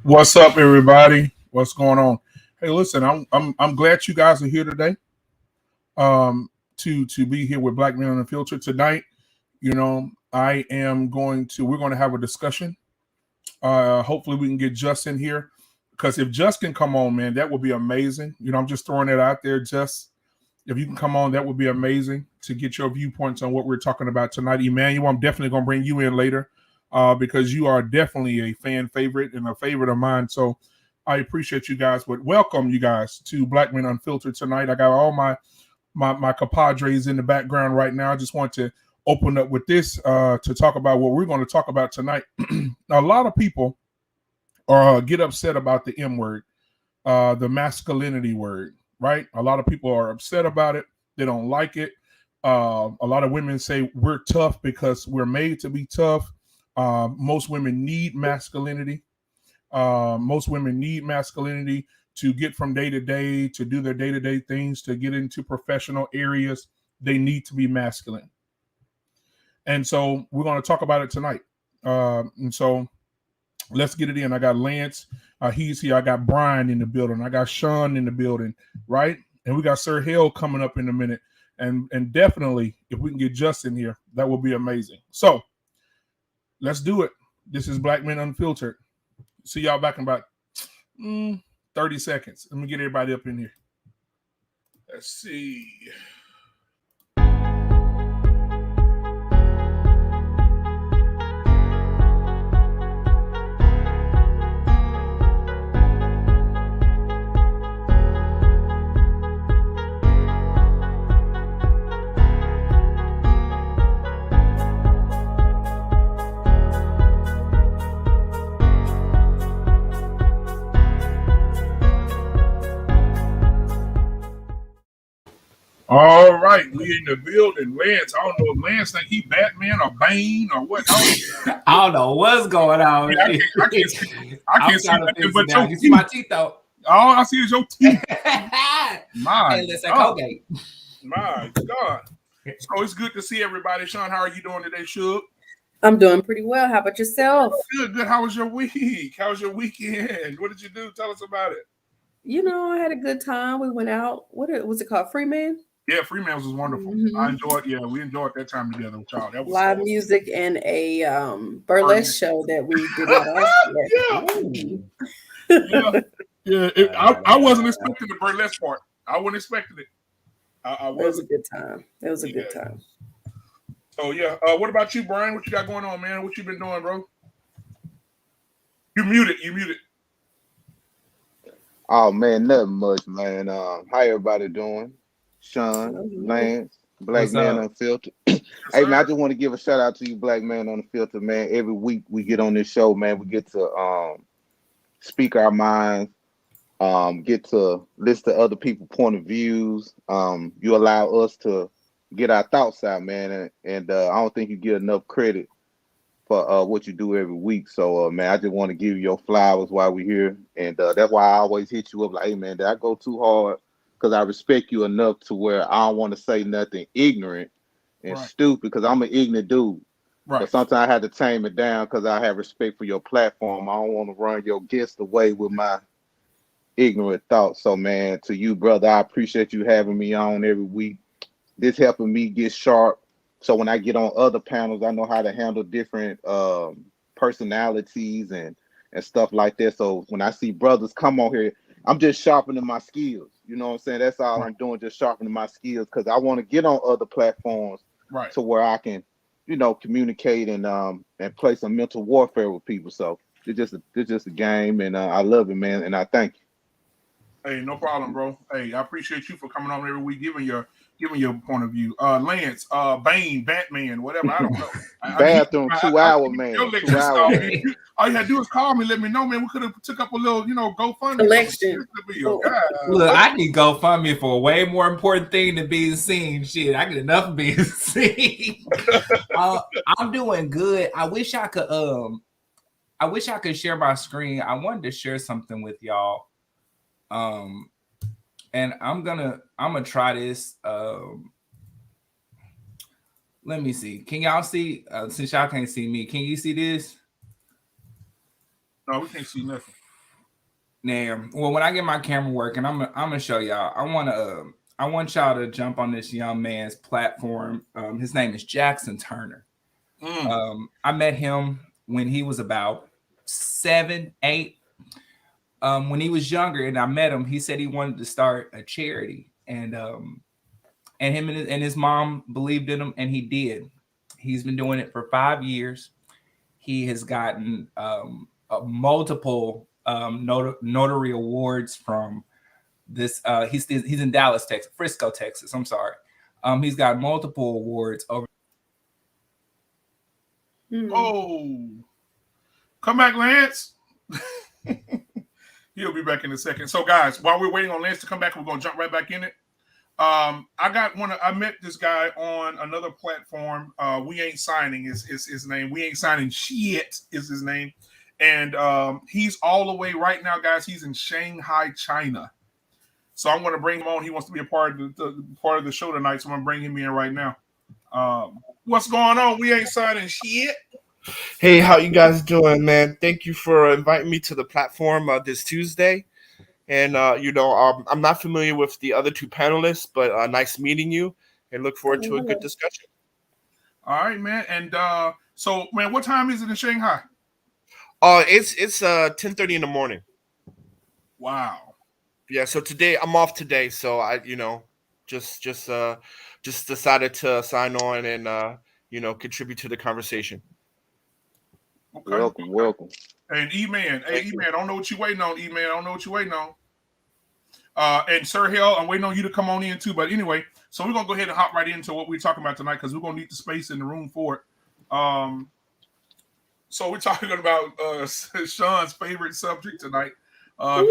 What's up, everybody? What's going on? Hey, listen, I'm glad you guys are here today. To be here with Black Men Unfiltered tonight. I am going to. We're going to have a discussion. Hopefully, we can get Just in here because if Just can come on, man, that would be amazing. I'm just throwing it out there. Just if you can come on, that would be amazing to get your viewpoints on what we're talking about tonight. Emmanuel, I'm definitely going to bring you in later. Because you are definitely a fan favorite and a favorite of mine. So I appreciate you guys. But welcome you guys to Black Men Unfiltered tonight. I got all my compadres in the background right now. I just want to open up with this to talk about what we're going to talk about tonight. A lot of people get upset about the M word, the masculinity word, right? A lot of people are upset about it. They don't like it. A lot of women say we're tough because we're made to be tough. Most women need masculinity. Most women need masculinity to get from day to day, to do their day-to-day things, to get into professional areas. They need to be masculine. And so we're going to talk about it tonight. And so let's get it in. I got Lance. He's here. I got Brian in the building. I got Sean in the building, right? And we got Sir Hale coming up in a minute. And definitely, if we can get Justin here, that will be amazing. So, let's do it. This is Black Men Unfiltered. See y'all back in about 30 seconds. Let me get everybody up in here. Let's see. All right, we in the building. Lance, I don't know if Lance think he Batman or Bane or what. I don't know what's going on. Yeah, I can't see nothing but your You see my teeth though. All I see is your teeth. My God. My God. So it's good to see everybody. Sean, how are you doing today, Shug? I'm doing pretty well. How about yourself? Good. How was your week? How was your weekend? What did you do? Tell us about it. I had a good time. We went out. What was it called? Freeman? Yeah, Freeman's was wonderful. Mm-hmm. We enjoyed that time together with y'all. That was live music and a burlesque show that we did not ask yeah. I wasn't expecting the burlesque part. I wasn't expecting it. It was a good time. It was a good time. So yeah, what about you, Brian? What you got going on, man? What you been doing, bro? You muted. Oh man, nothing much, man. How everybody doing? Sean, Lance, Black Man Unfiltered. Hey man, I just want to give a shout out to you, Black Man Unfiltered, man. Every week we get on this show, man. We get to speak our minds, get to listen to other people's point of views. You allow us to get our thoughts out, man, and I don't think you get enough credit for what you do every week. So man, I just want to give you your flowers while we're here, and that's why I always hit you up like, hey man, did I go too hard? Because I respect you enough to where I don't want to say nothing ignorant and stupid, because I'm an ignorant dude. Right. But sometimes I have to tame it down because I have respect for your platform. I don't want to run your guest away with my ignorant thoughts. So man, to you, brother, I appreciate you having me on every week. This helping me get sharp. So when I get on other panels, I know how to handle different personalities and stuff like that. So when I see brothers come on here, I'm just sharpening my skills. You know what I'm saying? That's all I'm doing, just sharpening my skills, because I want to get on other platforms to where I can, communicate and play some mental warfare with people. So it's just a game, and I love it, man, and I thank you. Hey, no problem, bro. Hey, I appreciate you for coming on every week, giving your point of view. Lance, Bane, Batman, whatever. I don't know. Bathroom 2 hour, man. 2 hour, man. All you had to do is call me, let me know, man. We could have took up a little, GoFundMe collection. Look, I need GoFundMe for a way more important thing than being seen. Shit, I get enough of being seen. I'm doing good. I wish I could share my screen. I wanted to share something with y'all. And I'm gonna try this. Let me see. Can y'all see? Since y'all can't see me, can you see this? No, we can't see nothing. Damn. Well, when I get my camera working, I'm gonna show y'all. I want y'all to jump on this young man's platform. His name is Jackson Turner. I met him when he was about 7, 8. When he was younger, and I met him, he said he wanted to start a charity, and him and his mom believed in him, and he did. He's been doing it for 5 years. He has gotten multiple notary awards from this. He's in Dallas, Texas, Frisco, Texas. I'm sorry. He's got multiple awards over. Oh, come back, Lance. He'll be back in a second. So, guys, while we're waiting on Lance to come back, we're gonna jump right back in it. I met this guy on another platform. We Ain't Signing is his name. We Ain't Signing Shit is his name. And he's all the way right now, guys. He's in Shanghai, China. So I'm going to bring him on. He wants to be a part of the show tonight. So I'm going to bring him in right now. What's going on? We Ain't Signing Shit. Hey, how you guys doing, man? Thank you for inviting me to the platform this Tuesday. And, I'm not familiar with the other two panelists, but nice meeting you and look forward to a good discussion. All right, man. And so, man, what time is it in Shanghai? It's 10:30 in the morning. Wow. Yeah, so today I'm off today, so I, just decided to sign on and contribute to the conversation. Okay. Welcome. And E-Man, I don't know what you're waiting on, E-Man. I don't know what you're waiting on. And Sir Hill, I'm waiting on you to come on in too. But anyway, so we're gonna go ahead and hop right into what we're talking about tonight because we're gonna need the space in the room for it. So we're talking about Sean's favorite subject tonight. The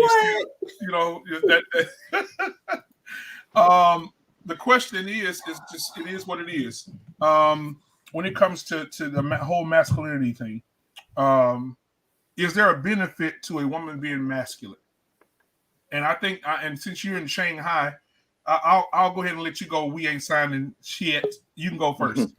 question is just it is what it is. When it comes to the whole masculinity thing, is there a benefit to a woman being masculine? And I think, and since you're in Shanghai, I'll go ahead and let you go. We ain't signing shit. You can go first.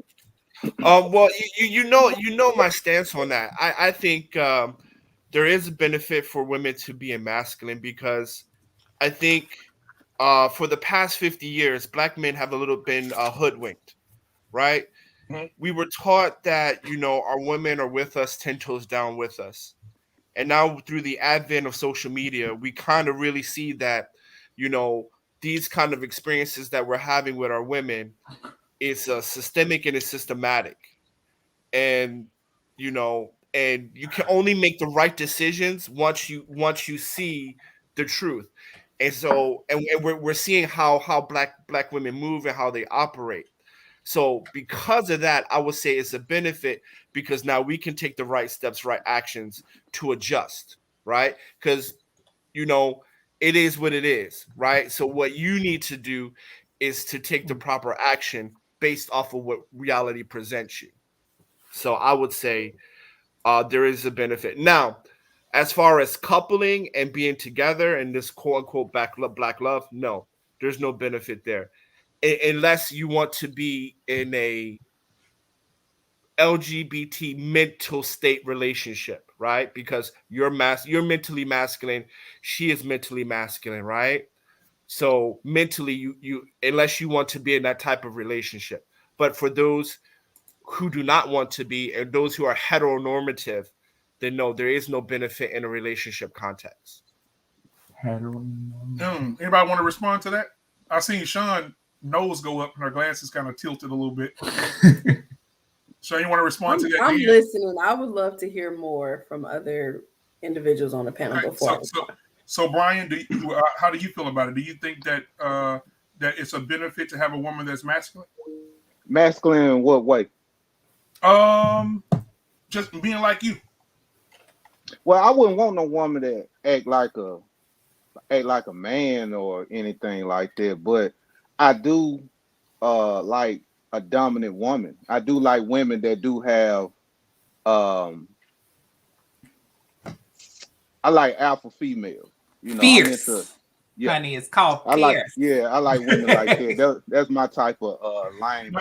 Well, you know my stance on that. I think there is a benefit for women to be masculine because I think for the past 50 years, Black men have a little been hoodwinked, right? Mm-hmm. We were taught that our women are with us 10 toes down with us. And now through the advent of social media, we kind of really see that, these kind of experiences that we're having with our women is systemic and it's systematic. And, and you can only make the right decisions once you see the truth. And so, and we're seeing how black women move and how they operate. So because of that, I would say it's a benefit because now we can take the right steps, right actions to adjust, right? Because, it is what it is, right? So what you need to do is to take the proper action based off of what reality presents you. So I would say there is a benefit. Now, as far as coupling and being together and this quote unquote black love, no, there's no benefit there. Unless you want to be in a LGBT mental state relationship, right? Because you're mentally masculine, she is mentally masculine, right? So mentally, you unless you want to be in that type of relationship. But for those who do not want to be, and those who are heteronormative, then no, there is no benefit in a relationship context. Anybody want to respond to that? I seen Sean nose go up and her glasses kind of tilted a little bit. So you want to respond to that? I'm listening. I would love to hear more from other individuals on the panel before. So Brian, how do you feel about it? Do you think that that it's a benefit to have a woman that's masculine? Masculine in what way? Just being like you. Well, I wouldn't want no woman that act like a man or anything like that. But I do like a dominant woman. I do like women that do have I like alpha females. Fierce. Honey, it's called fierce. I like women like that. That's my type of line.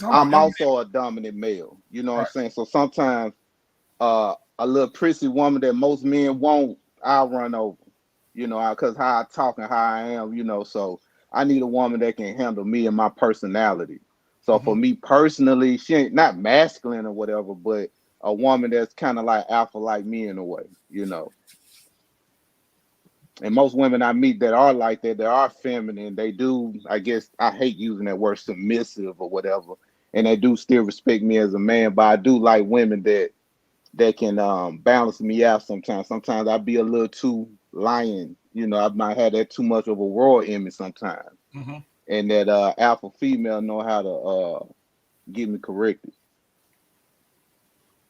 I'm also a dominant male. You know what I'm saying? So sometimes a little prissy woman that most men want I'll run over. You know, because how I talk and how I am, you know, so I need a woman that can handle me and my personality. So for me personally, she ain't not masculine or whatever, but a woman that's kind of like alpha like me in a way, you know. And most women I meet that are like that, they are feminine. They do, I guess, I hate using that word submissive or whatever, and they do still respect me as a man. But I do like women that can balance me out sometimes. Sometimes I be a little too lion, you know. I might have that too much of a royal image sometimes, and that alpha female know how to get me corrected.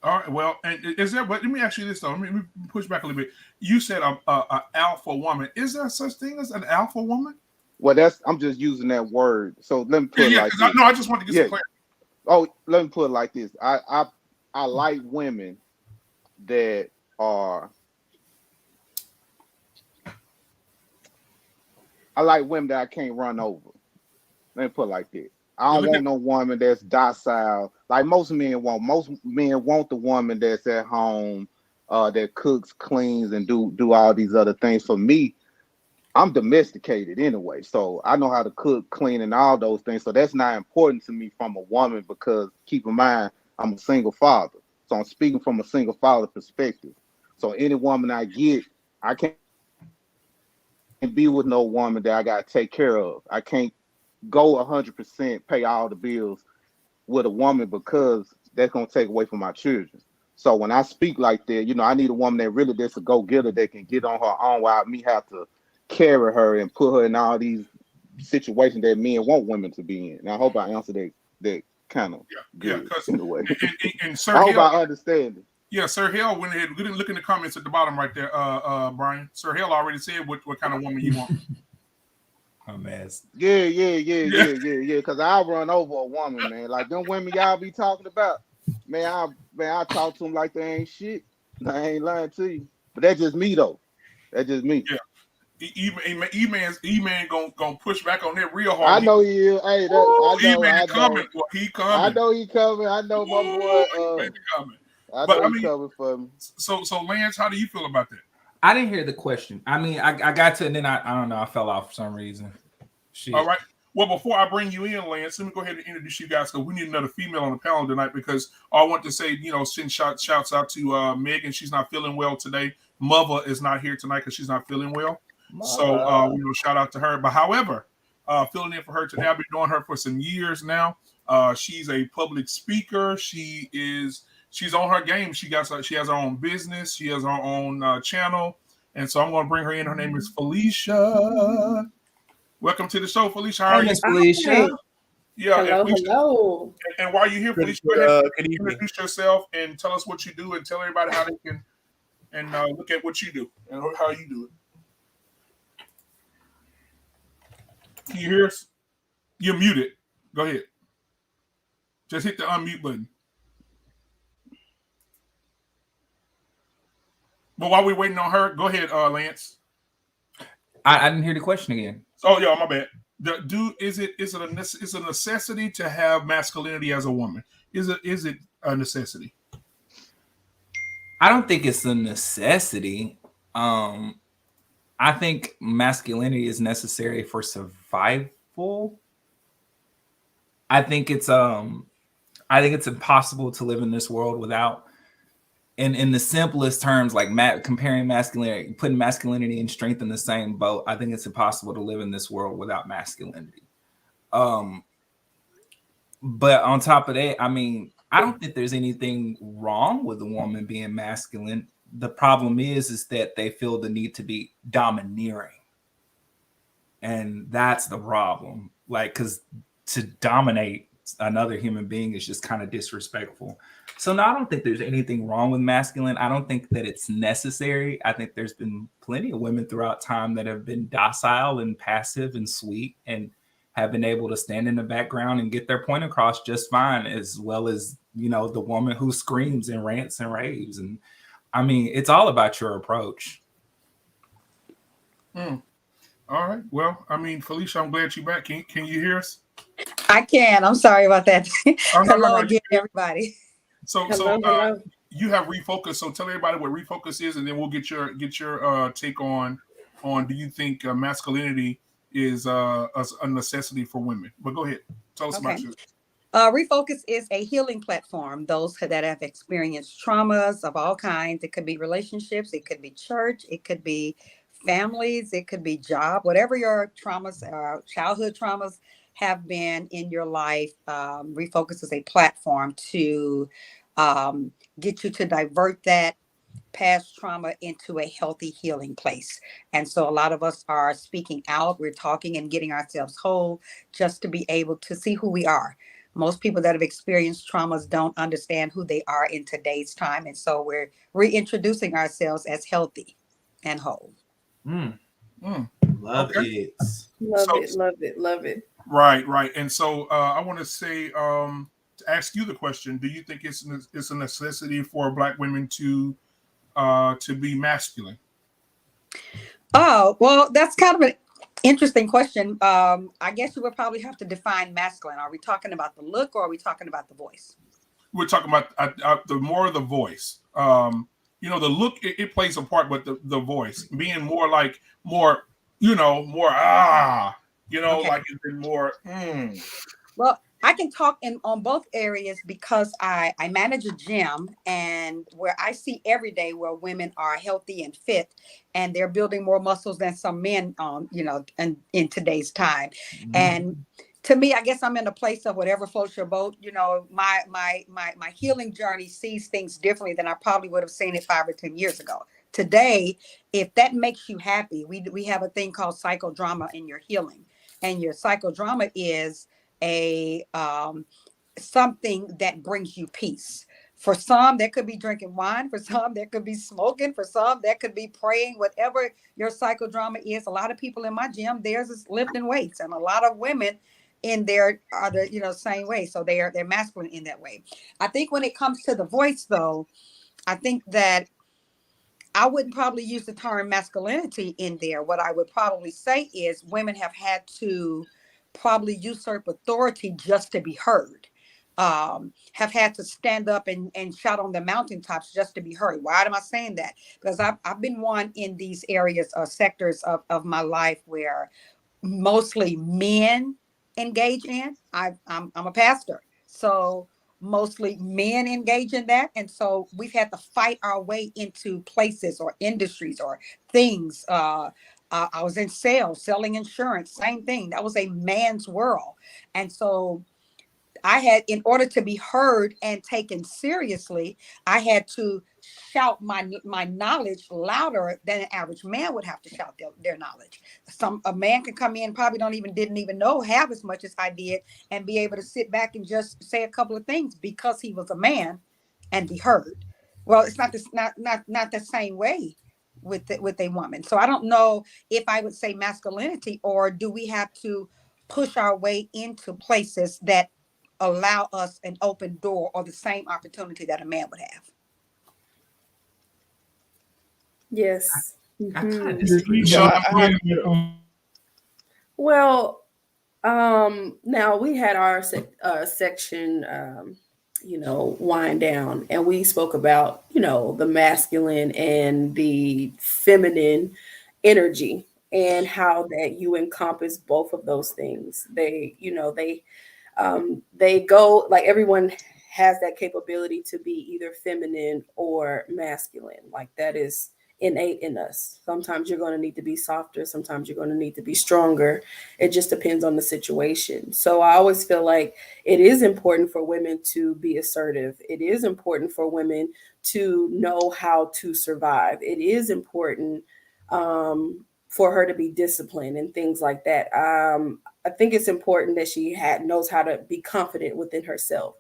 All right. Well, and is there? But let me ask you this though. Let me push back a little bit. You said a alpha woman. Is there such thing as an alpha woman? Well, I'm just using that word. So let me put it like this. I just want to get some clarity. Oh, let me put it like this. I like women that are. I like women that I can't run over. Let me put it like that. I don't want no woman that's docile. Like most men want. Most men want the woman that's at home, that cooks, cleans, and do all these other things. For me, I'm domesticated anyway, so I know how to cook, clean, and all those things. So that's not important to me from a woman, because keep in mind, I'm a single father. So I'm speaking from a single father perspective. So any woman I get, I can't be with no woman that I got to take care of. I can't go 100% pay all the bills with a woman, because that's going to take away from my children. So when I speak like that, you know, I need a woman that really just a go-getter, that can get on her own without me have to carry her and put her in all these situations that men want women to be in. And I hope I answered that kind of good in a way. And Sir I hope Hill, I understand it. Yeah, Sir Hill went ahead. We didn't look in the comments at the bottom right there, Brian. Sir Hill already said what kind of woman you want. A mess. Yeah. Because I run over a woman, man. Like them women y'all be talking about, man. I talk to them like they ain't shit. I ain't lying to you. But that's just me though. That's just me. Yeah. E-Man gonna push back on that real hard. I know he is. Hey, I know. Coming. Well, he coming. I know he coming. I know my boy. Coming. I know he coming for me. So Lance, how do you feel about that? I didn't hear the question. I mean, I got to, and then I don't know. I fell off for some reason. Shit. All right. Well, before I bring you in, Lance, let me go ahead and introduce you guys, because we need another female on the panel tonight. Because I want to say, you know, send shouts out to Megan. She's not feeling well today. Mother is not here tonight because she's not feeling well. So, you know, shout out to her. But however, filling in for her today, I've been doing her for some years now. She's a public speaker. She's on her game. She has her own business. She has her own channel. And so I'm going to bring her in. Her name is Felicia. Welcome to the show, Felicia. How are you? Felicia. Yeah. Hello, hello. And while you're here, Felicia, go ahead and introduce yourself and tell us what you do, and tell everybody how they can and look at what you do and how you do it. Can you hear us? You're muted. Go ahead. Just hit the unmute button. But while we're waiting on her, go ahead, Lance. I didn't hear the question again. Oh yeah, my bad. Is it a necessity to have masculinity as a woman? Is it a necessity? I don't think it's a necessity. I think masculinity is necessary for survival. I think it's impossible to live in this world without, in the simplest terms, like comparing masculinity, putting masculinity and strength in the same boat. I think it's impossible to live in this world without masculinity. But on top of that, I mean, I don't think there's anything wrong with a woman being masculine. The problem is that they feel the need to be domineering. And that's the problem. Like, because to dominate another human being is just kind of disrespectful. So no, I don't think there's anything wrong with masculine. I don't think that it's necessary. I think there's been plenty of women throughout time that have been docile and passive and sweet and have been able to stand in the background and get their point across just fine, as well as, you know, the woman who screams and rants and raves. And I mean, it's all about your approach. All right. Well, I mean, Felicia, I'm glad you're back. Can you hear us? I can. I'm sorry about that. Oh, no, Hello again, everybody. So you have refocus. So tell everybody what refocus is, and then we'll get your take on do you think masculinity is a necessity for women? But go ahead, tell us about yours. Refocus is a healing platform. Those that have experienced traumas of all kinds. It could be relationships, it could be church, it could be families, it could be job, whatever your traumas, childhood traumas have been in your life. Refocus is a platform to get you to divert that past trauma into a healthy healing place. And so a lot of us are speaking out, we're talking and getting ourselves whole just to be able to see who we are. Most people that have experienced traumas don't understand who they are in today's time. And so we're reintroducing ourselves as healthy and whole. Love Okay. it. Love it. Right. And so I want to say, to ask you the question: do you think it's a necessity for Black women to be masculine? Oh, well, that's kind of an interesting question. I guess you would probably have to define masculine. Are we talking about the look, or are we talking about the voice? We're talking about the more of the voice. The look, it plays a part, but the voice being more, okay. Like it's been more. Well, I can talk on both areas because I manage a gym, and where I see every day where women are healthy and fit, and they're building more muscles than some men, in today's time. And to me, I guess I'm in a place of whatever floats your boat. My healing journey sees things differently than I probably would have seen it 5 or 10 years ago. Today, if that makes you happy, we have a thing called psychodrama in your healing, and your psychodrama is a something that brings you peace. For some, that could be drinking wine. For some, that could be smoking. For some, that could be praying. Whatever your psychodrama is, a lot of people in my gym, theirs is lifting weights, and a lot of women in there are the same way. So they're masculine in that way. I think when it comes to the voice, though, I think that I wouldn't probably use the term masculinity in there. What I would probably say is women have had to probably usurp authority just to be heard. Have had to stand up and shout on the mountaintops just to be heard. Why am I saying that? Because I've been one in these areas or sectors of my life where mostly men engage in. I'm a pastor, so mostly men engage in that, and so we've had to fight our way into places or industries or things. I was in sales, selling insurance, same thing. That was a man's world, and so I had, in order to be heard and taken seriously, I had to shout my knowledge louder than an average man would have to shout their knowledge. A man can come in, probably didn't even know half as much as I did, and be able to sit back and just say a couple of things because he was a man and be heard. Well, it's not the same way with a woman. So I don't know if I would say masculinity, or do we have to push our way into places that allow us an open door or the same opportunity that a man would have? Yes. I kind of Mhm. disagree. Well, now we had our section, wind down, and we spoke about, the masculine and the feminine energy, and how that you encompass both of those things. They go, like, everyone has that capability to be either feminine or masculine. Like, that is innate in us. Sometimes you're going to need to be softer, sometimes you're going to need to be stronger. It just depends on the situation. So I always feel like it is important for women to be assertive. It is important for women to know how to survive. It is important for her to be disciplined and things like that. I think it's important that she knows how to be confident within herself.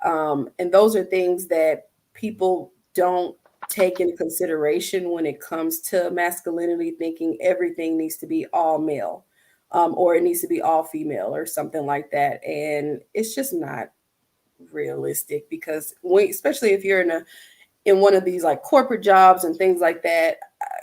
And those are things that people don't take into consideration when it comes to masculinity, thinking everything needs to be all male, or it needs to be all female or something like that. And it's just not realistic, because especially if you're in one of these like corporate jobs and things like that,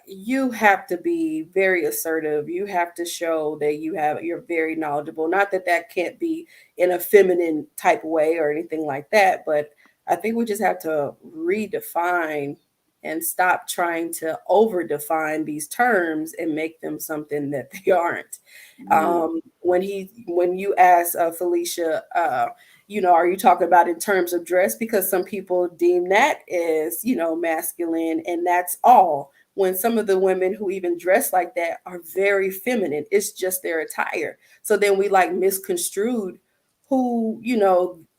you have to be very assertive. You have to show that you're very knowledgeable. Not that that can't be in a feminine type way or anything like that, but I think we just have to redefine and stop trying to over define these terms and make them something that they aren't. When you ask Felicia, are you talking about in terms of dress? Because some people deem that as, masculine, and that's all. When some of the women who even dress like that are very feminine, it's just their attire. So then we like misconstrued who,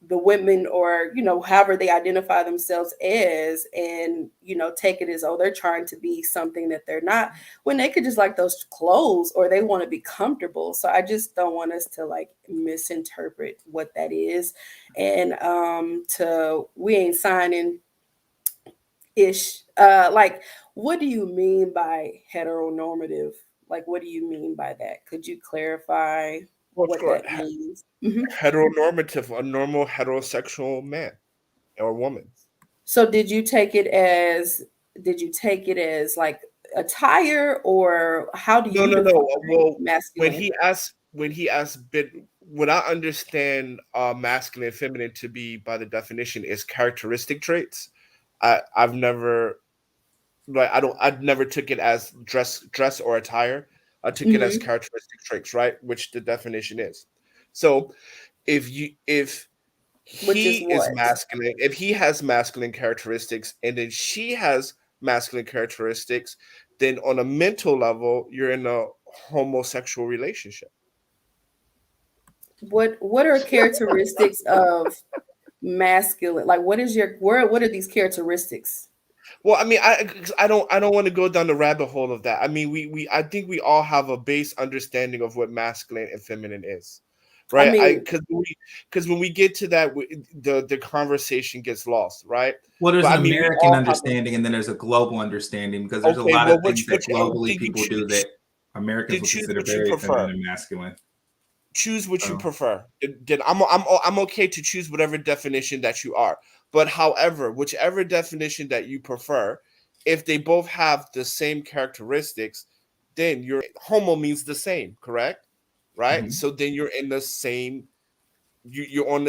the women, or however they identify themselves as, and take it as, oh, they're trying to be something that they're not, when they could just like those clothes, or they want to be comfortable. So I just don't want us to like misinterpret what that is. And we ain't signing ish, like, what do you mean by heteronormative? Like, what do you mean by that? Could you clarify Well, what sure. that means? Mhm. Heteronormative, a normal heterosexual man or woman. So did you take it as like attire, or how do No, you no, no. define Well, masculine? when he asked, what I understand masculine and feminine to be by the definition is characteristic traits. I've never like I've never took it as dress or attire. I took it as Hmm. characteristic traits, right? Which the definition is. So if Which is he is what? masculine, if he has masculine characteristics and then she has masculine characteristics, then on a mental level, you're in a homosexual relationship. What are characteristics of masculine? Like, what are these characteristics? Well, I mean, I don't want to go down the rabbit hole of that. I mean, we I think we all have a base understanding of what masculine and feminine is, I right? I mean, because when we get to that, the conversation gets lost, right? Well, there's But an I mean, we American all have a understanding and then there's a global understanding, because there's a okay. lot of Well, things that globally then you people do that Americans then would choose consider what you very feminine prefer. and masculine. Choose what you So, prefer. Then I'm okay to choose whatever definition that you are. But however, whichever definition that you prefer, if they both have the same characteristics, then your homo means the same, correct? Right? mhm. So then you're in the same you're on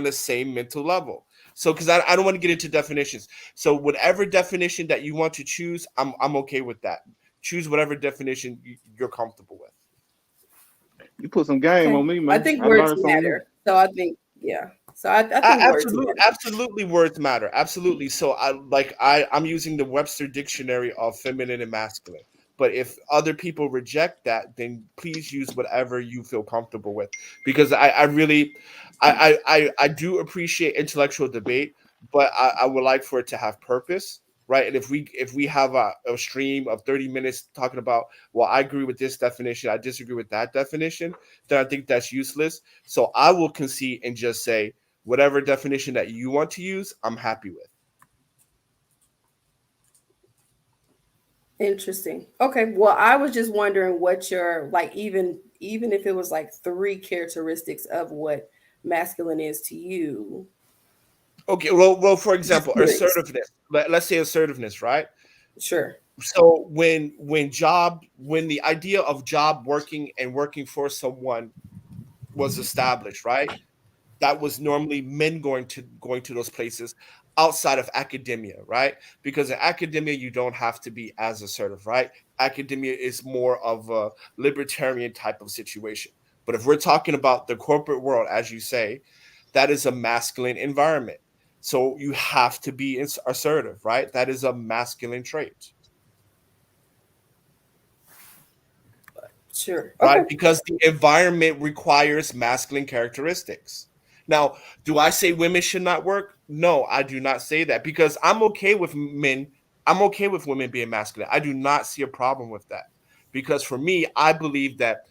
the same mental level. So because I don't want to get into definitions. So whatever definition that you want to choose, I'm okay with that. Choose whatever definition you're comfortable with. You put some game okay. on me, I man. think I words learned something new. matter. So I think, yeah. So I think words Absolutely, matter. absolutely, words matter. Absolutely. So I'm using the Webster dictionary of feminine and masculine. But if other people reject that, then please use whatever you feel comfortable with. Because I really I do appreciate intellectual debate, but I would like for it to have purpose, right? And if we have a stream of 30 minutes talking about, well, I agree with this definition, I disagree with that definition, then I think that's useless. So I will concede and just say whatever definition that you want to use, I'm happy with. Interesting. Okay. Well, I was just wondering what your, like, even if it was like three characteristics of what masculine is to you. Okay, well, for Just example, curious. assertiveness. Let's say assertiveness, right? Sure. So when the idea of job working and working for someone was established, right? That was normally men going to those places outside of academia, right? Because in academia you don't have to be as assertive, right? Academia is more of a libertarian type of situation. But if we're talking about the corporate world, as you say, that is a masculine environment. So you have to be assertive, right? That is a masculine trait. Sure. Right? Okay. Because the environment requires masculine characteristics. Now, do I say women should not work? No, I do not say that because I'm okay with men. I'm okay with women being masculine. I do not see a problem with that because for me, I believe that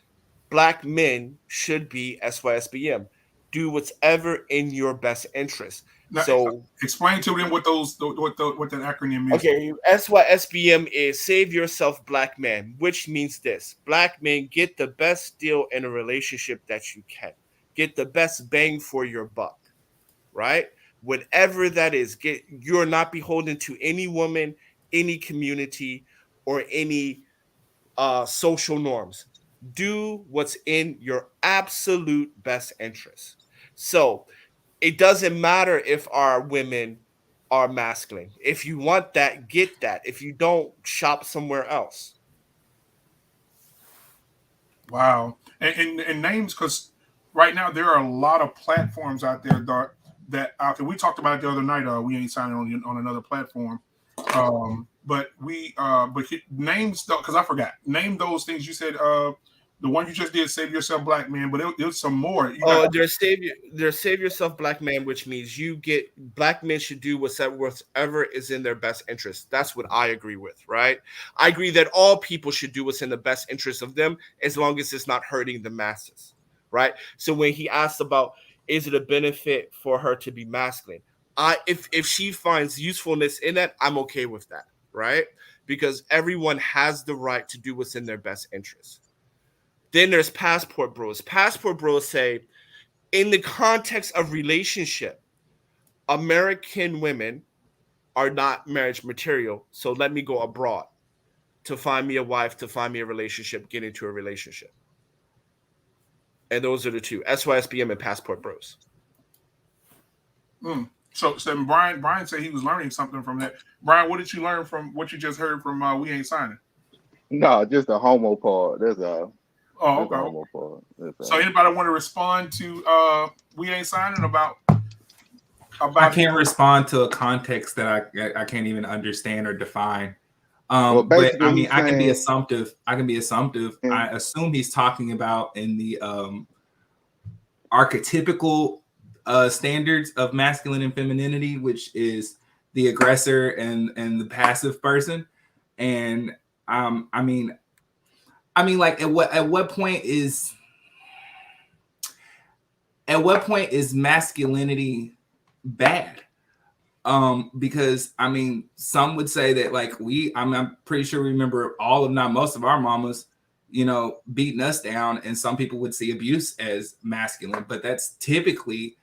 black men should be SYSBM. Do whatever in your best interest. Now, So explain to them what that acronym is. okay, SYSBM is Save Yourself Black Man, which means this. Black men get the best deal in a relationship that you can. Get the best bang for your buck, right? Whatever that is, you're not beholden to any woman, any community, or any social norms. Do what's in your absolute best interest. So it doesn't matter if our women are masculine. If you want that, get that. If you don't, shop somewhere else. Wow. And names, because right now there are a lot of platforms out there that out there. We talked about it the other night. We ain't signing on another platform. But names, because I forgot. Name those things you said. The one you just did, Save Yourself Black Man, but it was some more. There's Save Yourself Black Man, which means black men should do whatever is in their best interest. That's what I agree with, right? I agree that all people should do what's in the best interest of them, as long as it's not hurting the masses, right? So when he asked about, is it a benefit for her to be masculine? If she finds usefulness in that, I'm okay with that, right? Because everyone has the right to do what's in their best interest. Then there's passport bros. Passport bros say, in the context of relationship, American women are not marriage material. So let me go abroad to find me a wife, to find me a relationship, get into a relationship. And those are the two, SYSBM and passport bros. So Brian said he was learning something from that. Brian, what did you learn from what you just heard from We Ain't Signing? No, just the homo part. That's all. Oh, okay. So anybody want to respond to We Ain't Signing about I can't respond to a context that I can't even understand or define. But I mean, I can be assumptive. I assume he's talking about in the archetypical standards of masculine and femininity, which is the aggressor and the passive person. And I mean, like at what point is masculinity bad? Because I mean, some would say that like I'm pretty sure we remember all, if not most of our mamas, you know, beating us down, and some people would see abuse as masculine, but that's typically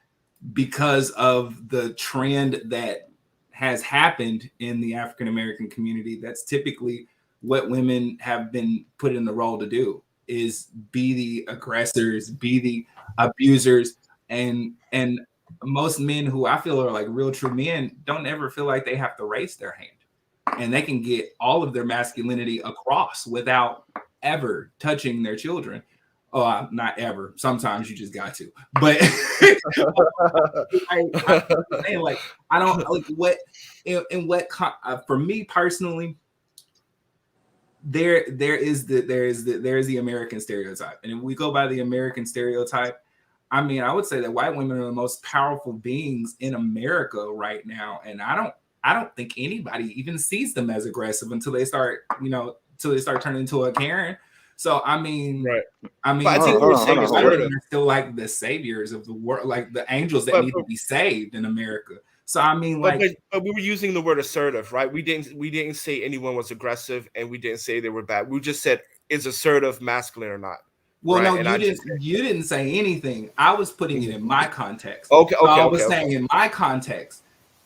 because of the trend that has happened in the African American community. That's typically what women have been put in the role to do, is be the aggressors, be the abusers, and most men who I feel are like real true men don't ever feel like they have to raise their hand, and they can get all of their masculinity across without ever touching their children. Oh, not ever. Sometimes you just got to. But I don't like what in what for me personally. There is the American stereotype, and if we go by the American stereotype, I mean, I would say that white women are the most powerful beings in America right now, and I don't think anybody even sees them as aggressive until they start turning into a Karen. So I mean, right. I mean, I think they're still like the saviors of the world, like the angels that need to be saved in America. So I mean, like, but we were using the word assertive, right? We didn't say anyone was aggressive, and we didn't say they were bad. We just said, is assertive masculine or not? Well, right? No, you didn't say anything. I was putting it in my context. Okay. I was saying in my context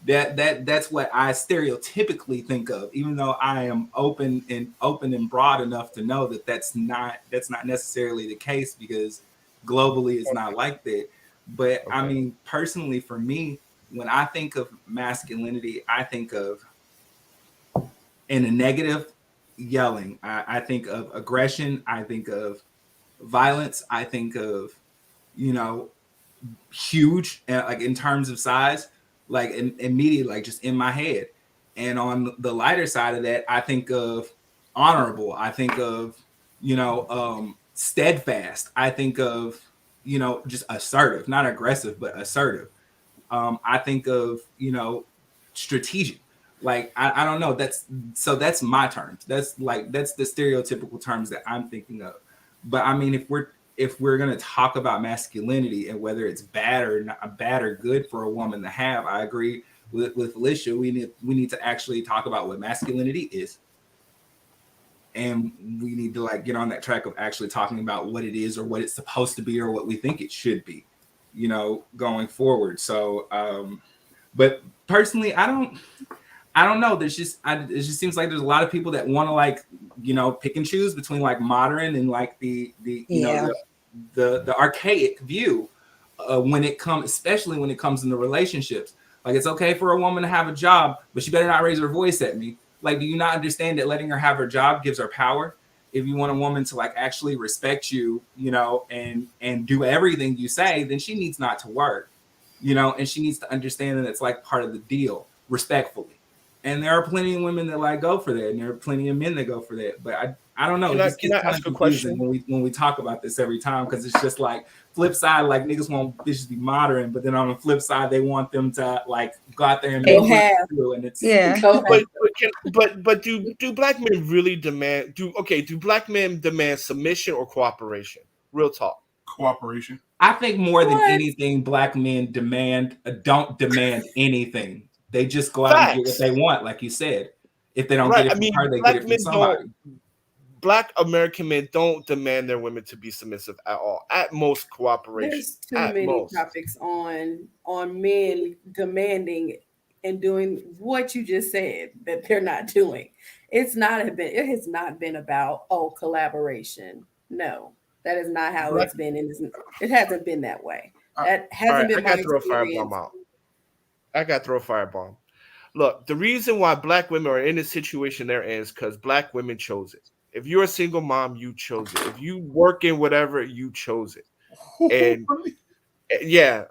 that's what I stereotypically think of, even though I am open and broad enough to know that that's not necessarily the case, because globally it's not like that. But I mean, personally, for me, when I think of masculinity, I think of, in a negative, yelling. I think of aggression. I think of violence. I think of, huge, like in terms of size, like immediately, like just in my head. And on the lighter side of that, I think of honorable. I think of, steadfast. I think of, just assertive, not aggressive, but assertive. I think of, strategic. Like, I don't know. That's my terms. That's the stereotypical terms that I'm thinking of. But I mean, if we're going to talk about masculinity and whether it's bad or not, bad or good for a woman to have, I agree with Alicia. We need to actually talk about what masculinity is, and we need to get on that track of actually talking about what it is, or what it's supposed to be, or what we think it should be, going forward. So, but personally, I don't know. It just seems like there's a lot of people that want to pick and choose between modern and the archaic view especially when it comes into relationships. Like, it's okay for a woman to have a job, but she better not raise her voice at me. Like, do you not understand that letting her have her job gives her power? If you want a woman to like actually respect you, you know, and do everything you say, then she needs not to work, you know, and she needs to understand that it's like part of the deal, respectfully. And there are plenty of women that like go for that, and there are plenty of men that go for that. But I don't know. It just gets kind of confusing when we talk about this every time, because it's just like flip side, like niggas want bitches to be modern, but then on the flip side, they want them to like go out there and make it through, and it's But do black men really demand? Do black men demand submission or cooperation? Real talk. Cooperation. I think more than anything, black men don't demand anything. They just go out and get what they want, like you said. If they don't get it from her, they get it from somebody. Black American men don't demand their women to be submissive at all. At most, cooperation. There's too many topics on men demanding and doing what you just said that they're not doing. It has not been about collaboration. No, that is not how it's been, and it hasn't been that way. That hasn't been my experience. I got to throw a firebomb. Look, the reason why black women are in the situation they're in is because black women chose it. If you're a single mom, you chose it. If you work in whatever, you chose it. And yeah,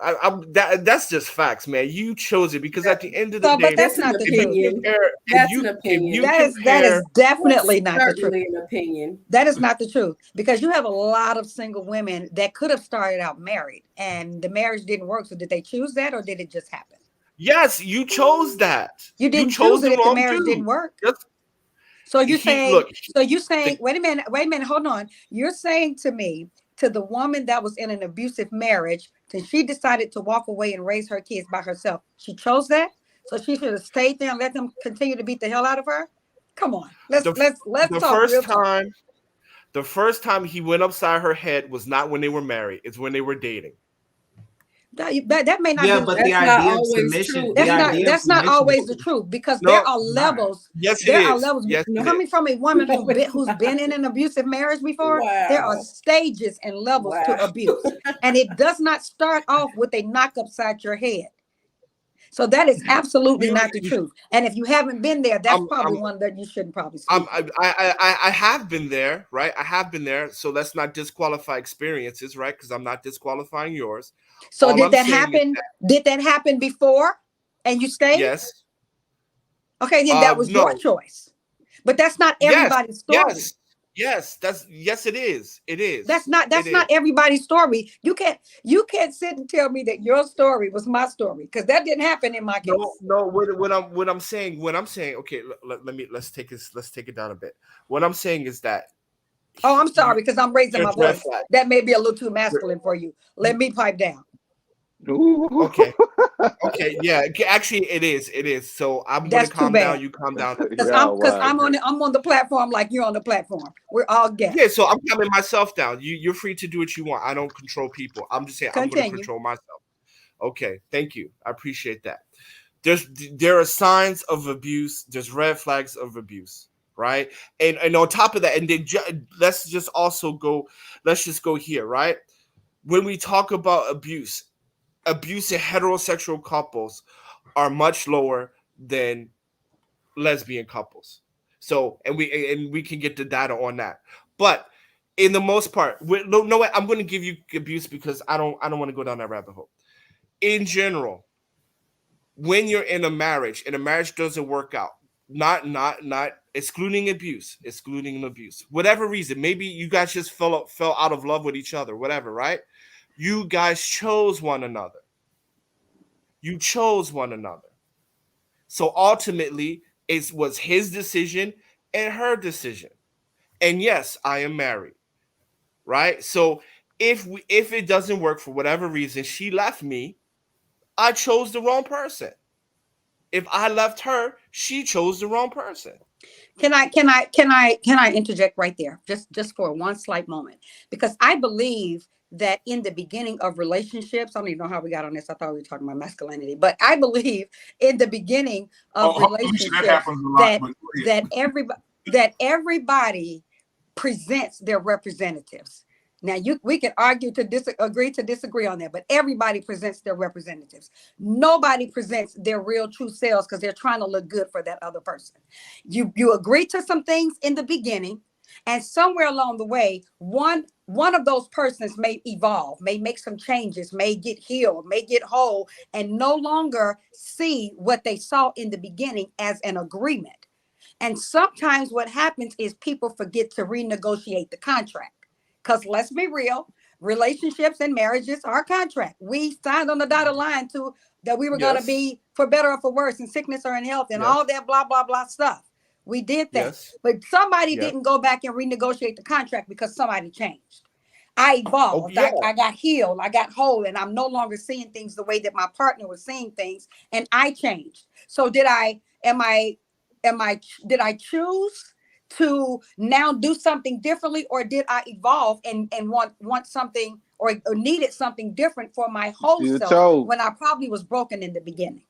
that's just facts, man. You chose it because at the end of the day, but that's not the truth. That's an opinion. That is definitely not the truth. An opinion. That is not the truth, because you have a lot of single women that could have started out married and the marriage didn't work. So did they choose that, or did it just happen? Yes, you chose that. You didn't choose it if the marriage didn't work. So you're saying, wait a minute, hold on. You're saying to me, to the woman that was in an abusive marriage, till she decided to walk away and raise her kids by herself, she chose that? So she should have stayed there and let them continue to beat the hell out of her? Come on. Let's talk real talk. The first time he went upside her head was not when they were married. It's when they were dating. That may not be, but the idea of submission. That's not always the truth, because there are levels. Yes, there are levels. Coming from a woman who's been in an abusive marriage before, there are stages and levels to abuse. And it does not start off with a knock upside your head. So that is absolutely not the truth. And if you haven't been there, that's probably one that you shouldn't probably speak. I have been there, right? I have been there. So let's not disqualify experiences, right? Because I'm not disqualifying yours. So did that happen? Did that happen before and you stayed? Yes. Okay, then that was your choice. But that's not everybody's story. Yes, it is. It is. That's not everybody's story. You can't sit and tell me that your story was my story, because that didn't happen in my case. No. What I'm saying. Okay, let's take it down a bit. What I'm saying is that. Oh, I'm sorry, because I'm raising my voice. That may be a little too masculine for you. Let me pipe down. Okay. Yeah. Actually, it is. So I'm going to calm down. You calm down. Because I'm on the platform like you're on the platform. We're all guests. Yeah. So I'm calming myself down. You're free to do what you want. I don't control people. I'm just saying I'm going to control myself. Okay. Thank you. I appreciate that. There are signs of abuse. There's red flags of abuse. Right. And on top of that, and then let's just go here. Right. When we talk about abuse in heterosexual couples are much lower than lesbian couples. So, and we can get the data on that. But in the most part, I'm going to give you abuse because I don't want to go down that rabbit hole. In general, when you're in a marriage and a marriage doesn't work out, not excluding abuse, whatever reason, maybe you guys just fell out of love with each other, whatever, right? You guys chose one another. So ultimately, it was his decision and her decision. And yes, I am married, right? So if it doesn't work for whatever reason, she left me, I chose the wrong person. If I left her, she chose the wrong person. Can I interject right there, just for one slight moment? Because I believe that in the beginning of relationships, I don't even know how we got on this. I thought we were talking about masculinity, but I believe in the beginning of relationships that everybody presents their representatives. Now we can argue to agree to disagree on that, but everybody presents their representatives. Nobody presents their real true selves because they're trying to look good for that other person. You agree to some things in the beginning, and somewhere along the way, one of those persons may evolve, may make some changes, may get healed, may get whole, and no longer see what they saw in the beginning as an agreement. And sometimes what happens is people forget to renegotiate the contract. Because let's be real, relationships and marriages are a contract. We signed on the dotted line to that we were going to be for better or for worse, in sickness or in health, and all that blah, blah, blah stuff. We did that. But somebody didn't go back and renegotiate the contract because somebody changed. I evolved. I got healed. I got whole, and I'm no longer seeing things the way that my partner was seeing things, and I changed. So did I choose to now do something differently, or did I evolve and want something or needed something different for my whole self when I probably was broken in the beginning?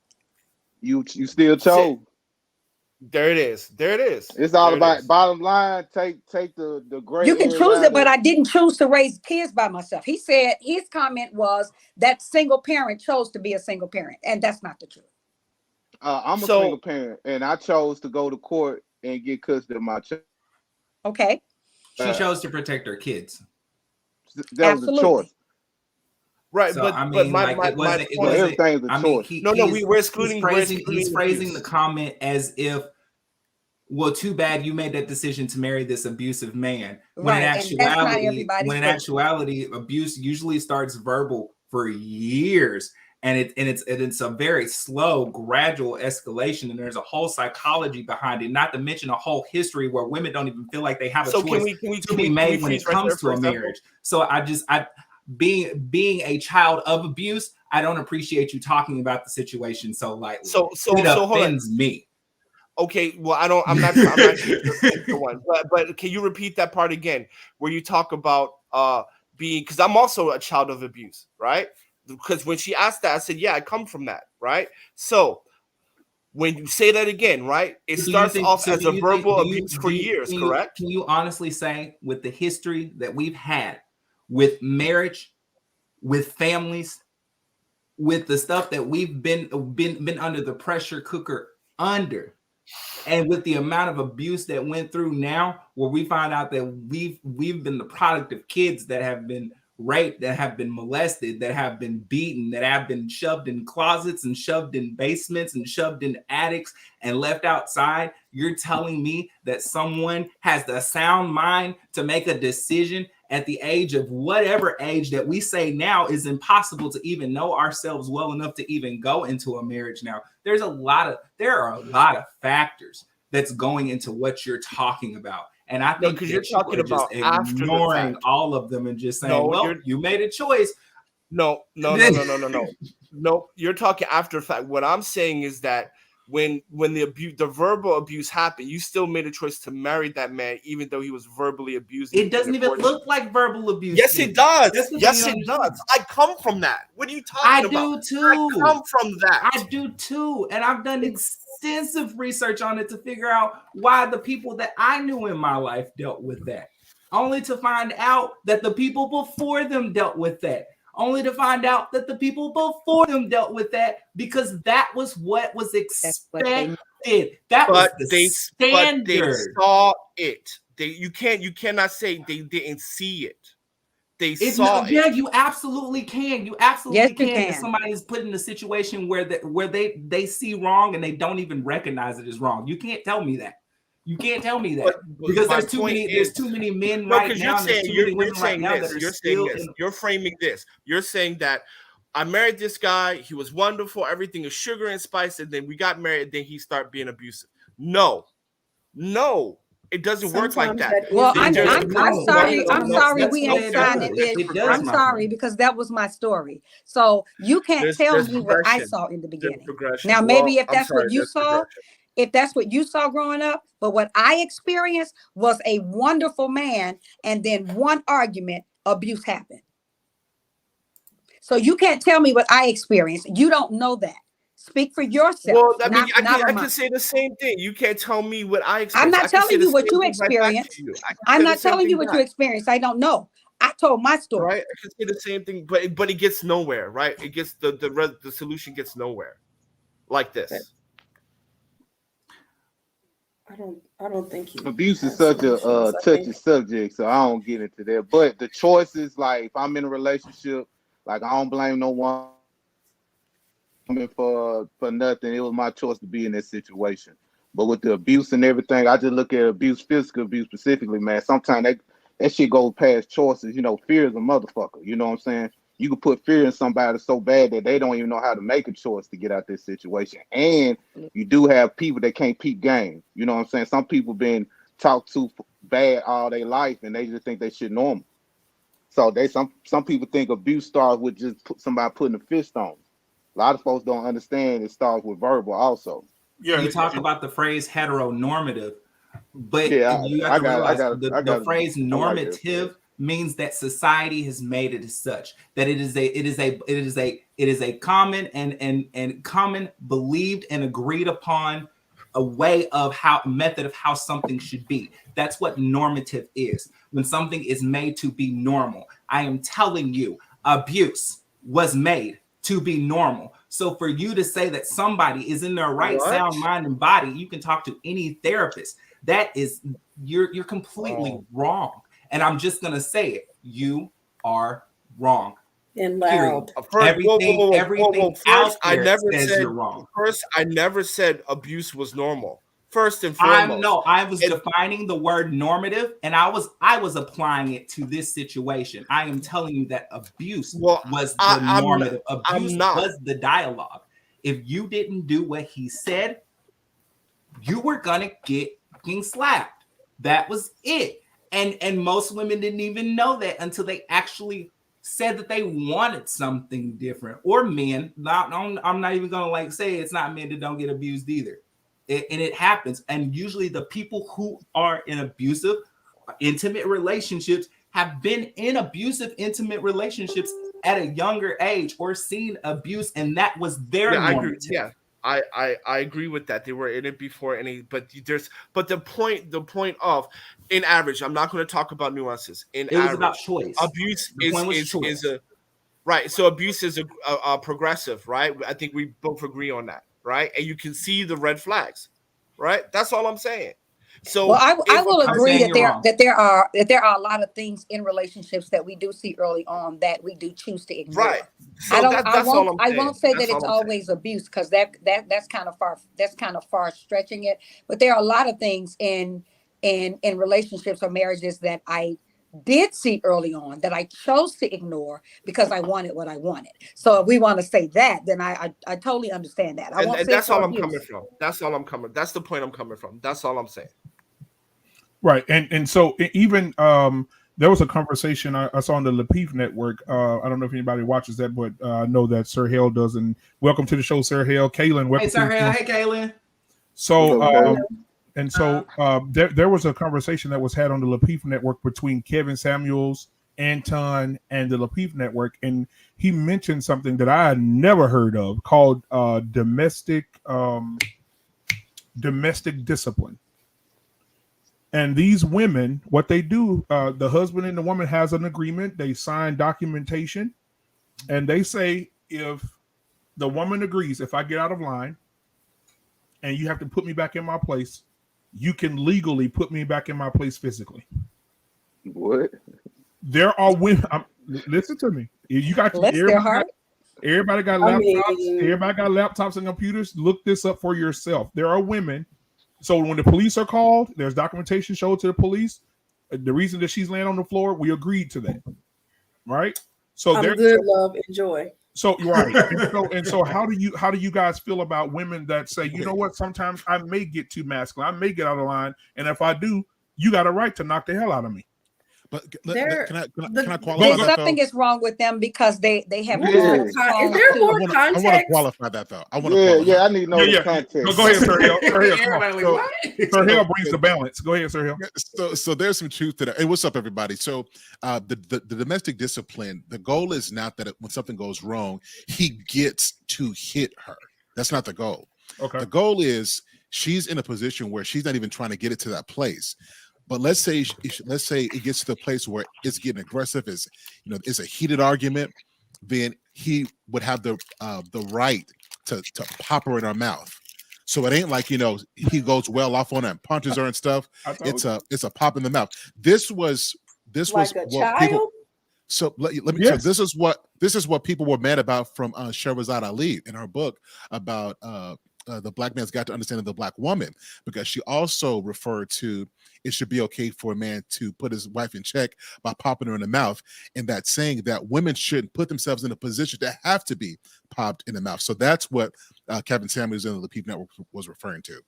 You still chose. There it is. It's all about bottom line. Take the gray. You can choose it, but I didn't choose to raise kids by myself. He said his comment was that single parent chose to be a single parent, and that's not the truth. I'm a single parent, and I chose to go to court and get custody of my child. Okay. She chose to protect her kids. That was a choice. Right, so, but I mean, my everything's a choice. We're excluding. He's phrasing the comment as if, well, too bad you made that decision to marry this abusive man. When in actuality, abuse usually starts verbal for years. And it's a very slow, gradual escalation, and there's a whole psychology behind it. Not to mention a whole history where women don't even feel like they have a choice to be made when it comes to a marriage. So being a child of abuse, I don't appreciate you talking about the situation so lightly. So it offends me. Okay, well, I'm not sure the one, but can you repeat that part again where you talk about being? Because I'm also a child of abuse, right? Because when she asked that, I said, yeah, I come from that, right? So when you say that again, right, it starts off as a verbal abuse for years, correct? Can you honestly say, with the history that we've had with marriage, with families, with the stuff that we've been under the pressure cooker under, and with the amount of abuse that went through now, where we find out that we've been the product of kids that have been raped, that have been molested, that have been beaten, that have been shoved in closets and shoved in basements and shoved in attics and left outside, you're telling me that someone has the sound mind to make a decision at the age of whatever age that we say now is impossible to even know ourselves well enough to even go into a marriage now. There are a lot of factors that's going into what you're talking about. And I think because you're talking about ignoring all of them and just saying, you made a choice. No. You're talking after the fact. What I'm saying is that when the verbal abuse happened, you still made a choice to marry that man, even though he was verbally abusing. It doesn't even look like verbal abuse. Yes, it does. Yes, it does. I come from that. What are you talking about? I do too. I come from that. I do too. And I've done extensive research on it to figure out why the people that I knew in my life dealt with that. Only to find out that the people before them dealt with that. Only to find out that the people before them dealt with that because that was what was expected. That was the standard. But they saw it. You cannot say they didn't see it. They saw it. Yeah, you absolutely can. You absolutely can. If somebody is put in a situation where they see wrong and they don't even recognize it as wrong. You can't tell me that. You can't tell me that because there's too many men right now. You're framing this. You're saying that I married this guy. He was wonderful. Everything is sugar and spice. And then we got married. And then he started being abusive. No, it doesn't work like that. Well, I'm sorry. I'm sorry. We ain't signed it. I'm sorry because that was my story. So you can't tell me what I saw in the beginning. Now, maybe if that's what you saw. If that's what you saw growing up, but what I experienced was a wonderful man, and then one argument, abuse happened. So you can't tell me what I experienced. You don't know that. Speak for yourself. Well, I mean, I can say the same thing. You can't tell me what I experienced. I'm not telling you what you experienced. I'm not telling you what you experienced. I don't know. I told my story. Right, I can say the same thing, but it gets nowhere. Right, it gets the solution gets nowhere like this. I don't think you. Abuse is such a touchy subject, so I don't get into that. But the choices, like if I'm in a relationship, like I don't blame no one for nothing. It was my choice to be in that situation. But with the abuse and everything, I just look at abuse, physical abuse specifically, man. Sometimes that shit goes past choices. You know, fear is a motherfucker. You know what I'm saying? You can put fear in somebody so bad that they don't even know how to make a choice to get out this situation. And you do have people that can't peep game. You know what I'm saying? Some people been talked to bad all their life, and they just think they shit normal. So some people think abuse starts with just somebody putting a fist on them. A lot of folks don't understand it starts with verbal also. Yeah, you talk about the phrase heteronormative, but yeah, you have to realize the phrase normative means that society has made it as such that it is a common and common believed and agreed upon a way of method of how something should be. That's what normative is. When something is made to be normal. I am telling you, abuse was made to be normal. So for you to say that somebody is in their right sound mind and body, you can talk to any therapist. That is, you're completely wrong. And I'm just gonna say it. You are wrong. And loud. Everything out there says you're wrong. First, I never said abuse was normal. First and foremost, I was defining the word normative, and I was applying it to this situation. I am telling you that abuse was the normative. Abuse was the dialogue. If you didn't do what he said, you were gonna get slapped. That was it. And most women didn't even know that until they actually said that they wanted something different. Or men. I'm not even gonna say it's not men that don't get abused either. And it happens. And usually the people who are in abusive, intimate relationships have been in abusive, intimate relationships at a younger age or seen abuse, and that was their normative. I agree with that. They were in it before but the point of in average, I'm not going to talk about nuances. It was about choice. Abuse is a right. So abuse is a progressive, right? I think we both agree on that. Right, and you can see the red flags, right? That's all I'm saying. So, well, I will agree that there are a lot of things in relationships that we do see early on that we do choose to ignore. Right. So I won't say that it's always abuse because that's kind of far. That's kind of far stretching it. But there are a lot of things in relationships or marriages that I did see early on that I chose to ignore because I wanted what I wanted. So if we want to say that, then I totally understand that. And that's all I'm coming from. That's all I'm coming. That's the point I'm coming from. That's all I'm saying. Right. And so even there was a conversation I saw on the Lapeef Network. I don't know if anybody watches that, but I know that Sir Hale does. And welcome to the show, Sir Hale. Kaylin, welcome. Hey, Sir Hale. Hey, Kaylin. So there was a conversation that was had on the Lapeef Network between Kevin Samuels, Anton, and the Lapeef Network, and he mentioned something that I had never heard of called domestic discipline. And these women, what they do, the husband and the woman has an agreement. They sign documentation, and they say if the woman agrees, if I get out of line, and you have to put me back in my place, you can legally put me back in my place physically. What? There are women. Listen to me. You got everybody got laptops. Everybody got laptops and computers. Look this up for yourself. There are women. So when the police are called, there's documentation showed to the police. The reason that she's laying on the floor, we agreed to that, right? So I'm good, love, enjoy. So right, and so how do you guys feel about women that say, you know what, sometimes I may get too masculine, I may get out of line, and if I do, you got a right to knock the hell out of me. But can I qualify that? Something is wrong with them because they have. Is there more context? I want to qualify that though. I need to know the context. Go ahead, Sir Hill. Sir Hill brings the balance. Go ahead, Sir Hill. So there's some truth to that. Hey, what's up, everybody? So the domestic discipline, the goal is not that when something goes wrong, he gets to hit her. That's not the goal. Okay. The goal is she's in a position where she's not even trying to get it to that place. But let's say it gets to the place where it's getting aggressive, it's a heated argument, then he would have the right to pop her in her mouth. So it ain't like he goes well off on her and punches her and stuff. It's a pop in the mouth. This was like a what child? people. So let me. Yes. So this is what people were mad about from Shahrazad Ali in her book about the black man's got to understand the black woman, because she also referred to it should be okay for a man to put his wife in check by popping her in the mouth, and that saying that women shouldn't put themselves in a position to have to be popped in the mouth. So that's what Kevin Samuels and the Peep Network was referring to.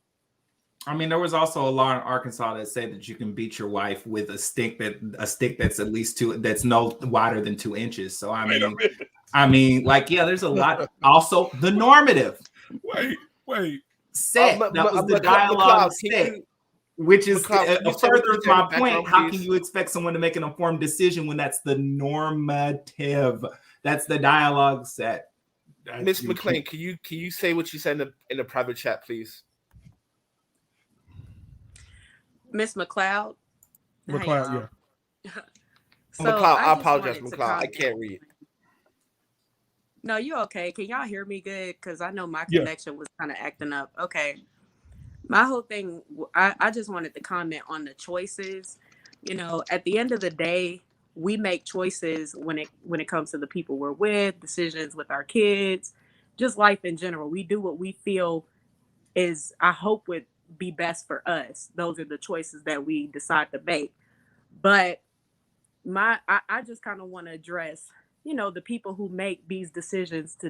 I mean, there was also a law in Arkansas that said that you can beat your wife with a stick that's at least that's no wider than 2 inches. So I mean, like, yeah, there's a lot. Also, the normative. Wait. Set. That was the dialogue set, which is further to my point. How can you expect someone to make an informed decision when that's the normative? That's the dialogue set. Miss McLean, can you say what you said in the private chat, please? Miss McLeod. McLeod, yeah. So McLeod, I apologize, McLeod. I can't read. No, you're okay. Can y'all hear me good? Because I know my connection was kind of acting up. Okay. My whole thing, I just wanted to comment on the choices. At the end of the day, we make choices when it comes to the people we're with, decisions with our kids, just life in general. We do what we feel is, I hope, would be best for us. Those are the choices that we decide to make. But I just kind of want to address, the people who make these decisions to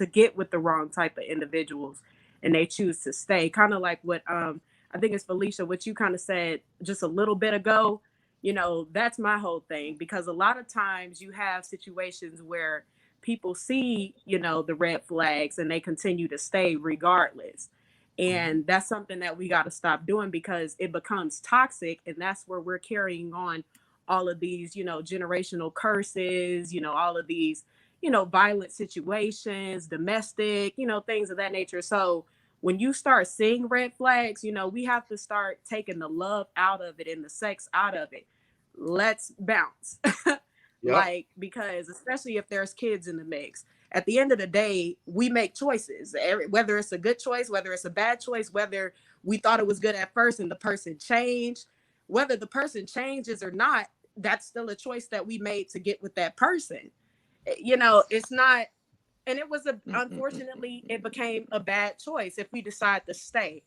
get with the wrong type of individuals, and they choose to stay. Kind of like what I think it's Felicia, what you kind of said just a little bit ago. That's my whole thing, because a lot of times you have situations where people see, the red flags, and they continue to stay regardless. And that's something that we got to stop doing, because it becomes toxic. And that's where we're carrying on all of these, generational curses, all of these, violent situations, domestic, things of that nature. So when you start seeing red flags, we have to start taking the love out of it and the sex out of it. Let's bounce. Yep. Because especially if there's kids in the mix, at the end of the day, we make choices, whether it's a good choice, whether it's a bad choice, whether we thought it was good at first and the person changed, whether the person changes or not, that's still a choice that we made to get with that person. It's not, and it was unfortunately, it became a bad choice if we decide to stay.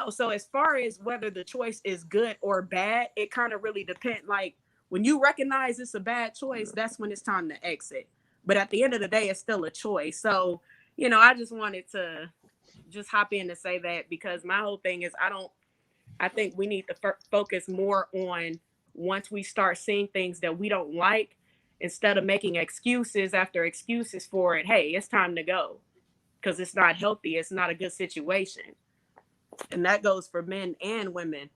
So as far as whether the choice is good or bad, it kind of really depends. Like, when you recognize it's a bad choice, that's when it's time to exit. But at the end of the day, it's still a choice. So, I just wanted to just hop in to say that, because my whole thing is, I think we need to focus more on, once we start seeing things that we don't like, instead of making excuses after excuses for it, hey, it's time to go, because it's not healthy. It's not a good situation. And that goes for men and women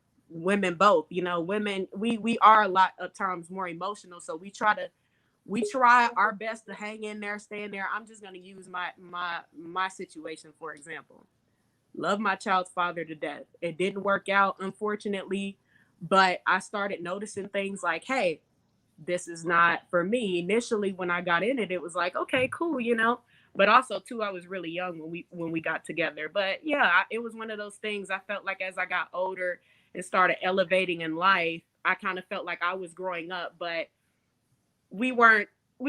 both. Women, we are a lot of times more emotional. So we try our best to hang in there, stay in there. I'm just going to use my situation, for example. Love my child's father to death. It didn't work out, unfortunately, but I started noticing things like, hey, this is not for me. Initially, when I got in it, it was like, okay, cool, but also too, I was really young when we got together. But yeah, it was one of those things. I felt like as I got older and started elevating in life, I kind of felt like I was growing up, but we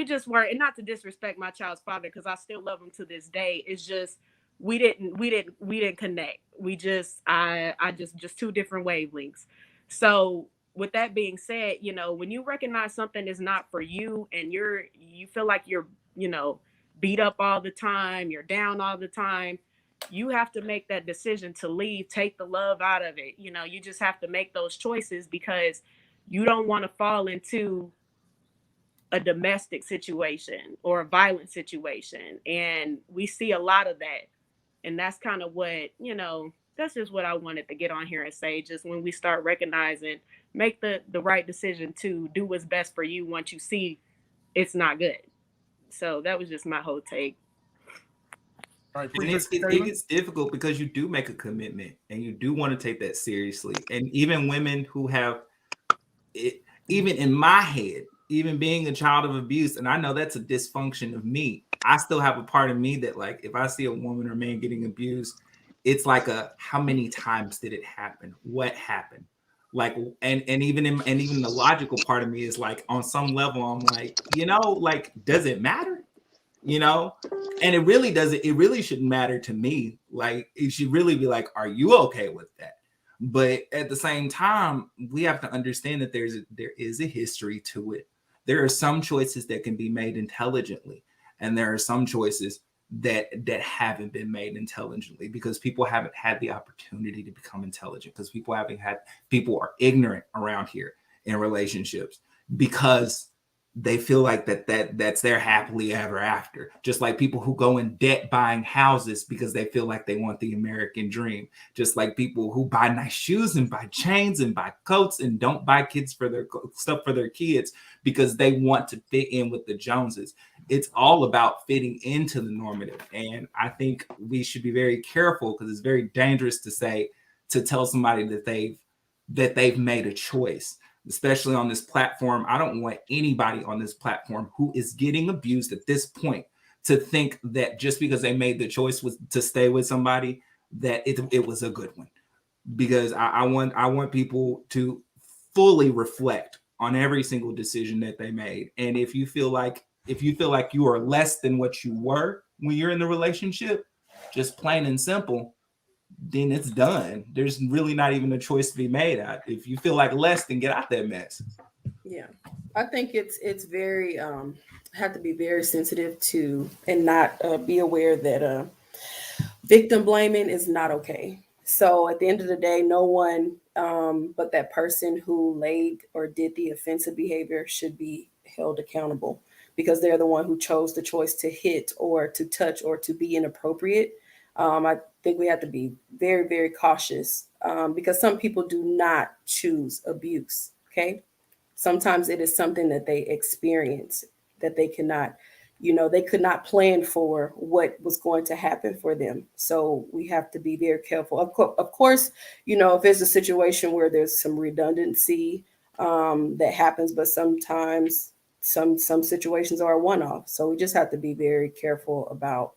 just weren't. And not to disrespect my child's father, because I still love him to this day. It's just we didn't connect. I just two different wavelengths. So with that being said, when you recognize something is not for you, and you feel like you're beat up all the time, you're down all the time, you have to make that decision to leave, take the love out of it. You just have to make those choices, because you don't want to fall into a domestic situation or a violent situation. And we see a lot of that. And that's kind of what, that's just what I wanted to get on here and say. Just when we start recognizing, make the right decision to do what's best for you once you see it's not good. So that was just my whole take. Right, and it gets difficult, because you do make a commitment and you do want to take that seriously. And even women who have even in my head, even being a child of abuse, and I know that's a dysfunction of me, I still have a part of me that, like, if I see a woman or man getting abused, it's like how many times did it happen? What happened? Like, and even the logical part of me is like, on some level, I'm like, like, does it matter? And it really doesn't. It really shouldn't matter to me. Like, it should really be like, are you okay with that? But at the same time, we have to understand that there is a history to it. There are some choices that can be made intelligently, and there are some choices that haven't been made intelligently because people haven't had the opportunity to become intelligent, because people are ignorant around here in relationships because they feel like that's their happily ever after. Just like people who go in debt buying houses because they feel like they want the American dream. Just like people who buy nice shoes and buy chains and buy coats and don't buy stuff for their kids because they want to fit in with the Joneses. It's all about fitting into the normative. And I think we should be very careful, because it's very dangerous to tell somebody that they've made a choice, especially on this platform. I don't want anybody on this platform who is getting abused at this point to think that just because they made the choice was to stay with somebody, that it was a good one. Because I want people to fully reflect on every single decision that they made. And if you feel like you are less than what you were when you're in the relationship, just plain and simple, then it's done. There's really not even a choice to be made. If you feel like less, then get out that mess. Yeah, I think it's very have to be very sensitive to, and not be aware that victim blaming is not okay. So at the end of the day, no one but that person who laid or did the offensive behavior should be held accountable, because they're the one who chose the choice to hit or to touch or to be inappropriate. I think we have to be very, very cautious, because some people do not choose abuse. Okay. Sometimes it is something that they experience that they cannot, they could not plan for what was going to happen for them. So we have to be very careful. Of course, if there's a situation where there's some redundancy that happens, but sometimes some situations are a one-off. So we just have to be very careful about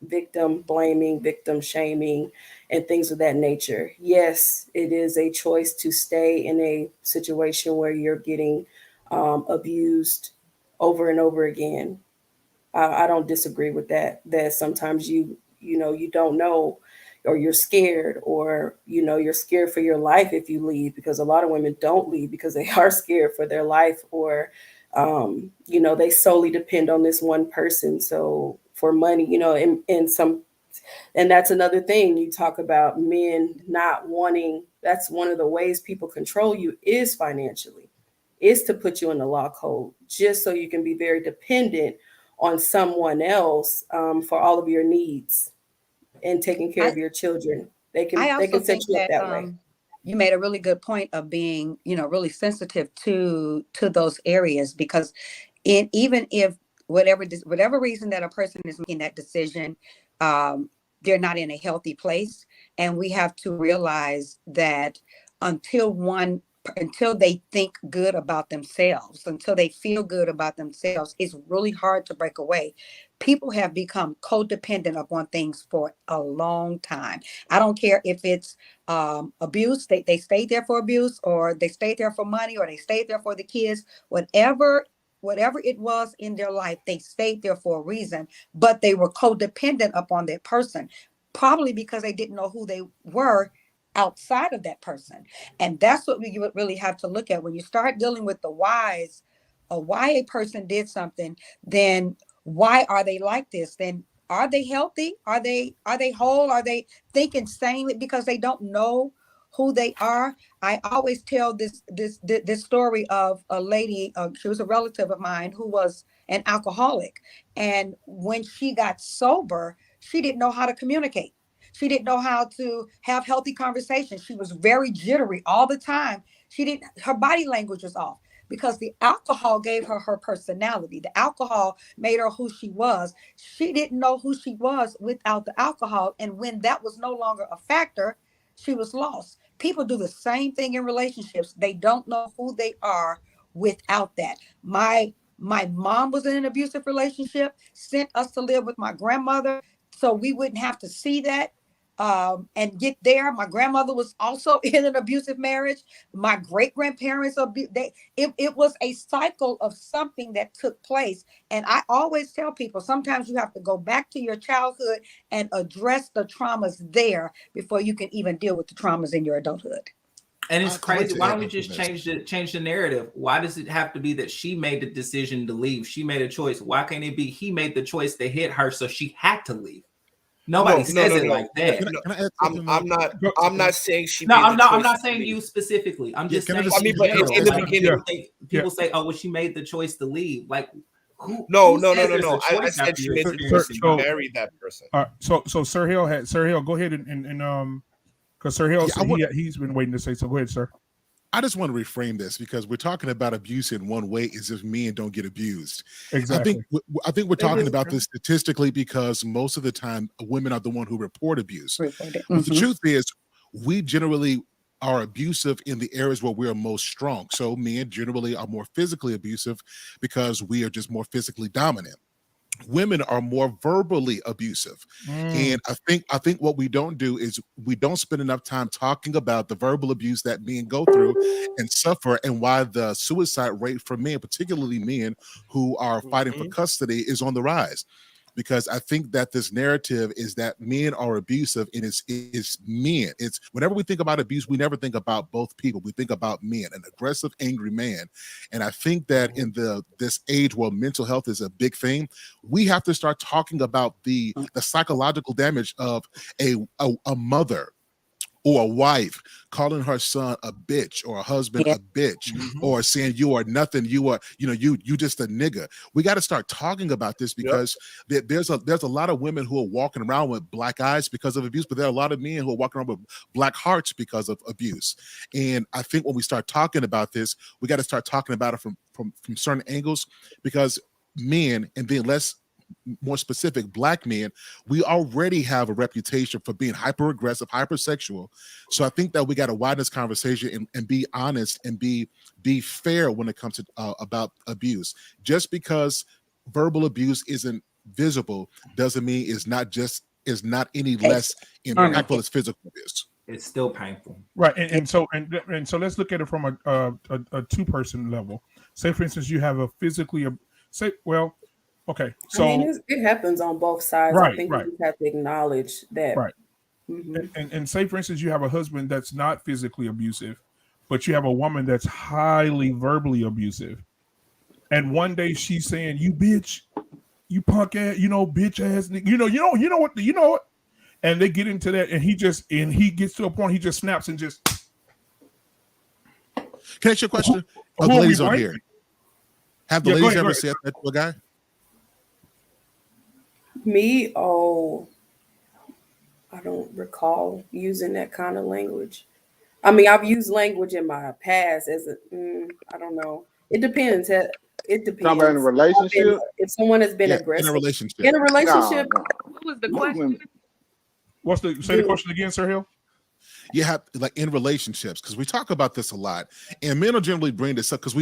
victim blaming, victim shaming, and things of that nature. Yes, it is a choice to stay in a situation where you're getting abused over and over again. I don't disagree with that. That sometimes you don't know, or you're scared, or you're scared for your life if you leave, because a lot of women don't leave because they are scared for their life, or they solely depend on this one person. So for money, and that's another thing. You talk about men not wanting, that's one of the ways people control you, is financially, is to put you in the lock hold, just so you can be very dependent on someone else for all of your needs and taking care of your children. They I also can set think you up that that way. you made a really good point of being, really sensitive to those areas, because even if whatever reason that a person is making that decision, they're not in a healthy place, and we have to realize that until they think good about themselves, until they feel good about themselves, it's really hard to break away. People have become codependent upon things for a long time. I don't care if it's abuse, they stayed there for abuse, or they stayed there for money, or they stayed there for the kids, whatever it was in their life, they stayed there for a reason, but they were codependent upon that person, probably because they didn't know who they were outside of that person. And that's what we would really have to look at when you start dealing with the whys of why a person did something. Then why are they like this? Then are they healthy? Are they whole? Are they thinking sanely because they don't know who they are? I always tell this story of a lady. She was a relative of mine who was an alcoholic, and when she got sober, she didn't know how to communicate. She didn't know how to have healthy conversations. She was very jittery all the time. Her body language was off because the alcohol gave her her personality. The alcohol made her who she was. She didn't know who she was without the alcohol. And when that was no longer a factor, she was lost. People do the same thing in relationships. They don't know who they are without that. My mom was in an abusive relationship, sent us to live with my grandmother so we wouldn't have to see that and get there. My grandmother was also in an abusive marriage. My great grandparents, it was a cycle of something that took place. And I always tell people sometimes you have to go back to your childhood and address the traumas there before you can even deal with the traumas in your adulthood. And it's crazy. Why don't we just this. change the narrative? Why does it have to be that she made the decision to leave? She made a choice. Why can't it be he made the choice to hit her, so she had to leave? Nobody says it like that. I'm not saying she. No, I'm not saying you specifically. I'm just saying. I mean, but in the beginning, people say, "Oh, well, she made the choice to leave." Like, who? No. I said she made the choice to marry that person. So Sir Hill, go ahead and because Sir Hill, he's been waiting to say so. Go ahead, sir. I just want to reframe this because we're talking about abuse in one way as if men don't get abused. Exactly. I think we're talking about this statistically because most of the time women are the one who report abuse. But the truth is, we generally are abusive in the areas where we are most strong. So men generally are more physically abusive because we are just more physically dominant. Women are more verbally abusive. And I think what we don't do is we don't spend enough time talking about the verbal abuse that men go through and suffer, and why the suicide rate for men, particularly men who are fighting for custody, is on the rise. Because I think that this narrative is that men are abusive, and it's men. It's whenever we think about abuse, we never think about both people. We think about men, an aggressive, angry man. And I think that in this age where mental health is a big thing, we have to start talking about the psychological damage of a mother or a wife calling her son a bitch, or a husband a bitch, or saying you are nothing, you are, you just a nigga. We got to start talking about this because there's a lot of women who are walking around with black eyes because of abuse, but there are a lot of men who are walking around with black hearts because of abuse. And I think when we start talking about this, we got to start talking about it from certain angles, because men, and being more specific, black men, we already have a reputation for being hyper aggressive, hypersexual. So I think that we got to widen this conversation and be honest and be fair when it comes to about abuse. Just because verbal abuse isn't visible doesn't mean is not any less impactful as physical abuse. It's still painful, right? And so let's look at it from a two-person level. Say, for instance, you have a physically okay, so I mean, it happens on both sides. Right, I think right. you have to acknowledge that. Right. And say, for instance, you have a husband that's not physically abusive, but you have a woman that's highly verbally abusive. And one day she's saying, "You bitch, you punk ass, bitch ass, you know what?" And they get into that, and he gets to a point, he just snaps and just. Can I ask you a question? The ladies on here. Have the ladies ever said that to a guy? Me? Oh, I don't recall using that kind of language. I mean, I've used language in my past as I don't know. It depends. It depends. Talking about in a relationship? If someone has been aggressive. In a relationship. No. What was the question? Say the question again, Sir Hill? You have, like, in relationships, because we talk about this a lot, and men will generally bring this up because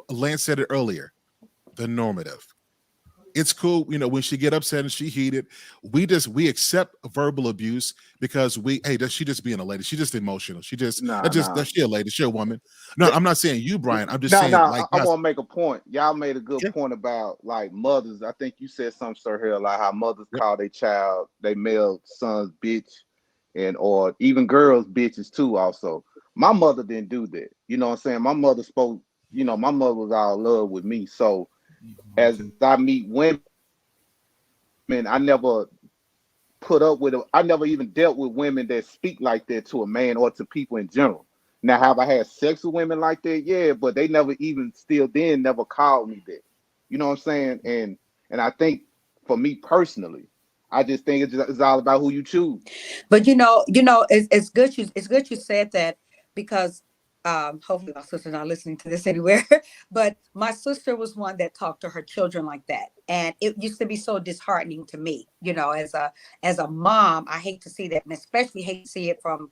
Lance said it earlier, the normative. It's cool, when she get upset and she heated, we accept verbal abuse because she just being a lady. She just emotional. She just, that's she a lady. She a woman. No, I'm not saying you, Brian. I'm just saying. Like, I want to make a point. Y'all made a good point about like mothers. I think you said something, Sir Hill, like how mothers call their child, they male sons bitch, or even girls bitches too. Also, my mother didn't do that. You know what I'm saying? My mother spoke. My mother was all love with me. So as I meet women, I never put up with I never even dealt with women that speak like that to a man or to people in general. Now, have I had sex with women like that? Yeah, but they never called me that. You know what I'm saying? And I think for me personally, I just think it's all about who you choose. But it's good you said that, because hopefully my sister's not listening to this anywhere, but my sister was one that talked to her children like that. And it used to be so disheartening to me, as a mom. I hate to see that, and especially hate to see it from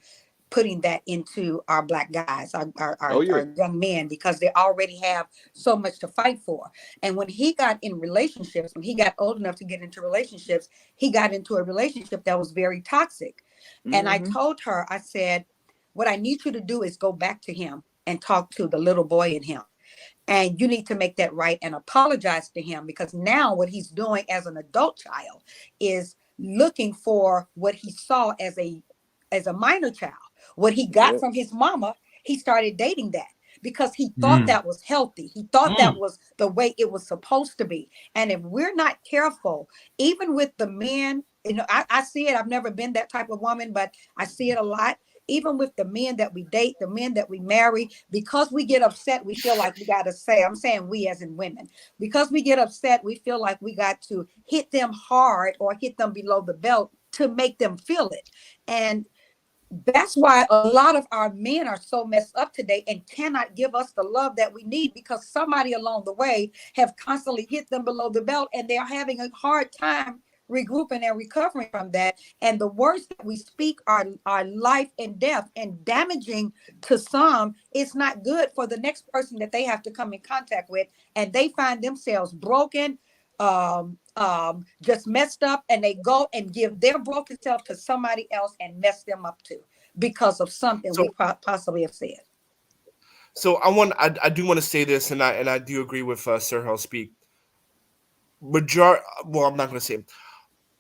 putting that into our Black guys, our young men, because they already have so much to fight for. And when he got in relationships, when he got old enough to get into relationships, he got into a relationship that was very toxic. And I told her, I said, what I need you to do is go back to him and talk to the little boy in him. And you need to make that right and apologize to him, because now what he's doing as an adult child is looking for what he saw as a minor child. What he got from his mama, he started dating that because he thought that was healthy. He thought that was the way it was supposed to be. And if we're not careful, even with the men, I see it. I've never been that type of woman, but I see it a lot. Even with the men that we date, the men that we marry, because we get upset, we feel like we got to say, I'm saying we as in women, because we get upset, we feel like we got to hit them hard or hit them below the belt to make them feel it. And that's why a lot of our men are so messed up today and cannot give us the love that we need, because somebody along the way have constantly hit them below the belt, and they're having a hard time regrouping and recovering from that. And the words that we speak are life and death, and damaging to some. It's not good for the next person that they have to come in contact with, and they find themselves broken, just messed up, and they go and give their broken self to somebody else and mess them up too, because of something we possibly have said. So I do want to say this, and I do agree with Sir Hell Speak. I'm not going to say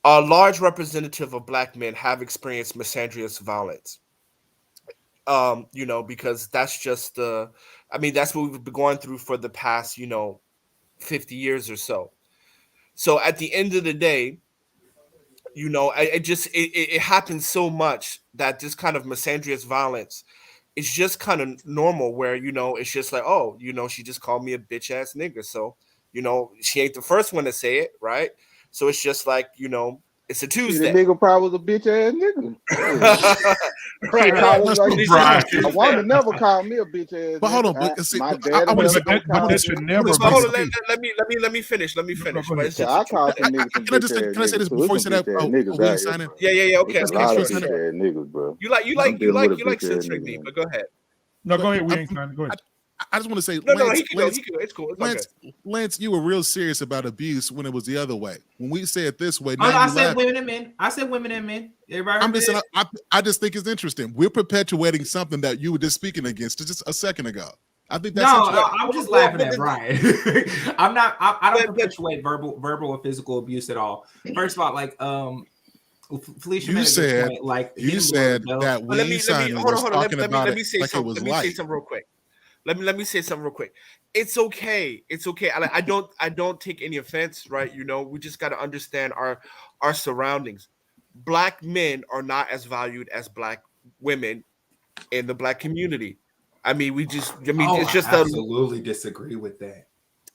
a large representative of Black men have experienced misandrous violence. Because that's just that's what we've been going through for the past 50 years or so. So at the end of the day, it happens so much that this kind of misandrous violence is just kind of normal, where it's just like, oh, she just called me a bitch ass nigga, so she ain't the first one to say it, right? So it's just like, it's a Tuesday. The nigga probably was a bitch ass nigga. Right. A woman never called me a bitch ass. But hold on, my dad this should never. Hold on, let me finish. Let me finish. I call some niggas some bitch ass. Can I say this before you say that? We signing? Yeah. Okay. A lot of bitch ass niggas, bro. You like censoring me, but go ahead. No, go ahead. We ain't signing. Go ahead. I just want to say, no, he can go. It's cool. Lance, you were real serious about abuse when it was the other way. When we say it this way, I said women and men. I said women and men. Everybody. I'm just saying, I just think it's interesting. We're perpetuating something that you were just speaking against just a second ago. I think that's I'm just laughing at Brian. I don't perpetuate verbal or physical abuse at all. First of all, like Felicia, you said point, like you said that we Simon was talking about it like it was light. Let me say something real quick. Let me say something real quick. It's okay. I don't take any offense, right? We just got to understand our surroundings. Black men are not as valued as Black women in the Black community. It's just I absolutely disagree with that.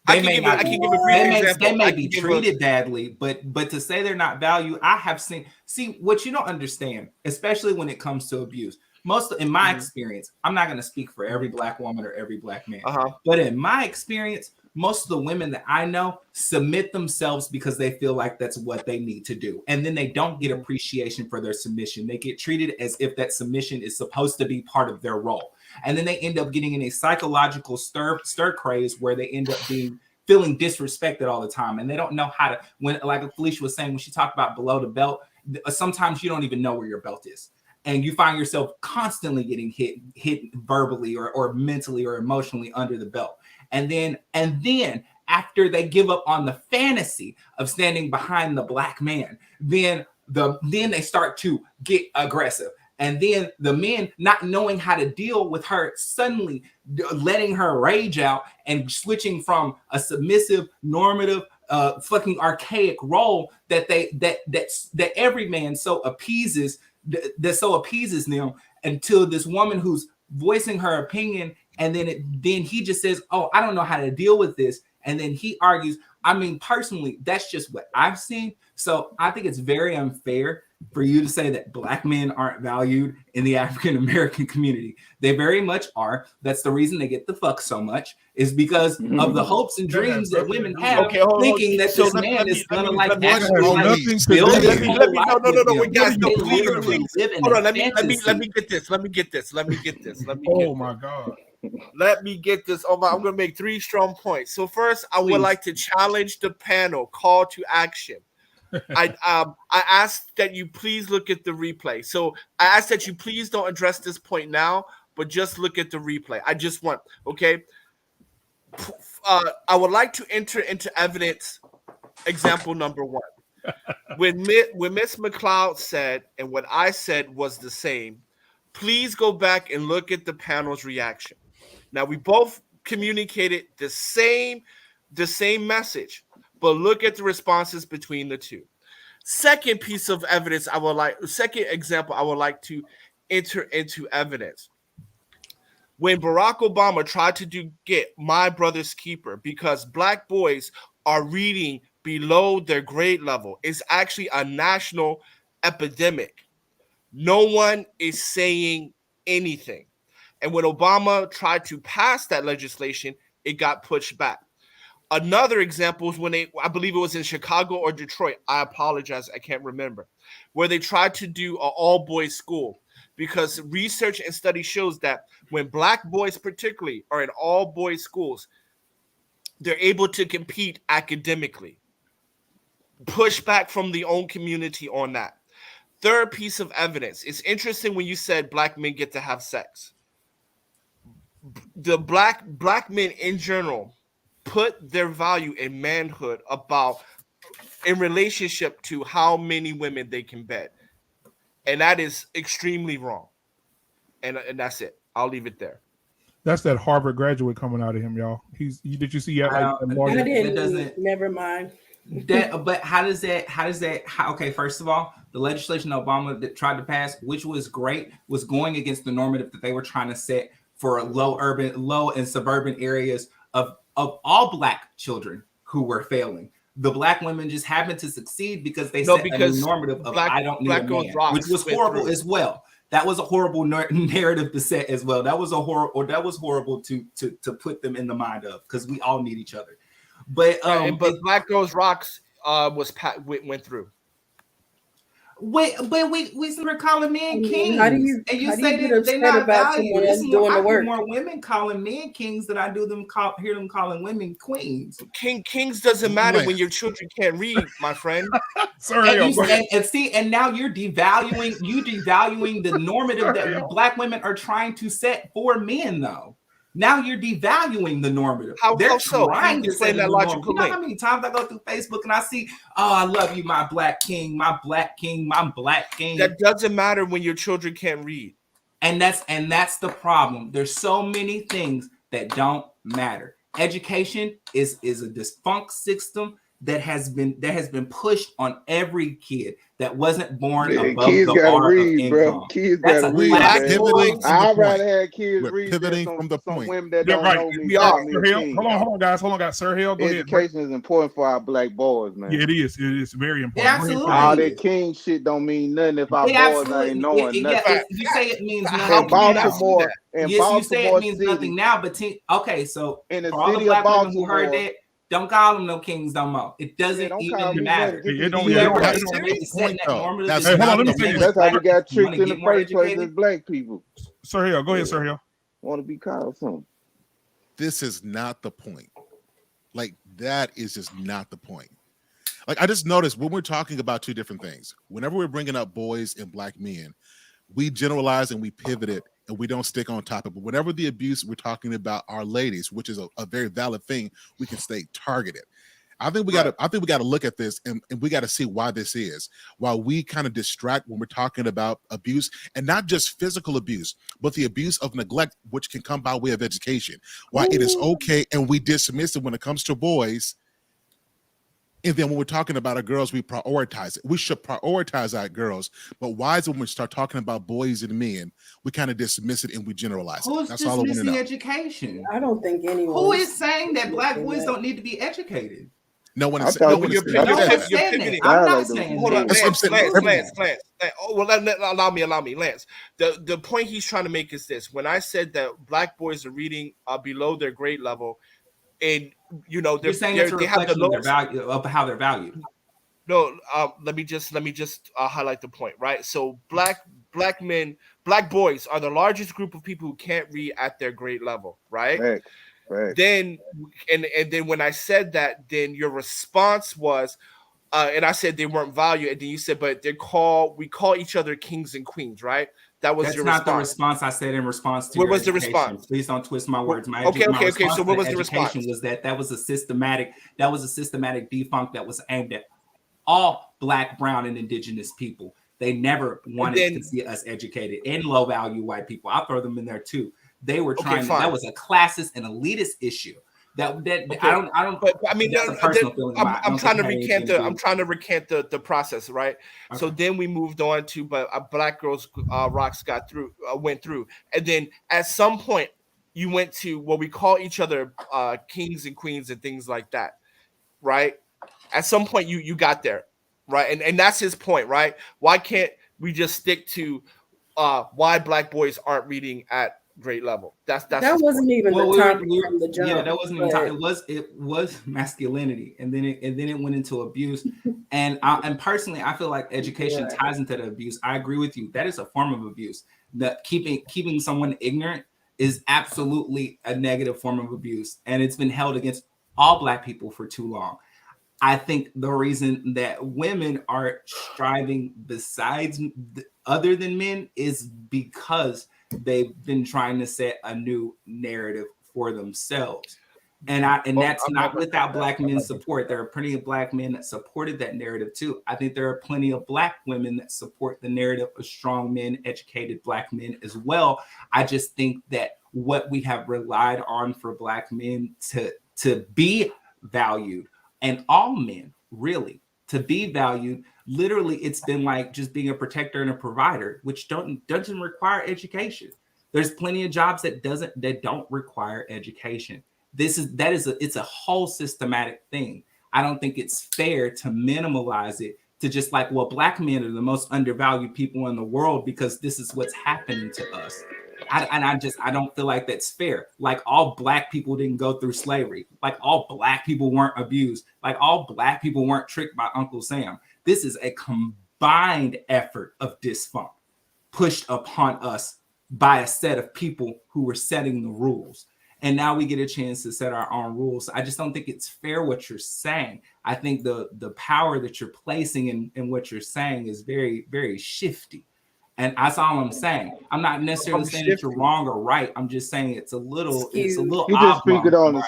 I can give a brief example. They may be treated badly, but to say they're not valued, I have seen. See, what you don't understand, especially when it comes to abuse. In my experience, I'm not going to speak for every Black woman or every Black man, but in my experience, most of the women that I know submit themselves because they feel like that's what they need to do. And then they don't get appreciation for their submission. They get treated as if that submission is supposed to be part of their role. And then they end up getting in a psychological stir craze where they end up feeling disrespected all the time. And they don't know how to, like Felicia was saying, when she talked about below the belt, sometimes you don't even know where your belt is. And you find yourself constantly getting hit verbally or mentally or emotionally under the belt. And then after they give up on the fantasy of standing behind the Black man, then they start to get aggressive. And then the men, not knowing how to deal with her, suddenly letting her rage out and switching from a submissive, normative, fucking archaic role that every man so appeases. That so appeases them until this woman who's voicing her opinion, and then he just says, "Oh, I don't know how to deal with this," and then he argues. I mean, personally, that's just what I've seen. So I think it's very unfair for you to say that Black men aren't valued in the African American community. They very much are. That's the reason they get the fuck so much, is because of the hopes and dreams that women have, Okay, hold on. thinking that So this let me- man let me- is let gonna me- like let me- actually has like nothing to build do- his Let me, whole let me, life no, with them. wait, guys, no, They please, literally please. live in Hold a on, let me fantasy. get this. Let me get this. Oh my God. Let me get this. I'm going to make 3 strong points. So first, I would Please. like to challenge the panel. Call to action. I ask that you please look at the replay. So I ask that you please don't address this point now, but just look at the replay. I just want, okay. I would like to enter into evidence. Example number 1. When Miss McLeod said and what I said was the same, please go back and look at the panel's reaction. Now we both communicated the same message, but look at the responses between the two. Second piece of evidence second example I would like to enter into evidence. When Barack Obama tried to get My Brother's Keeper because Black boys are reading below their grade level, it's actually a national epidemic. No one is saying anything. And when Obama tried to pass that legislation, it got pushed back. Another example is when I believe it was in Chicago or Detroit. I apologize, I can't remember, where they tried to do an all-boys school, because research and study shows that when Black boys particularly are in all-boys schools, they're able to compete academically. Pushback from the own community on that. Third piece of evidence. It's interesting when you said Black men get to have sex. The black men in general put their value in manhood in relationship to how many women they can bed. And that is extremely wrong. And that's it. I'll leave it there. That's that Harvard graduate coming out of him, y'all. Did you see that? I didn't. Never mind. But how does that? Okay, first of all, the legislation Obama that tried to pass, which was great, was going against the normative that they were trying to set for low and suburban areas of all Black children who were failing. The Black women just happened to succeed because they set a new normative of I don't need a man, which was horrible as well. That was a horrible narrative to set as well. That was horrible to put them in the mind of, because we all need each other. But Black Girls Rocks went through. Wait, but we were calling men kings. How do you say that they're not valued? It's more, I hear more women calling men kings than I do hear them calling women queens. Kings doesn't matter when your children can't read, my friend. Sorry, and now you're devaluing the normative that Black women are trying to set for men, though. Now you're devaluing the normative. They're trying to say that logical. You know how many times I go through Facebook and I see, "Oh, I love you, my Black king, my Black king, my Black king." That doesn't matter when your children can't read. And that's the problem. There's so many things that don't matter. Education is a defunct system that has been pushed on every kid that wasn't born above the bar of income. Kids gotta read, I'd rather have kids read pivoting from the point. women that don't know me. Hold on, guys. Sir Hill, go ahead. Education is important for our Black boys, man. Yeah, it is. It is very important. Yeah, absolutely. All that king shit don't mean nothing if our boys ain't knowing nothing. If you say it means nothing. You say it means nothing now, but okay, so in the for all the city Black of women who heard that, don't call them no kings no more. It doesn't even matter. It don't That's how we got tricked in the first place as Black people. Sir Hill, go ahead, Sir Hill. Want to be called something. This is not the point. Like, that is just not the point. Like, I just noticed when we're talking about two different things, whenever we're bringing up boys and Black men, we generalize and we pivot it and we don't stick on topic. But whenever the abuse we're talking about our ladies, which is a very valid thing, we can stay targeted. I think we got to look at this and we got to see why this is. While we kind of distract when we're talking about abuse, and not just physical abuse, but the abuse of neglect, which can come by way of education. Why it is okay and we dismiss it when it comes to boys. And then when we're talking about our girls, we prioritize it. We should prioritize our girls. But why is it when we start talking about boys and men, we kind of dismiss it and we generalize it? Who's That's all I want to know. Education? I don't think anyone. Who is saying that Black boys don't need to be educated? No one I is. thought No you one said is that. saying No one's that. saying pivoting. that. I'm Sound not like those saying Hold on, that. That's what I'm saying. Lance. Allow me, Lance. The point he's trying to make is this: when I said that black boys are reading below their grade level, and you know You're saying it's a they have the reflection of their lowest. value, of how they're valued. No, let me just highlight the point, right? So black boys are the largest group of people who can't read at their grade level, right? Facts. Facts. Then and then when I said that, then your response was, and I said they weren't valued, and then you said, but we call each other kings and queens, right? That was That's your not the response. response I said in response to What your was the education. response? Please don't twist my words. My Okay. response So to what the was the education response? was that was a systematic defunct that was aimed at all Black, brown, and indigenous people. They never wanted to see us educated, and low value white people. I'll throw them in there too. They were trying to, that was a classist and elitist issue. I don't. But I mean, that's a personal feeling of mine. I'm trying to recant the process, right? Okay. So then we moved on to, but Black Girls Rocks went through, and then at some point you went to what we call each other kings and queens and things like that, right? At some point you got there, right? And that's his point, right? Why can't we just stick to why Black boys aren't reading at grade level? That's that wasn't even the topic from the jump. Yeah, that wasn't even it was masculinity, and then it went into abuse. and personally, I feel like education ties into the abuse. I agree with you. That is a form of abuse. That keeping someone ignorant is absolutely a negative form of abuse, and it's been held against all Black people for too long. I think the reason that women are striving besides other than men is because they've been trying to set a new narrative for themselves. And that's not without Black men's support. There are plenty of Black men that supported that narrative too. I think there are plenty of Black women that support the narrative of strong men, educated Black men as well. I just think that what we have relied on for Black men to be valued, and all men really to be valued, literally it's been like just being a protector and a provider, which doesn't require education. There's plenty of jobs that don't require education. It's a whole systematic thing. I don't think it's fair to minimalize it to just like, well, Black men are the most undervalued people in the world because this is what's happening to us. I don't feel like that's fair. Like all Black people didn't go through slavery. Like all Black people weren't abused. Like all Black people weren't tricked by Uncle Sam. This is a combined effort of dysfunction pushed upon us by a set of people who were setting the rules. And now we get a chance to set our own rules. I just don't think it's fair what you're saying. I think the power that you're placing in what you're saying is very, very shifty. And that's all I'm saying. I'm not necessarily saying that you're wrong or right. I'm just saying it's a little You just speaking on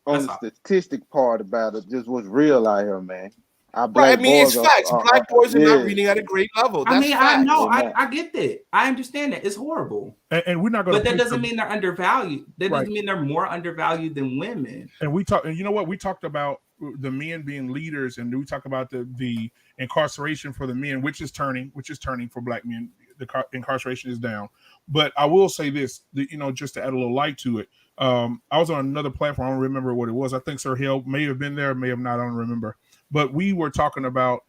the statistic part about it, just what's real out here, man. Right, I mean, it's facts. Black boys are not reading at a great level. That's I know, I get that. I understand that. It's horrible. And we're not going to. But that doesn't mean they're undervalued. That doesn't mean they're more undervalued than women. And you know what? We talked about the men being leaders, and we talk about the incarceration for the men, which is turning for Black men. The incarceration is down. But I will say this, just to add a little light to it. I was on another platform. I don't remember what it was. I think Sir Hill may have been there, may have not. I don't remember. But we were talking about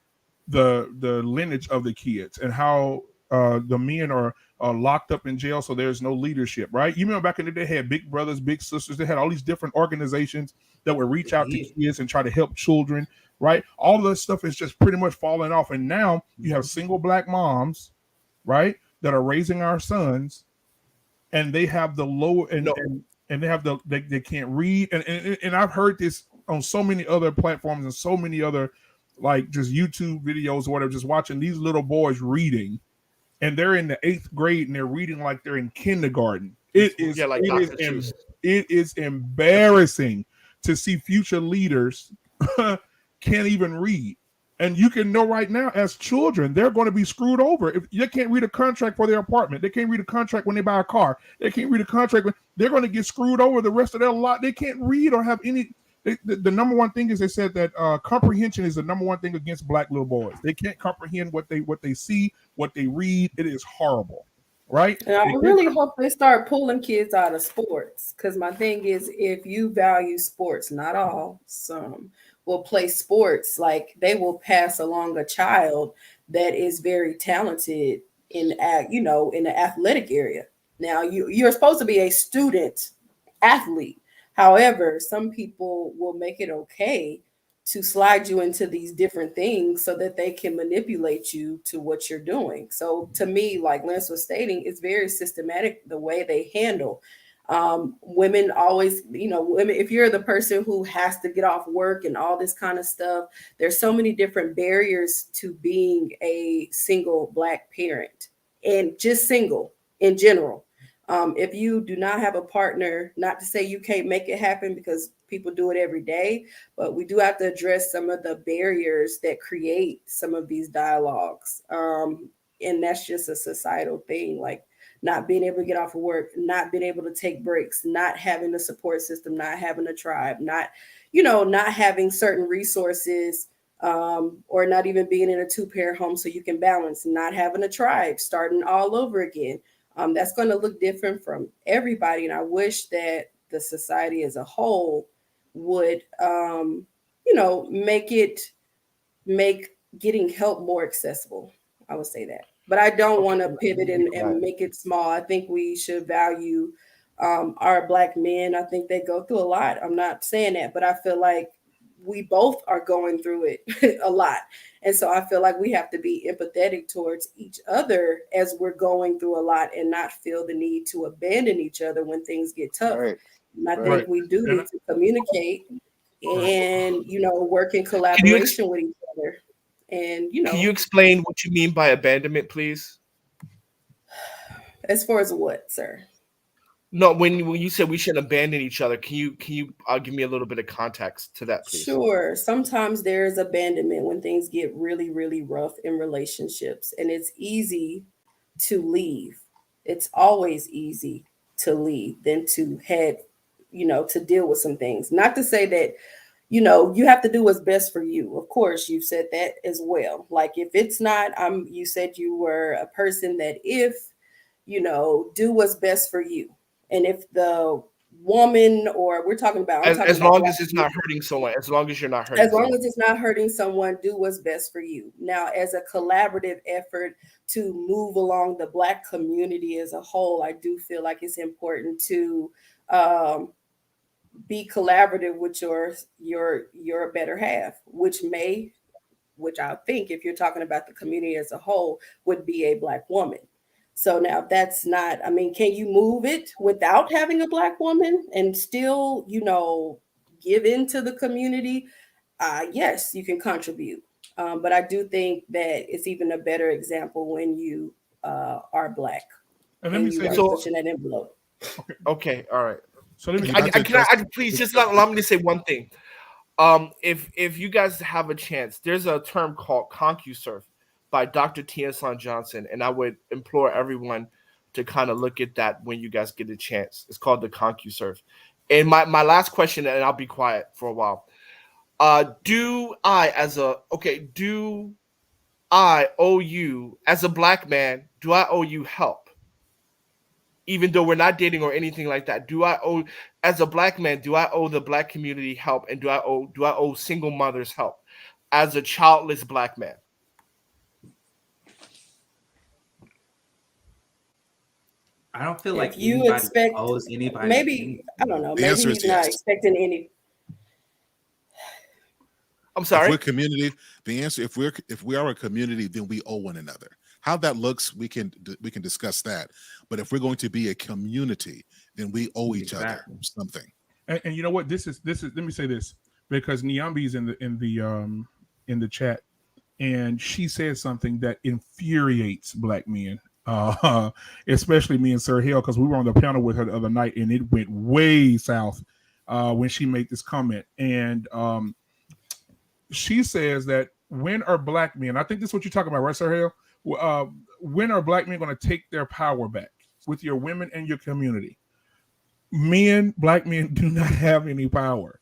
the lineage of the kids and how the men are locked up in jail, so there's no leadership, right? You remember back in the day, they had big brothers, big sisters. They had all these different organizations that would reach out to kids and try to help children, right? All of this stuff is just pretty much falling off. And now you have single Black moms, right, that are raising our sons, and they have the low and they have they can't read. And I've heard this on so many other platforms and so many other like just YouTube videos or whatever, just watching these little boys reading, and they're in the 8th grade and they're reading like they're in kindergarten. It is embarrassing to see future leaders can't even read. And you can know right now, as children, they're going to be screwed over. If they can't read a contract for their apartment, they can't read a contract when they buy a car, they can't read a contract they're going to get screwed over the rest of their life. They can't read or have any. The number one thing is they said that comprehension is the number one thing against Black little boys. They can't comprehend what they see, what they read. It is horrible, right? And I really hope they start pulling kids out of sports, because my thing is, if you value sports, not all, some, will play sports, like they will pass along a child that is very talented in in the athletic area. Now you're supposed to be a student athlete. However, some people will make it okay to slide you into these different things so that they can manipulate you to what you're doing. So to me, like Lance was stating, it's very systematic the way they handle. Women always, women, if you're the person who has to get off work and all this kind of stuff, there's so many different barriers to being a single Black parent and just single in general. If you do not have a partner, not to say you can't make it happen because people do it every day, but we do have to address some of the barriers that create some of these dialogues. And that's just a societal thing, like not being able to get off of work, not being able to take breaks, not having a support system, not having a tribe, not having certain resources, or not even being in a two-parent home so you can balance, not having a tribe, starting all over again. That's going to look different from everybody. And I wish that the society as a whole would, make getting help more accessible. I would say that. But I don't want to pivot and make it small. I think we should value our Black men. I think they go through a lot. I'm not saying that, but I feel like we both are going through it a lot. And so I feel like we have to be empathetic towards each other as we're going through a lot and not feel the need to abandon each other when things get tough. Right. And I think we do need to communicate and, work in collaboration with each other. And, Can you explain what you mean by abandonment, please? As far as what, sir? No, when you said we shouldn't abandon each other, can you give me a little bit of context to that, please? Sure. Sometimes there is abandonment when things get really, really rough in relationships, and it's easy to leave. It's always easy to leave than to to deal with some things. Not to say that, you have to do what's best for you. Of course, you've said that as well. Like if it's not, you said you were a person that if, do what's best for you. And if the woman, or we're talking about, as long as it's not hurting someone, as long as you're not hurting, as long as it's not hurting someone, do what's best for you. Now, as a collaborative effort to move along the Black community as a whole, I do feel like it's important to be collaborative with your better half, which I think, if you're talking about the community as a whole, would be a Black woman. So now that's not, can you move it without having a Black woman and still, give into the community? Yes, you can contribute. But I do think that it's even a better example when you are Black and you are pushing that envelope. Okay, all right. So let me I please just allow me to say one thing. If you guys have a chance, there's a term called ConcuSurf by Dr. Tien-Son Johnson, and I would implore everyone to kind of look at that when you guys get a chance. It's called the ConcuSurf. And my last question, and I'll be quiet for a while. Do I owe you, as a Black man, do I owe you help? Even though we're not dating or anything like that, as a Black man, do I owe the Black community help? And do I owe single mothers help as a childless Black man? I don't feel like anybody owes anybody. Maybe, I don't know. Maybe he's not expecting any. I'm sorry. If we're community, the answer, if we are a community, then we owe one another. How that looks, we can discuss that. But if we're going to be a community, then we owe each other something. And you know what? This is. Let me say this, because Nyambi's in the chat, and she said something that infuriates Black men, especially me and Sir Hill, because we were on the panel with her the other night, and it went way south when she made this comment. And she says that when are Black men? I think this is what you're talking about, right, Sir Hill? When are Black men going to take their power back with your women and your community? Black men do not have any power.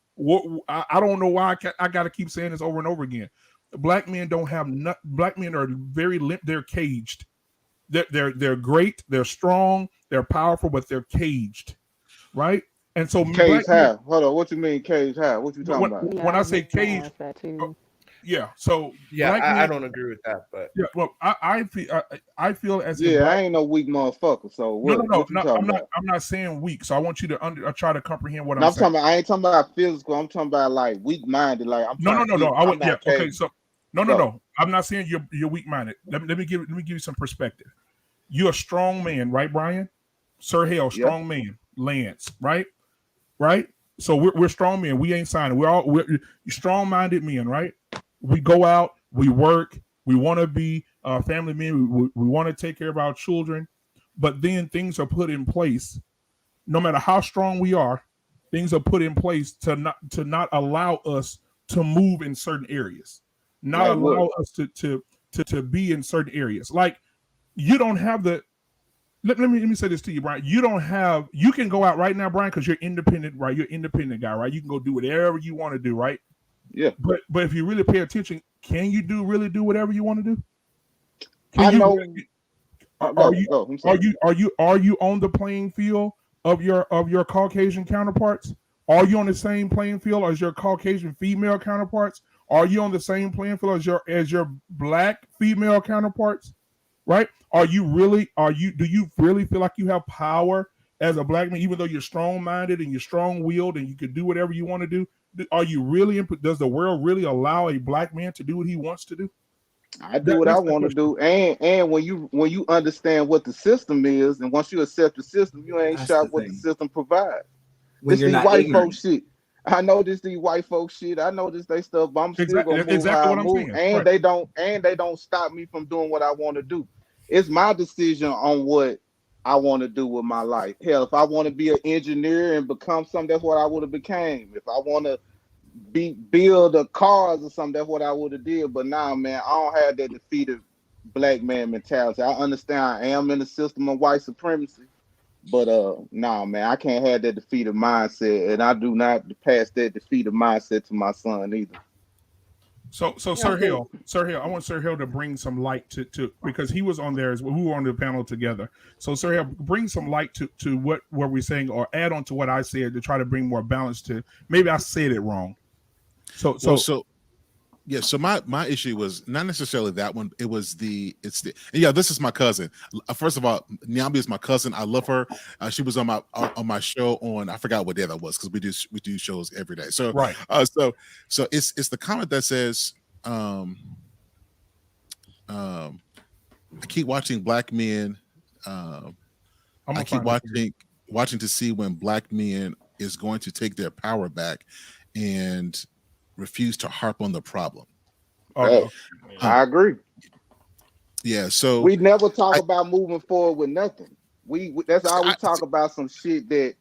I don't know why I got to keep saying this over and over again. Black men don't have. Black men are very limp. They're caged. They're great. They're strong. They're powerful, but they're caged, right? And so Cage high. Hold on. What you mean cage high? What you talking about? when I say cage, that too. yeah. So Yeah, black I men, don't agree with that, but yeah. Well, I feel as if Yeah, black. I ain't no weak motherfucker. So No, what? no, What you no. talking about? I'm not saying weak. So I want you to try to comprehend what No, I'm I'm saying. talking about. I ain't talking about physical. I'm talking about like weak minded. Like I'm No, trying no, to no, no. get. I I'm would. Yeah. not Okay. cage. So no, no, Go. no. I'm not saying you're weak minded. Let me give you some perspective. You're a strong man, right, Brian? Sir Hale, Yeah. strong man. Lance, right? Right. So we're strong men. We ain't signing. We're strong minded men, right? We go out. We work. We want to be family men. We want to take care of our children. But then things are put in place. No matter how strong we are, things are put in place to not allow us to move in certain areas, not Like what? allow us to be in certain areas. Like you don't have the. Let me say this to you, Brian. You can go out right now, Brian, because you're independent, right? You're an independent guy, right? You can go do whatever you want to do, right? Yeah. But if you really pay attention, can you really do whatever you want to do? I Can you? know. Are you Go. I'm sorry. are you on the playing field of your Caucasian counterparts? Are you on the same playing field as your Caucasian female counterparts? Are you on the same playing field as your black female counterparts? Right? Do you really feel like you have power as a black man, even though you're strong-minded and you're strong-willed and you can do whatever you want to do? Are you really? Does the world really allow a black man to do what he wants to do? I do what I That's the want to question. do, and when you understand what the system is, and once you accept the system, you ain't That's the shocked what the thing. system provides. When This you're these not white folk ignorant. shit. I know these white folk shit. I know this they stuff, but I'm still Exactly. gonna That's move exactly how I what I'm move, saying. and Right. they don't stop me from doing what I want to do. It's my decision on what I want to do with my life. Hell, if I want to be an engineer and become something, that's what I would have became. If I want to build a cars or something, that's what I would have did. But now, man, I don't have that defeated black man mentality. I understand I am in the system of white supremacy, but nah, man, I can't have that defeated mindset, and I do not pass that defeated mindset to my son either. So Yeah, I think Sir Hill, I want Sir Hill to bring some light to because he was on there as well. We were on the panel together. So Sir Hill, bring some light to what we're saying, or add on to what I said to try to bring more balance to. Maybe I said it wrong. So Well, so yeah, so my issue was not necessarily that one. It was yeah. This is my cousin. First of all, Nyambi is my cousin. I love her. She was on my show on, I forgot what day that was, because we do shows every day. So right. So it's the comment that says, I keep watching black men. I keep watching to see when black men is going to take their power back and refuse to harp on the problem. Okay. I agree. Yeah, so We never talk about moving forward with nothing. We that's all we I, talk about, some shit that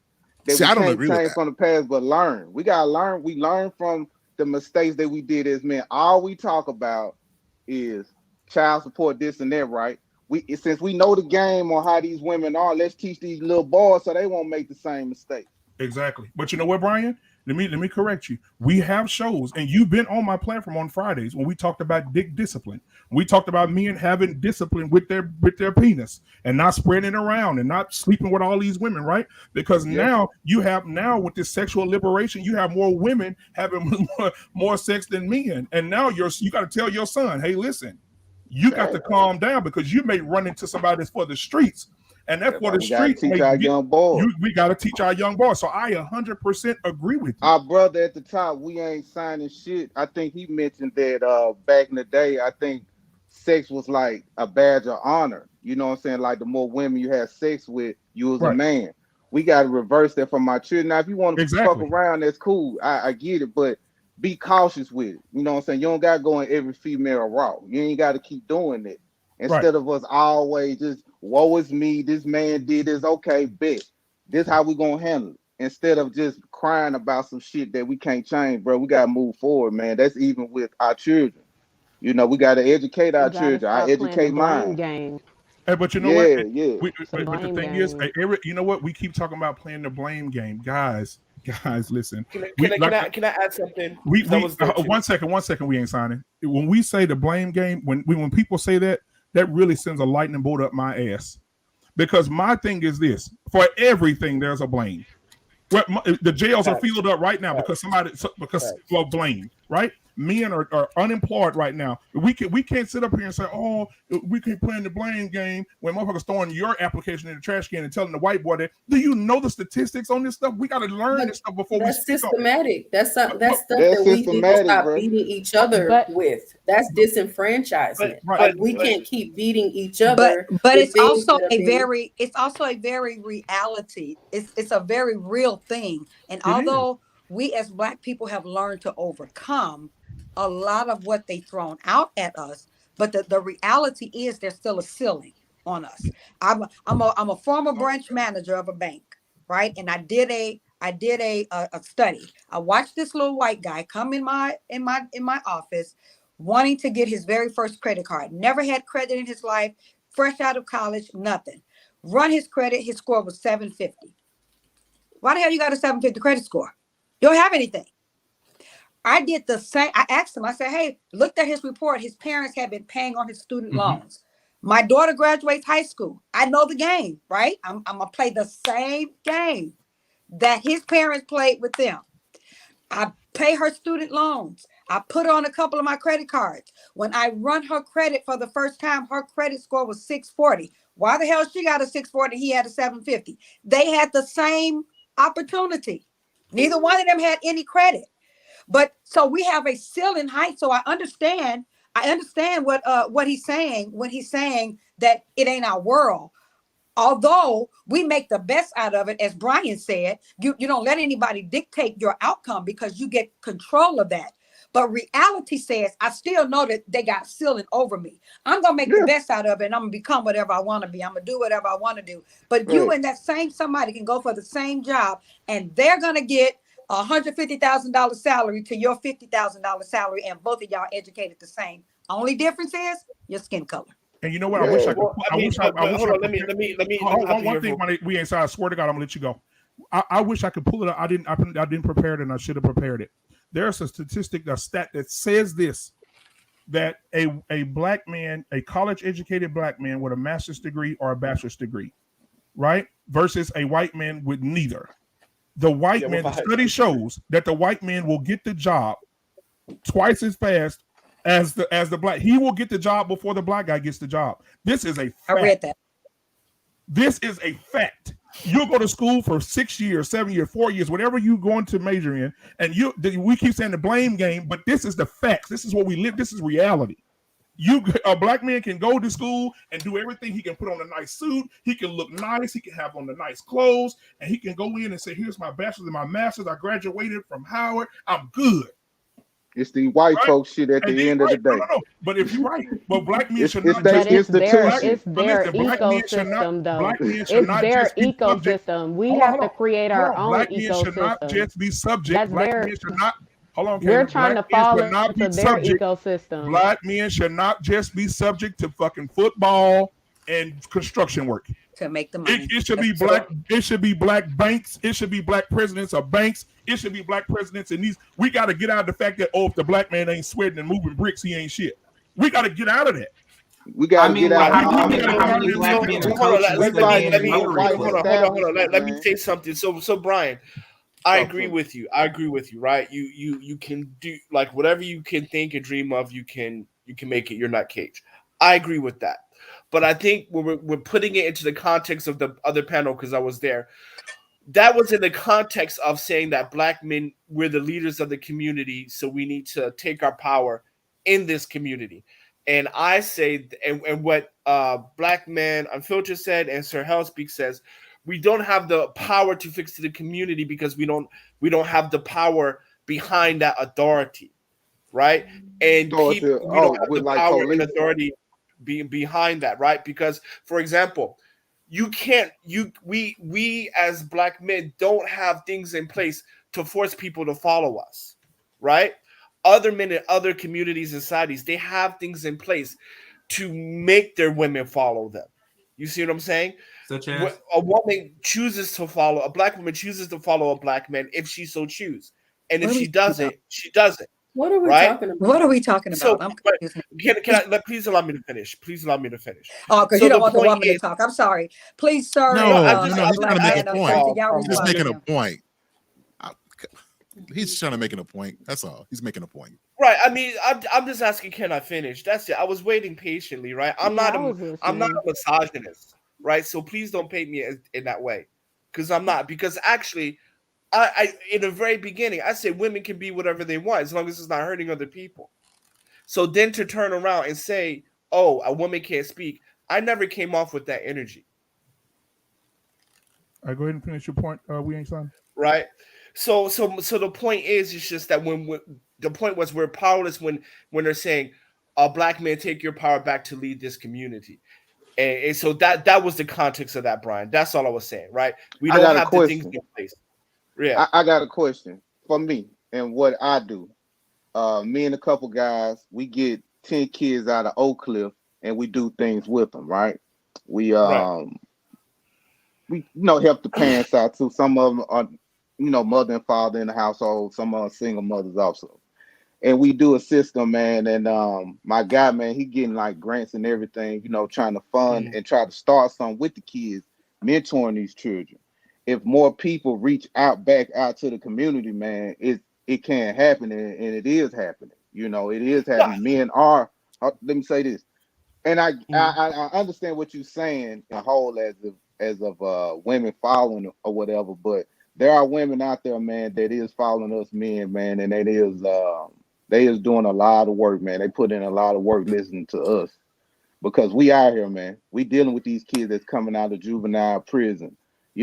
see, we I don't can't agree with change that. from the past, but learn. We gotta learn. We learn from the mistakes that we did as men. All we talk about is child support, this and that, right? Since we know the game on how these women are, let's teach these little boys so they won't make the same mistake. Exactly. But you know what, Brian? Let me correct you. We have shows, and you've been on my platform on Fridays when we talked about dick discipline. We talked about men having discipline with their penis and not spreading it around and not sleeping with all these women, right? Because Yeah. now with this sexual liberation, you have more women having more sex than men. And now you got to tell your son, hey, listen, you got to calm down because you may run into somebody that's for the streets. And that's That's for why the we gotta streets teach may our get young boys. we got to teach our young boys. So I 100% agree with you. Our brother at the top, we ain't signing shit. I think he mentioned that back in the day, I think sex was like a badge of honor. You know what I'm saying? Like the more women you had sex with, you was a Right. man. We got to reverse that for my children. Now, if you want to fuck Exactly. around, that's cool. I get it, but be cautious with it. You know what I'm saying? You don't got to go in every female raw. You ain't got to keep doing it. Right. Instead of us always just, woe is me, this man did this, okay, bet. This how we gonna handle it. Instead of just crying about some shit that we can't change, bro, we gotta move forward, man. That's even with our children. You know, we gotta educate You our gotta children. I stop playing the educate blame mine. game. Hey, but you know what? Yeah, yeah. It's a But the blame thing is, game. Eric, you know what? We keep talking about playing the blame game, guys. Listen. Can I add something? That was there too. 1 second. We ain't signing. When we say the blame game, when people say that, that really sends a lightning bolt up my ass. Because my thing is this: for everything, there's a blame. The jails are Right. filled up right now Right. because of blame, right? Men are unemployed right now. We can't sit up here and say, oh, we keep playing the blame game when motherfuckers throwing your application in the trash can and telling the white boy that. Do you know the statistics on this stuff? We got to learn this stuff before we speak on it. Systematic. That's stuff that we need to systematic, stop bro. beating each other with. That's disenfranchisement. Like we can't keep beating each other. But with it's things also that are a very reality. It's a very real thing. And It although we as Black people have learned to overcome a lot of what they thrown out at us, but the reality is there's still a ceiling on us. I'm a former branch manager of a bank, right? And I did a study. I watched this little white guy come in my office wanting to get his very first credit card. Never had credit in his life, fresh out of college, nothing. Run his credit, his score was 750. Why the hell you got a 750 credit score? You don't have anything. I did the same. I asked him, I said, hey, looked at his report. His parents had been paying on his student loans. My daughter graduates high school. I know the game, right? I'm going to play the same game that his parents played with them. I pay her student loans. I put on a couple of my credit cards. When I run her credit for the first time, her credit score was 640. Why the hell she got a 640? He had a 750. They had the same opportunity. Neither one of them had any credit. But so we have a ceiling height. So I understand what he's saying when he's saying that it ain't our world. Although we make the best out of it, as Brian said, you don't let anybody dictate your outcome because you get control of that. But reality says, I still know that they got ceiling over me. I'm going to make the best out of it, and I'm going to become whatever I want to be. I'm going to do whatever I want to do. But you and that same somebody can go for the same job, and they're going to get a $150,000 salary to your $50,000 salary, and both of y'all educated the same. Only difference is your skin color. And you know what? I wish I could. Hold on. Let me. One thing when we ain't sorry. I swear to God, I'm gonna let you go. I wish I could pull it up. I didn't prepare it, and I should have prepared it. There's a statistic, a stat that says this: that a black man, a college educated black man with a master's degree or a bachelor's degree, right, versus a white man with neither. The white man, the study shows that the white man will get the job twice as fast as the black. He will get the job before the black guy gets the job. This is a fact. I read that. This is a fact. You'll go to school for 6 years, 7 years, 4 years, whatever you going to major in, and we keep saying the blame game, but this is the facts. This is what we live. This is reality. A black man can go to school and do everything. He can put on a nice suit. He can look nice. He can have on the nice clothes, and he can go in and say, "Here's my bachelor's and my master's. I graduated from Howard. I'm good." It's the white folks shit at the end of the day. No. But if you're right, but black men should not. It's their ecosystem, though. It's their ecosystem. We have to create our own black men ecosystem. should not just be subject. Black men should not. Hold on, we're trying to fall into their ecosystem. Black men should not just be subject to fucking football and construction work. To make the money. It should be black. It should be black banks. It should be black presidents of banks. It should be black presidents in these. We got to get out of the fact that if the black man ain't sweating and moving bricks, he ain't shit. We got to get out of that. We got to get out. Let me say something. So Brian, I agree with you. Right? You can do like whatever you can think and dream of. You can make it. You're not caged. I agree with that. But I think we're putting it into the context of the other panel because I was there. That was in the context of saying that black men, we're the leaders of the community, so we need to take our power in this community. And I say, and what Black Man Unfiltered said and Sir Hellspeak says, we don't have the power to fix the community because we don't have the power behind that authority, right? And we don't have the power and authority being behind that, right? Because, for example, we as black men don't have things in place to force people to follow us, right? Other men in other communities and societies, they have things in place to make their women follow them. You see what I'm saying? Such as a woman chooses to follow, a black woman chooses to follow a black man if she so chooses. And if she doesn't, she doesn't. What are we talking about? What are we talking about? So, I'm confused. Please allow me to finish. Please allow me to finish. Oh, because you don't want the woman to talk. I'm sorry. Please, sir. No, he's trying to make a point. Y'all He's just making a point. He's trying to make a point. That's all. He's making a point. Right. I mean, I'm just asking, can I finish? That's it. I was waiting patiently, right? I'm not a misogynist, right? So please don't paint me in that way, because I'm not. Because actually, I in the very beginning, I said women can be whatever they want as long as it's not hurting other people. So then to turn around and say, "Oh, a woman can't speak," I never came off with that energy. All right, go ahead and finish your point. We ain't son. Right. So the point is, it's just that when the point was we're powerless when they're saying, black men, take your power back to lead this community. And so that was the context of that, Brian. That's all I was saying, right? We don't have the things in place. Yeah. I got a question for me and what I do. Me and a couple guys, we get 10 kids out of Oak Cliff and we do things with them, right? We we help the parents out too. Some of them are mother and father in the household. Some are single mothers also. And we do assist them, man. And my guy, man, he getting like grants and everything, trying to fund and try to start something with the kids, mentoring these children. If more people reach back out to the community, man, it can happen, and it is happening. It is happening. Men are. Let me say this, and I understand what you're saying in whole as of women following or whatever, but there are women out there, man, that is following us men, man, and they is doing a lot of work, man. They put in a lot of work listening to us because we out here, man. We dealing with these kids that's coming out of juvenile prison.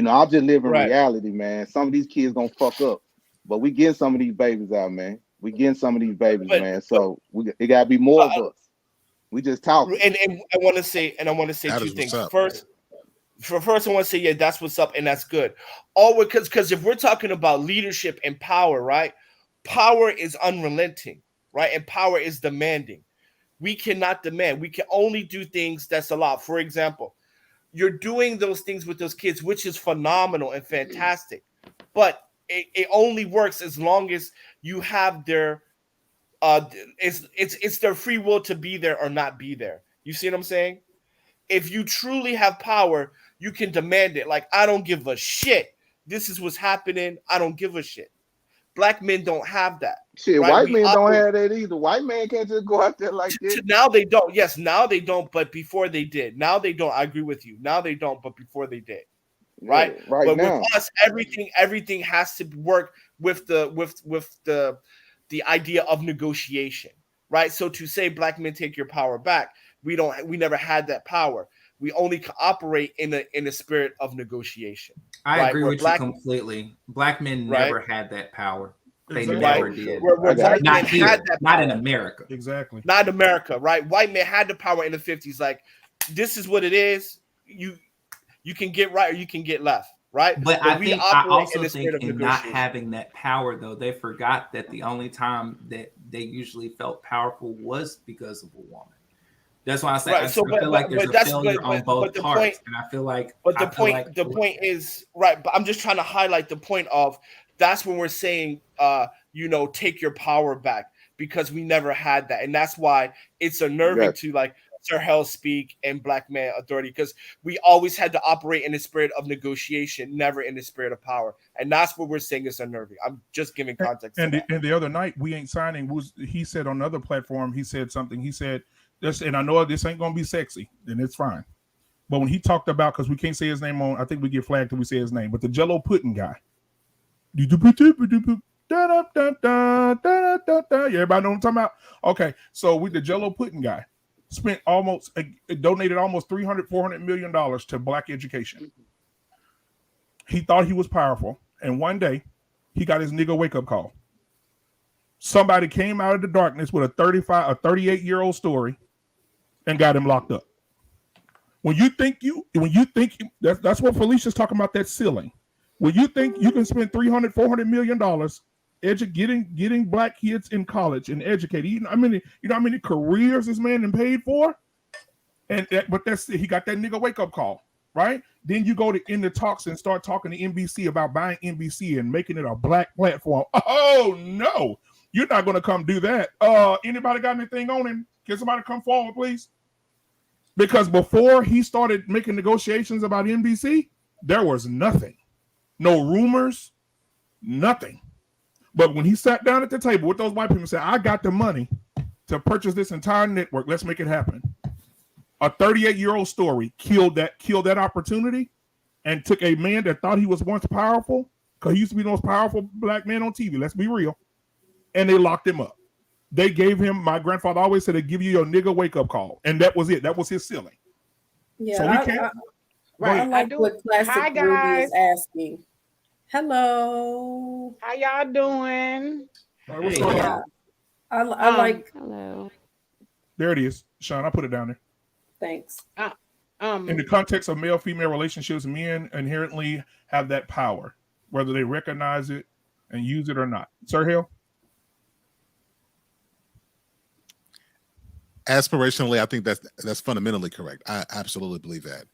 I'll just live in reality, man. Some of these kids gonna fuck up, but we getting some of these babies out, man. We getting some of these babies, man. So it gotta be more of us. We just talking. And I want to say two things. First, I want to say, yeah, that's what's up, and that's good. Because if we're talking about leadership and power, right? Power is unrelenting, right? And power is demanding. We cannot demand. We can only do things that's allowed. For example, you're doing those things with those kids, which is phenomenal and fantastic. But it only works as long as you have their it's their free will to be there or not be there. You see what I'm saying? If you truly have power, you can demand it. Like, I don't give a shit. This is what's happening. I don't give a shit. Black men don't have that. Shit, right? White men don't have that either. White men can't just go out there like this. Now they don't. Yes, now they don't, but before they did. Now they don't. I agree with you. Now they don't, but before they did. Right? Yeah, right but now. With us, everything has to work with the idea of negotiation. Right? So to say black men take your power back, we never had that power. We only operate in a spirit of negotiation. I agree with you completely. Black men never had that power. They never did. Not here, not in America. Exactly. Not in America, right? White men had the power in the 50s. Like, this is what it is. You can get right or you can get left, right? But I also think in not having that power, though, they forgot that the only time that they usually felt powerful was because of a woman. That's why I say I feel like there's a failure on both parts, and I feel like. But the point is right. But I'm just trying to highlight the point of that's when we're saying, take your power back, because we never had that, and that's why it's unnerving to like Sir Hell speak and Black Man Authority, because we always had to operate in the spirit of negotiation, never in the spirit of power, and that's what we're saying is unnerving. I'm just giving context. And the other night, we ain't signing. He said on another platform, he said something. He said. And I know this ain't gonna be sexy, then it's fine. But when he talked about, because we can't say his name on, I think we get flagged till we say his name. But the Jello pudding guy, everybody know what I'm talking about? Okay, so with the Jello pudding guy, donated almost $400 million to black education. He thought he was powerful, and one day he got his nigga wake up call. Somebody came out of the darkness with a 38-year-old story and got him locked up. When you think that's what Felicia's talking about, that ceiling. When you think you can spend $400 million getting black kids in college and educated, you know how many careers this man paid for? But he got that nigga wake up call, right? Then you go in the talks and start talking to NBC about buying NBC and making it a black platform. Oh no, you're not going to come do that. Anybody got anything on him? Can somebody come forward, please? Because before he started making negotiations about NBC, there was nothing. No rumors, nothing. But when he sat down at the table with those white people and said, I got the money to purchase this entire network, let's make it happen. A 38-year-old story killed that opportunity and took a man that thought he was once powerful, because he used to be the most powerful black man on TV, let's be real, and they locked him up. They gave him, my grandfather always said, they give you your nigga wake-up call, and that was it. That was his ceiling. Yeah, so we can't. I like what Classic Ruby is asking. Hello. How y'all doing? What's going on? I like. Hello. There it is, Sean. I put it down there. Thanks. In the context of male-female relationships, men inherently have that power, whether they recognize it and use it or not. Sir Hill? Aspirationally, I think that's fundamentally correct. I absolutely believe that.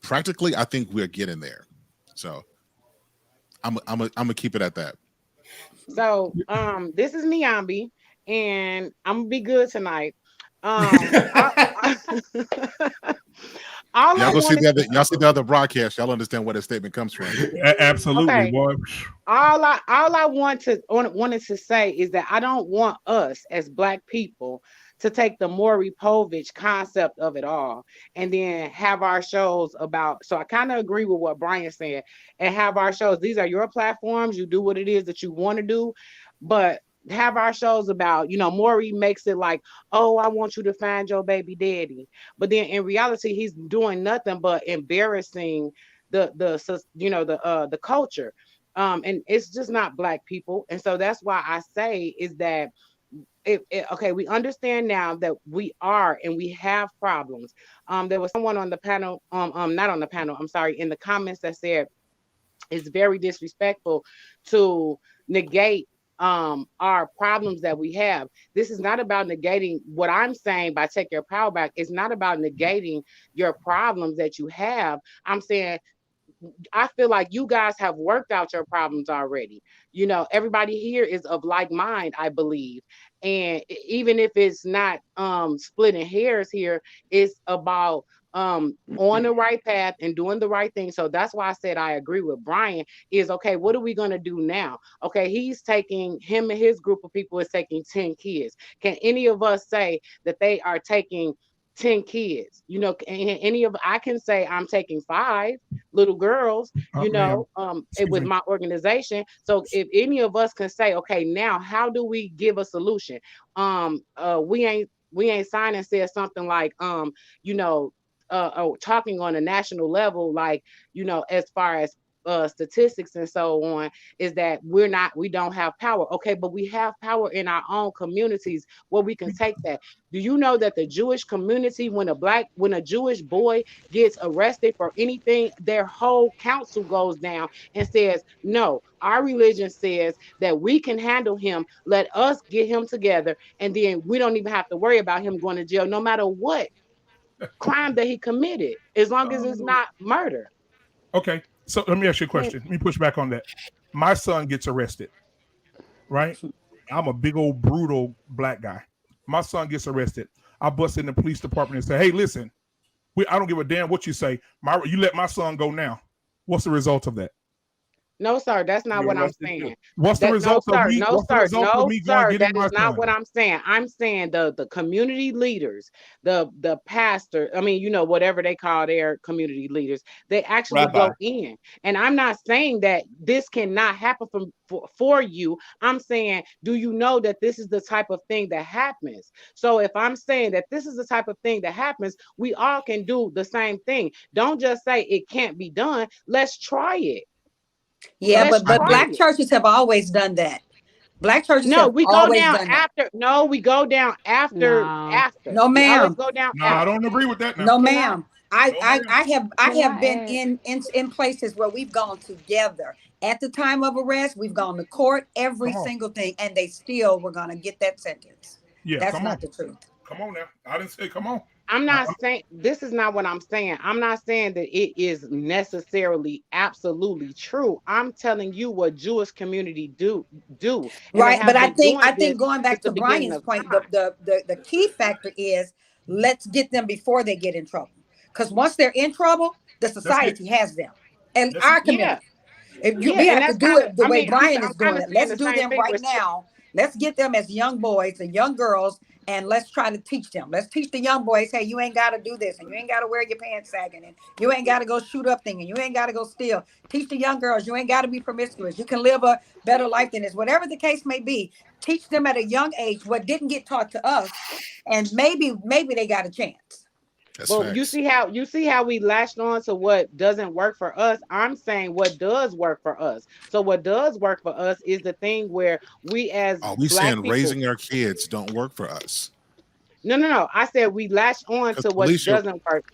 Practically, I think we're getting there. So I'm gonna keep it at that. So this is Niambi, and I'm gonna be good tonight. Y'all see the other broadcast. Y'all understand where the statement comes from. Absolutely, okay. Boy. All I wanted to say is that I don't want us as Black people to take the Maury Povich concept of it all and then have our shows about. So I kind of agree with what Brian said, and have our shows. These are your platforms. You do what it is that you want to do, but have our shows about, Maury makes it like, oh, I want you to find your baby daddy. But then in reality, he's doing nothing but embarrassing the culture. And it's just not Black people. And so that's why I say is that okay, we understand now that we are and we have problems. There was someone on the panel, not on the panel, I'm sorry, in the comments that said it's very disrespectful to negate our problems that we have. This is not about negating what I'm saying by take your power back. It's not about negating your problems that you have. I'm saying I feel like you guys have worked out your problems already. Everybody here is of like mind, I believe. And even if it's not splitting hairs here, it's about on the right path and doing the right thing. So that's why I said I agree with Brian is, okay, what are we going to do now? Okay, him and his group of people is taking 10 kids. Can any of us say that they are taking 10 kids? I can say I'm taking 5 little girls, with my organization. So if any of us can say, okay, now how do we give a solution? We ain't signed and said something like, talking on a national level, like, as far as statistics and so on, is that we don't have power. Okay, but we have power in our own communities where we can take that. Do you know that the Jewish community, when a Jewish boy gets arrested for anything, their whole council goes down and says, no, our religion says that we can handle him. Let us get him together, and then we don't even have to worry about him going to jail, no matter what crime that he committed, as long as it's not murder. Okay, so let me ask you a question. Let me push back on that. My son gets arrested, right? I'm a big old brutal Black guy. My son gets arrested. I bust in the police department and say, hey, listen, I don't give a damn what you say. You let my son go now. What's the result of that? No, sir, that's not what I'm saying. What's the result of me? No, sir, that is not son? what I'm saying. I'm saying the community leaders, the pastor, whatever they call their community leaders, they actually go in. And I'm not saying that this cannot happen for you. I'm saying, do you know that this is the type of thing that happens? So if I'm saying that this is the type of thing that happens, we all can do the same thing. Don't just say it can't be done. Let's try it. Yeah, but Black churches have always done that. Black churches have always done that. No, we go down after. No, ma'am. Go down. No, I don't agree with that. No, ma'am. I have been in places where we've gone together at the time of arrest. We've gone to court, every single thing, and they still were going to get that sentence. Yeah, that's not the truth. Come on now. I didn't say come on. I'm not saying this is not what I'm saying. I'm not saying that it is necessarily absolutely true. I'm telling you what Jewish community do. Right, but I think going back to Brian's point, the key factor is let's get them before they get in trouble. Because once they're in trouble, the society has them and our community. We have to do it the way Brian is doing it. Let's do them right now. Let's get them as young boys and young girls, and let's try to teach them. Let's teach the young boys, hey, you ain't got to do this, and you ain't got to wear your pants sagging, and you ain't got to go shoot up thing, and you ain't got to go steal. Teach the young girls, you ain't got to be promiscuous. You can live a better life than this. Whatever the case may be, teach them at a young age what didn't get taught to us, and maybe they got a chance. Well, you see how we latched on to what doesn't work for us. I'm saying what does work for us. So what does work for us is the thing where we as we Black saying people, raising our kids don't work for us. No. I said we latched on to what doesn't work.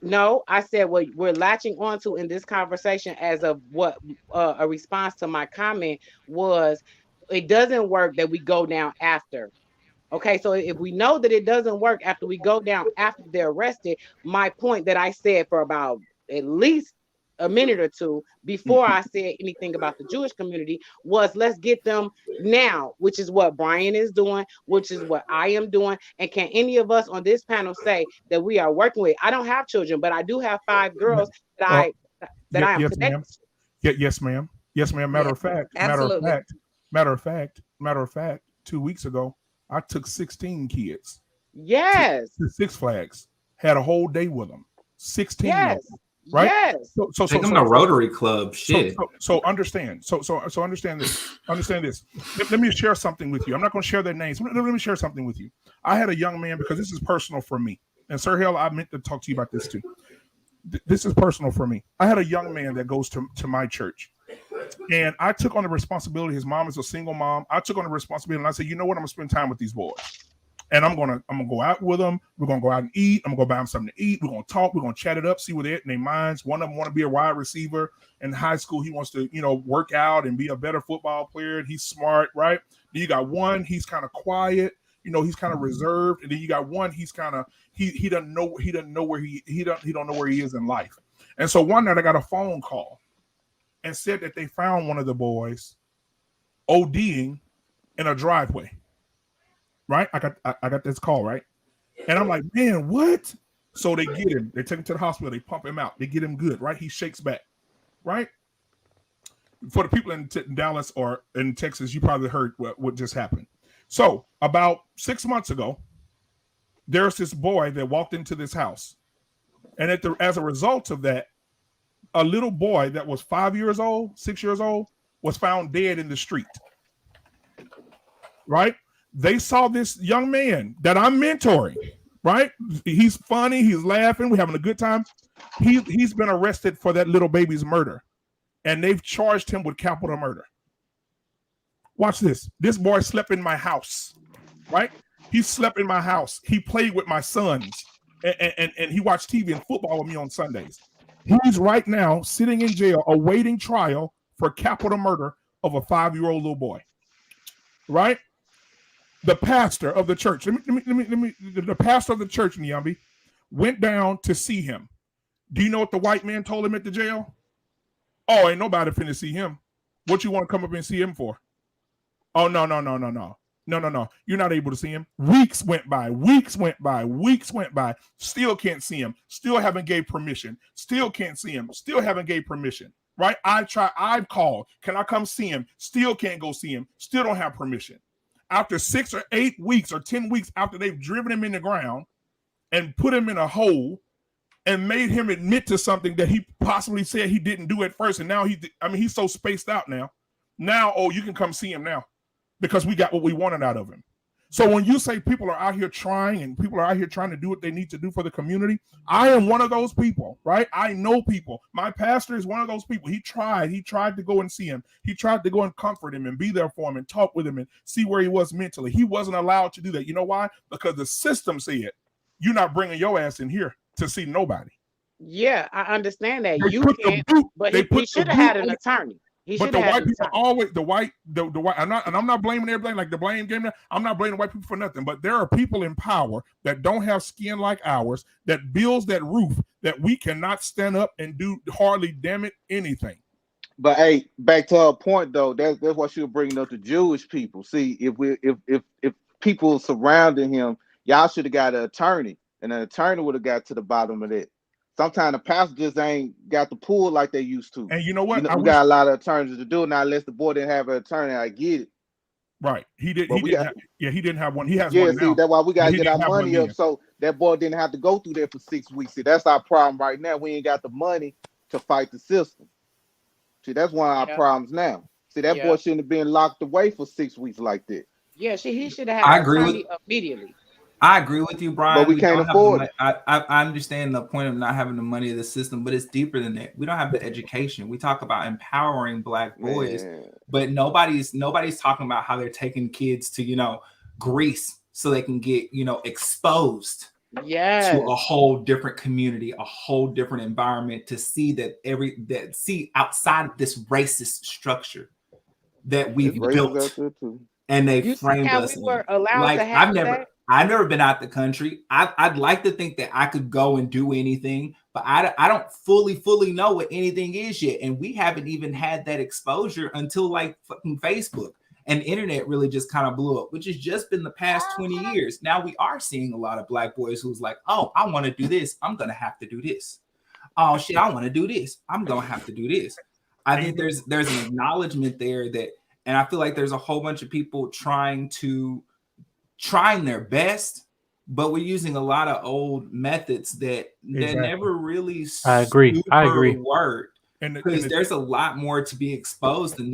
No, I said what we're latching on to in this conversation as of what a response to my comment was. It doesn't work that we go down after. Okay, so if we know that it doesn't work after we go down after they're arrested, my point that I said for about at least a minute or two before I said anything about the Jewish community was let's get them now, which is what Brian is doing, which is what I am doing. And can any of us on this panel say that we are working with? I don't have children, but I do have 5 girls that I am connected to. Yes, ma'am. Yes, ma'am. Matter of fact, 2 weeks ago, I took 16 kids. Yes. To Six Flags. Had a whole day with them. 16 yes. of them. Right? Yes. So take them to Rotary Club. Shit. So understand. So understand this. Understand this. Let me share something with you. I'm not going to share their names. Let me share something with you. I had a young man, because this is personal for me. And Sir Hill, I meant to talk to you about this too. This is personal for me. I had a young man that goes to my church. And I took on the responsibility. His mom is a single mom. I took on the responsibility, and I said, you know what? I'm gonna spend time with these boys, and I'm gonna go out with them. We're gonna go out and eat. I'm gonna go buy them something to eat. We're gonna talk. We're gonna chat it up. See where they're at in their minds. One of them want to be a wide receiver in high school. He wants to, work out and be a better football player. And he's smart, right? Then you got one. He's kind of quiet. He's kind of reserved. And then you got one. He's kind of he doesn't know where he don't know where he is in life. And so one night I got a phone call and said that they found one of the boys ODing in a driveway. Right? I got this call, right? And I'm like, man, what? So they get him. They take him to the hospital. They pump him out. They get him good, right? He shakes back, right? For the people in Dallas or in Texas, you probably heard what just happened. So about 6 months ago, there's this boy that walked into this house. And as a result of that, a little boy that was 5 years old, 6 years old, was found dead in the street. Right? They saw this young man that I'm mentoring. Right? He's funny. He's laughing. We're having a good time. He's been arrested for that little baby's murder, and they've charged him with capital murder. Watch this. This boy slept in my house. Right? He slept in my house. He played with my sons, and he watched TV and football with me on Sundays. He's right now sitting in jail awaiting trial for capital murder of a 5-year-old little boy. Right? The pastor of the church, the pastor of the church, Nyambi, went down to see him. Do you know what the white man told him at the jail? Oh, ain't nobody finna see him. What you want to come up and see him for? Oh, no. You're not able to see him. Weeks went by. Still can't see him. Still haven't gave permission. Still can't see him. Still haven't gave permission. Right? I've called. Can I come see him? Still can't go see him. Still don't have permission. After 6 or 8 weeks or 10 weeks after they've driven him in the ground and put him in a hole and made him admit to something that he possibly said he didn't do at first. And now he's so spaced out now. Now, you can come see him now because we got what we wanted out of him. So when you say people are out here trying and people are out here trying to do what they need to do for the community, I am one of those people, right? I know people. My pastor is one of those people. He tried to go and see him. He tried to go and comfort him and be there for him and talk with him and see where he was mentally. He wasn't allowed to do that. You know why? Because the system said, you're not bringing your ass in here to see nobody. Yeah, I understand that. You can't, but he should have had an attorney. But the white people always the white. I'm not blaming everything like the blame game. I'm not blaming white people for nothing. But there are people in power that don't have skin like ours that builds that roof that we cannot stand up and do hardly damn it anything. But hey, back to our point though. That's what she was bringing up the Jewish people. See, if people surrounding him, y'all should have got an attorney, and an attorney would have got to the bottom of it. sometimes the passengers ain't got the pull like they used to. And you know what? We got a lot of attorneys to do now. Unless the boy didn't have an attorney, I get it. Right. He did. But He didn't. He didn't have one. He has yeah, one see, now. that's why we gotta He get our didn't have money one up then. so that boy didn't have to go through there for 6 weeks. See, that's our problem right now. We ain't got the money to fight the system. See, that's one of our problems now. See, that boy shouldn't have been locked away for 6 weeks like that. Yeah, he should have had an attorney immediately. I agree with you, Brian. But we can't afford it. I understand the point of not having the money of the system, but it's deeper than that. We don't have the education. We talk about empowering Black boys, but nobody's talking about how they're taking kids to, Greece so they can get, exposed to a whole different community, a whole different environment, to see that see outside of this racist structure that we've built. And they framed us. We were allowed to have I've never been out the country. I'd like to think that I could go and do anything, but I don't fully know what anything is yet. And we haven't even had that exposure until like fucking Facebook and internet really just kind of blew up, which has just been the past 20 years. Now we are seeing a lot of Black boys who's like, oh, I want to do this. I'm going to have to do this. Oh shit, I want to do this. I'm going to have to do this. I think there's an acknowledgement there that, and I feel like there's a whole bunch of people trying their best, but we're using a lot of old methods that never really I agree worked. Because there's a lot more to be exposed than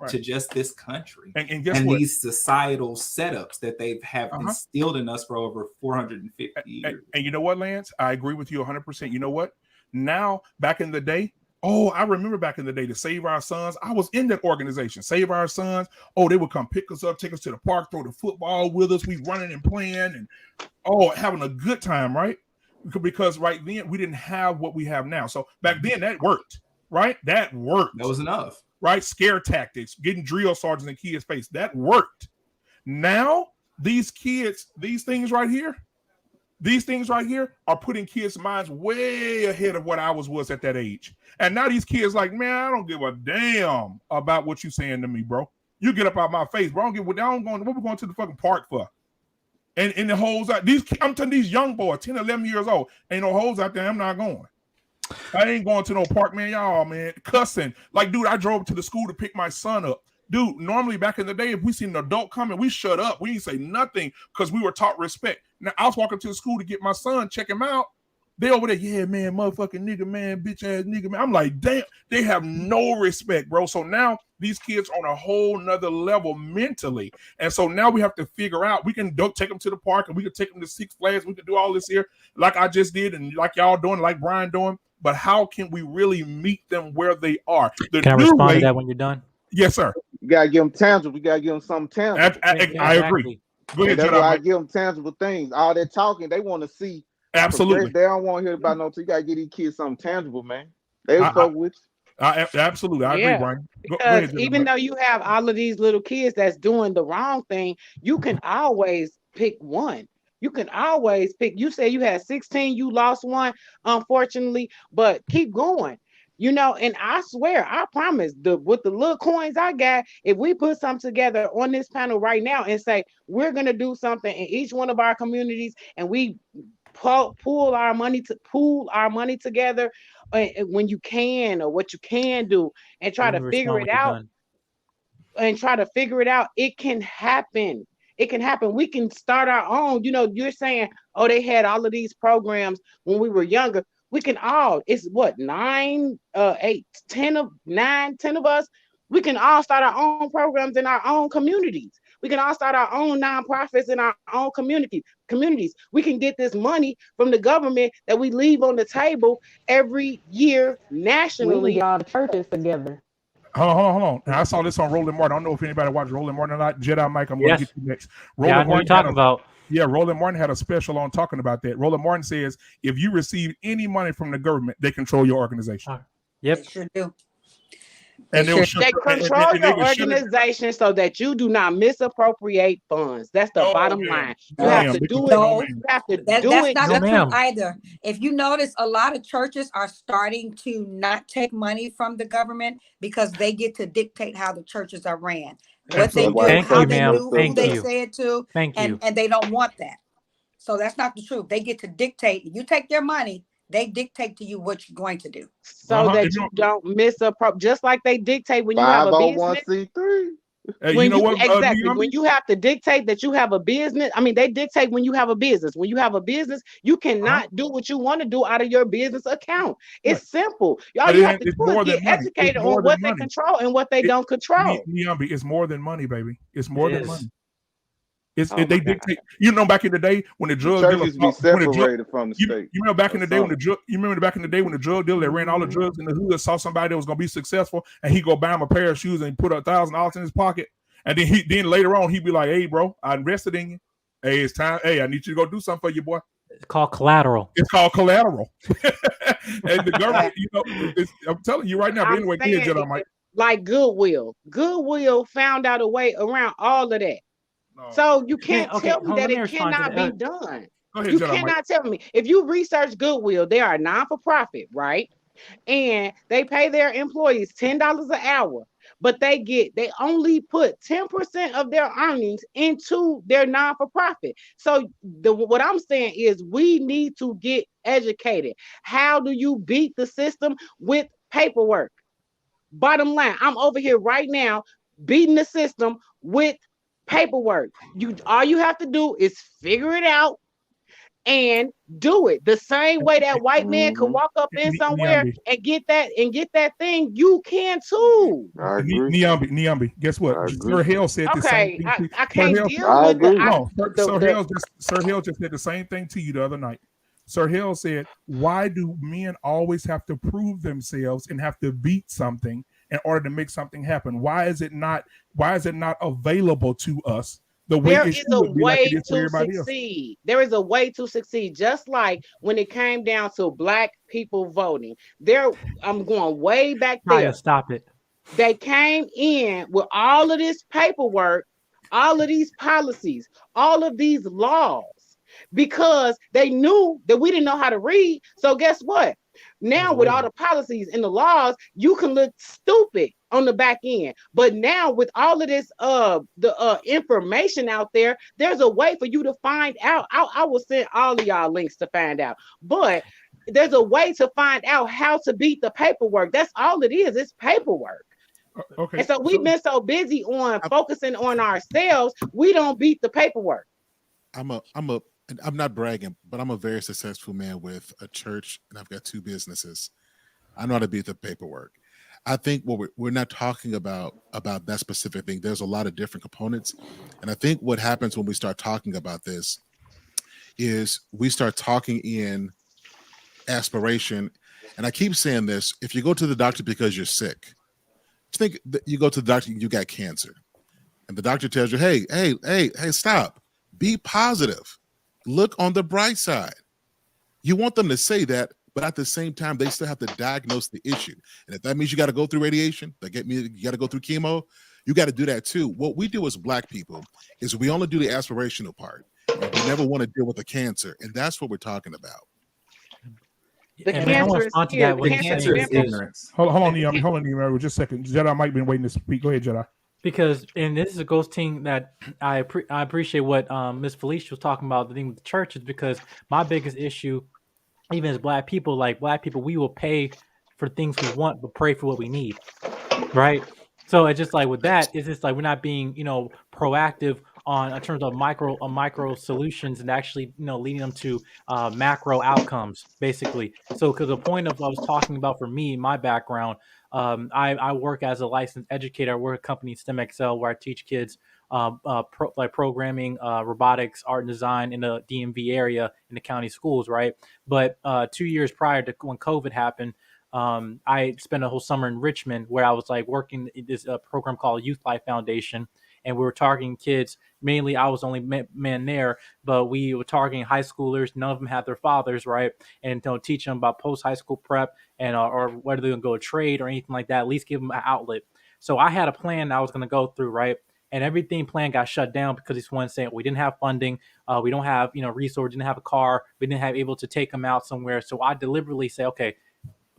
to just this country and these societal setups that they've instilled in us for over 450 years. And you know what, Lance? I agree with you 100%. You know what? Now, back in the day, I remember back in the day to Save Our Sons. I was in that organization, Save Our Sons. They would come pick us up, take us to the park, throw the football with us. We running and playing and having a good time, right? Because right then we didn't have what we have now. So back then that worked, right? That worked. That was enough, right? Scare tactics, getting drill sergeants in kids' face, that worked. Now these kids, these things right here are putting kids' minds way ahead of what I was at that age. And now these kids like, man, I don't give a damn about what you saying to me, bro. You get up out my face, bro. What we going to the fucking park for? And the hoes out, I'm telling these young boys, 10, 11 years old, ain't no hoes out there, I'm not going. I ain't going to no park, man. Y'all, man, cussing. Like, dude, I drove to the school to pick my son up. Dude, normally back in the day, if we seen an adult coming, we shut up. We didn't say nothing because we were taught respect. Now, I was walking to the school to get my son, check him out. They over there, yeah, man, motherfucking nigga, man, bitch ass nigga, man. I'm like, damn, they have no respect, bro. So now these kids are on a whole nother level mentally. And so now we have to figure out, we can take them to the park and we can take them to Six Flags. We can do all this here like I just did and like y'all doing, like Brian doing. But how can we really meet them where they are? Can I respond to that when you're done? Yes, sir. You gotta give them tangible. You gotta give them something tangible. I agree. Go ahead, that's why I give them tangible things. All that talking, they want to see. Absolutely. They don't want to hear about no. So you gotta give these kids something tangible, man. They fuck with you. Absolutely, I agree, Brian. Because even though you have all of these little kids that's doing the wrong thing, you can always pick one. You can always pick. You say you had 16, you lost one, unfortunately, but keep going. And I swear, I promise, with the little coins I got, if we put something together on this panel right now and say we're gonna do something in each one of our communities, and we pool our money together, when you can, or what you can do, and try to figure it out. It can happen. It can happen. We can start our own. You're saying, they had all of these programs when we were younger. We can all, it's what, 10 of us. We can all start our own programs in our own communities. We can all start our own nonprofits in our own communities. We can get this money from the government that we leave on the table every year nationally. We get all the churches together. Hold on. And I saw this on Roland Martin. I don't know if anybody watched Roland Martin or not. Jedi Mike, I'm going to get you next. Roland Martin talking about. Yeah, Roland Martin had a special on talking about that. Roland Martin says, if you receive any money from the government, they control your organization. Yep. They sure do. And they control your organization so that you do not misappropriate funds. That's the bottom line. You have to do it. You have to do it. That's not the truth either. If you notice, a lot of churches are starting to not take money from the government because they get to dictate how the churches are ran. What they do, how they do, who they say it to, and they don't want that. So that's not the truth. They get to dictate. You take their money, They dictate to you what you're going to do. So that you don't miss a just like they dictate when you have a business. 501c3. Hey, when you know what? Exactly. When you have to dictate that you have a business, I mean, they dictate when you have a business. When you have a business, you cannot do what you want to do out of your business account. It's simple. All you have to do is get educated on what they control and what they don't control. Niambi, it's more than money, baby. It's more than money. They dictate. You know, back in the day when the drug churches be separated from the state. You remember back in the day when the drug dealer that ran all the drugs in the hood saw somebody that was going to be successful, and he go buy him a pair of shoes and put $1,000 in his pocket, and then later on he'd be like, "Hey, bro, I invested in you. Hey, it's time. Hey, I need you to go do something for you, boy." It's called collateral. It's called collateral. And the government, you know, I'm telling you right now. But anyway, Jedi Mike. Like Goodwill. Goodwill found out a way around all of that. So you can't tell me that it cannot be done. You cannot tell me. If you research Goodwill, they are non-for-profit, right? And they pay their employees $10 an hour, but they only put 10% of their earnings into their non-for-profit. So what I'm saying is we need to get educated. How do you beat the system? With paperwork. Bottom line, I'm over here right now beating the system with paperwork. All you have to do is figure it out and do it the same way that white man could walk up in somewhere and get that thing. You can too. I agree. Niambi, guess what? Sir Hale said the same thing. I can't deal with Sir Hale just said the same thing to you the other night. Sir Hale said, "Why do men always have to prove themselves and have to beat something in order to make something happen? Why is it not available to us the way there is a way to succeed? There is a way to succeed. Just like when it came down to Black people voting, I'm going way back there. Stop it. They came in with all of this paperwork, all of these policies, all of these laws, because they knew that we didn't know how to read. So guess what? Now with all the policies and the laws, you can look stupid on the back end. But now with all of this information out there, there's a way for you to find out. I will send all of y'all links to find out. But there's a way to find out how to beat the paperwork. That's all it is. It's paperwork. Okay. And so we've been so busy on focusing on ourselves, we don't beat the paperwork. I'm not bragging, but I'm a very successful man with a church, and I've got 2 businesses. I know how to beat the paperwork. I think what we're not talking about that specific thing. There's a lot of different components, and I think what happens when we start talking about this is we start talking in aspiration. And I keep saying this: if you go to the doctor because you're sick, think that you go to the doctor, you got cancer, and the doctor tells you, "Hey, stop. Be positive. Look on the bright side." You want them to say that, but at the same time, they still have to diagnose the issue. And if that means you got to go through radiation, you got to go through chemo, you got to do that too. What we do as Black people is we only do the aspirational part. And we never want to deal with the cancer. And that's what we're talking about. The cancer is ignorance. Hold on, Niambi, just a second. Jedi might have been waiting to speak. Go ahead, Jedi. Because, and this is a ghost thing that I appreciate what Miss Felicia was talking about, the thing with the churches, because my biggest issue, even as Black people, we will pay for things we want, but pray for what we need, right? So it's just like with that, it's just like we're not being, proactive on in terms of micro solutions and actually, leading them to macro outcomes, basically. So, because the point of what I was talking about for me, my background, I work as a licensed educator. I work at a company STEM Excel where I teach kids programming, robotics, art and design in the DMV area in the county schools, right? But 2 years prior to when COVID happened, I spent a whole summer in Richmond where I was working in this program called Youth Life Foundation. And we were targeting kids. Mainly, I was only men there, but we were targeting high schoolers. None of them had their fathers, right? And teach them about post-high school prep and or whether they're going to go to trade or anything like that. At least give them an outlet. So I had a plan that I was going to go through, right? And everything plan got shut down because this one saying we didn't have funding, we don't have resources, didn't have a car, we didn't have able to take them out somewhere. So I deliberately say, okay,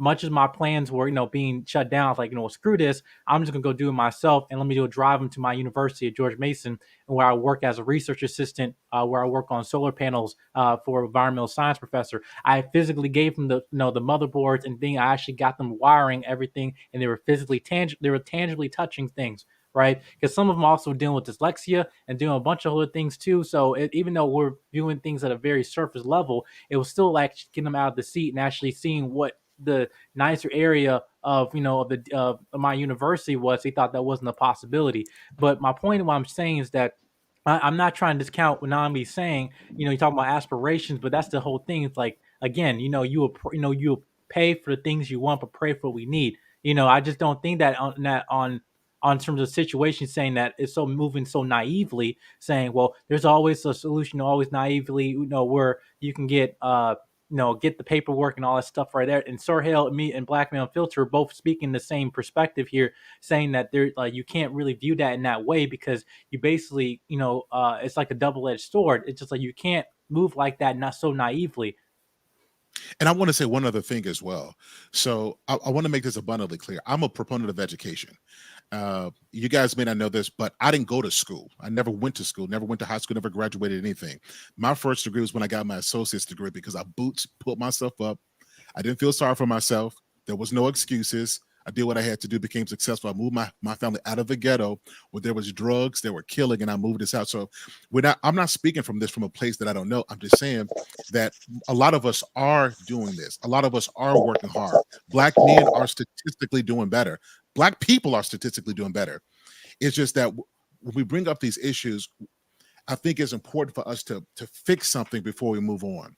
much as my plans were, being shut down, I was like, screw this. I'm just gonna go do it myself, and let me drive them to my university at George Mason, where I work as a research assistant, where I work on solar panels for environmental science professor. I physically gave them the the motherboards and thing. I actually got them wiring everything, and they were physically they were tangibly touching things. Right, because some of them also dealing with dyslexia and doing a bunch of other things too. So even though we're viewing things at a very surface level, it was still like getting them out of the seat and actually seeing what the nicer area of of my university was. They thought that wasn't a possibility. But my point, what I'm saying is that I'm not trying to discount what Nami's saying. You talk about aspirations, but that's the whole thing. It's like, again, you pay for the things you want, but pray for what we need. I just don't think that on terms of situations, saying that it's so moving so naively, saying, well, there's always a solution, always naively, where you can get get the paperwork and all that stuff right there. And Sorhale, me, and Black Man Unfiltered both speaking the same perspective here, saying that there, like, you can't really view that in that way, because you basically, it's like a double-edged sword. It's just like you can't move like that, not so naively. And I want to say one other thing as well. So I want to make this abundantly clear. I'm a proponent of education. You guys may not know this, but I didn't go to school. I never went to school, never went to high school, never graduated anything. My first degree was when I got my associate's degree, because I put myself up. I didn't feel sorry for myself. There was no excuses. I did what I had to do, became successful. I moved my family out of the ghetto where there was drugs, there were killing, and I moved us out. So I'm not speaking from a place that I don't know. I'm just saying that a lot of us are doing this. A lot of us are working hard. Black men are statistically doing better. Black people are statistically doing better. It's just that when we bring up these issues, I think it's important for us to fix something before we move on.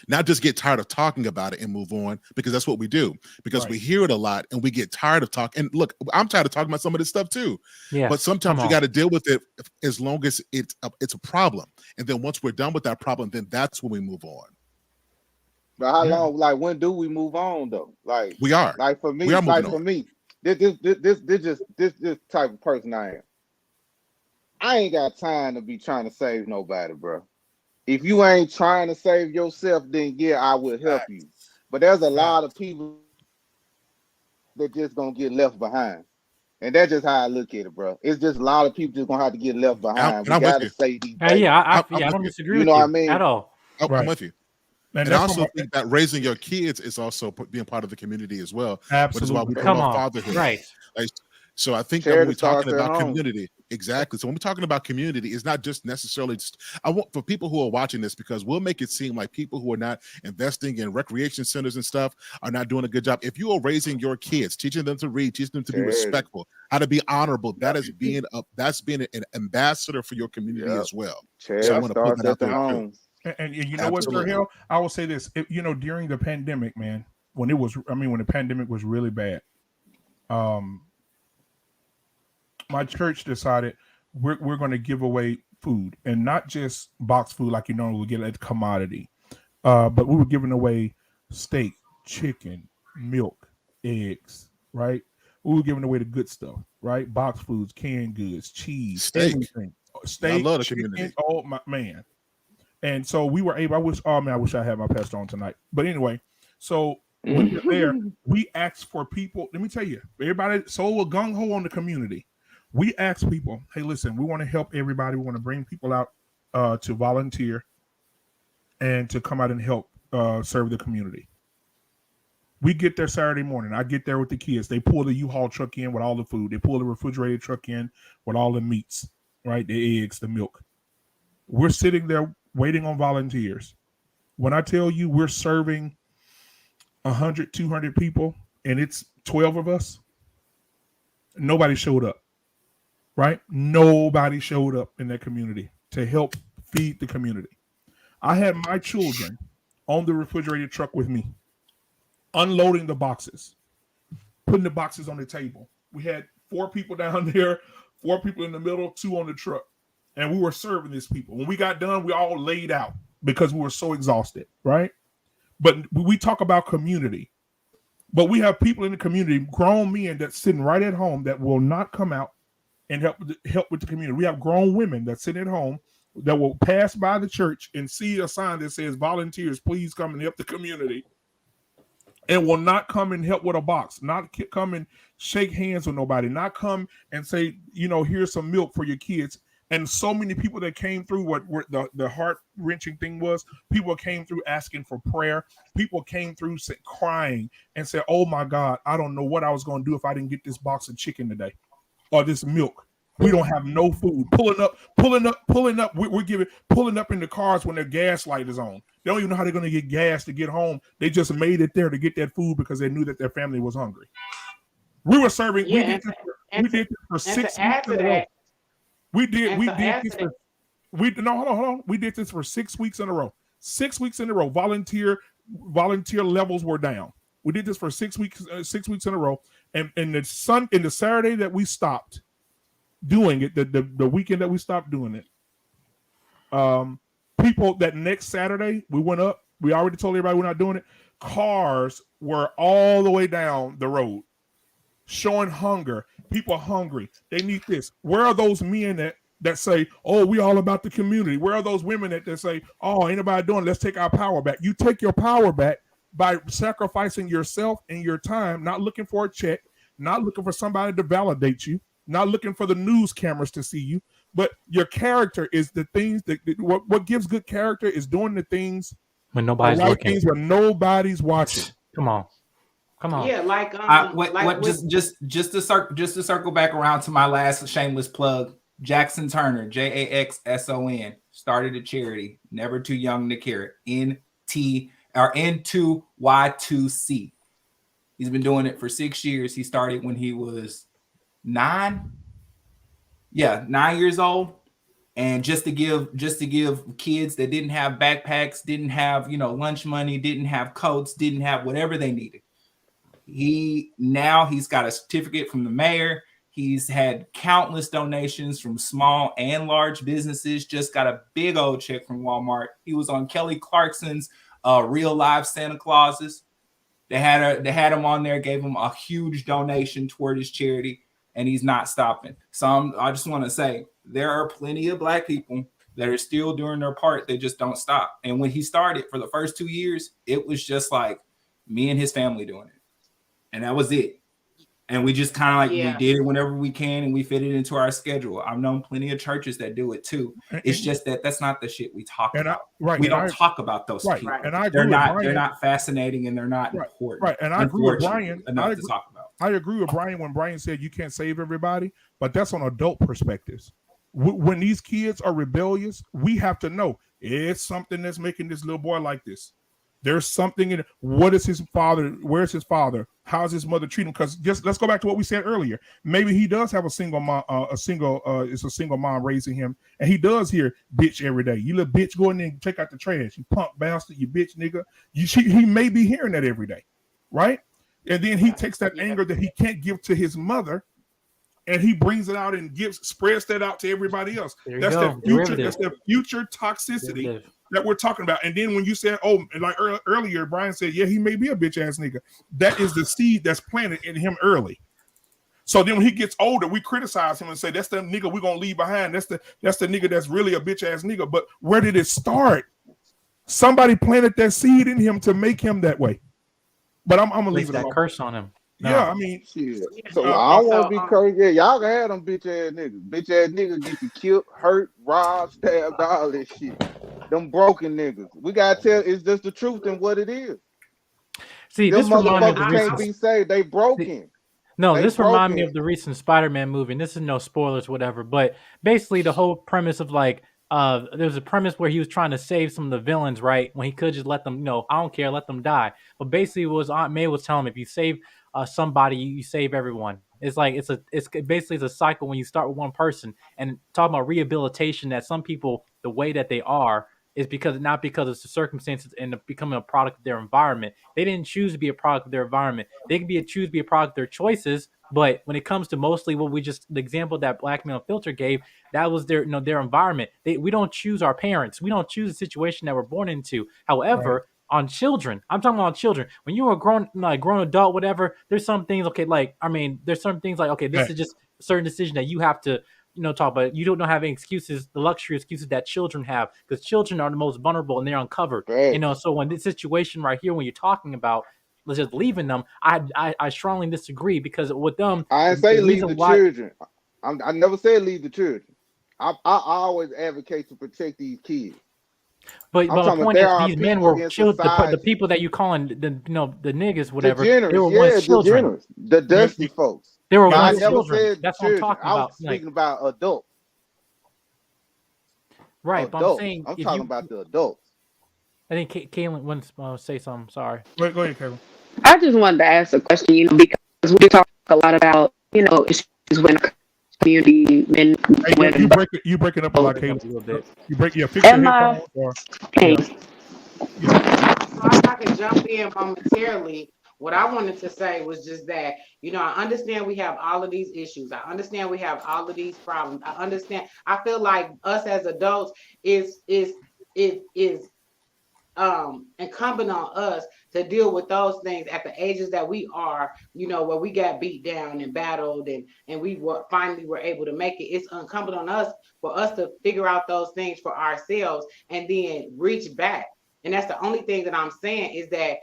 Not just get tired of talking about it and move on, because that's what we do. Because we hear it a lot and we get tired of talking. And look, I'm tired of talking about some of this stuff too. Yeah, but sometimes you got to deal with it as long as it's a problem. And then once we're done with that problem, then that's when we move on. But how long? Like, when do we move on though? Like, we are. Like for me, this type of person I am. I ain't got time to be trying to save nobody, bro. If you ain't trying to save yourself, then yeah, I will help you. But there's a lot of people that just gonna get left behind. And that's just how I look at it, bro. It's just a lot of people just gonna have to get left behind. We gotta say these things. I don't disagree with you what I mean? At all. I'm with you. And I also think that raising your kids is also being part of the community as well. Absolutely. Which is why we talk about fatherhood. Right. So I think that when we're talking about community, exactly. So when we're talking about community, it's not just necessarily I want for people who are watching this, because we'll make it seem like people who are not investing in recreation centers and stuff are not doing a good job. If you are raising your kids, teaching them to read, teaching them to be respectful, how to be honorable, that's being an ambassador for your community as well. So I want to put that out there too. And you know what, Sir Hill? I will say this. During the pandemic, man, when the pandemic was really bad, my church decided we're going to give away food, and not just box food like you normally would get at commodity, but we were giving away steak, chicken, milk, eggs, right? We were giving away the good stuff, right? Box foods, canned goods, cheese, everything. Steak, I love the community. Oh my man. And so we were able, I wish I had my pastor on tonight. But anyway, so when we were there, we asked for people. Let me tell you, everybody, so gung-ho on the community. We asked people, hey, listen, we want to help everybody. We want to bring people out to volunteer and to come out and help serve the community. We get there Saturday morning. I get there with the kids. They pull the U-Haul truck in with all the food. They pull the refrigerated truck in with all the meats, right? The eggs, the milk. We're sitting there waiting on volunteers. When I tell you we're serving 100, 200 people and it's 12 of us, nobody showed up, right? Nobody showed up in that community to help feed the community. I had my children on the refrigerated truck with me, unloading the boxes, putting the boxes on the table. We had 4 people down there, 4 people in the middle, 2 on the truck. And we were serving these people. When we got done, we all laid out because we were so exhausted, right? But we talk about community. But we have people in the community, grown men that's sitting right at home that will not come out and help with the community. We have grown women that sit at home that will pass by the church and see a sign that says, volunteers, please come and help the community. and will not come and help with a box, not come and shake hands with nobody, not come and say, here's some milk for your kids. And so many people that came through, what the heart-wrenching thing was, people came through asking for prayer. People came through crying and said, oh my God, I don't know what I was going to do if I didn't get this box of chicken today or this milk. We don't have no food. Pulling up. We're pulling up in the cars when their gas light is on. They don't even know how they're going to get gas to get home. They just made it there to get that food because they knew that their family was hungry. We were serving. We did this for 6 weeks in a row. We did this for. Hold on. We did this for 6 weeks in a row. 6 weeks in a row. Volunteer levels were down. We did this for 6 weeks. 6 weeks in a row. And the Saturday that we stopped doing it, the weekend that we stopped doing it, people, that next Saturday we went up. We already told everybody we're not doing it. Cars were all the way down the road, showing hunger. People are hungry. They need this. Where are those men that say, oh, we all about the community? Where are those women that say, oh, ain't nobody doing it, let's take our power back? You take your power back by sacrificing yourself and your time, not looking for a check, not looking for somebody to validate you, not looking for the news cameras to see you, but your character is the things what gives good character is doing the things when nobody's looking, things when nobody's watching. Come on. Yeah, just to circle back around to my last shameless plug. Jackson Turner, Jackson, started a charity, Never Too Young to Care, N2Y2C. He's been doing it for 6 years. He started when he was 9 years old, and just to give kids that didn't have backpacks, didn't have lunch money, didn't have coats, didn't have whatever they needed. He's got a certificate from the mayor. He's had countless donations from small and large businesses. Just got a big old check from Walmart. He was on Kelly Clarkson's Real Live Santa Clauses. They had him on there, gave him a huge donation toward his charity, and he's not stopping. So I just want to say there are plenty of Black people that are still doing their part. They just don't stop. And when he started for the first 2 years, it was just like me and his family doing it, and that was it. And we just kind of we did it whenever we can, and we fit it into our schedule. I've known plenty of churches that do it too. It's just that's not the shit we talk about. We don't talk about those people. And I agree they're not fascinating, and they're not important. Right. And I agree with Brian. Enough to talk about. I agree with Brian when Brian said you can't save everybody, but that's on adult perspectives. When these kids are rebellious, we have to know it's something that's making this little boy like this. There's something in it. What is his father? Where's his father? How's his mother treat him? Because just let's go back to what we said earlier. Maybe he does have a single mom, it's a single mom raising him, and he does hear bitch every day. You little bitch, go in there and take out the trash. You punk bastard, you bitch nigga. He may be hearing that every day, right? And then he takes that anger that he can't give to his mother, and he brings it out and spreads that out to everybody else. That's the future toxicity that we're talking about. And then when you said, like earlier, Brian said, yeah, he may be a bitch ass nigga. That is the seed that's planted in him early. So then when he gets older, we criticize him and say, that's the nigga we're gonna leave behind. That's the nigga that's really a bitch ass nigga. But where did it start? Somebody planted that seed in him to make him that way. But I'm gonna leave that curse on him. No. Yeah, I mean, shit. So I don't want to be crazy. Yeah, y'all can have them bitch ass niggas. Bitch ass niggas get you killed, hurt, robbed, stabbed, all this shit. Them broken niggas. We gotta tell it's just the truth and what it is. See, them this reminds me can't be saved. They broken. This reminds me of the recent Spider-Man movie. And this is no spoilers, whatever. But basically, the whole premise of there was a premise where he was trying to save some of the villains, right? When he could just let them, I don't care, let them die. But basically, what Aunt May was telling him, if you save somebody, you save everyone. It's like it's basically a cycle when you start with one person. And talking about rehabilitation, that some people, the way that they are is not because of the circumstances and becoming a product of their environment. They didn't choose to be a product of their environment. They can choose to be a product of their choices. But when it comes to mostly the example that Black Man Unfiltered gave, that was their environment. We don't choose our parents. We don't choose the situation that we're born into. However, on children, I'm talking about children. When you're a grown adult, whatever, there's some things, there's certain things like, okay, this is just a certain decision that you have to, talk about. You don't have any excuses, the luxury excuses that children have, because children are the most vulnerable and they're uncovered. So when this situation right here, when you're talking about, just leaving them. I strongly disagree, because with them, I didn't say the leave reason the why. children. I never said leave the children. I always advocate to protect these kids. But I'm the talking about point there is, are these men people were in killed. The society, people that you calling the niggas, whatever, they degenerates, were once yeah, children. degenerates, the dusty folks. They were Now I once never children. said That's what I'm children. talking I was about. Like, speaking about adults. right, but I'm Adults. saying, I'm if talking you, about the adults. I think Kaylin wants to say something. Sorry. Go ahead, Kevin. I just wanted to ask a question, because we talk a lot about, issues when community men, Hey, women. you break it up a lot, Break up Kayla. a little bit. You break. Yeah, fix your Am I? headphones or Hey, yeah. So if I could jump in momentarily, what I wanted to say was just that, I understand we have all of these issues. I understand we have all of these problems. I understand. I feel like us as adults is incumbent on us to deal with those things at the ages that we are, where we got beat down and battled, and we finally were able to make it. It's incumbent on us for us to figure out those things for ourselves and then reach back. And that's the only thing that I'm saying, is that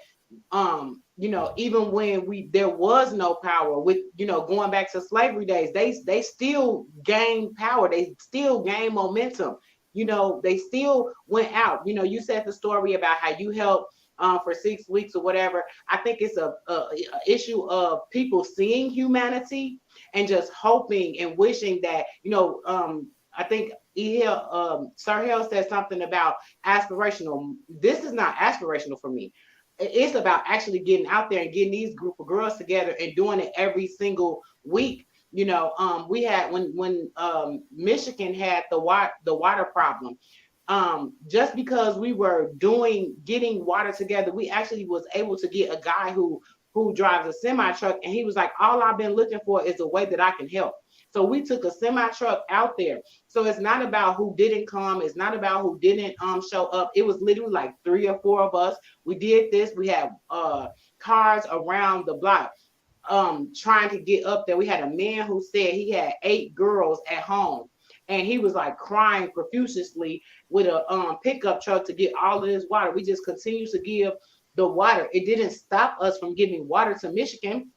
even when there was no power, with going back to slavery days, they still gained power, they still gained momentum. They still went out. You said the story about how you helped for 6 weeks or whatever. I think it's a issue of people seeing humanity and just hoping and wishing that, I think Sir Hill said something about aspirational. This is not aspirational for me. It's about actually getting out there and getting these group of girls together and doing it every single week. We had when Michigan had the water problem. Just because we were getting water together, we actually was able to get a guy who drives a semi truck, and he was like, all I've been looking for is a way that I can help. So we took a semi truck out there. So it's not about who didn't come. It's not about who didn't show up. It was literally like 3 or 4 of us. We did this. We had cars around the block trying to get up there. We had a man who said he had 8 girls at home, and he was like crying profusely with a pickup truck to get all of this water. We just continue to give the water. It didn't stop us from giving water to Michigan,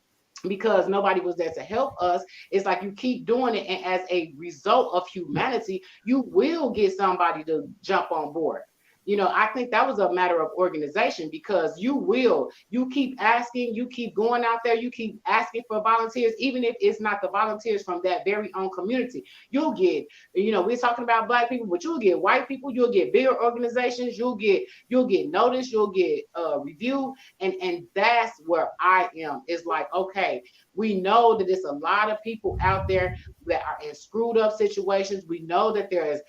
because nobody was there to help us. It's like you keep doing it, and as a result of humanity, you will get somebody to jump on board. I think that was a matter of organization, because you keep asking, you keep going out there, you keep asking for volunteers, even if it's not the volunteers from that very own community. You'll get, we're talking about Black people, but you'll get white people, you'll get bigger organizations, you'll get noticed, you'll get review, and that's where I am. It's like, okay, we know that there's a lot of people out there that are in screwed up situations. We know that there is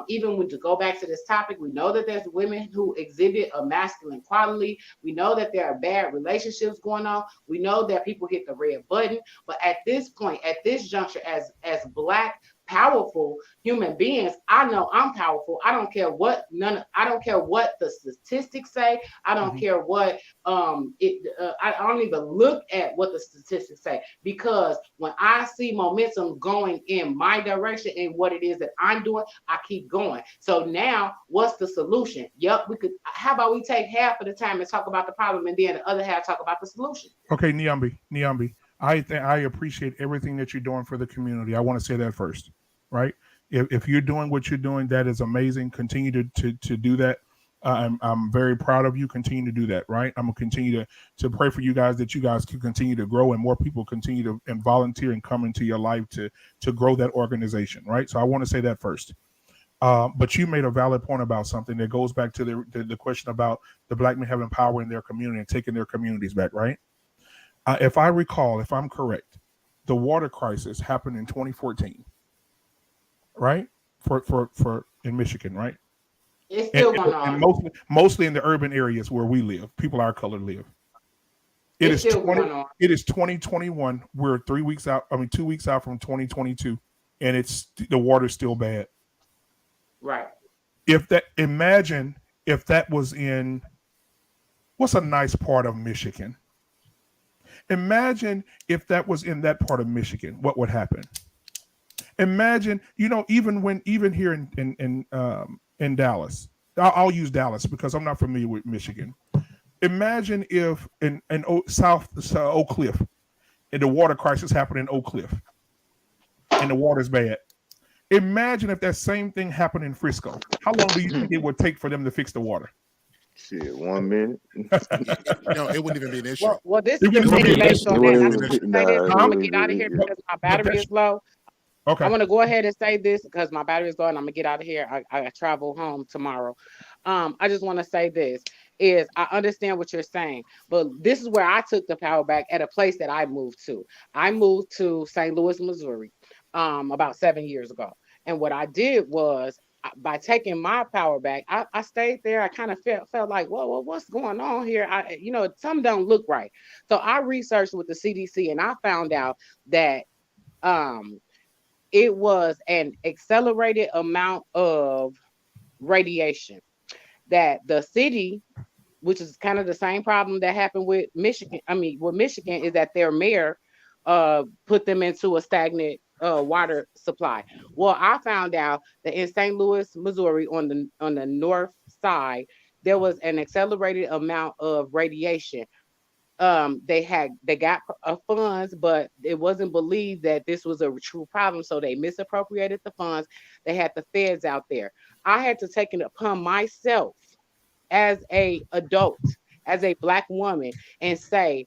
even when to go back to this topic, we know that there's women who exhibit a masculine quality. We know that there are bad relationships going on. We know that people hit the red button. But at this point, at this juncture, as Black powerful human beings, I know I'm powerful. I don't care what the statistics say. I don't care what I don't even look at what the statistics say, because when I see momentum going in my direction and what it is that I'm doing, I keep going. So now what's the solution? Yep, how about we take half of the time and talk about the problem, and then the other half talk about the solution? Okay, Niambi, I appreciate everything that you're doing for the community. I want to say that first, right? If you're doing what you're doing, that is amazing. Continue to do that. I'm very proud of you. Continue to do that, right? I'm gonna continue to pray for you guys, that you guys can continue to grow and more people continue to and volunteer and come into your life to grow that organization, right? So I want to say that first. But you made a valid point about something that goes back to the question about the Black men having power in their community and taking their communities back, right? If I recall, if I'm correct, the water crisis happened in 2014, right? For in Michigan, right? It's still going And on. mostly in the urban areas where we live, people our color live. It's still going on. It is 2021. We're 2 weeks out from 2022, and the water's still bad. Right. Imagine if that was in what's a nice part of Michigan. Imagine if that was in that part of Michigan, what would happen? Imagine, even here in Dallas, I'll use Dallas because I'm not familiar with Michigan. Imagine if in South Oak Cliff, and the water crisis happened in Oak Cliff, and the water's bad. Imagine if that same thing happened in Frisco. How long do you think it would take for them to fix the water? Shit, 1 minute. No, it wouldn't even be an issue. Well, this is just me based on that. I'm gonna say this. Nah, I'm gonna get out of here because my battery is low. Okay. I want to go ahead and say this because my battery is low and I'm gonna get out of here. I travel home tomorrow. I just want to say this is I understand what you're saying, but this is where I took the power back at a place that I moved to. I moved to St. Louis, Missouri, about 7 years ago. And what I did was by taking my power back, I stayed there. I kind of felt like, well, what's going on here? Something don't look right. So I researched with the CDC and I found out that it was an accelerated amount of radiation that the city, which is kind of the same problem that happened with Michigan. With Michigan is that their mayor put them into a stagnant water supply. Well, I found out that in St. Louis, Missouri, on the north side, there was an accelerated amount of radiation. They got funds, but it wasn't believed that this was a true problem, so they misappropriated the funds. They had the feds out there. I had to take it upon myself as a adult, as a Black woman, and say,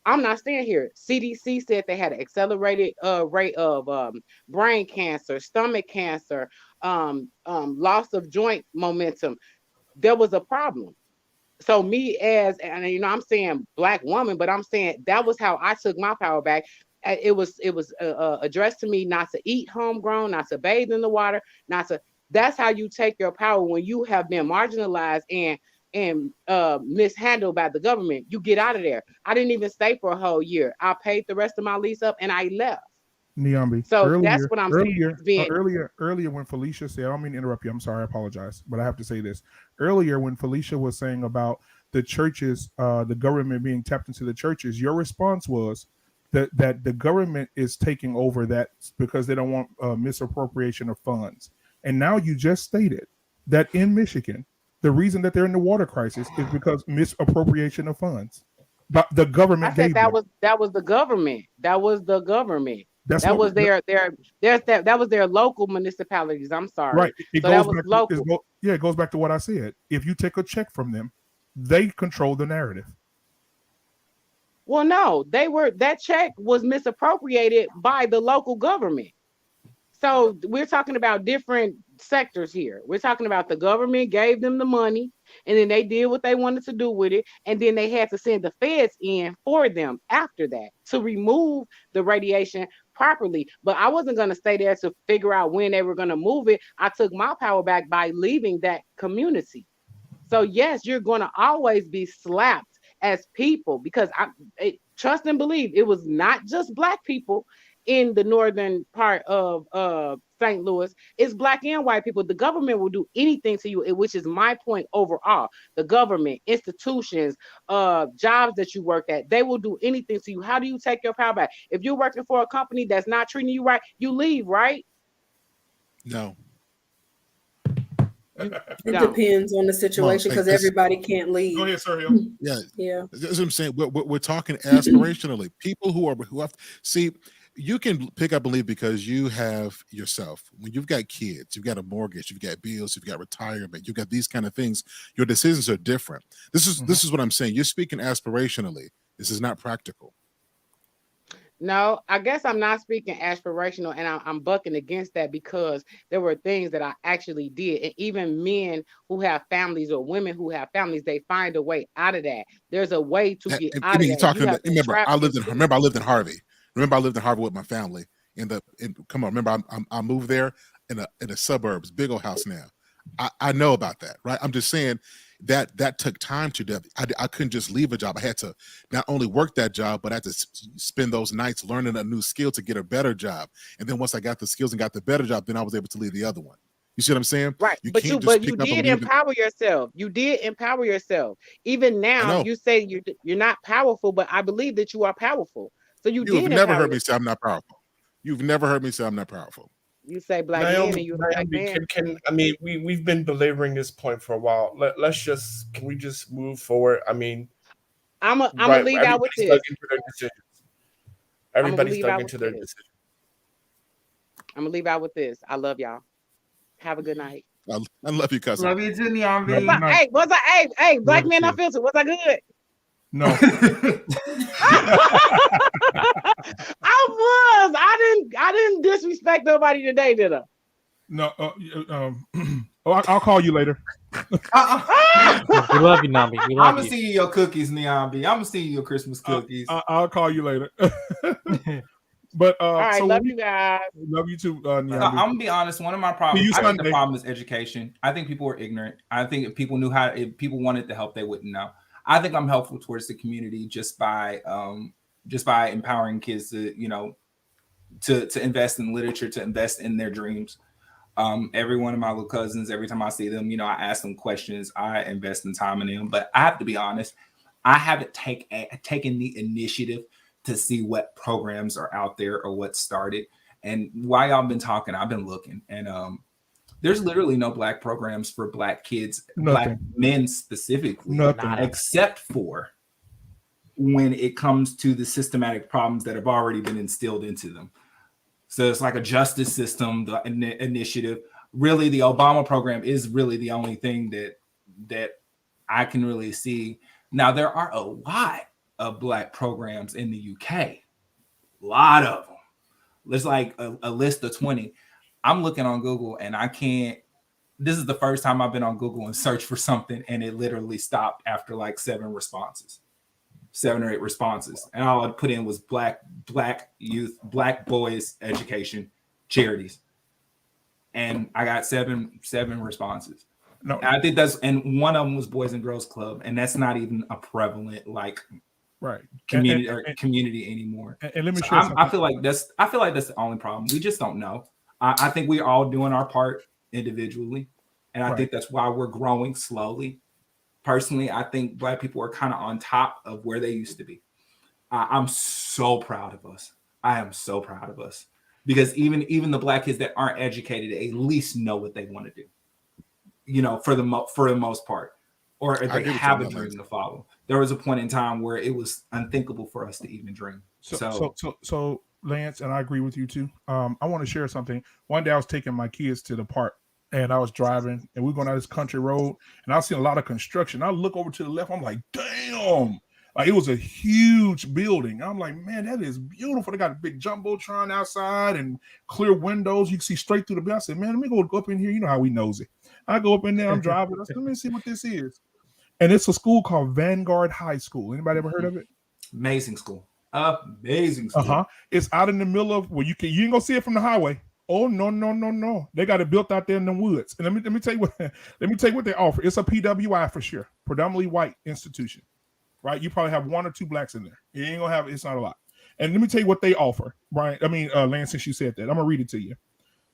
I'm not staying here. CDC said they had an accelerated rate of brain cancer, stomach cancer, loss of joint momentum. There was a problem. So me and I'm saying Black woman, but I'm saying that was how I took my power back. It was addressed to me not to eat homegrown, not to bathe in the water, not to. That's how you take your power when you have been marginalized and mishandled by the government. You get out of there. I didn't even stay for a whole year. I paid the rest of my lease up and I left. Niambi. So that's what I'm saying. Earlier when Felicia said, I don't mean to interrupt you. I'm sorry. I apologize. But I have to say this. Earlier when Felicia was saying about the churches, the government being tapped into the churches, your response was that the government is taking over that because they don't want misappropriation of funds. And now you just stated that in Michigan, the reason that they're in the water crisis is because misappropriation of funds. But the government that was the government. That was the government. That was their local municipalities. I'm sorry. Right. It goes back to what I said. If you take a check from them, they control the narrative. Well, no, that check was misappropriated by the local government. So we're talking about different sectors here. We're talking about the government gave them the money and then they did what they wanted to do with it. And then they had to send the feds in for them after that to remove the radiation properly. But I wasn't going to stay there to figure out when they were going to move it. I took my power back by leaving that community. So yes, you're going to always be slapped as people because trust and believe it was not just Black people in the northern part of St. Louis. It's Black and white people. The government will do anything to you, which is my point overall. The government, institutions, jobs that you work at, they will do anything to you. How do you take your power back? If you're working for a company that's not treating you right, you leave, right? No. It depends on the situation because everybody can't leave. Go ahead, sir. Yeah. That's what I'm saying. We're talking aspirationally. People who have see. You can pick up and leave because you have yourself. When you've got kids, you've got a mortgage, you've got bills, you've got retirement, you've got these kind of things. Your decisions are different. This is what I'm saying. You're speaking aspirationally. This is not practical. No, I guess I'm not speaking aspirational, and I'm bucking against that because there were things that I actually did. And even men who have families or women who have families, they find a way out of that. There's a way to get out of that. Remember, I lived in Harvey. Remember, I lived in Harvey with my family. Remember, I moved there in the suburbs, big old house now. I know about that, right? I'm just saying that took time to do. I couldn't just leave a job. I had to not only work that job, but I had to spend those nights learning a new skill to get a better job. And then once I got the skills and got the better job, then I was able to leave the other one. You see what I'm saying? Right. But you did empower yourself. You did empower yourself. Even now, you say you're not powerful, but I believe that you are powerful. So you've never heard me say I'm not powerful. You've never heard me say I'm not powerful. You say black men and you a black Naomi, man. I mean, we've been belaboring this point for a while. Can we just move forward? I mean, I'm gonna leave out with this. Everybody's dug into their decisions. I'm gonna leave out with this. I love y'all. Have a good night. I love you, cousin. Love you too, Neon B. Hey, black man unfiltered. Was I good? No. I didn't disrespect nobody today, did I? No. I'll call you later. We love you, Nambi. I'm gonna see you your cookies, Neon B. I'm gonna see you your Christmas cookies. I'll call you later. But all right, love you guys. Love you too. I'm gonna be honest. One of my problems, I think the problem is education. I think people are ignorant. I think if people knew if people wanted the help, they wouldn't know. I think I'm helpful towards the community just by empowering kids to to invest in literature, to invest in their dreams. Every one of my little cousins, every time I see them, I ask them questions. I invest in time in them. But I have to be honest, I haven't taken the initiative to see what programs are out there or what started. And while y'all been talking, I've been looking, and there's literally no black programs for black kids, black men specifically, except for when it comes to the systematic problems that have already been instilled into them. So it's like a justice system, the initiative. Really, the Obama program is really the only thing that I can really see. Now, there are a lot of black programs in the UK. A lot of them. There's like a list of 20. I'm looking on Google and I can't. This is the first time I've been on Google and searched for something, and it literally stopped after like 7 or 8 responses. And all I put in was black youth, black boys education charities. And I got seven responses. No, and I think and one of them was Boys and Girls Club, and that's not even a prevalent community anymore. And let me share something. I feel like that's the only problem. We just don't know. I think we're all doing our part individually, and I think that's why we're growing slowly. Personally, I think black people are kind of on top of where they used to be. I'm so proud of us. I am so proud of us, because even the black kids that aren't educated at least know what they want to do. For the most part, or they have a dream to follow. There was a point in time where it was unthinkable for us to even dream. So Lance, and I agree with you too. I want to share something. One day I was taking my kids to the park, and I was driving, and we were going down this country road, and I was seeing a lot of construction. I look over to the left, I'm like, damn. Like, it was a huge building. I'm like, man, that is beautiful. They got a big jumbotron outside and clear windows. You can see straight through the building. I said, man, let me go up in here. You know how we nosy. I go up in there, I'm driving. I said, let me see what this is. And it's a school called Vanguard High School. Anybody ever heard of it? Amazing school. Amazing school. It's out in the middle of where you ain't gonna see it from the highway. Oh, no. They got it built out there in the woods. And let me tell you what they offer. It's a PWI for sure. Predominantly white institution. Right? You probably have 1 or 2 blacks in there. You ain't gonna have it's not a lot. And let me tell you what they offer, Brian. Lance, since you said that, I'm gonna read it to you.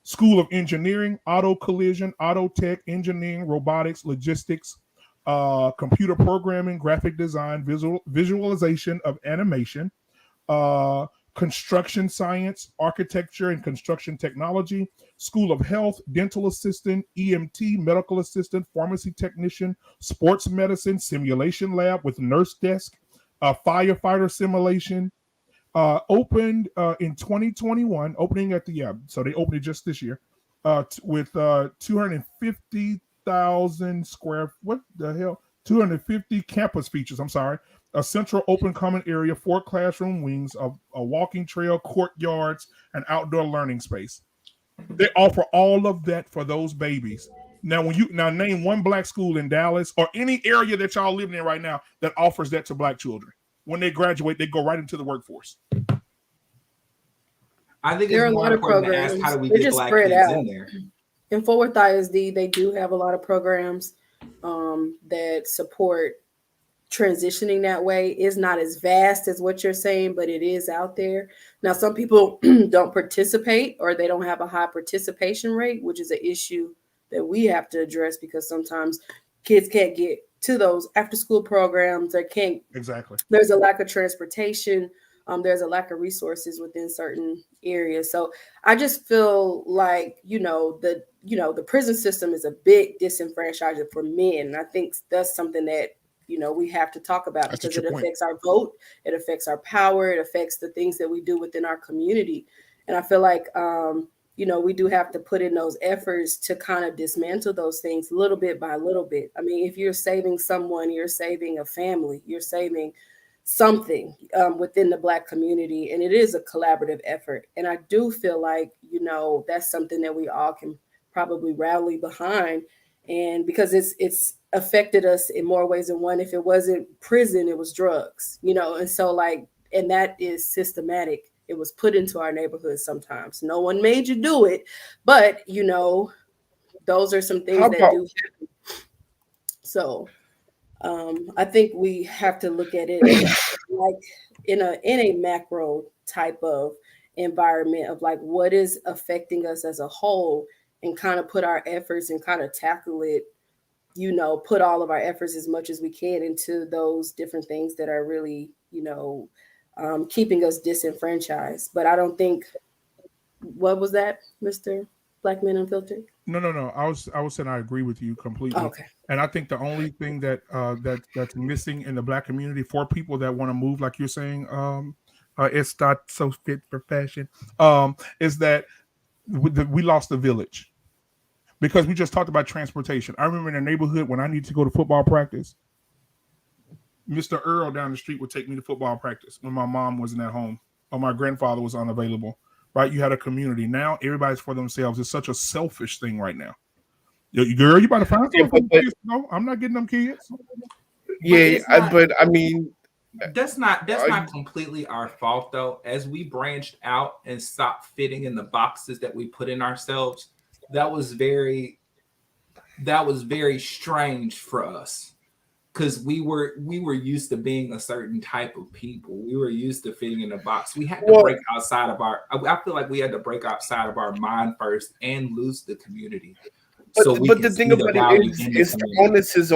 School of Engineering, Auto Collision, Auto Tech, Engineering, Robotics, Logistics, Computer Programming, Graphic Design, Visualization of Animation, Construction Science, Architecture and Construction Technology, School of Health, Dental Assistant, EMT, Medical Assistant, Pharmacy Technician, Sports Medicine, Simulation Lab with Nurse Desk, Firefighter Simulation. Opened in 2021, opening at so they opened it just this year, with 250,000 square, 250 campus features, a central open common area, 4 classroom wings, a walking trail, courtyards, and outdoor learning space. They offer all of that for those babies. Now, name one black school in Dallas or any area that y'all living in right now that offers that to black children. When they graduate, they go right into the workforce. I think there are a lot of programs. How do we get black kids in there? In Fort Worth ISD, they do have a lot of programs that support transitioning that way. It's not as vast as what you're saying, but it is out there. Now, some people don't participate, or they don't have a high participation rate, which is an issue that we have to address, because sometimes kids can't get to those after school programs. There's a lack of transportation. There's a lack of resources within certain areas. So I just feel like, the prison system is a big disenfranchiser for men. And I think that's something that, we have to talk about, because it affects our vote, it affects our power, it affects the things that we do within our community. And I feel like, we do have to put in those efforts to kind of dismantle those things little bit by little bit. I mean, if you're saving someone, you're saving a family, you're saving something within the Black community, and it is a collaborative effort. And I do feel like, that's something that we all can probably rally behind, and because it's affected us in more ways than one. If it wasn't prison, it was drugs, and so and that is systematic. It was put into our neighborhoods. Sometimes no one made you do it, but those are some things that do happen. So I think we have to look at it like in a macro type of environment of like what is affecting us as a whole, and kind of put our efforts and kind of tackle it, put all of our efforts as much as we can into those different things that are really, keeping us disenfranchised. But I don't think, what was that, Mr. Black Men Unfiltered? No. I was saying I agree with you completely. Okay. And I think the only thing that's missing in the Black community for people that want to move, like you're saying, it's not so fit for fashion, is that we lost the village. Because we just talked about transportation. I remember in the neighborhood when I needed to go to football practice, Mr. Earl down the street would take me to football practice when my mom wasn't at home or my grandfather was unavailable. Right? You had a community. Now everybody's for themselves. It's such a selfish thing right now. Girl, you about to find something for kids? No, I'm not getting them kids. But I mean, that's not completely our fault though. As we branched out and stopped fitting in the boxes that we put in ourselves, that was very strange for us. Because we were used to being a certain type of people. We were used to fitting in a box. We had to break outside of I feel like we had to break outside of our mind first and lose the community. But the thing about it is the onus is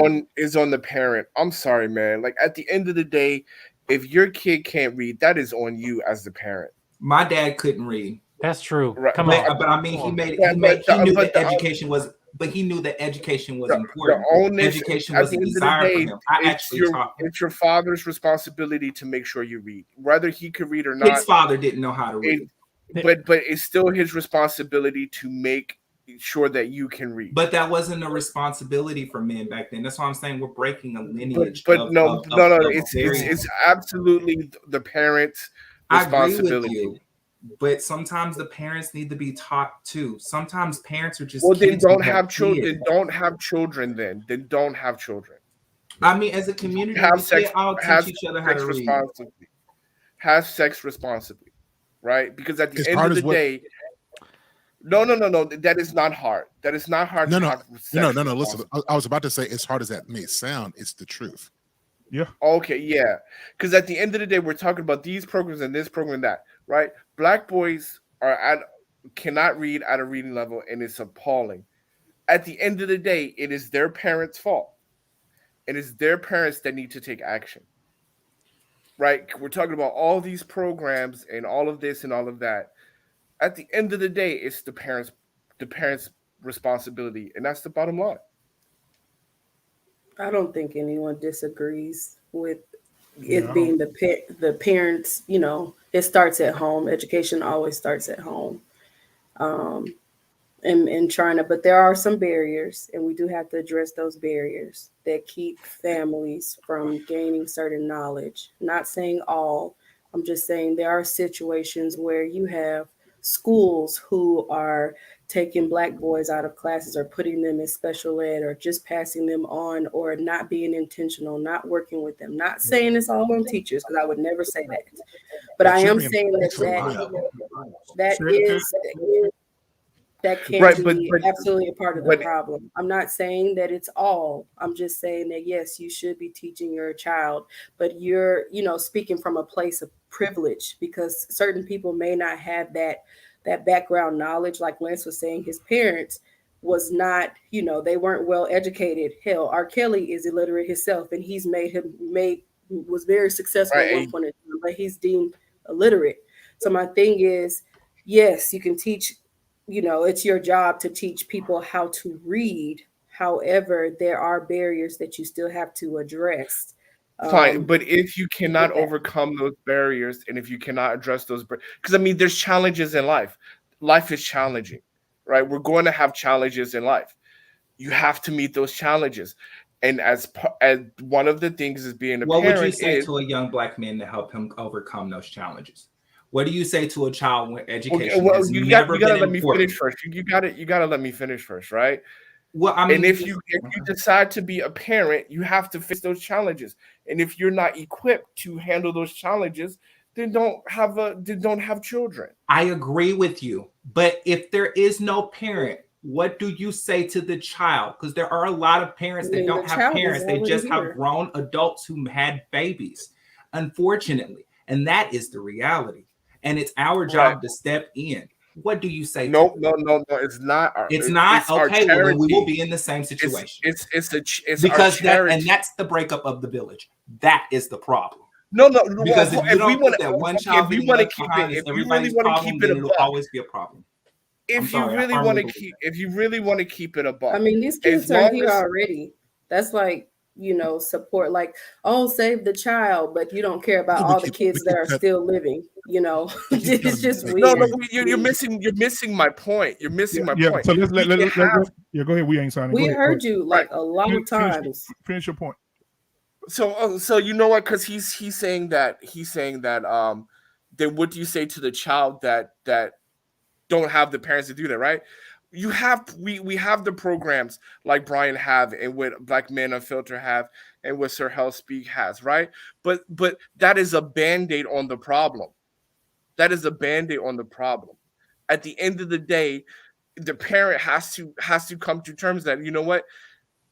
on the parent. I'm sorry, man. Like at the end of the day, if your kid can't read, that is on you as the parent. My dad couldn't read. That's true. Right. Come on. But I mean, he knew that education was. But he knew that education was important. Education was a desire for him. It's your father's responsibility to make sure you read, whether he could read or not. His father didn't know how to read, but it's still his responsibility to make sure that you can read. But that wasn't a responsibility for men back then. That's why I'm saying we're breaking a lineage. No. It's absolutely the parent's responsibility. I agree with you. But sometimes the parents need to be taught too. Sometimes parents are just then don't have children. Don't have children. Then don't have children. I mean, as a community, have sex. Teach each other how to read. Have sex responsibly, right? Because at the end of the day, no. That is not hard. That is not hard. No. Listen, I was about to say, as hard as that may sound, it's the truth. Yeah. Okay. Yeah. Because at the end of the day, we're talking about these programs and this program and that. Right, Black boys cannot read at a reading level, and it's appalling. At the end of the day, it is their parents' fault. It is their parents that need to take action. Right, we're talking about all these programs and all of this and all of that. At the end of the day, it's the parents' responsibility, and that's the bottom line. I don't think anyone disagrees with it being the parents. It starts at home. Education always starts at home. And trying to, but there are some barriers, and we do have to address those barriers that keep families from gaining certain knowledge. Not saying all, I'm just saying there are situations where you have schools who are taking Black boys out of classes or putting them in special ed or just passing them on or not being intentional, not working with them. Not saying it's all on teachers, because I would never say that. But I am saying that can be absolutely a part of the problem. I'm not saying that it's all. I'm just saying that, yes, you should be teaching your child, but you're, speaking from a place of privilege, because certain people may not have that background knowledge. Like Lance was saying, his parents was not, they weren't well educated. Hell, R. Kelly is illiterate himself, and he's was very successful at one point in time, but he's deemed illiterate. So my thing is, yes, you can teach, it's your job to teach people how to read. However, there are barriers that you still have to address. Fine, but if you cannot with that. overcome those barriers, and if you cannot address those, because I mean, there's challenges in life. Life is challenging, right? We're going to have challenges in life. You have to meet those challenges, and as one of the things is being a what parent. What would you say is, to a young black man to help him overcome those challenges? What do you say to a child when education okay, well, has you never gotta been let me important? finish first. You gotta let me finish first, right? Well, I mean, And if you decide to be a parent, you have to face those challenges. And if you're not equipped to handle those challenges, then don't have children. I agree with you. But if there is no parent, what do you say to the child? Because there are a lot of parents that don't have parents. They just have grown adults who had babies, unfortunately. And that is the reality. And it's our job to step in. What do you say? No, it's not. It's not it's okay. Well, then we will be in the same situation. It's because our charity. And that's the breakup of the village. That is the problem. No, because well, if you don't put that one child being left behind, it's everybody's problem, then it'll always be a problem. If you really want to keep it a buck. I mean, these kids are here already. That's like, support, like, oh, save the child, but you don't care about all the kids that are still living. It's just weird. No, you're missing my point. You're missing my point. So let's go ahead. We ain't signing. We heard you like a lot of times. Finish your point. So you know what? Because he's saying that then what do you say to the child that don't have the parents to do that, right? We have the programs like Brian have, and what Black Men Unfiltered have, and what Sir Hell Speak has, right? But that is a band-aid on the problem. That is a band-aid on the problem. At the end of the day, the parent has to come to terms that, you know what?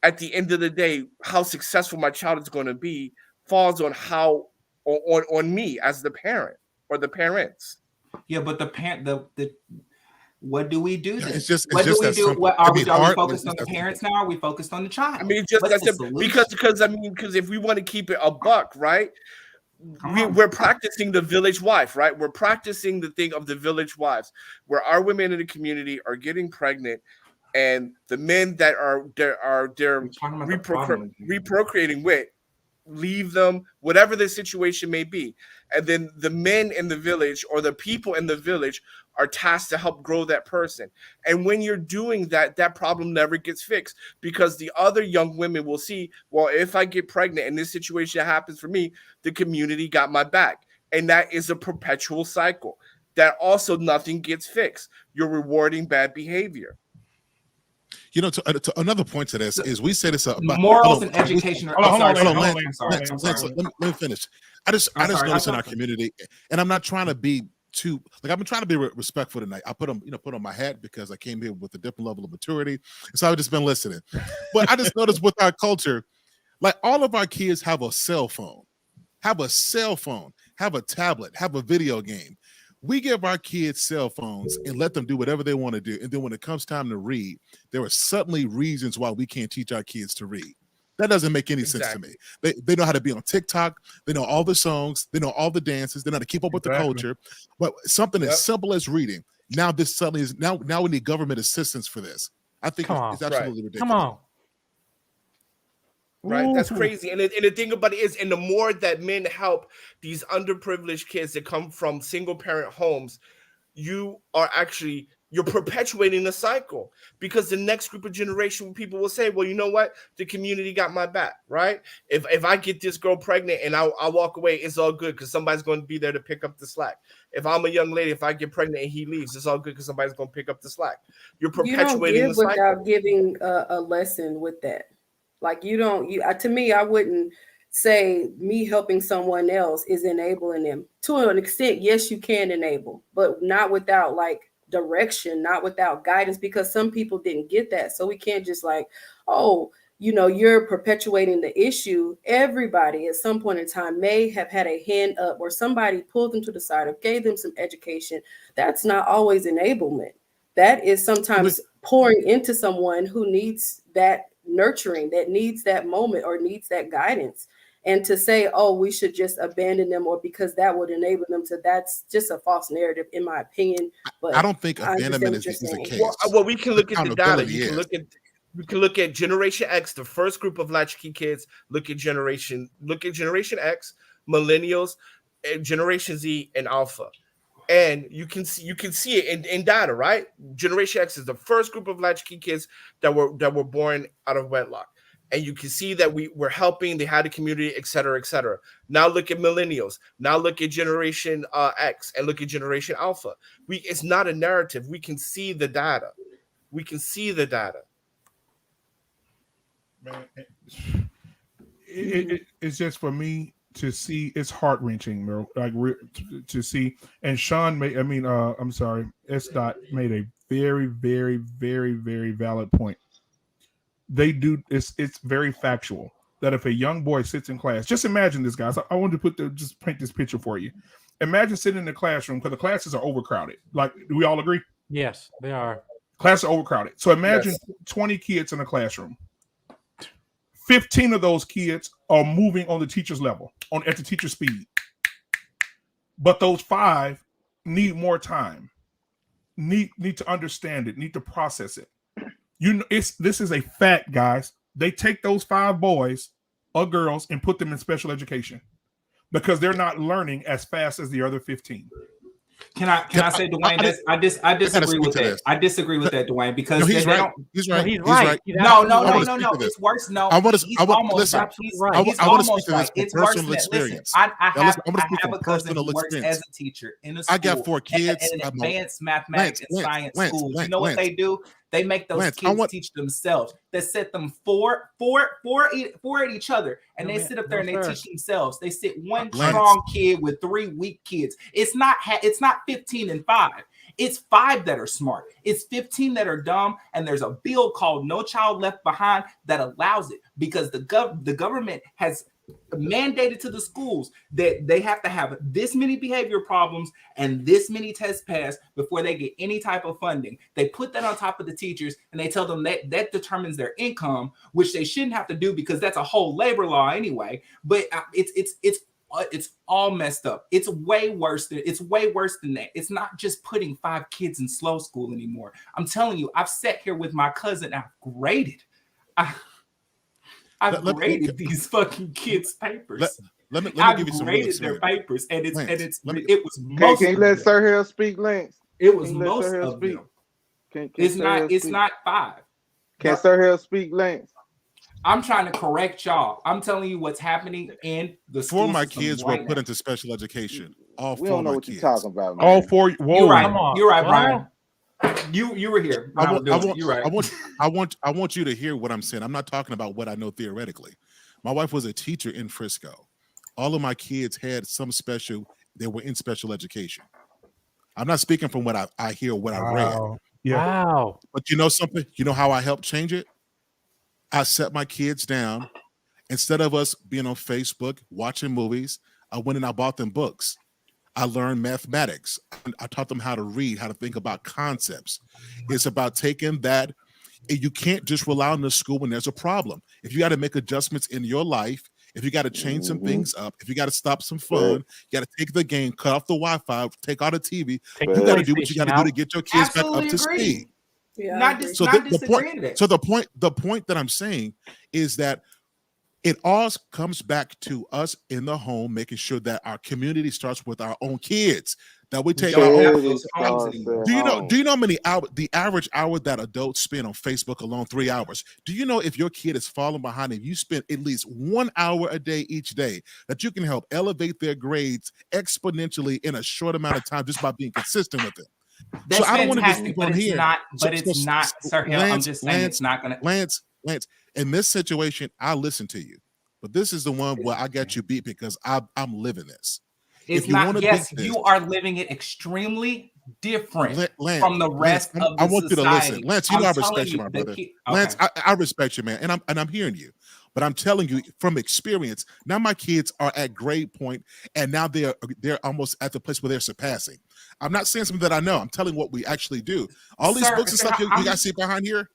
At the end of the day, how successful my child is going to be falls on on me as the parent or the parents. Yeah, but the parent, what do we do then? It's just what do we do? Simple. Are we focused on the parents now? Are we focused on the child? I mean, just because if we want to keep it a buck, right? We're practicing the village wife, right? We're practicing the thing of the village wives, where our women in the community are getting pregnant, and the men that are reprocreating with leave them, whatever the situation may be. And then the men in the village or the people in the village are tasked to help grow that person. And when you're doing that, that problem never gets fixed, because the other young women will see, well, if I get pregnant and this situation happens for me, the community got my back. And that is a perpetual cycle that also nothing gets fixed. You're rewarding bad behavior. To another point to this is we say this about morals and education. Let me finish. I just noticed in our community, and I'm not trying to be too I've been trying to be respectful tonight. I put on my hat because I came here with a different level of maturity, so I've just been listening. But I just noticed with our culture, like all of our kids have a cell phone, have a tablet, have a video game. We give our kids cell phones and let them do whatever they want to do. And then when it comes time to read, there are suddenly reasons why we can't teach our kids to read. That doesn't make any sense to me. They know how to be on TikTok. They know all the songs. They know all the dances. They know how to keep up with the culture. But something as simple as reading, now this suddenly is now we need government assistance for this. I think it's absolutely ridiculous. Come on. Right, that's crazy. And the thing about it is, and the more that men help these underprivileged kids that come from single parent homes, you're perpetuating the cycle, because the next group of generation people will say, well, you know what, the community got my back, right? If I get this girl pregnant and I walk away, it's all good because somebody's going to be there to pick up the slack. If I'm a young lady, if I get pregnant and he leaves, it's all good because somebody's going to pick up the slack. You're perpetuating the cycle without giving a lesson with that. Like to me, I wouldn't say me helping someone else is enabling them. To an extent, yes, you can enable, but not without like direction, not without guidance, because some people didn't get that. So we can't just like, oh, you're perpetuating the issue. Everybody at some point in time may have had a hand up, or somebody pulled them to the side or gave them some education. That's not always enablement. That is sometimes pouring into someone who needs that nurturing, that needs that moment or needs that guidance. And to say, oh, we should just abandon them, or because that would enable them to, that's just a false narrative, in my opinion. But I don't think abandonment is the case. Well, we can look at the data. We can look at Generation X, the first group of latchkey kids. Look at Generation X, Millennials, and Generation Z, and Alpha. And you can see it in data, right? Generation X is the first group of latchkey kids that were born out of wedlock. And you can see that we're helping, they had a community, et cetera, et cetera. Now look at millennials. Now look at Generation X and look at Generation Alpha. It's not a narrative. We can see the data. Man, it's just, for me to see, it's heart wrenching, like to see. And Sean S. Dot made a very, very, very, very valid point. They do, it's very factual that if a young boy sits in class, just imagine this, guys. I wanted to just paint this picture for you. Imagine sitting in the classroom, because the classes are overcrowded. Like, do we all agree? Yes, they are. Classes are overcrowded. So imagine 20 kids in a classroom. 15 of those kids are moving on the teacher's level, at the teacher's speed. But those 5 need more time, need to understand it, need to process it. This is a fact, guys. They take those 5 boys or girls and put them in special education because they're not learning as fast as the other 15. Can I say, Dwayne? I disagree with that. I disagree with that, Dwayne, because he's right. He's right. No. It's worse. No, I want to speak to this from personal experience. I have a cousin who works as a teacher in a school. I got 4 kids in an advanced mathematics and science school. You know what they do? They make those kids teach themselves. They set them four at each other, and they sit up there and they teach themselves. They sit one strong kid with 3 weak kids. It's not 15 and 5. It's 5 that are smart. It's 15 that are dumb. And there's a bill called No Child Left Behind that allows it, because the government has mandated to the schools that they have to have this many behavior problems and this many tests passed before they get any type of funding. They put that on top of the teachers, and they tell them that determines their income, which they shouldn't have to do because that's a whole labor law anyway. But it's all messed up. It's way worse than that. It's not just putting 5 kids in slow school anymore. I'm telling you, I've sat here with my cousin. I've graded these fucking kids' papers. Let me give you some graded their papers, and it was most. Can you let Sir Hill speak, Lance? It was most of them. It's not 5. Can Sir Hill speak, Lance? I'm trying to correct y'all. I'm telling you what's happening in the school. 4 of my kids were put into special education. All 4 we don't know what kids. you're talking about, man. All 4. Whoa, you're right. You're right, Brian. You were here. You're right. I want you to hear what I'm saying. I'm not talking about what I know theoretically. My wife was a teacher in Frisco. All of my kids had they were in special education. I'm not speaking from what I hear, what I read. Yeah. Wow. But you know something? You know how I helped change it? I set my kids down. Instead of us being on Facebook, watching movies, I went and I bought them books. I learned mathematics. I taught them how to read, how to think about concepts. It's about taking that. You can't just rely on the school when there's a problem. If you got to make adjustments in your life, if you got to change some things up, if you got to stop some fun, you got to take the game, cut off the Wi-Fi, take out the TV. You got to do what you got to do to get your kids back up to speed. Yeah, the point that I'm saying is that it all comes back to us in the home, making sure that our community starts with our own kids. That we take our own. Do you know how many hours, the average hour that adults spend on Facebook alone? 3 hours. Do you know if your kid is falling behind and you spend at least 1 hour a day each day, that you can help elevate their grades exponentially in a short amount of time just by being consistent with it? That's so I don't fantastic, want to just but it's not. Sir Hill, I'm just saying it's not going to. Lance, in this situation, I listen to you, but this is the one where I got you beat because I'm living this. It's not. Yes, you are living it extremely different from the rest of the society. I want you to listen, Lance. You know I respect you, my brother. Okay. Lance, I respect you, man, and I'm hearing you. But I'm telling you from experience, now my kids are at grade point, and now they're almost at the place where they're surpassing. I'm not saying something that I know. I'm telling what we actually do. All these books and stuff you guys see behind here,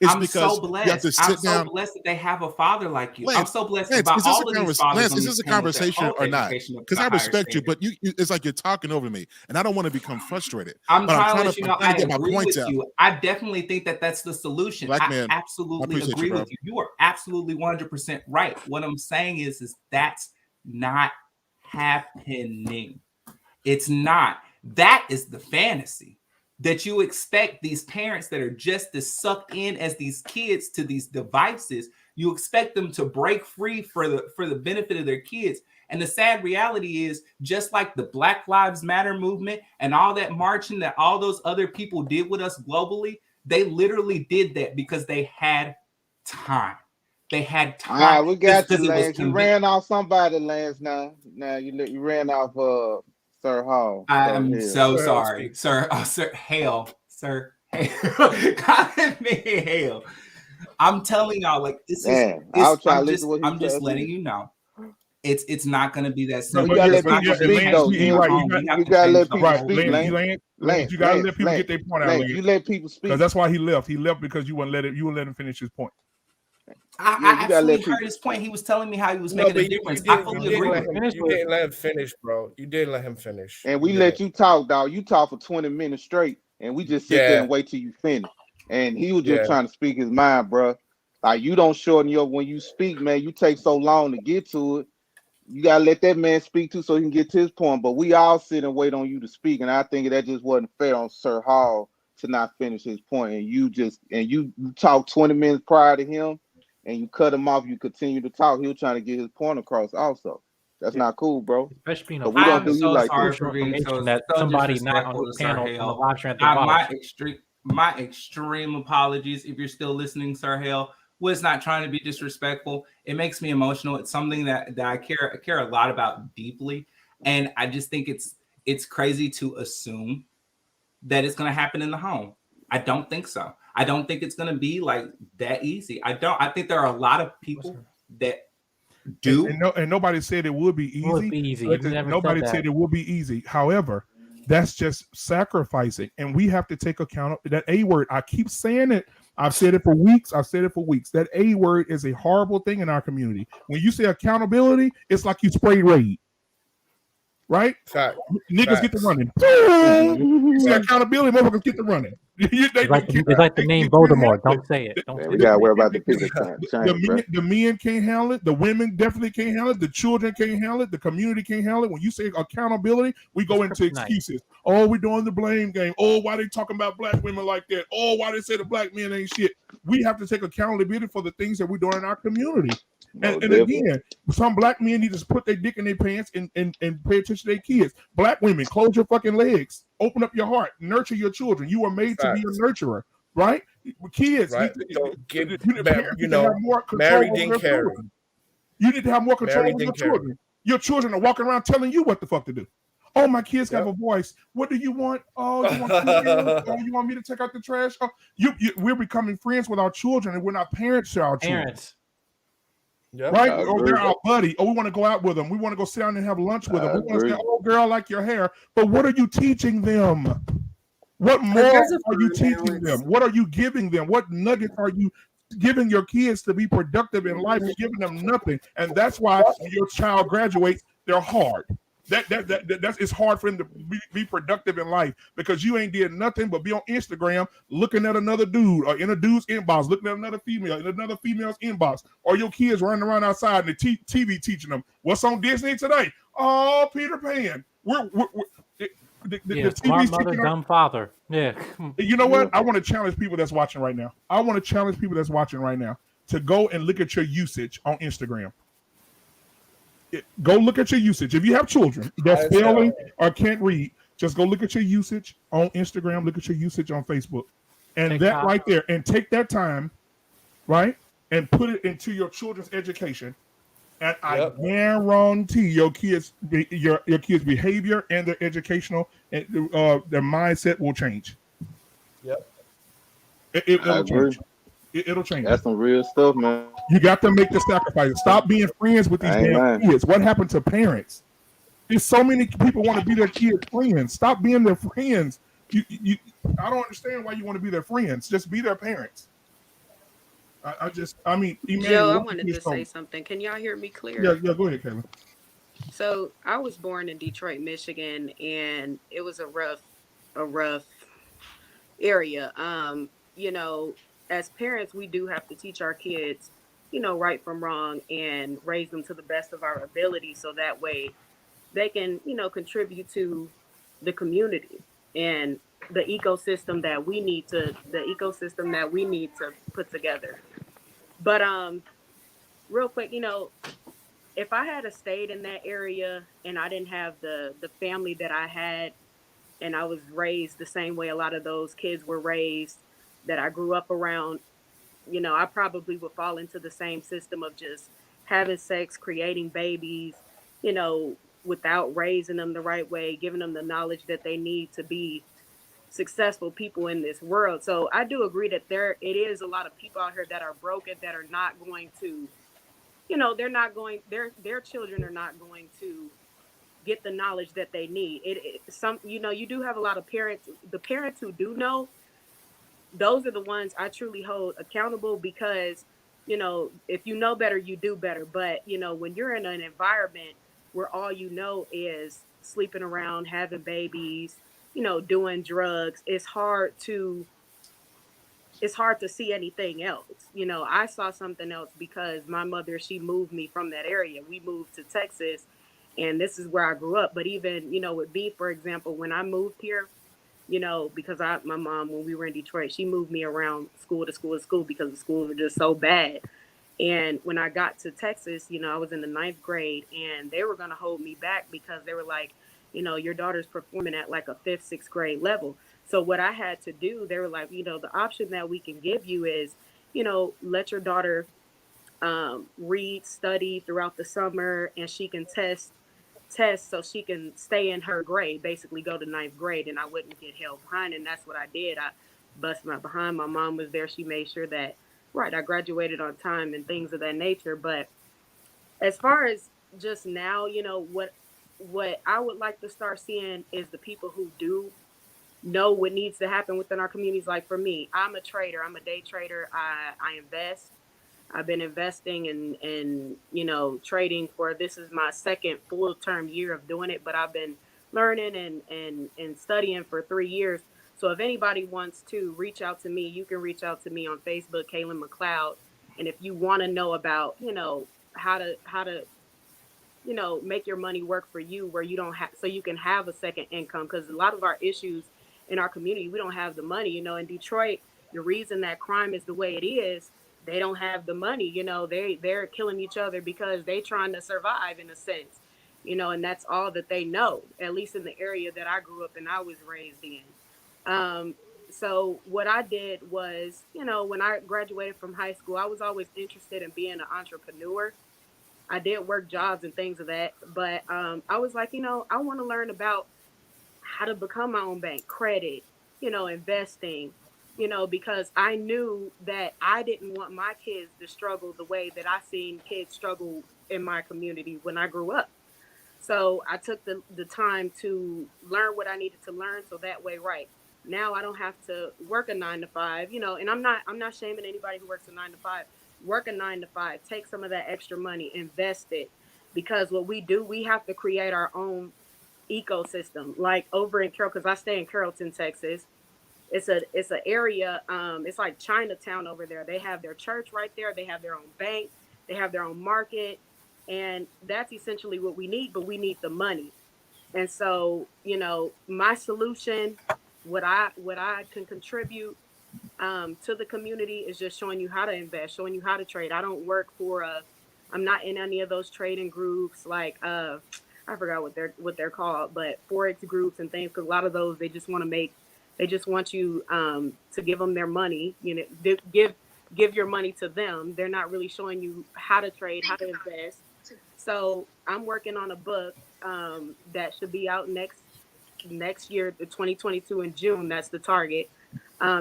It's I'm because so blessed. you have to sit down. So blessed that they have a father like you. Lance, I'm so blessed Lance, about is this all a of these fathers. Lance, is this a conversation or not? Because I respect you, but it's like you're talking over me, and I don't want to become frustrated. I'm but trying to let you know I get my agree points with out. you. I definitely think that that's the solution. Black man, I absolutely agree with you. You are absolutely 100% right. What I'm saying is that's not happening. It's not. That is the fantasy that you expect these parents that are just as sucked in as these kids to these devices. You expect them to break free for the benefit of their kids. And the sad reality is, just like the Black Lives Matter movement and all that marching that all those other people did with us globally, they literally did that because they had time. They had time. We got you, Lance. You ran off somebody, Lance. Now you ran off Sir Hall. I'm so sorry, sir. Oh, sir, Hale, sir. Call me Hale. I'm telling y'all, like this is. I'm just letting you know. It's not going to be that simple. You gotta let people speak, though. You gotta let people speak, Lance. You gotta let people get their point out. You let people speak because that's why he left. He left because you wouldn't let him finish his point. I absolutely heard his point. He was telling me how he was making a difference. I fully agree with him. You didn't let him finish, bro. You didn't let him finish. And we let you talk, dog. You talk for 20 minutes straight, and we just sit there and wait till you finish. And he was just trying to speak his mind, bro. Like, you don't shorten when you speak, man. You take so long to get to it. You gotta let that man speak too, so he can get to his point. But we all sit and wait on you to speak, and I think that just wasn't fair on Sir Hall to not finish his point. And you talk 20 minutes prior to him, and you cut him off. You continue to talk. He was trying to get his point across. Also, that's not cool, bro. Especially being we don't do you like sorry for being that somebody not on the panel on the live stream. My extreme apologies if you're still listening, Sir Hale. Was not trying to be disrespectful. It makes me emotional. It's something that I care a lot about deeply, and I just think it's crazy to assume that it's going to happen in the home. I don't think so. I don't think it's going to be like that easy. I think there are a lot of people that do, and nobody said it would be easy. It would be easy. Nobody said it would be easy. However, that's just sacrificing, and we have to take account of that A word. I keep saying it. I've said it for weeks. That A word is a horrible thing in our community. When you say accountability, it's like you sprayed raid. Right? Niggas get to running. You say accountability, motherfuckers get to running. It's like the name Voldemort. Don't say it. We gotta worry about the people. The men can't handle it. The women definitely can't handle it. The children can't handle it. The community can't handle it. When you say accountability, we go into excuses. Oh, we're doing the blame game. Oh, why they talking about black women like that? Oh, why they say the black men ain't shit? We have to take accountability for the things that we're doing in our community. And again, some black men need to put their dick in their pants and pay attention to their kids. Black women, close your fucking legs. Open up your heart. Nurture your children. You are made to be a nurturer, right? Kids, right. Married and carry. You need to have more control over your children. Your children are walking around telling you what the fuck to do. Oh, my kids have a voice. What do you want? Oh, you want you want me to take out the trash? Oh, we're becoming friends with our children, and we're not parents to our children. Yep. Right? Oh, they're our buddy. Oh, we want to go out with them. We want to go sit down and have lunch with them. We want to say, "Oh, girl, I like your hair." But what are you teaching them? What morals are you teaching them? What are you giving them? What nuggets are you giving your kids to be productive in life? You're giving them nothing, and that's why when your child graduates, they're hard. That's it's hard for them to be productive in life because you ain't did nothing but be on Instagram looking at another dude or in a dude's inbox, looking at another female in another female's inbox, or your kids running around outside and the TV teaching them what's on Disney today. Oh, Peter Pan. The smart mother, dumb father. Yeah. You know what? I want to challenge people that's watching right now. To go and look at your usage on Instagram. Go look at your usage. If you have children that's failing or can't read, just go look at your usage on Instagram, look at your usage on Facebook. And that right there, and take that time, right, and put it into your children's education. And I guarantee your kids' behavior and their educational and their mindset will change. Yep. It'll change. It'll change. That's some real stuff, man. You got to make the sacrifice. Stop being friends with these damn kids. What happened to parents? There's so many people want to be their kids' friends. Stop being their friends. I don't understand why you want to be their friends. Just be their parents. I mean, Joe, I Emmanuel, wanted to say something. Can y'all hear me clear? Yeah, go ahead, Kayla. So I was born in Detroit, Michigan, and it was a rough area. You know, as parents, we do have to teach our kids, right from wrong and raise them to the best of our ability so that way they can, contribute to the community and the ecosystem that we need to put together. But real quick, if I had stayed in that area and I didn't have the family that I had and I was raised the same way a lot of those kids were raised that I grew up around, I probably would fall into the same system of just having sex, creating babies, without raising them the right way, giving them the knowledge that they need to be successful people in this world. So I do agree that there it is a lot of people out here that are broken that are not going to, they're not going their children are not going to get the knowledge that they need. Some you do have a lot of parents, the parents who do know, those are the ones I truly hold accountable because, if you know better, you do better. But, when you're in an environment where all you know is sleeping around, having babies, doing drugs, it's hard to see anything else. I saw something else because my mother, she moved me from that area. We moved to Texas and this is where I grew up. But even, with me, for example, when I moved here, because my mom, when we were in Detroit, she moved me around school to school to school because the schools were just so bad. And when I got to Texas, I was in the ninth grade and they were going to hold me back because they were like, your daughter's performing at like a fifth, sixth grade level. So what I had to do, they were like, the option that we can give you is, let your daughter read, study throughout the summer, and she can test so she can stay in her grade, basically go to ninth grade, and I wouldn't get held behind. And that's what I did. I busted my behind. My mom was there. She made sure that, right, I graduated on time and things of that nature. But as far as just now, what I would like to start seeing is the people who do know what needs to happen within our communities. Like for me, I'm a trader. I'm a day trader. I invest. I've been investing and trading for this is my second full term year of doing it, but I've been learning and studying for 3 years. So if anybody wants to reach out to me, you can reach out to me on Facebook, Kaylin McLeod. And if you want to know about, how to make your money work for you where you don't have, so you can have a second income. Because a lot of our issues in our community, we don't have the money. In Detroit, the reason that crime is the way it is, they don't have the money. They're killing each other because they trying to survive in a sense. And that's all that they know, at least in the area that I grew up and I was raised in. So what I did was, when I graduated from high school, I was always interested in being an entrepreneur. I did work jobs and things of that, but I was like, I want to learn about how to become my own bank, credit, investing, because I knew that I didn't want my kids to struggle the way that I seen kids struggle in my community when I grew up. So I took the time to learn what I needed to learn so that way, right. Now I don't have to work a 9 to 5, and I'm not shaming anybody who works a 9 to 5. Work a 9 to 5, take some of that extra money, invest it. Because what we do, we have to create our own ecosystem. Like over in Carroll, because I stay in Carrollton, Texas. It's an area, it's like Chinatown over there. They have their church right there, they have their own bank, they have their own market, and that's essentially what we need, but we need the money. And so, my solution, what I can contribute to the community is just showing you how to invest, showing you how to trade. I don't work for I'm not in any of those trading groups like I forgot what they're called, but forex groups and things, because a lot of those they just want you to give them their money, give your money to them. They're not really showing you how to trade, how to invest. So I'm working on a book that should be out next year, the 2022 in June. That's the target.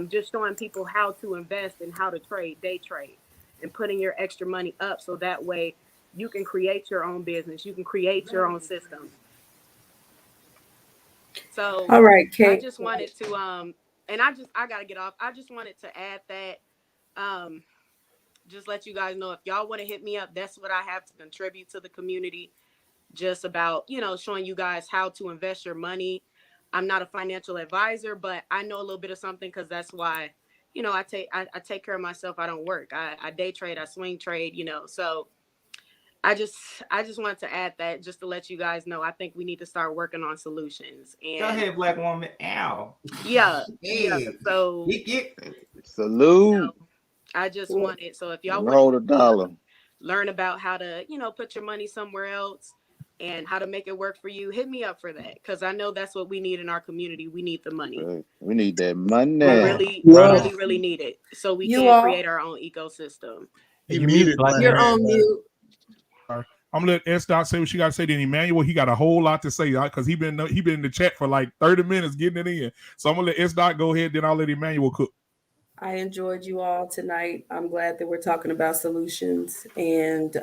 Just showing people how to invest and how to trade, day trade, and putting your extra money up so that way you can create your own business, you can create your own system. So all right, I Kate. just wanted to and I gotta get off. I just wanted to add that um just let you guys know, if y'all want to hit me up, that's what I have to contribute to the community. Just about, showing you guys how to invest your money. I'm not a financial advisor, but I know a little bit of something, because that's why, I take care of myself. I don't work. I day trade, I swing trade, so I just wanted to add that, just to let you guys know. I think we need to start working on solutions. And go ahead, Black woman. Ow. Yeah. Hey. So salute. I just wanted, so if y'all Hold a want dollar. to learn about how to, put your money somewhere else and how to make it work for you, hit me up for that, because I know that's what we need in our community. We need the money. We need that money. We really need it, so we can create our own ecosystem. You muted, Black You're on mute. Sorry. I'm gonna let S. Dot say what she got to say. Then Emmanuel, he got a whole lot to say because he been in the chat for like 30 minutes getting it in. So I'm gonna let S. Dot go ahead. Then I'll let Emmanuel cook. I enjoyed you all tonight. I'm glad that we're talking about solutions and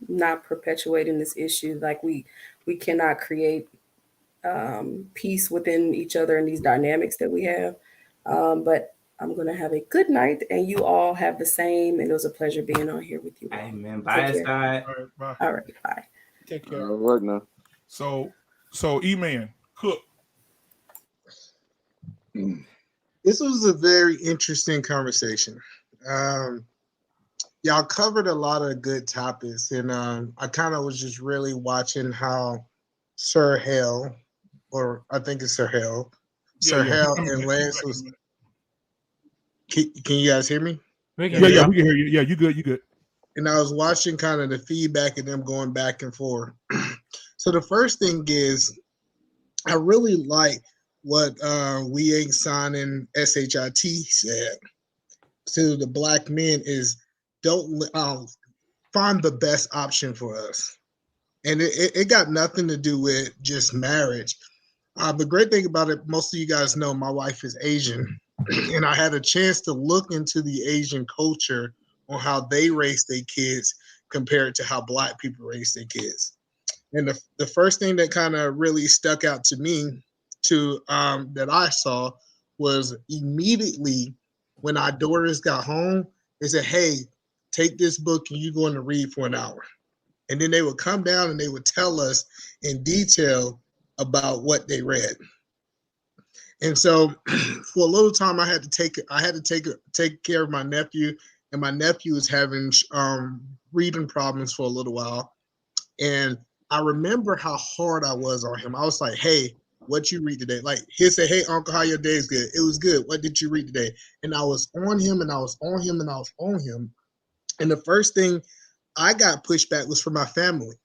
not perpetuating this issue. Like we cannot create peace within each other and these dynamics that we have. But I'm going to have a good night, and you all have the same. And it was a pleasure being on here with you all. Amen. Bye, Scott. All right, bye. Take care. All right, now. So E-Man, cook. This was a very interesting conversation. Y'all covered a lot of good topics, and I kind of was just really watching how Sir Hale, or I think it's Sir Hale, Hale and Lance was. Can you guys hear me? We can hear you. Yeah, you good. And I was watching kind of the feedback and them going back and forth. So the first thing is, I really like what We Ain't Signing SHIT said to the black men is, don't find the best option for us. And it got nothing to do with just marriage. The great thing about it, most of you guys know my wife is Asian, and I had a chance to look into the Asian culture on how they raise their kids compared to how black people raise their kids. And the first thing that kind of really stuck out to me that I saw was immediately when our daughters got home, they said, hey, take this book and you're going to read for an hour. And then they would come down and they would tell us in detail about what they read. And so for a little time, I had to take care of my nephew, and my nephew was having reading problems for a little while. And I remember how hard I was on him. I was like, hey, what you read today? Like he'd say, hey, Uncle, how your day's good? It was good. What did you read today? And I was on him and I was on him and I was on him. And the first thing I got pushback was from my family.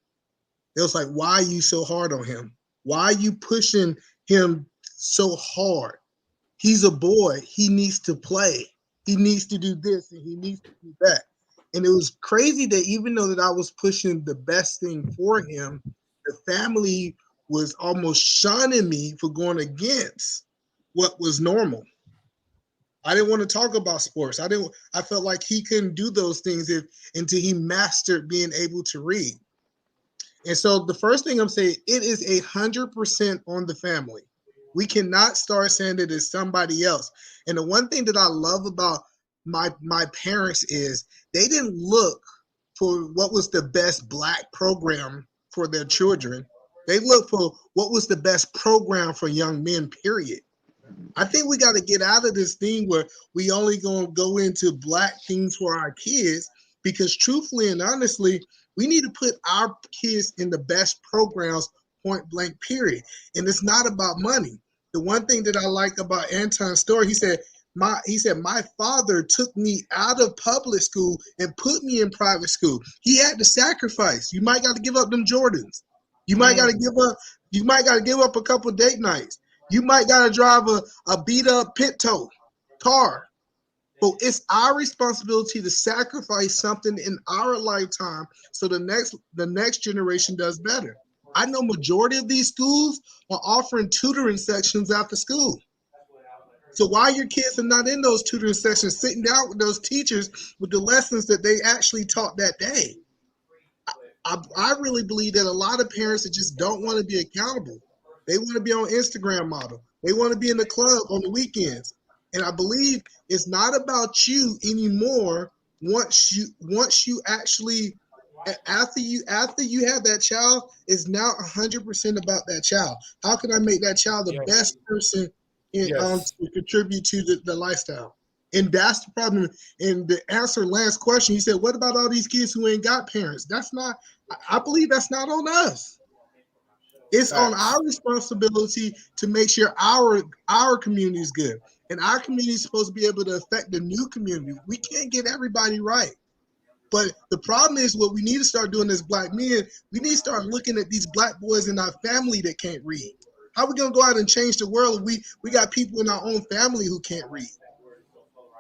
It was like, why are you so hard on him? Why are you pushing him so hard? He's a boy. He needs to play. He needs to do this and he needs to do that. And it was crazy that even though that I was pushing the best thing for him, the family was almost shunning me for going against what was normal. I didn't want to talk about sports. I felt like he couldn't do those things until he mastered being able to read. And so the first thing I'm saying, it is 100% on the family. We cannot start saying that it's somebody else. And the one thing that I love about my parents is they didn't look for what was the best black program for their children. They looked for what was the best program for young men, period. I think we got to get out of this thing where we only going to go into black things for our kids, because truthfully and honestly, we need to put our kids in the best programs, point blank, period. And it's not about money. The one thing that I like about Anton's story, he said, my father took me out of public school and put me in private school. He had to sacrifice. You might got to give up them Jordans. You might got to give up a couple of date nights. You might got to drive a beat up Pinto car. But it's our responsibility to sacrifice something in our lifetime so the next generation does better. I know majority of these schools are offering tutoring sections after school. So why your kids are not in those tutoring sessions, sitting down with those teachers with the lessons that they actually taught that day? I really believe that a lot of parents that just don't want to be accountable. They want to be on Instagram model. They want to be in the club on the weekends. And I believe it's not about you anymore once you actually after you have that child, is now 100% about that child. How can I make that child the best person to contribute to the lifestyle? And that's the problem. And the answer last question, you said, what about all these kids who ain't got parents? That's not, I believe that's not on us. It's on our responsibility to make sure our community is good. And our community is supposed to be able to affect the new community. We can't get everybody right. But the problem is, what we need to start doing as Black men, we need to start looking at these Black boys in our family that can't read. How are we going to go out and change the world if we got people in our own family who can't read?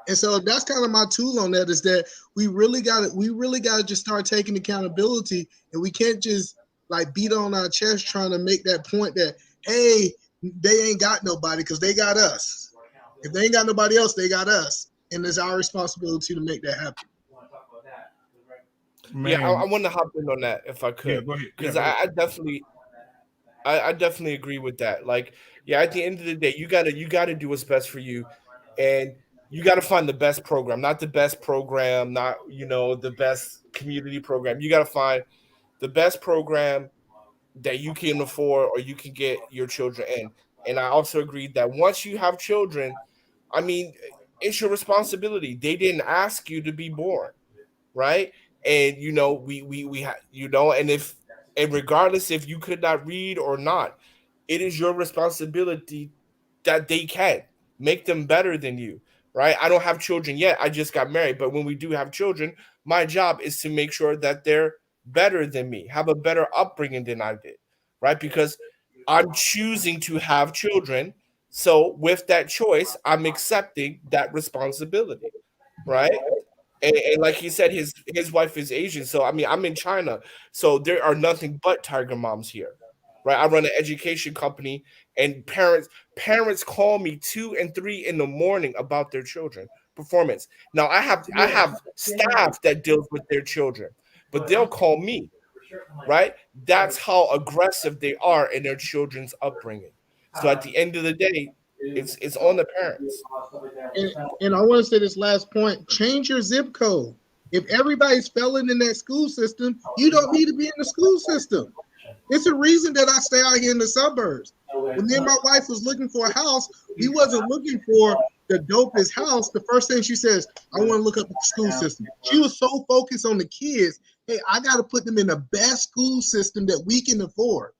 And so that's kind of my tool on that, is that we really got to just start taking accountability, and we can't just like beat on our chest trying to make that point that, hey, they ain't got nobody because they got us. If they ain't got nobody else, they got us. And it's our responsibility to make that happen. Man. Yeah, I want to hop in on that if I could, because I definitely agree with that. Like, yeah, at the end of the day, you gotta do what's best for you, and you gotta find the best program, not the best program, not the best community program. You gotta find the best program that you can afford or you can get your children in. And I also agree that once you have children, I mean, it's your responsibility. They didn't ask you to be born, right? And we have and regardless if you could not read or not, it is your responsibility that they can make them better than you, right? I don't have children yet. I just got married, but when we do have children, my job is to make sure that they're better than me, have a better upbringing than I did, right? Because I'm choosing to have children. So with that choice, I'm accepting that responsibility, right? And like he said, his wife is Asian. So I mean, I'm in China, so there are nothing but tiger moms here, right? I run an education company, and parents call me 2 and 3 in the morning about their children performance. Now I have staff that deals with their children, but they'll call me, right? That's how aggressive they are in their children's upbringing. So at the end of the day, it's on the parents. And I want to say this last point: change your zip code. If everybody's failing in that school system, you don't need to be in the school system. It's a reason that I stay out here in the suburbs. When me and my wife was looking for a house, we wasn't looking for the dopest house. The first thing she says, I want to look up the school system. She was so focused on the kids. Hey, I got to put them in the best school system that we can afford.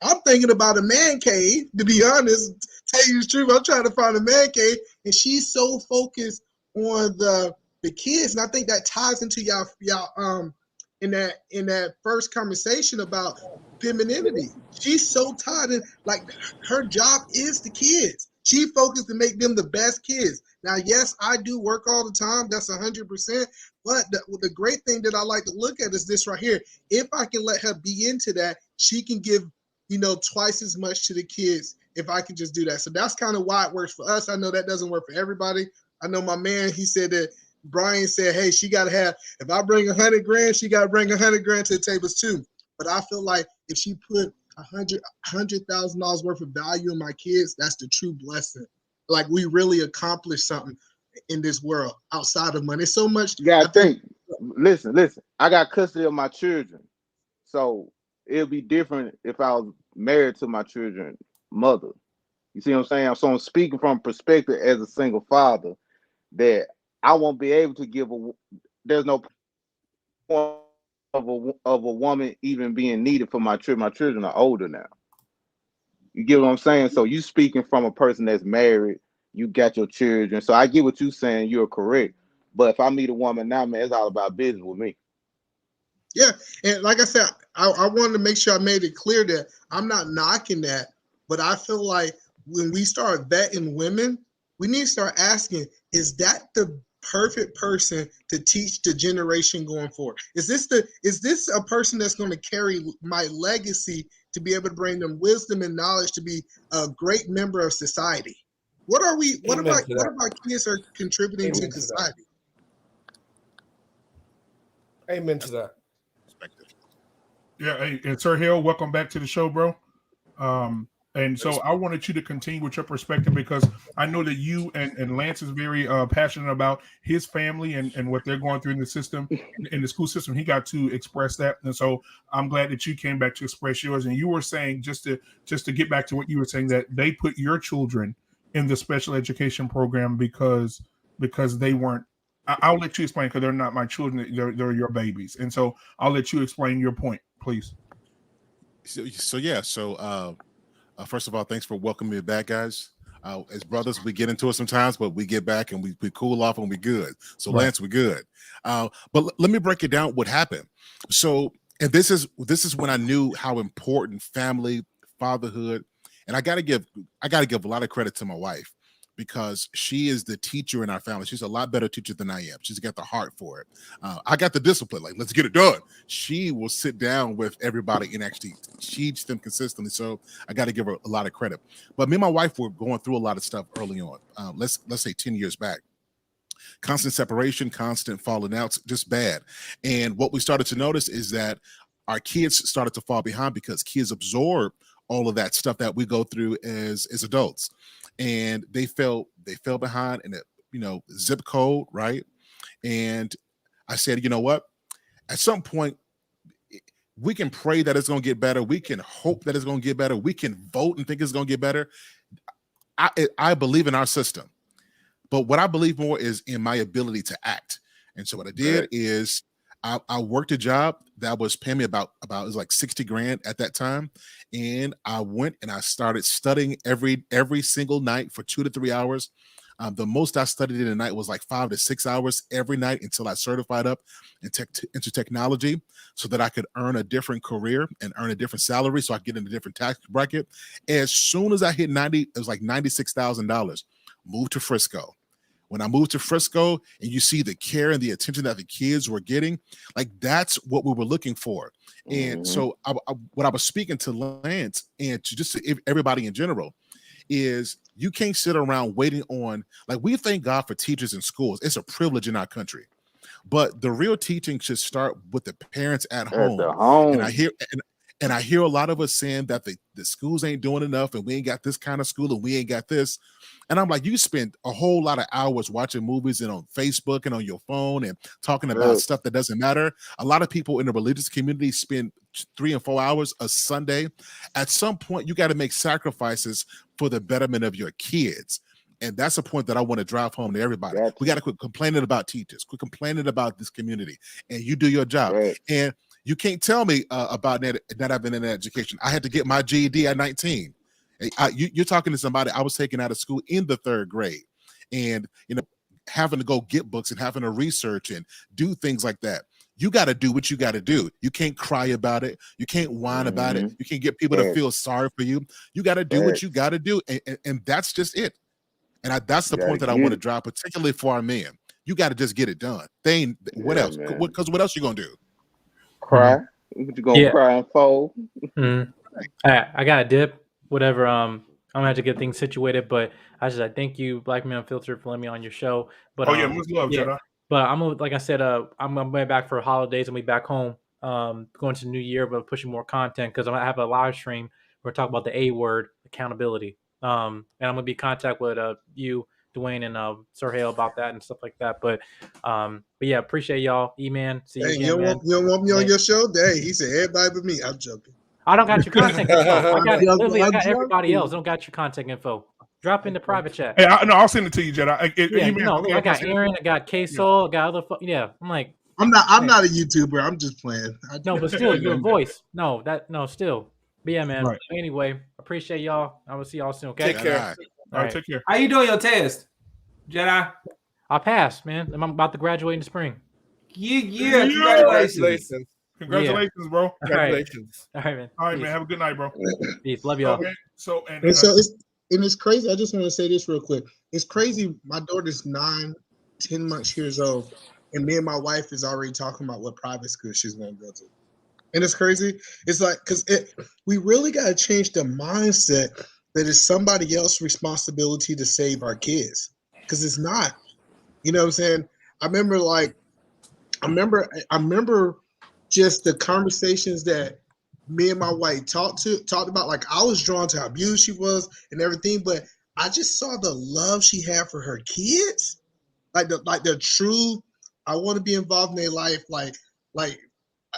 I'm thinking about a man cave, to be honest. Tell you the truth, I'm trying to find a man cave, and she's so focused on the kids, and I think that ties into y'all in that first conversation about femininity. She's so tired, and like her job is the kids. She focused to make them the best kids. Now, yes, I do work all the time. That's 100%. But the great thing that I like to look at is this right here. If I can let her be into that, she can give twice as much to the kids if I can just do that. So that's kind of why it works for us. I know that doesn't work for everybody. I know my man, he said that Brian said, hey, she got to have, if I bring 100 grand, she got to bring 100 grand to the tables too. But I feel like if she put $100,000 worth of value in my kids, that's the true blessing. Like we really accomplished something in this world outside of money. It's so much. You gotta think. Listen. I got custody of my children, so it'll be different if I was married to my children's mother. You see what I'm saying? So I'm speaking from perspective as a single father that I won't be able to give there's no point of a woman even being needed for my children. My children are older now. You get what I'm saying? So you speaking from a person that's married, you got your children. So I get what you're saying. You're correct. But if I meet a woman now, man, it's all about business with me. Yeah, and like I said, I wanted to make sure I made it clear that I'm not knocking that, but I feel like when we start vetting women, we need to start asking, is that the perfect person to teach the generation going forward? Is this a person that's going to carry my legacy to be able to bring them wisdom and knowledge to be a great member of society? What are kids are contributing to society? Amen to that. Yeah, hey, and Sir Hill, welcome back to the show, bro. And so I wanted you to continue with your perspective, because I know that you and Lance is very passionate about his family and what they're going through in the system, in the school system. He got to express that. And so I'm glad that you came back to express yours. And you were saying, just to get back to what you were saying, that they put your children in the special education program because they weren't. I'll let you explain, because they're not my children. They're your babies. And so I'll let you explain your point, please. So first of all, thanks for welcoming me back, guys. As brothers, we get into it sometimes, but we get back and we cool off and we good. So right. Lance, we're good. But let me break it down what happened. So, and this is when I knew how important family, fatherhood, and I gotta give a lot of credit to my wife, because she is the teacher in our family. She's a lot better teacher than I am. She's got the heart for it. I got the discipline, like, let's get it done. She will sit down with everybody and actually teach them consistently. So I got to give her a lot of credit. But me and my wife were going through a lot of stuff early on. Let's say 10 years back. Constant separation, constant falling out, just bad. And what we started to notice is that our kids started to fall behind, because kids absorb all of that stuff that we go through as adults. And they fell behind in a zip code, right? And I said, you know what? At some point, we can pray that it's going to get better. We can hope that it's going to get better. We can vote and think it's going to get better. I believe in our system, but what I believe more is in my ability to act. And so what I did is I worked a job that was paying me about it was like 60 grand at that time. And I went and I started studying every single night for 2 to 3 hours. The most I studied in a night was like 5 to 6 hours every night until I certified up into technology, so that I could earn a different career and earn a different salary, so I could get in a different tax bracket. As soon as I hit 90, it was like $96,000, moved to Frisco. When I moved to Frisco and you see the care and the attention that the kids were getting, like, that's what we were looking for. And so what I was speaking to Lance and to everybody in general is, you can't sit around waiting on, like, we thank God for teachers in schools. It's a privilege in our country. But the real teaching should start with the parents at home. And I hear a lot of us saying that the schools ain't doing enough, and we ain't got this kind of school, and we ain't got this. And I'm like, you spend a whole lot of hours watching movies and on Facebook and on your phone and talking about stuff that doesn't matter. A lot of people in the religious community spend 3 and 4 hours a Sunday. At some point, you got to make sacrifices for the betterment of your kids. And that's a point that I want to drive home to everybody. We got to quit complaining about teachers, quit complaining about this community, and you do your job. And you can't tell me about not having an education. I had to get my GED at 19. You're talking to somebody I was taken out of school in the 3rd grade, and having to go get books and having to research and do things like that. You got to do what you got to do. You can't cry about it. You can't whine about it. You can't get people to feel sorry for you. You got to do what you got to do, and that's just it. And that's the point that I want to drive, particularly for our men. You got to just get it done. What else? Because what else you gonna do? Cry? You gonna cry and fold? I got a dip. Whatever. I'm gonna have to get things situated, but I thank you, Black Man Unfiltered, for letting me on your show. But much love, Jedi. But I'm like I said, I'm going back for holidays and be back home. Going to the new year, but pushing more content, because I'm gonna have a live stream. We're talking about the A word, accountability. And I'm gonna be in contact with you, Dwayne, and Sir Hale about that and stuff like that. But yeah, appreciate y'all. E-Man, see you again, you don't want me on your show? Hey, he said everybody but me. I'm joking. I don't got your contact info. I got everybody else. I don't got your contact info. Drop in the private chat. Hey, I'll send it to you, Jedi. I got Aaron. I got K-Soul. I got other. I'm like. I'm not a YouTuber. I'm just playing. No, but still, your voice. Still. But yeah, man. Right. Anyway, appreciate y'all. I will see y'all soon. Okay. Take care. All right. Take care. How you doing your test, Jedi? I passed, man. I'm about to graduate in the spring. Yeah. Congratulations. Congratulations, bro. Congratulations. All right, man. All right, man. Have a good night, bro. Peace. Love y'all. Okay. So it's crazy. I just want to say this real quick. It's crazy. My daughter's 9, 10 months years old, and me and my wife is already talking about what private school she's going to go to. And it's crazy. It's like, because we really got to change the mindset that it's somebody else's responsibility to save our kids, because it's not. You know what I'm saying? I remember just the conversations that me and my wife talked about, like, I was drawn to how beautiful she was and everything, but I just saw the love she had for her kids, like the true. I want to be involved in their life, like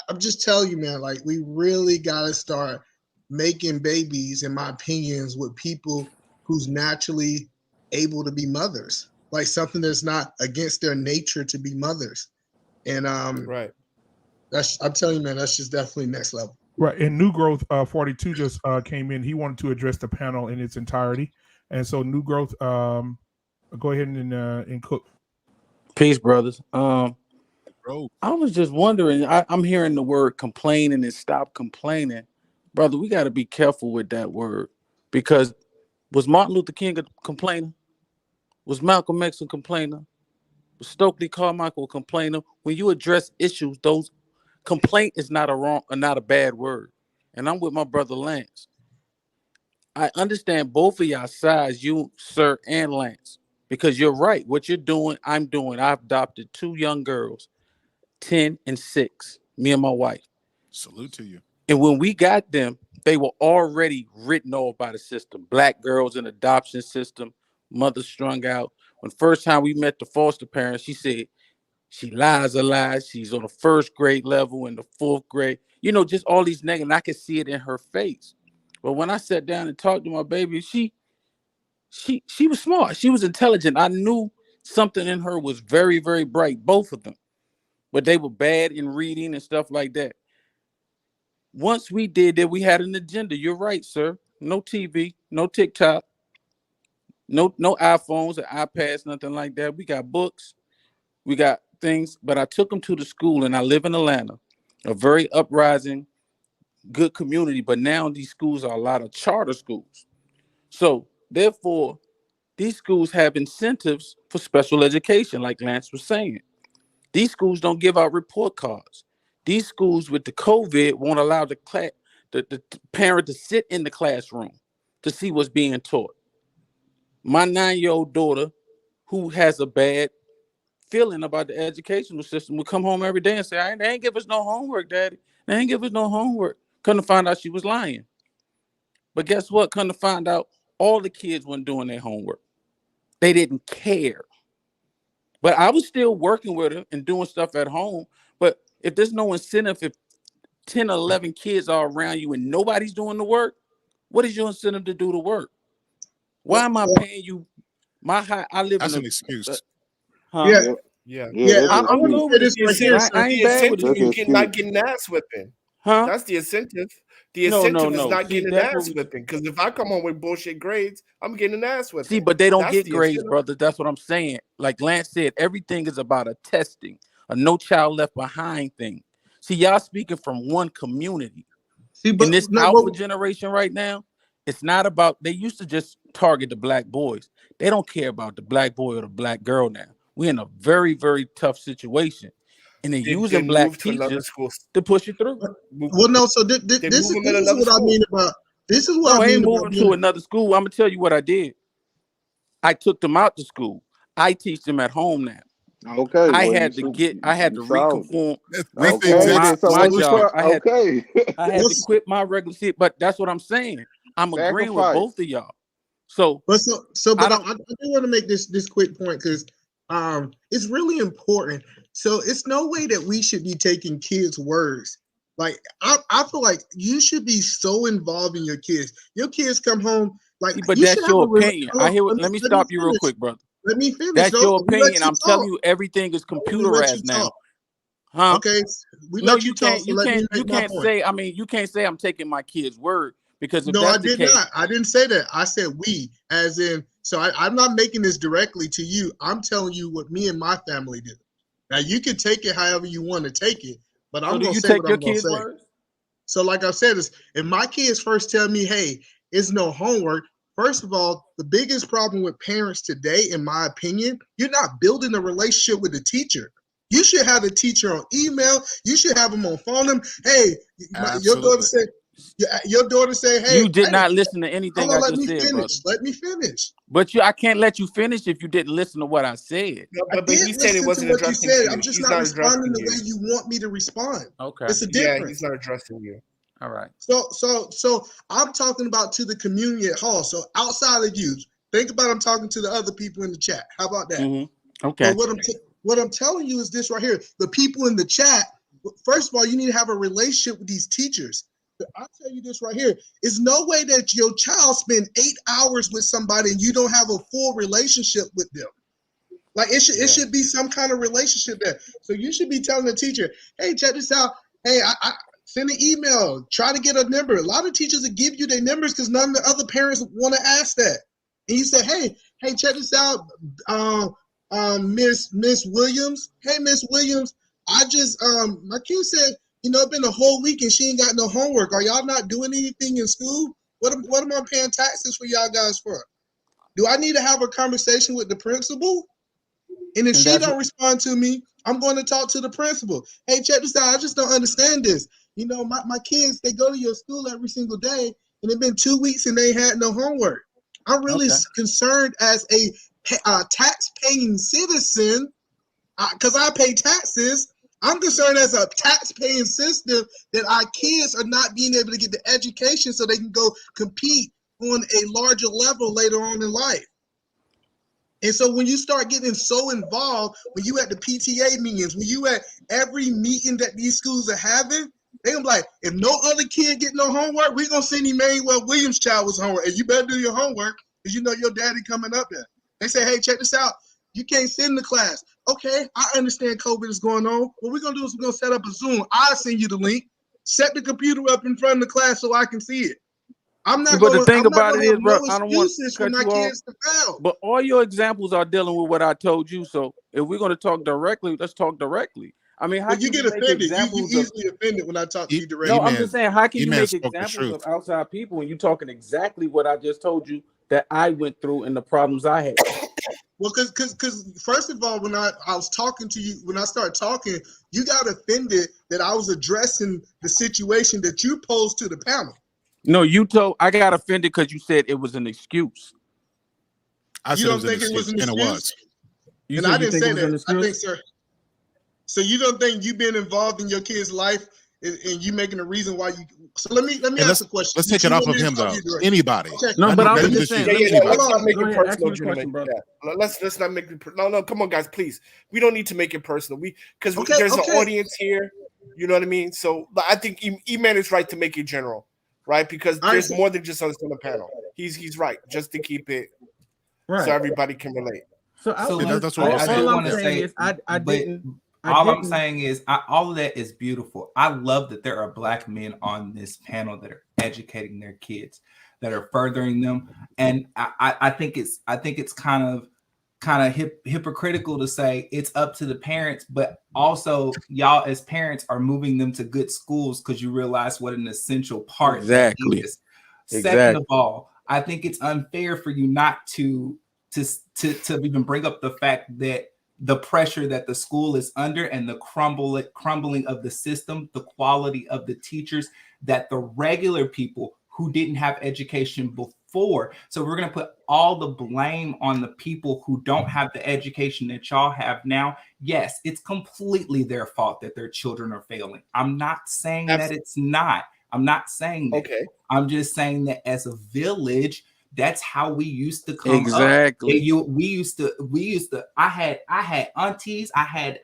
I'm just telling you, man. Like, we really gotta start making babies, in my opinions, with people who's naturally able to be mothers, like something that's not against their nature to be mothers. And right. I'm telling you, man, that's just definitely next level. Right. And New Growth 42 just came in. He wanted to address the panel in its entirety. And so New Growth, go ahead and cook. Peace, brothers. I was just wondering, I'm hearing the word complaining and stop complaining. Brother, we got to be careful with that word, because was Martin Luther King a complainer? Was Malcolm X a complainer? Was Stokely Carmichael a complainer? When you address issues, those complaint is not a bad word. And I'm with my brother Lance. I understand both of y'all sides, you, sir, and Lance, because you're right. What you're doing, I'm doing. I've adopted 2 young girls, 10 and 6, me and my wife. Salute to you. And when we got them, they were already written off by the system. Black girls in adoption system, mother strung out. When first time we met the foster parents, she said she lies a lie. She's on the 1st grade level and the 4th grade. You know, just all these negative. And I could see it in her face. But when I sat down and talked to my baby, she was smart. She was intelligent. I knew something in her was very, very bright, both of them. But they were bad in reading and stuff like that. Once we did that, we had an agenda. You're right, sir. No TV, no TikTok, no iPhones or iPads, nothing like that. We got books, we got things. But I took them to the school, and I live in Atlanta, a very uprising, good community. But now these schools are a lot of charter schools. So therefore, these schools have incentives for special education, like Lance was saying. These schools don't give out report cards. These schools with the COVID won't allow the parent to sit in the classroom to see what's being taught. My 9-year-old daughter, who has a bad feeling about the educational system, would come home every day and say, they ain't give us no homework, Daddy. They ain't give us no homework. Couldn't find out she was lying. But guess what? Couldn't find out all the kids weren't doing their homework. They didn't care. But I was still working with her and doing stuff at home. But if there's no incentive, if 10 or 11 kids are around you and nobody's doing the work, what is your incentive to do the work? Why am I paying you my high? I live That's in an excuse. Yeah. I'm good with it. I ain't bad with it. it. You not getting ass whipping. Huh? That's the incentive. The incentive is not getting an ass what whipping. Because if I come home with bullshit grades, I'm getting an ass whipping. See, but they don't get grades, brother. That's what I'm saying. Like Lance said, everything is about a testing, a no child left behind thing. See, y'all speaking from one community. See, but in this alpha generation right now, it's not about, they used to just target the black boys. They don't care about the black boy or the black girl now. We're in a very, very tough situation. And they're using black teachers to push it through. Well, no, so this is what I mean about, this is what I mean ain't moving to another school. I'm going to tell you what I did. I took them out to school. I teach them at home now. Okay. I had to reconform my job. I had to quit my regular seat, but that's what I'm saying. I'm agreeing with both of y'all. But I do want to make this quick point, because it's really important. So it's no way that we should be taking kids' words. Like, I feel like you should be so involved in your kids. Your kids come home like, but that's your opinion. Let me stop you real quick, brother. Let me finish. That's your opinion. I'm telling you, everything is computerized now. Huh? Okay. You can't say. I mean, you can't say I'm taking my kid's word, because if that's the case, I didn't say that. I said we, as in. So I'm not making this directly to you. I'm telling you what me and my family did. Now you can take it however you want to take it, but I'm going to say what I'm going to say. So, like I said, is if my kids first tell me, "Hey, it's no homework." First of all, the biggest problem with parents today, in my opinion, you're not building a relationship with the teacher. You should have the teacher on email. You should have them on phone. Hey, your daughter say, "Hey." You did not listen to anything I just said, brother. Let me finish. But I can't let you finish if you didn't listen to what I said. No, but he said it wasn't addressing you. I'm just not responding the way you want me to respond. Okay. It's a difference. Yeah, he's not addressing you. All right. So I'm talking about to the community at hall. So outside of you, think about I'm talking to the other people in the chat. How about that? Mm-hmm. Okay. But what I'm telling you is this right here. The people in the chat, first of all, you need to have a relationship with these teachers. I'll tell you this right here. It's no way that your child spend 8 hours with somebody and you don't have a full relationship with them. Like it should be some kind of relationship there. So you should be telling the teacher, hey, check this out. Hey, I send an email, try to get a number. A lot of teachers will give you their numbers because none of the other parents want to ask that. And you say, hey, check this out, Miss Williams. Hey, Miss Williams, I just my kid said, it's been a whole week and she ain't got no homework. Are y'all not doing anything in school? What am I paying taxes for y'all guys for? Do I need to have a conversation with the principal? And if she don't respond to me, I'm going to talk to the principal. Hey, check this out. I just don't understand this. My kids, they go to your school every single day, and it's been 2 weeks and they had no homework. I'm really concerned as a tax-paying citizen, because I pay taxes. I'm concerned as a tax-paying system that our kids are not being able to get the education so they can go compete on a larger level later on in life. And so when you start getting so involved, when you at the PTA meetings, when you at every meeting that these schools are having, they're gonna be like, if no other kid get no homework, we're gonna send Emmanuel Williams' child with homework. And you better do your homework because you know your daddy coming up there. They say, hey, check this out. You can't sit in the class. Okay, I understand COVID is going on. What we're gonna do is we're gonna set up a Zoom. I'll send you the link. Set the computer up in front of the class so I can see it. But the thing about it is, bro, I don't want to cut my you off. kids to fail. But all your examples are dealing with what I told you. So if we're going to talk directly, let's talk directly. I mean, how can you get offended? You easily offended when I talk to you directly. No, I'm just saying, how can you make examples of outside people when you're talking exactly what I just told you that I went through and the problems I had? Well, because first of all, when I was talking to you, when I started talking, you got offended that I was addressing the situation that you posed to the panel. No, I got offended because you said it was an excuse. You don't think it was an excuse? And it was. And I didn't say that. I think, sir. So you don't think you being involved in your kid's life and you making a reason why you? So let me ask a question. Let's take it off of him though. Anybody? No, but I'm just saying. Let's not make it personal, gentlemen. Let's not make it. No, come on, guys, please. We don't need to make it personal. Because there's an audience here. You know what I mean? So I think E-Man is right to make it general. Right, because there's more than just us on the panel. He's right, just to keep it right, so everybody can relate. That's what I'm saying. I'm saying is all of that is beautiful. I love that there are Black men on this panel that are educating their kids, that are furthering them, and I think it's kind of hypocritical to say it's up to the parents, but also y'all as parents are moving them to good schools because you realize what an essential part exactly is. Second of all, I think it's unfair for you not to even bring up the fact that the pressure that the school is under and the crumbling of the system, the quality of the teachers, that the regular people who didn't have education before. So we're going to put all the blame on the people who don't have the education that y'all have now. Yes, it's completely their fault that their children are failing. I'm not saying that it's not. I'm not saying that. Okay. I'm just saying that as a village, that's how we used to come exactly. up. We used to. I had aunties. I had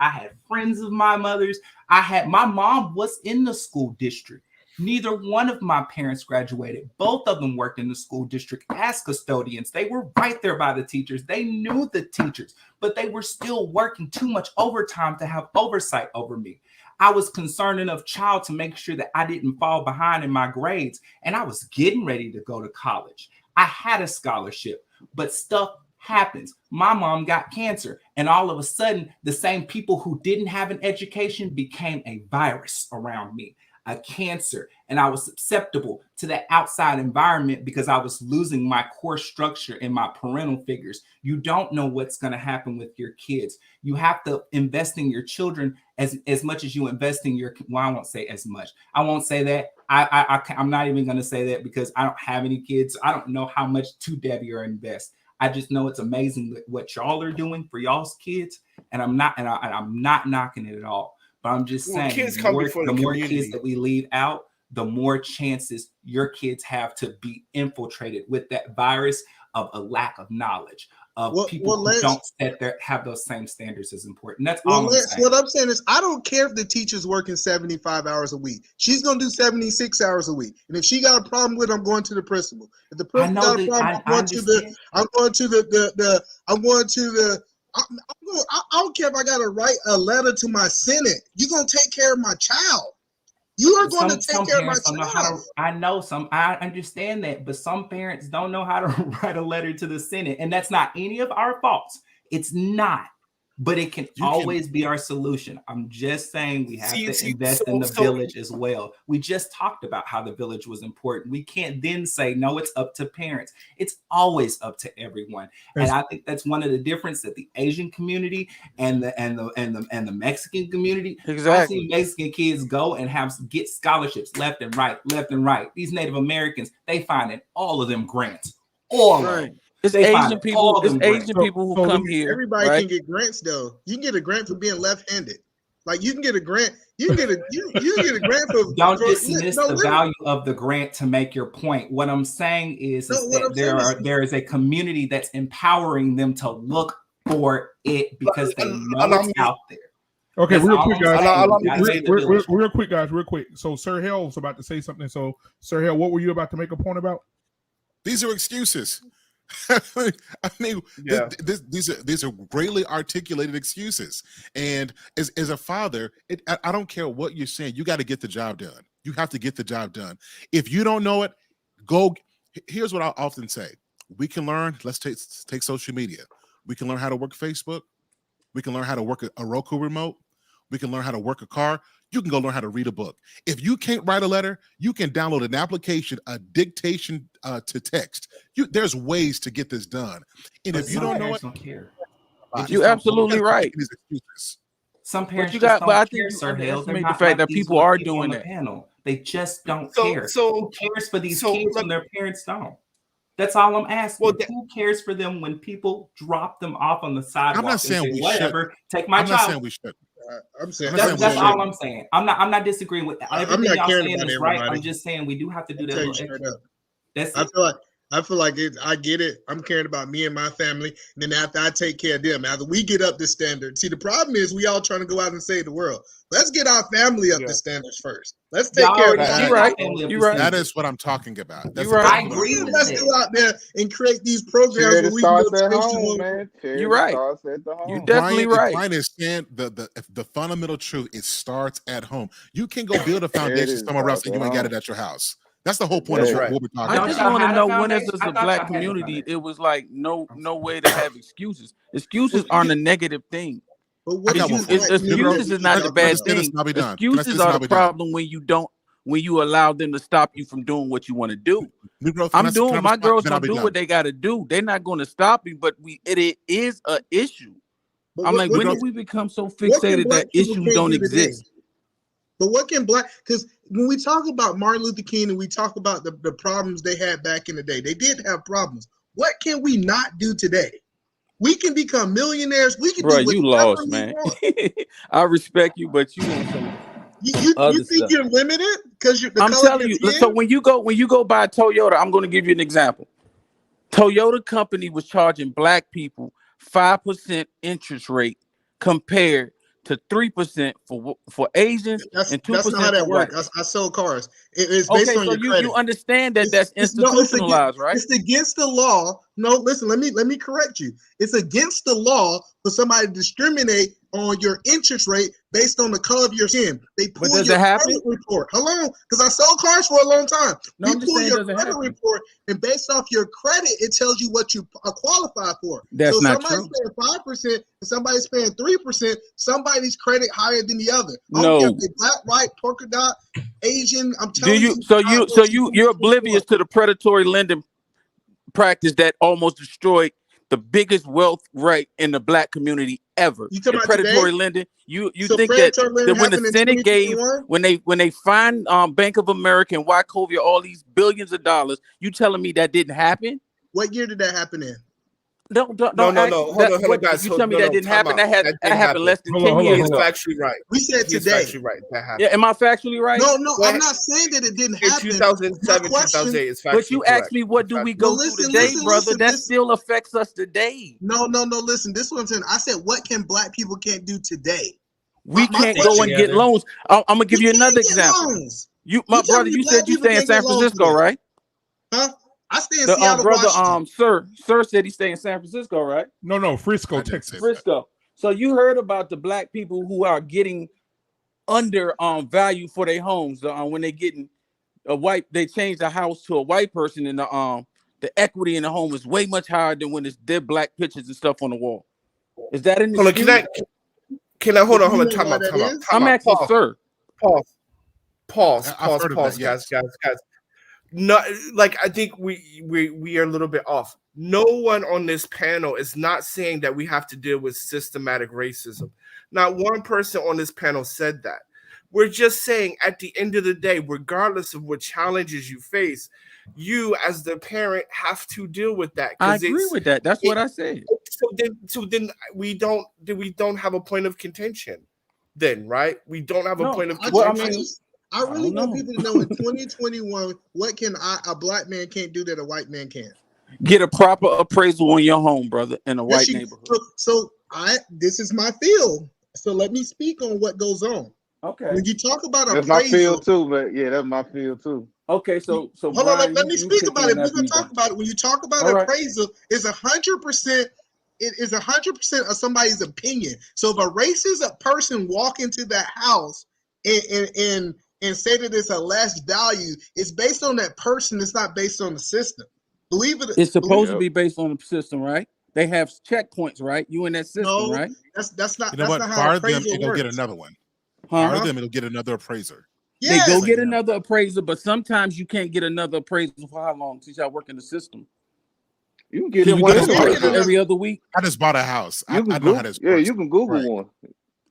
friends of my mother's. My mom was in the school district. Neither one of my parents graduated. Both of them worked in the school district as custodians. They were right there by the teachers. They knew the teachers, but they were still working too much overtime to have oversight over me. I was concerned enough child to make sure that I didn't fall behind in my grades, and I was getting ready to go to college. I had a scholarship, but stuff happens. My mom got cancer, and all of a sudden, the same people who didn't have an education became a virus around me, a cancer, and I was susceptible to that outside environment because I was losing my core structure in my parental figures. You don't know what's going to happen with your kids. You have to invest in your children as much as you invest in your, well, I won't say as much. I won't say that. I'm not even going to say that because I don't have any kids. I don't know how much to Debbie or invest. I just know it's amazing what y'all are doing for y'all's kids, and I'm not knocking it at all. But I'm just saying, kids come before the more community. kids that we leave out, the more chances your kids have to be infiltrated with that virus of a lack of knowledge, of people who don't have those same standards as important. That's all I'm saying. What I'm saying is, I don't care if the teacher's working 75 hours a week. She's going to do 76 hours a week. And if she got a problem with it, I'm going to the principal. If the principal got a problem, I don't care if I got to write a letter to my Senate. You're going to take care of my child. You are going to take care of my child. I understand that, but some parents don't know how to write a letter to the Senate, and that's not any of our faults. It's not, but it can always be our solution. I'm just saying we have to invest in the village as well. We just talked about how the village was important. We can't then say, no, it's up to parents. It's always up to everyone. And I think that's one of the differences that the Asian community and the Mexican community. Exactly. I see Mexican kids go and get scholarships left and right. These Native Americans, they find all of them grants. All of them. It's Asian people. It's Asian people who come here. Everybody can get grants though. You can get a grant for being left-handed. Like you can get a grant. You can get a grant for. Don't dismiss the value of the grant to make your point. What I'm saying is that there is a community that's empowering them to look for it because they know it's out there. Okay, real quick, guys. So Sir Hale was about to say something. So Sir Hale, what were you about to make a point about? These are excuses. These are greatly articulated excuses. And as a father, I don't care what you're saying. You got to get the job done. You have to get the job done. If you don't know it, here's what I often say. We can learn. Let's take social media. We can learn how to work Facebook. We can learn how to work a Roku remote. We can learn how to work a car. You can go learn how to read a book. If you can't write a letter, you can download an application, a dictation to text. There's ways to get this done. And if you don't know it, you're absolutely right. Some parents I think you underestimate the fact that people are doing that. They just don't care. Who cares for these kids when their parents don't? That's all I'm asking. Who cares for them when people drop them off on the sidewalk? I'm not saying we should. Take my child. I'm not saying we should. That's all I'm saying. I'm not disagreeing with everything y'all saying is right. I'm just saying we do have to do that. I feel like I get it. I'm caring about me and my family. And then after I take care of them, after we get up the standard. See, the problem is we all trying to go out and save the world. Let's get our family up the standards first. Let's take care of that. You're right. That is what I'm talking about. That's I agree. Let's go out there and create these programs where we starts at home, man. You're right. You're definitely right. Brian is saying the fundamental truth. It starts at home. You can go build a foundation somewhere else, and you ain't got it at your house. That's the whole point of what we're talking about. I just want to know, when as a black community, it was like no way to have excuses. Excuses aren't a negative thing. Excuses is not a bad thing. Excuses are the problem when you allow them to stop you from doing what you want to do. My girls don't do what they got to do. They're not going to stop me, but it is an issue. I'm like, when did we become so fixated that issues don't exist? But what can because when we talk about Martin Luther King and we talk about the problems they had back in the day, they did have problems. What can we not do today? We can become millionaires. We can do whatever you lost, man. I respect you, but you want some. You think you're limited because I'm telling you. So when you go buy Toyota, I'm going to give you an example. Toyota company was charging black people 5% interest rate compared to 3% for Asians and 2%. That's not how that works. I sold cars. It's based on your credit. You understand that that's institutionalized, right? It's against the law. No, listen. Let me correct you. It's against the law for somebody to discriminate on your interest rate based on the color of your skin. They pull your credit report. Hello, because I sold cars for a long time. No, we pull your credit report, and based off your credit, it tells you what you are qualified for. That's not true. Somebody's paying 5% and somebody's paying 3%. Somebody's credit higher than the other. No, black, white, polka dot, Asian. I'm telling you. So you're oblivious to the predatory lending practice that almost destroyed the biggest wealth rate in the black community ever. The predatory lending. You think that when the Senate gave when they fined Bank of America and Wachovia all these billions of dollars, you telling me that didn't happen? What year did that happen in? Don't No, ask hold that. on, What guys. you tell me that didn't Time happen? out. That That did happened happen. less than Hold on, 10 hold on, He years is hold on. ago. factually right. We said He is today. factually right. That happened. Yeah, am I factually right? No, But I'm not saying that it didn't in happen. 2007, My question, 2008 is But factually you correct. asked me, what do we no, go through listen, today, brother? That listen. still affects us today. No, listen. This is what I'm saying. I said, what can black people can't do today? We My can't go and get together. loans. I'm gonna give we you can another get example. loans. My tell brother, me you black said you people stay in can't get San loans Francisco, today. right? Huh? I stay in The Seattle, brother, Washington. sir said he stay in San Francisco, right? No, Frisco, I didn't Texas. say that. Frisco. So you heard about the black people who are getting under value for their homes when they getting they change the house to a white person, and the equity in the home is way much higher than when it's dead black pictures and stuff on the wall. Is that an hold on, excuse? can I hold on, You know time why out, that time out, is? time I'm out. asking, sir. I've heard of that, Guys. yes. No, like I think we are a little bit off. No one on this panel is not saying that we have to deal with systematic racism. Not one person on this panel said that. We're just saying at the end of the day, regardless of what challenges you face, you as the parent have to deal with that. I agree with that. That's what I said. So then we don't have a point of contention. Then, right? We don't have a point of contention. I really want people to know in 2021, what can a black man can't do that a white man can? Get a proper appraisal on your home, brother, in a white neighborhood. So this is my field. So let me speak on what goes on. Okay. When you talk about that's appraisal, my field too, but yeah, that's my field too. Okay, so hold Brian, on, let me speak about it. We're gonna talk about it. When you talk about appraisal, it's 100%. It is 100% of somebody's opinion. So if a racist person walk into that house and say that it's a less value, it's based on that person. It's not based on the system. Believe it. It's supposed to be based on the system, right? They have checkpoints, right? You in that system, right? That's not. You know that's what? not how Fire them appraisal and go works. get another one. Huh? Fire them, it'll get another appraiser. They go get another appraiser, but sometimes you can't get another appraisal for how long since y'all work in the system. You can get Can we get an appraisal one every other week? I just bought a house. I know how this works. Yeah, you can Google one.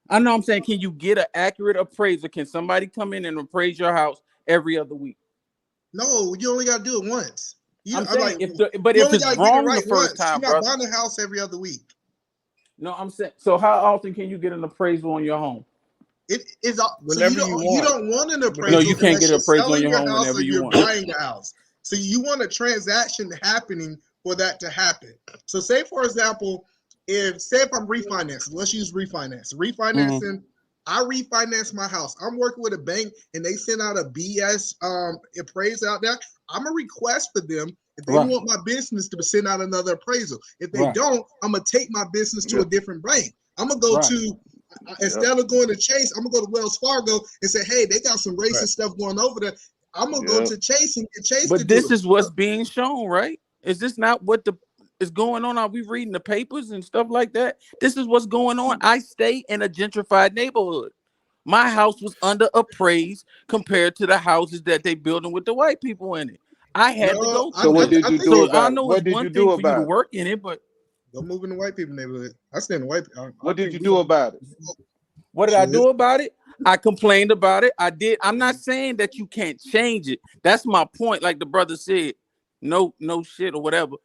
I know. I'm saying, can you get an accurate appraiser? Can somebody come in and appraise your house every other week? No, you only got to do it once. I'm saying, if it's wrong the first time, you're not brother. buying a house every other week. No, I'm saying. So how often can you get an appraisal on your home? It is whenever so you don't want an appraisal. No, you can't get an appraisal on your home house whenever or you you're want. buying a house. So you want a transaction happening for that to happen. So say for example, if I'm refinancing, let's use refinancing. I refinance my house. I'm working with a bank and they send out a BS appraisal out there. I'm gonna request for them if they want my business to send out another appraisal. If they don't, I'm gonna take my business to a different bank. I'm gonna go to instead of going to Chase, I'm gonna go to Wells Fargo and say, hey, they got some racist stuff going over there. I'm gonna go to Chase and get Chase. But this is what's being shown, right? Is this not what is going on? Are we reading the papers and stuff like that? This is what's going on. I stay in a gentrified neighborhood. My house was under appraised compared to the houses that they building with the white people in it. I had to go. So what did you do about I it? know What it's did one you thing do for you to about it? work in it, but go move in the white people neighborhood. I stay in the white. What did you do about it? What did I do about it? I complained about it. I did. I'm not saying that you can't change it. That's my point. Like the brother said, no shit or whatever.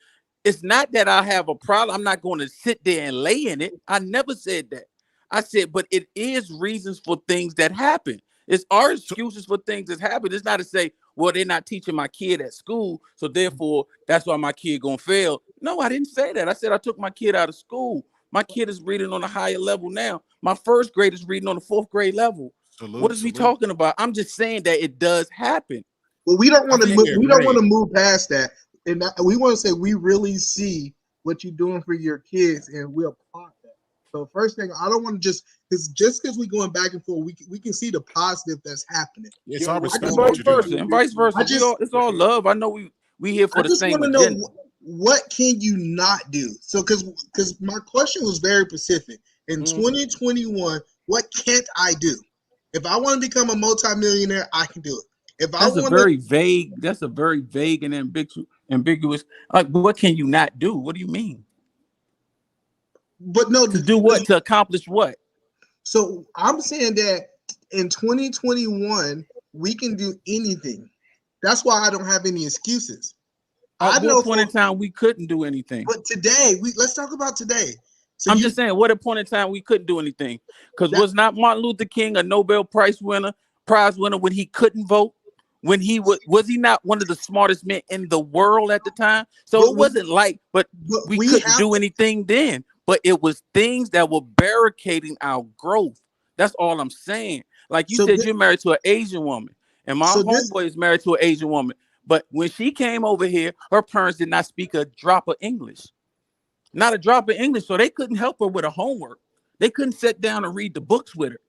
It's not that I have a problem. I'm not going to sit there and lay in it. I never said that. I said, but it is reasons for things that happen. It's our excuses for things that happen. It's not to say, well, they're not teaching my kid at school, so therefore that's why my kid gonna fail. No, I didn't say that. I said I took my kid out of school. My kid is reading on a higher level now. My first grade is reading on the 4th grade level. What is we talking about? I'm just saying that it does happen. Well, we don't want to move past that, and we want to say we really see what you're doing for your kids, and we applaud that. So first thing, I don't want to just because we're going back and forth, we can see the positive that's happening. It's all respect. And vice versa. It's all love. I know we here for the same agenda. I just want to know what can you not do. So because my question was very specific. In 2021, what can't I do? If I want to become a multimillionaire, I can do it. If that's a very vague and ambiguous. Like, what can you not do? What do you mean? But no, to do what? To accomplish what? So I'm saying that in 2021, we can do anything. That's why I don't have any excuses. At what point in time we couldn't do anything? But today, let's talk about today. So I'm just saying, what a point in time we couldn't do anything. Because was not Martin Luther King a Nobel prize winner when he couldn't vote? When he was he not one of the smartest men in the world at the time? So it wasn't but we couldn't do anything then. But it was things that were barricading our growth. That's all I'm saying. Like you said, you're married to an Asian woman, and my homeboy is married to an Asian woman. But when she came over here, her parents did not speak a drop of English. Not a drop of English, so they couldn't help her with her homework. They couldn't sit down and read the books with her.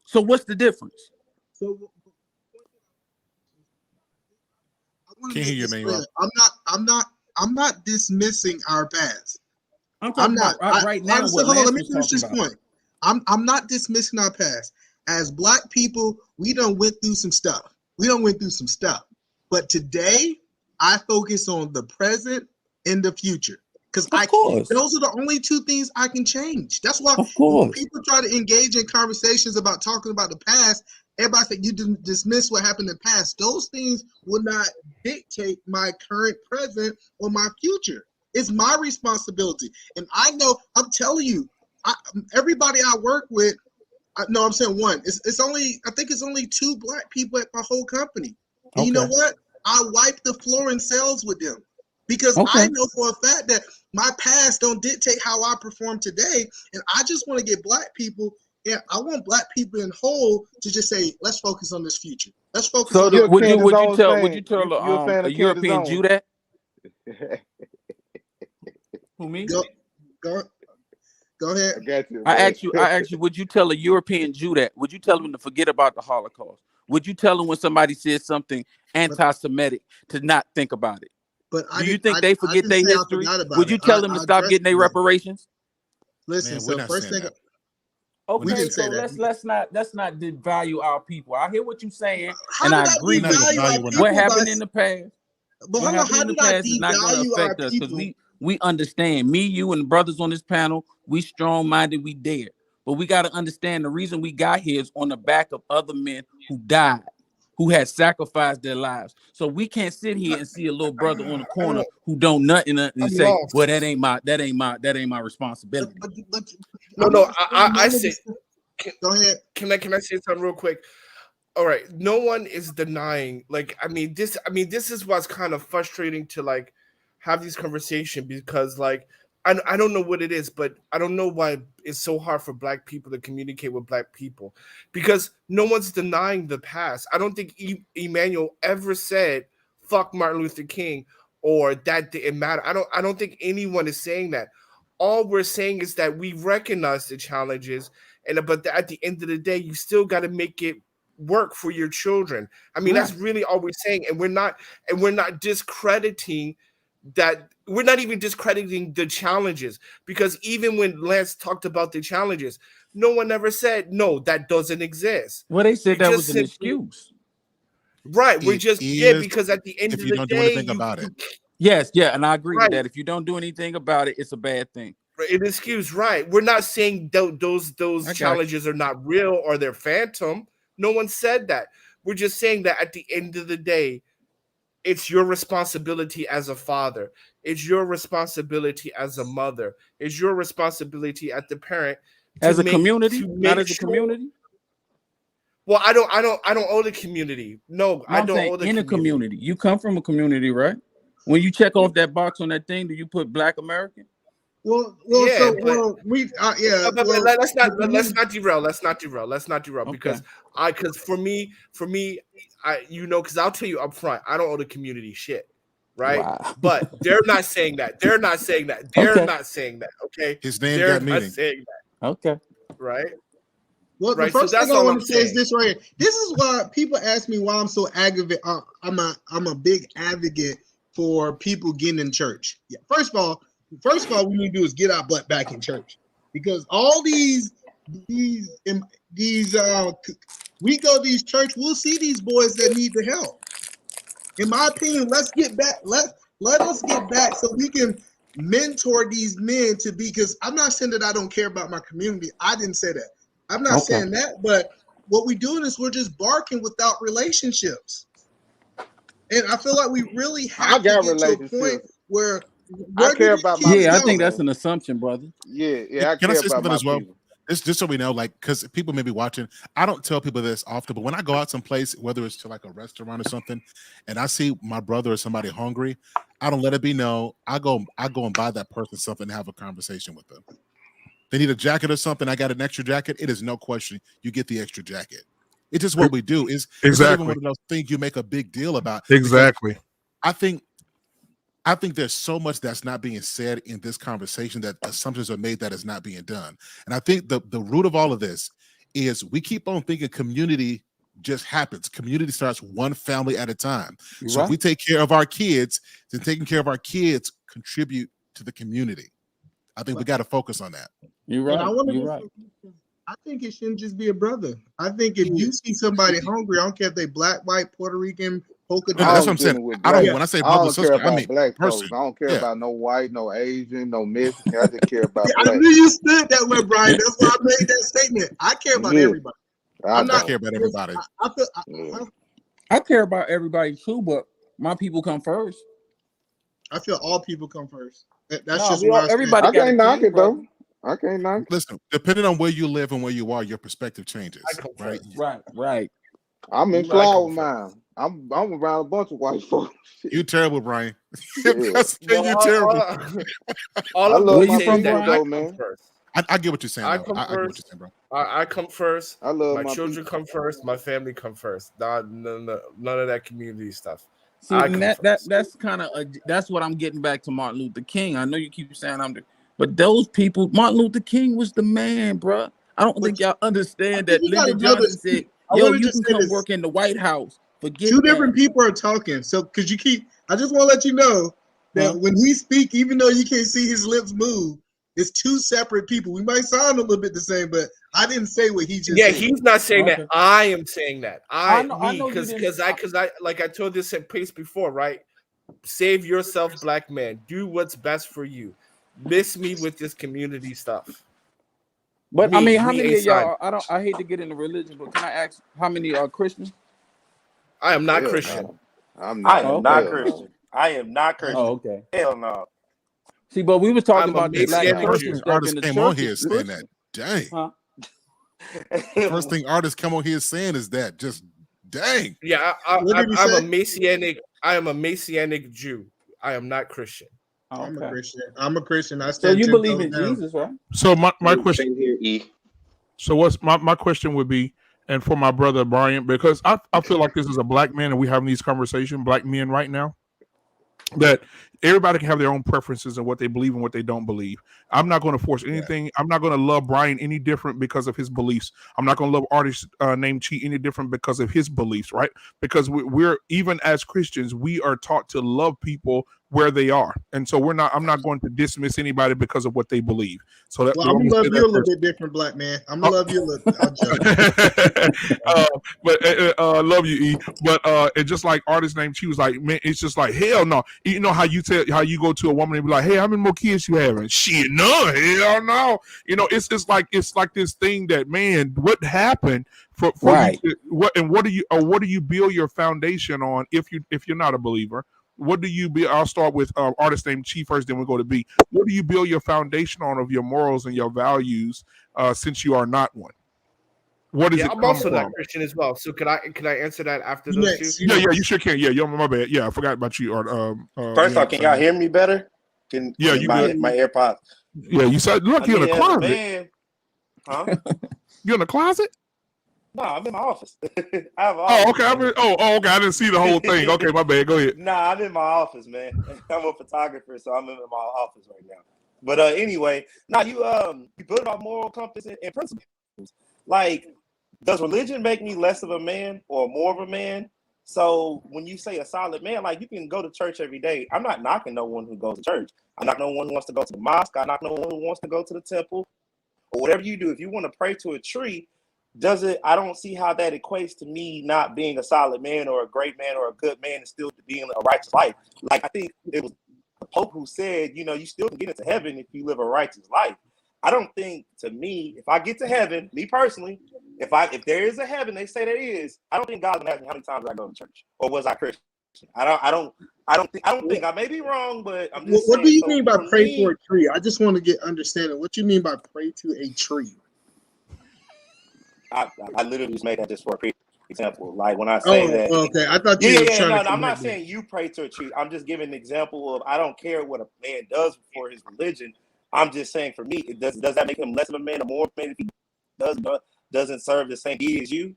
So what's the difference? So Can't hear you, Emmanuel. I'm not dismissing our past. I'm not right now. Hold on, let me finish this point. I'm not dismissing our past. As Black people, we done went through some stuff. But today, I focus on the present and the future. Because those are the only two things I can change. That's why when people try to engage in conversations about talking about the past, everybody think you dismiss what happened in the past. Those things will not dictate my current present or my future. It's my responsibility. And I know, I'm telling you, everybody I work with, I'm saying one. I think it's only 2 Black people at my whole company. And you know what? I wipe the floor in sales with them. Because I know for a fact that my past don't dictate how I perform today. And I just want to get Black people, and I want Black people in whole to just say, let's focus on this future. Let's focus on would you tell a European Jew that? Who, me? Go ahead. I got you. I ask you, would you tell a European Jew that? Would you tell him to forget about the Holocaust? Would you tell him when somebody says something anti-Semitic to not think about it? But do you think they forget their history? Would you tell them to stop getting their reparations? Listen, so first thing. Okay, so let's not devalue our people. I hear what you're saying, and I agree with you. What happened in the past? But what happened in the past is not going to affect us because we understand. Me, you, and the brothers on this panel, we strong-minded, we dare. But we got to understand the reason we got here is on the back of other men who died, who had sacrificed their lives. So we can't sit here and see a little brother on the corner who don't nothing and say, "Well, that ain't my responsibility." I say. Go ahead. Can I say something real quick? All right, no one is denying. This is what's kind of frustrating to have these conversations because I don't know what it is, but I don't know why it's so hard for Black people to communicate with Black people because no one's denying the past. I don't think Emmanuel ever said "fuck Martin Luther King" or that didn't matter. I don't think anyone is saying that. All we're saying is that we recognize the challenges, but at the end of the day, you still got to make it work for your children. I mean, that's really all we're saying, and we're not discrediting that. We're not even discrediting the challenges because even when Lance talked about the challenges, no one ever said, no, that doesn't exist. Well, they said that was an excuse. Right. We're just, because at the end of the day, if you don't do anything about it. Yes, and I agree with that. If you don't do anything about it, it's a bad thing. An excuse, right. We're not saying those challenges are not real or they're phantom. No one said that. We're just saying that at the end of the day, it's your responsibility as a father. It's your responsibility as a mother. It's your responsibility as the parent. As a community, not as a community. Well, I don't owe the community. No, I don't owe the in a community. You come from a community, right? When you check off that box on that thing, do you put Black American? Let's not derail. Because for me, because I'll tell you up front, I don't owe the community shit, right? Wow. But they're not saying that. They're not saying that. Okay. His name got meaning. Okay. Right. Well, the first thing I want to say is this right here. This is why people ask me why I'm so aggravated. I'm a big advocate for people getting in church. Yeah. First of all, what we need to do is get our butt back in church because all these we go to these church, we'll see these boys that need the help. In my opinion, let's get back. Let us get back so we can mentor these men to be. Because I'm not saying that I don't care about my community. I didn't say that. I'm not saying that. But what we're doing is we're just barking without relationships. And I feel like we really I have to got get to a point relationships. where I where do care these about my kids Yeah, I people, think go? that's man. an assumption, brother. Yeah, I Can I care say about something my as well? people. Just so we know, like, because people may be watching. I don't tell people this often, but when I go out someplace, whether it's to like a restaurant or something, and I see my brother or somebody hungry, I don't let it be known. I go and buy that person something and have a conversation with them. They need a jacket or something. I got an extra jacket. It is no question. You get the extra jacket. It's just what we do. It's not even one of those things you make a big deal about. Exactly. I think there's so much that's not being said in this conversation, that assumptions are made that is not being done. And I think the root of all of this is we keep on thinking community just happens. Community starts one family at a time. So if we take care of our kids, then taking care of our kids contribute to the community. I think we got to focus on that. You're And I right. want to You're just right. I think it shouldn't just be a brother. I think if you see somebody hungry, I don't care if they black, white, Puerto Rican, polka No, dot. that's what I'm saying. With I don't. black. When I say I brother, don't care sister, I about mean black person. folks. I don't care Yeah. about no white, no Asian, no Mexican. I just care about I black. knew you stood that way, Brian. That's why I made that statement. I care about Yeah, everybody. I'm I not. care about everybody. I feel. yeah. I care about everybody too, but my people come first. I feel all people come first. That's No, just we where all I stand. everybody I got a can't knock king, it brother. though. I can't knock it. Listen, depending on where you live and where you are, your perspective changes, I come right? first. Right. I'm in You right, flower come mine. I'm around a bunch of white folks. You terrible, Brian. Yeah. Well, You terrible. all I I'm love gonna my say is people that though, I come man. first. I get what you're saying, I though. come I get what you're first. saying, bro. I come first. I love My my children people. come first. My family come first. None of that community stuff. See, I and come first. that's kind of that's what I'm getting back to Martin Luther King. I know you keep saying but those people, Martin Luther King was the man, bro. I don't think y'all I understand think that you got Lyndon another. Johnson said, I "Yo, want to you just can say come this. work in the White House." Forget Two that. different people are talking. So, because you keep, I just want to let you know that when we speak, even though you can't see his lips move, it's two separate people. We might sound a little bit the same, but I didn't say what he just Yeah, said. he's not saying that. I am saying that. I know you Because didn't. I like I told this in pace before, right? Save yourself, black man. Do what's best for you. Miss me with this community stuff. But I mean, how We many ain't of y'all? signed. I hate to get into religion, but can I ask how many are Christians? I am not Hell Christian. no. I'm I not. am Oh, not okay. Hell Christian. no. I am not Christian. Oh, okay. Hell no. See, but we was talking I'm a about the The black Messianic first Jew. thing Christians that's in artists the came on churches here is saying that. pushing. Dang. Huh? First thing artists come on here saying is that. Just dang. Yeah, What did he I'm a say? Messianic. I am a Messianic Jew. I am not Christian. Oh, I'm a okay. Christian. I'm a Christian. I So stand you 10 believe toes in down. Jesus, right? So my Same question. here, E. So what's my question would be, and for my brother Brian, because I feel like this is a black man and we having these conversations, black men right now, that everybody can have their own preferences and what they believe and what they don't believe. I'm not going to force anything. I'm not going to love Brian any different because of his beliefs. I'm not going to love artist named Chi any different because of his beliefs, right? Because we're even as Christians, we are taught to love people where they are, and so I'm not going to dismiss anybody because of what they believe. So that Well, I'm I'm going gonna to love say you that a little first. bit different, black man. I'm gonna love you a little. I'm joking. But love you, E. But it's just like artist named Chi was like, man, it's just like hell no. You know how you go to a woman and be like, hey, how many more kids you having? Shit, none. Hell no. You know, it's like this thing that, man, what happened for Right. you to, what do you build your foundation on if you're not a believer? What do you be? I'll start with artist named Chi first, then we'll go to B. What do you build your foundation on of your morals and your values since you are not one? What does it I'm come also not from? Christian as well. So can I answer that after You those two? next. Yeah, you sure can. Yeah, my bad. Yeah, I forgot about you. First off, can y'all hear me better? Yeah, you my good. AirPods? Yeah, you said look, you're in the As a closet. man, huh? You're in the closet? No, I'm in my office. I have an Oh, office. okay. Okay. I didn't see the whole thing. Okay, my bad. Go ahead. Nah, I'm in my office, man. I'm a photographer, so I'm in my office right now. But anyway, you build our moral compass and principles. Like, does religion make me less of a man or more of a man? So when you say a solid man, like you can go to church every day. I'm not knocking no one who goes to church. I'm not no one who wants to go to the mosque. I'm not no one who wants to go to the temple or whatever you do. If you want to pray to a tree, I don't see how that equates to me not being a solid man or a great man or a good man and still being a righteous life. Like, I think it was the Pope who said, you still can get into heaven if you live a righteous life. I don't think, to me, if I get to heaven, me personally, if there is a heaven, they say there is, I don't think God's gonna ask me how many times I go to church or was I Christian. I don't think I may be wrong, but I'm just What saying. do you So mean by for pray me, for a tree? I just want to get understanding. What you mean by pray to a tree? I literally just made that just for a example. Like when I say Oh, that, okay. I thought you were trying no, to I'm not connect saying you pray to a tree. I'm just giving an example of I don't care what a man does for his religion. I'm just saying for me, does that make him less of a man or more of a man if he doesn't serve the same deity as you?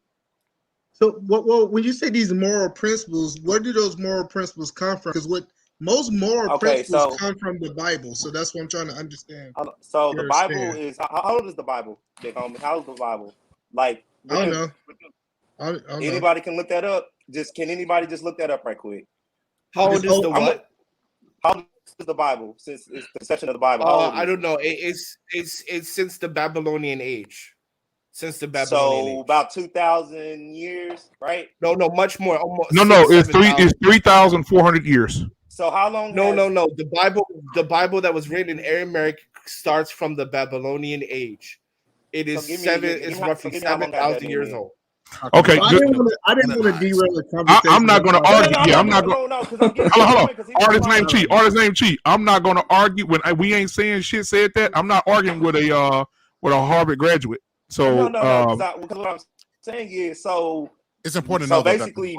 So, when you say these moral principles, where do those moral principles come from? Because most moral principles come from the Bible. So that's what I'm trying to understand. So the Bible is how old is the Bible, big homie? How old is the Bible? Like I don't know. I don't anybody can look that up. Can anybody just look that up right quick? How old is the what? How old is the Bible since it's the conception of the Bible? How old is I don't know. It's since the Babylonian age. Since the Babylonian age. About 2,000 years, right? No, much more. Almost no. It's 3,400 years. So how long? No. The Bible that was written in Aramaic starts from the Babylonian age. It is it's roughly 7,000 years old. Okay. I didn't want to derail the conversation. I'm not going to argue. No, I'm not going. Hold on. Artist name Cheat. I'm not going to argue when we ain't saying shit. Said that. I'm not arguing with a Harvard graduate. So because what I'm saying is it's important to know. So basically,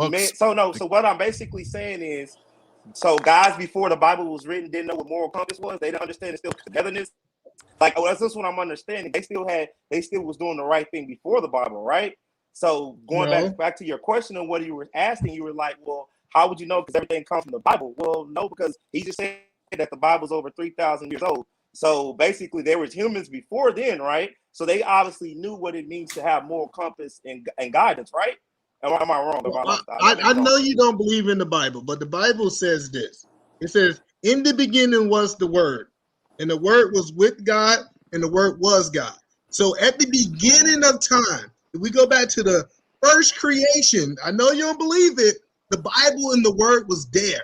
so what I'm basically saying is, so guys before the Bible was written didn't know what moral compass was. They didn't understand it's still togetherness. Like that's just what I'm understanding. They still was doing the right thing before the Bible, right? So going back to your question on what you were asking, you were like, well, how would you know? Because everything comes from the Bible. Well, no, because he just said that the Bible's over 3,000 years old. So basically, there was humans before then, right? So they obviously knew what it means to have moral compass and guidance, right? Am I wrong? I know you don't believe in the Bible, but the Bible says this. It says, in the beginning was the Word, and the Word was with God, and the Word was God. So at the beginning of time, if we go back to the first creation, I know you don't believe it, the Bible and the Word was there.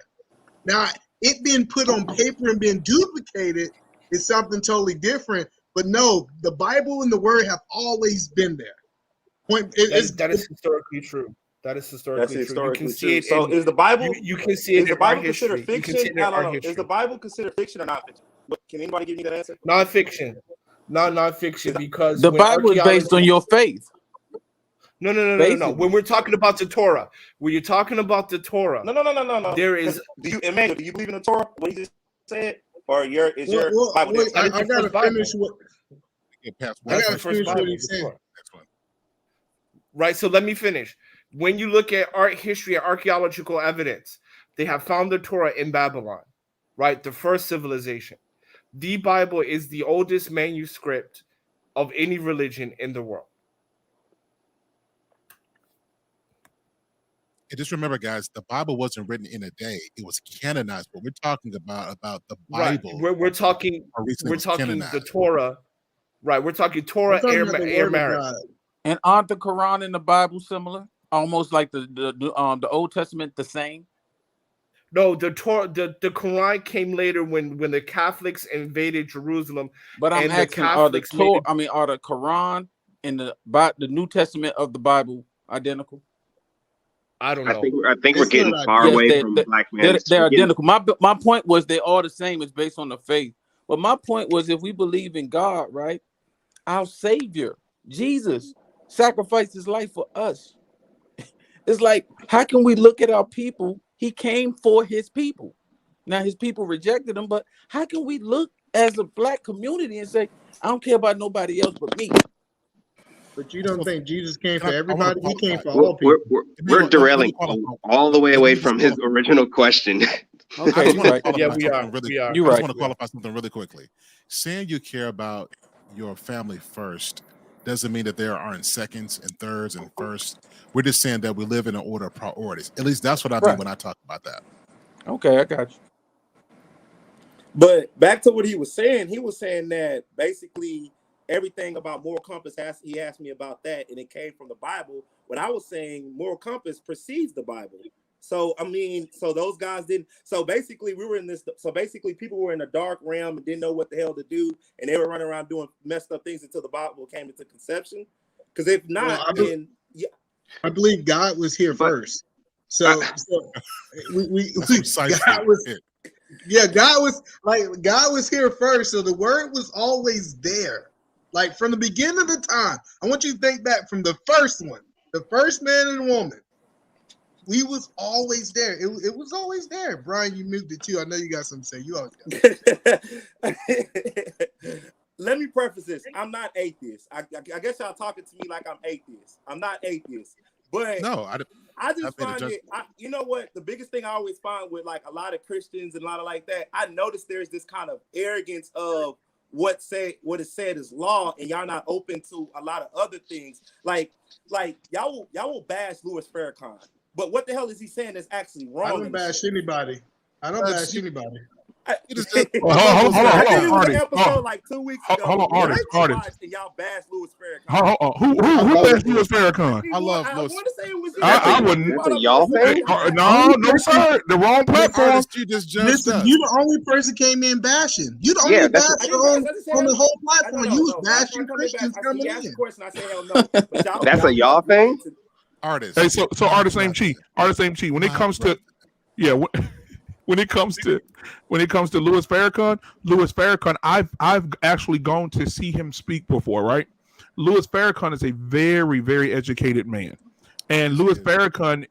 Now, it being put on paper and being duplicated is something totally different. But no, the Bible and the Word have always been there. That is historically true. That is historically true. You can see it. So is the Bible? You can see it. Is the Bible considered fiction? Is the Bible considered fiction or not fiction? Can anybody give me that answer? Non-fiction. Non-fiction, because the Bible is based on your faith. No. When we're talking about the Torah, when you're talking about the Torah, no. There is. Emmanuel, do you believe in the Torah? What you just said, or your Bible? I gotta finish what. I gotta finish what he's saying. Right. So let me finish. When you look at art history and archaeological evidence, they have found the Torah in Babylon, right? The first civilization. The Bible is the oldest manuscript of any religion in the world. And just remember, guys, the Bible wasn't written in a day; it was canonized. What we're talking about the Bible, right? We're talking the Torah, right? We're talking Torah, Aramaic. And aren't the Quran and the Bible similar? Almost like the Old Testament, the same. No, the Quran came later when the Catholics invaded Jerusalem. But I'm asking, are the Quran and the New Testament of the Bible identical? I don't know. I think we're getting far away from black men. They're identical. My point was they're all the same. It's based on the faith. But my point was, if we believe in God, right, our Savior, Jesus, sacrificed his life for us. It's like, how can we look at our people? He came for his people. Now his people rejected him, but how can we look as a black community and say, I don't care about nobody else but me? But you don't think Jesus came for everybody? He came for all people. We're derailing all the way away from his original question. Okay, we are. You're right. I just want to qualify something really quickly. Saying you care about your family first doesn't mean that there aren't seconds and thirds and firsts. We're just saying that we live in an order of priorities. At least that's what I mean when I talk about that. Okay, I got you. But back to what he was saying that basically everything about moral compass he asked me about that, and it came from the Bible. What I was saying, moral compass precedes the Bible. So I mean, so those guys didn't. So basically, people were in a dark realm and didn't know what the hell to do, and they were running around doing messed up things until the Bible came into conception. Because if not, I believe God was here first. So we God was, yeah, God was here first. So the word was always there. Like from the beginning of the time. I want you to think back from the first one, the first man and woman. We was always there. It was always there. Brian, you moved it too. I know you got something to say. You always got Let me preface this. I'm not atheist. I guess y'all talking to me like I'm atheist. I'm not atheist. But no, I just find it, you know what? The biggest thing I always find with like a lot of Christians and a lot of like that, I notice there's this kind of arrogance of what is said is law, and y'all not open to a lot of other things. Like y'all will bash Louis Farrakhan, but what the hell is he saying that's actually wrong? I don't bash anybody. I don't bash anybody. I hold think it was an episode like 2 weeks ago. Hold on, artist. And y'all bashed Louis Farrakhan. Who bashed Louis Farrakhan? I love Louis. I want to say it was. I wouldn't. That's a y'all thing. No, sir. The wrong platform. You just judged Listen, us. you the only person came in bashing. You the only basher on the whole platform. You was bashing Christians coming in. That's a y'all thing. Artist. Hey, so artist named Chi. Artist named Chi. When it comes to, when it comes to Louis Farrakhan, I've actually gone to see him speak before, right? Louis Farrakhan is a very, very educated man. And Louis Farrakhan,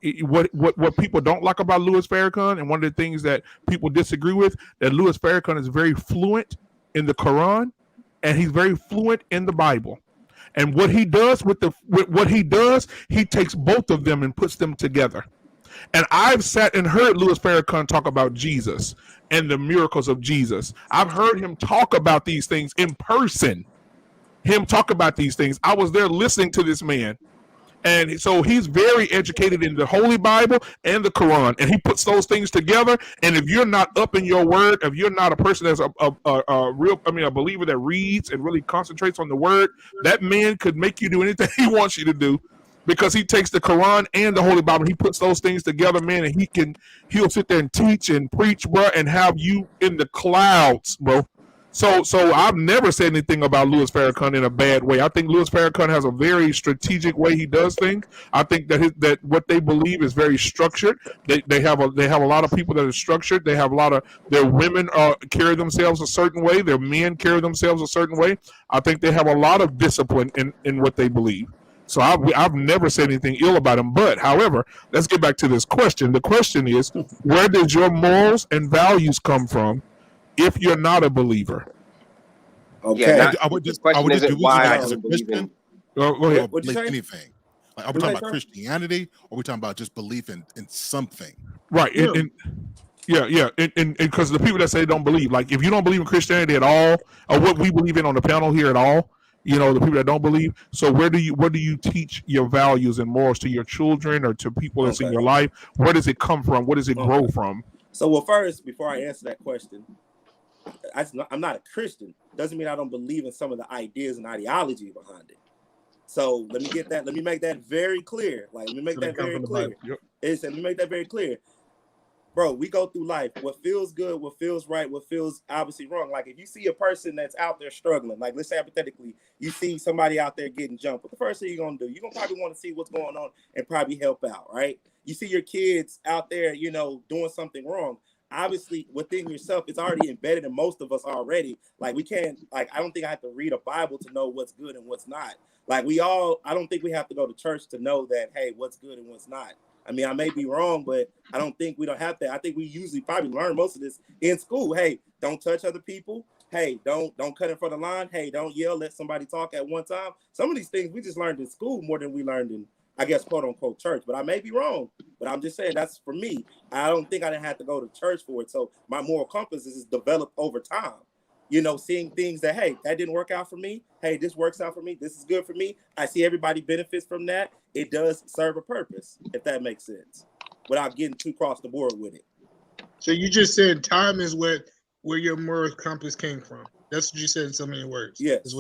what people don't like about Louis Farrakhan, and one of the things that people disagree with, that Louis Farrakhan is very fluent in the Quran, and he's very fluent in the Bible. And what he does he takes both of them and puts them together. And I've sat and heard Louis Farrakhan talk about Jesus and the miracles of Jesus. I've heard him talk about these things in person. I was there listening to this man. And so he's very educated in the Holy Bible and the Quran, and he puts those things together. And if you're not up in your word, if you're not a person that's a believer that reads and really concentrates on the word, that man could make you do anything he wants you to do, because he takes the Quran and the Holy Bible, he puts those things together, man, and he'll sit there and teach and preach, bro, and have you in the clouds, bro. So I've never said anything about Louis Farrakhan in a bad way. I think Louis Farrakhan has a very strategic way he does things. I think that what they believe is very structured. They have a lot of people that are structured. They have a lot of their women carry themselves a certain way. Their men carry themselves a certain way. I think they have a lot of discipline in what they believe. So I've never said anything ill about him. But however, let's get back to this question. The question is, where does your morals and values come from if you're not a believer? Okay. Yeah, I would just why I as a don't believe Christian. Go ahead. Or believe anything. Like, are we talking about Christianity, or are we talking about just belief in something? Right. Yeah. And because the people that say they don't believe, like if you don't believe in Christianity at all, or what we believe in on the panel here at all, you know, the people that don't believe. So where do you teach your values and morals to your children or to people that's in your life? Where does it come from? Where does it grow from? So, well, first, before I answer that question, I'm not a Christian. Doesn't mean I don't believe in some of the ideas and ideology behind it. So let me make that very clear. Let me make that very clear. Let me make that very clear. Bro, we go through life. What feels good, what feels right, what feels obviously wrong. Like if you see a person that's out there struggling, like let's say hypothetically, you see somebody out there getting jumped. What the first thing you're gonna do? You're gonna probably want to see what's going on and probably help out, right? You see your kids out there, doing something wrong. Obviously, within yourself, it's already embedded in most of us already. Like we can't, I don't think I have to read a Bible to know what's good and what's not. I don't think we have to go to church to know that, hey, what's good and what's not. I mean, I may be wrong, but I don't think we don't have to. I think we usually probably learn most of this in school. Hey, don't touch other people. Hey, don't cut in front of the line. Hey, don't yell, let somebody talk at one time. Some of these things we just learned in school more than we learned in, I guess, quote unquote church. But I may be wrong. But I'm just saying that's for me. I don't think I didn't have to go to church for it. So my moral compass is developed over time. Seeing things that, hey, that didn't work out for me. Hey, this works out for me. This is good for me. I see everybody benefits from that. It does serve a purpose, if that makes sense, without getting too cross the board with it. So you just said time is where your moral compass came from. That's what you said in so many words. Yes.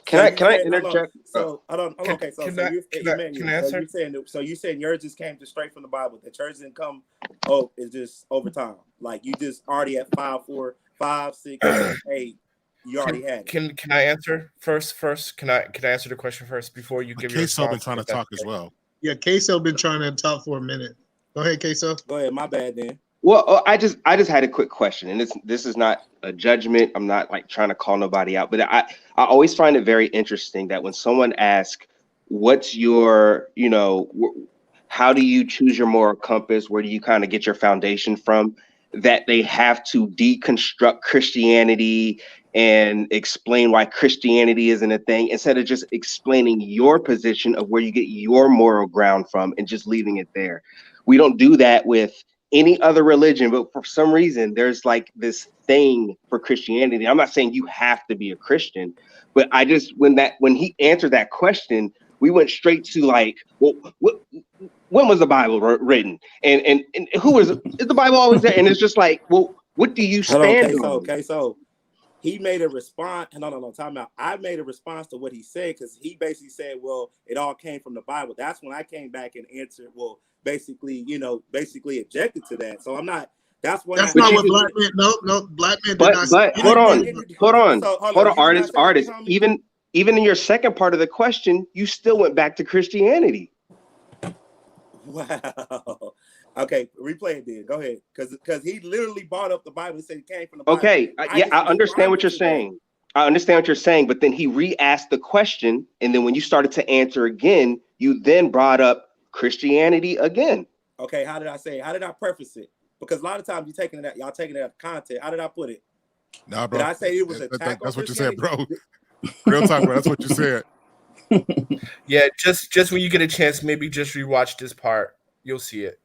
Can I interject? So I don't. Okay. So can I answer? So you saying yours just came just straight from the Bible. That yours didn't come. Oh, it's just over time. Like you just already at 5, 4, 5, 6, 8. You already had it. Can I answer first? Can I answer the question first before you give your response? Been trying to talk as well. Yeah, Queso been trying to talk for a minute. Go ahead, Queso. Go ahead. My bad, then. Well, I just had a quick question, and this is not a judgment. I'm not like trying to call nobody out, but I always find it very interesting that when someone asks, "What's your, how do you choose your moral compass? Where do you kind of get your foundation from?" That they have to deconstruct Christianity and explain why Christianity isn't a thing, instead of just explaining your position of where you get your moral ground from and just leaving it there. We don't do that with any other religion, but for some reason there's like this thing for Christianity. I'm not saying you have to be a Christian, but I just when he answered that question, we went straight to like, well, when was the Bible written, and who is the Bible always there? And it's just like, well, what do you stand on? Okay, so he made a response. No, time out. I made a response to what he said, because he basically said, well, it all came from the Bible. That's when I came back and answered, well, basically objected to that. So I'm not. That's what. That's not what black men. No, black men. But hold on, artist. Even in your second part of the question, you still went back to Christianity. Wow. Okay, replay it then. Go ahead, because he literally brought up the Bible and said it came from the Bible. Okay, I understand what you're saying. I understand what you're saying, but then he re-asked the question, and then when you started to answer again, you then brought up Christianity again. Okay, how did I say it? How did I preface it? Because a lot of times y'all taking it out of context. How did I put it? Nah, bro. Did I say it was attack? That's what you said, bro. Real talk, bro. That's what you said. Yeah, just when you get a chance, maybe just rewatch this part. You'll see it.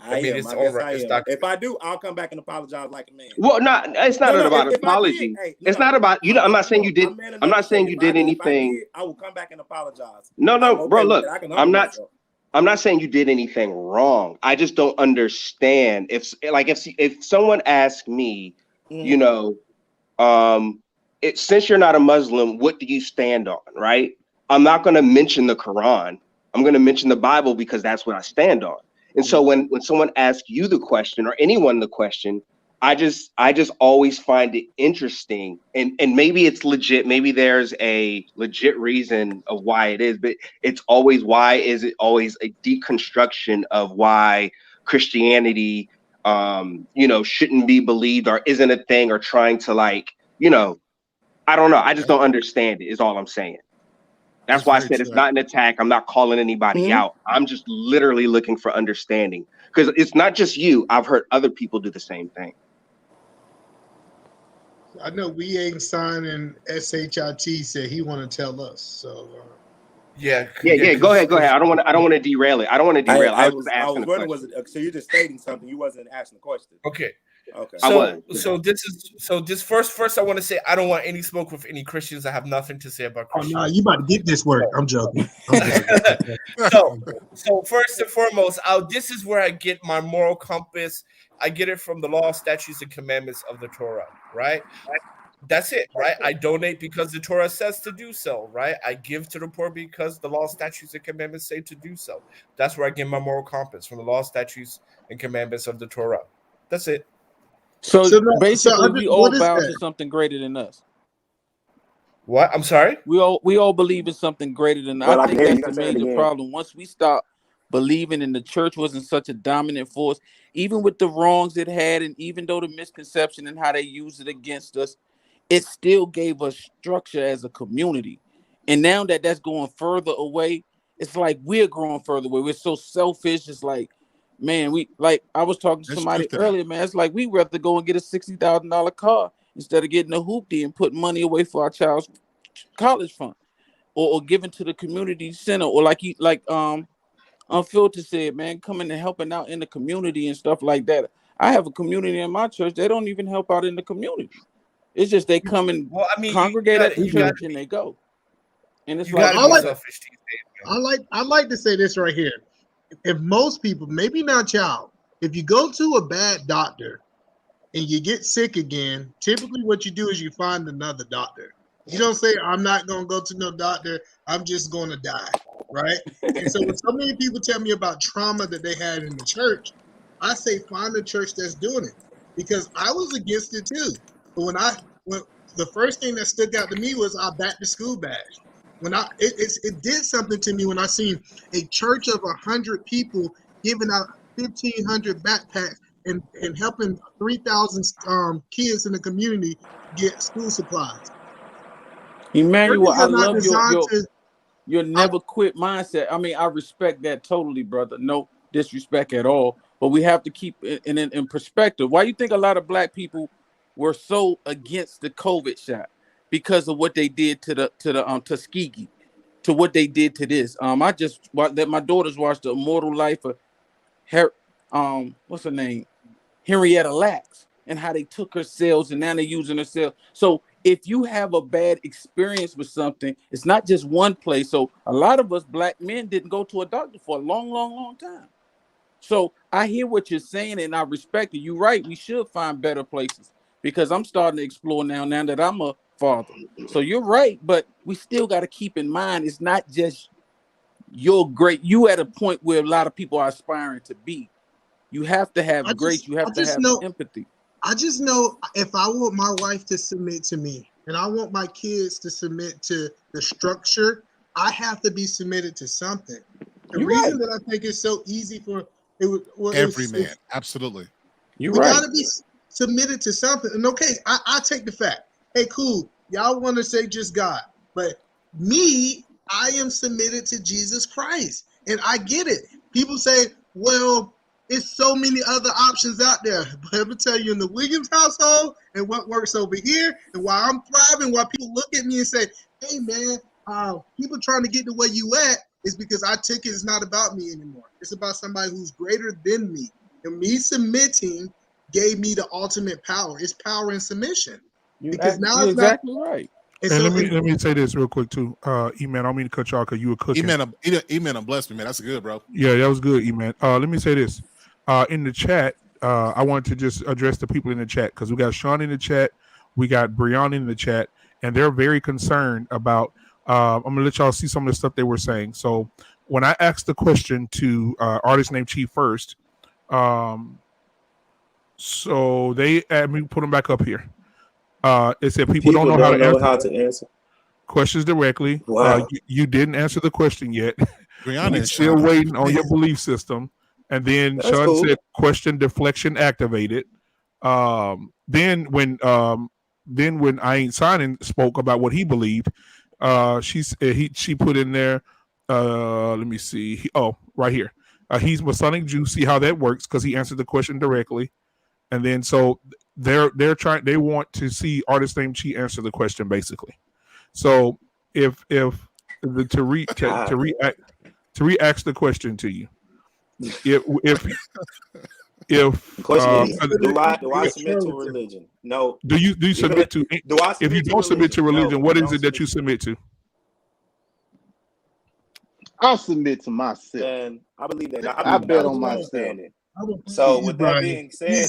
It's over. If I do, I'll come back and apologize like a man. Well, it's not about apology. It's not about you. I'm not saying you did. I'm not saying you did anything. I will come back and apologize. No, bro. Look, I'm not saying you did anything wrong. I just don't understand if someone asked me, since you're not a Muslim, what do you stand on? Right? I'm not going to mention the Quran. I'm going to mention the Bible because that's what I stand on. And so when someone asks you the question, or anyone the question, I just always find it interesting, and maybe it's legit. Maybe there's a legit reason of why it is, but it's always, why is it always a deconstruction of why Christianity, shouldn't be believed or isn't a thing, or trying to I don't know. I just don't understand it, is all I'm saying. That's why I said it's not an attack. I'm not calling anybody out. I'm just literally looking for understanding, because it's not just you. I've heard other people do the same thing. I know we ain't signing SHIT said he want to tell us. So yeah. Go ahead. I don't want to derail it. I was asking a question. So you're just stating something. You wasn't asking a question. Okay. So this first I want to say, I don't want any smoke with any Christians. I have nothing to say about Christians. Oh no, you about to get this work. I'm joking. So first and foremost, this is where I get my moral compass. I get it from the law, statutes, and commandments of the Torah, right? That's it, right? I donate because the Torah says to do so, right? I give to the poor because the law, statutes, and commandments say to do so. That's where I get my moral compass, from the law, statutes, and commandments of the Torah. That's it. So basically, we all bow to something greater than us. What? I'm sorry? We all believe in something greater than us. I think that's the major problem. Once we stop believing, and the church wasn't such a dominant force, even with the wrongs it had, and even though the misconception and how they used it against us, it still gave us structure as a community. And now that that's going further away, it's like we're growing further away. We're so selfish. It's like, man, I was talking to somebody earlier, man. It's like we'd rather go and get a $60,000 car instead of getting a hoopty and putting money away for our child's college fund, or giving to the community center, or like Unfiltered said, man, coming and helping out in the community and stuff like that. I have a community in my church. They don't even help out in the community. It's just they come and congregate at the church and they go. And it's like, I like to say this right here. If most people, maybe not y'all, if you go to a bad doctor and you get sick again, typically what you do is you find another doctor. You don't say, I'm not going to go to no doctor, I'm just going to die, right? And so when so many people tell me about trauma that they had in the church, I say find a church that's doing it, because I was against it too. But when the first thing that stuck out to me was our back to school badge. When it did something to me when I seen a church of 100 people giving out 1,500 backpacks and helping 3,000 kids in the community get school supplies. Emmanuel, Churches I are not love designed to. your never quit mindset. I mean, I respect that totally, brother. No disrespect at all. But we have to keep it in perspective. Why you think a lot of black people were so against the COVID shot? Because of what they did to the Tuskegee, to what they did to this. I just let my daughters watch The Immortal Life of what's her name? Henrietta Lacks, and how they took her cells and now they're using her cells. So if you have a bad experience with something, it's not just one place. So a lot of us black men didn't go to a doctor for a long time. So I hear what you're saying and I respect it. You're right. We should find better places because I'm starting to explore now that I'm a father. So you're right, but we still got to keep in mind it's not just you at a point where a lot of people are aspiring to be. You have to have grace. You have to have empathy. I just know if I want my wife to submit to me and I want my kids to submit to the structure, I have to be submitted to something. The reason that I think it's so easy for every man, absolutely. We got to be submitted to something. And okay, I take the fact. Hey, cool. Y'all want to say just God, but me, I am submitted to Jesus Christ, and I get it. People say, well, it's so many other options out there. But let me tell you, in the Williams household and what works over here and why I'm thriving, why people look at me and say, hey, man, people trying to get to where you at is because I took it. It's not about me anymore. It's about somebody who's greater than me. And me submitting gave me the ultimate power. It's power and submission. Because now it's exactly right. And so let me say this real quick too, E-Man. I don't mean to cut you off because you were cooking. E-Man, bless me, man. That's good, bro. Yeah, that was good, E-Man. Let me say this. In the chat, I want to just address the people in the chat because we got Sean in the chat, we got Brianna in the chat, and they're very concerned about. I'm gonna let y'all see some of the stuff they were saying. So when I asked the question to artist named Chief first, so they had me put them back up here. It said people don't know how to answer questions directly. Wow. You didn't answer the question yet. Brianna is still waiting on your belief system. And then Sean said question deflection activated. Then when I Ain't Signing spoke about what he believed, she put in there. Let me see. Right here. He's Masonic Jew. See how that works because he answered the question directly. And then so they want to see artist named Chi answer the question basically. So if to re-ask the question to you, if the question is, do I submit to a religion? No. Do you submit to? If you don't submit to religion, what is it that you submit to? I submit to myself. And I believe that. I bet on myself. So with that being said,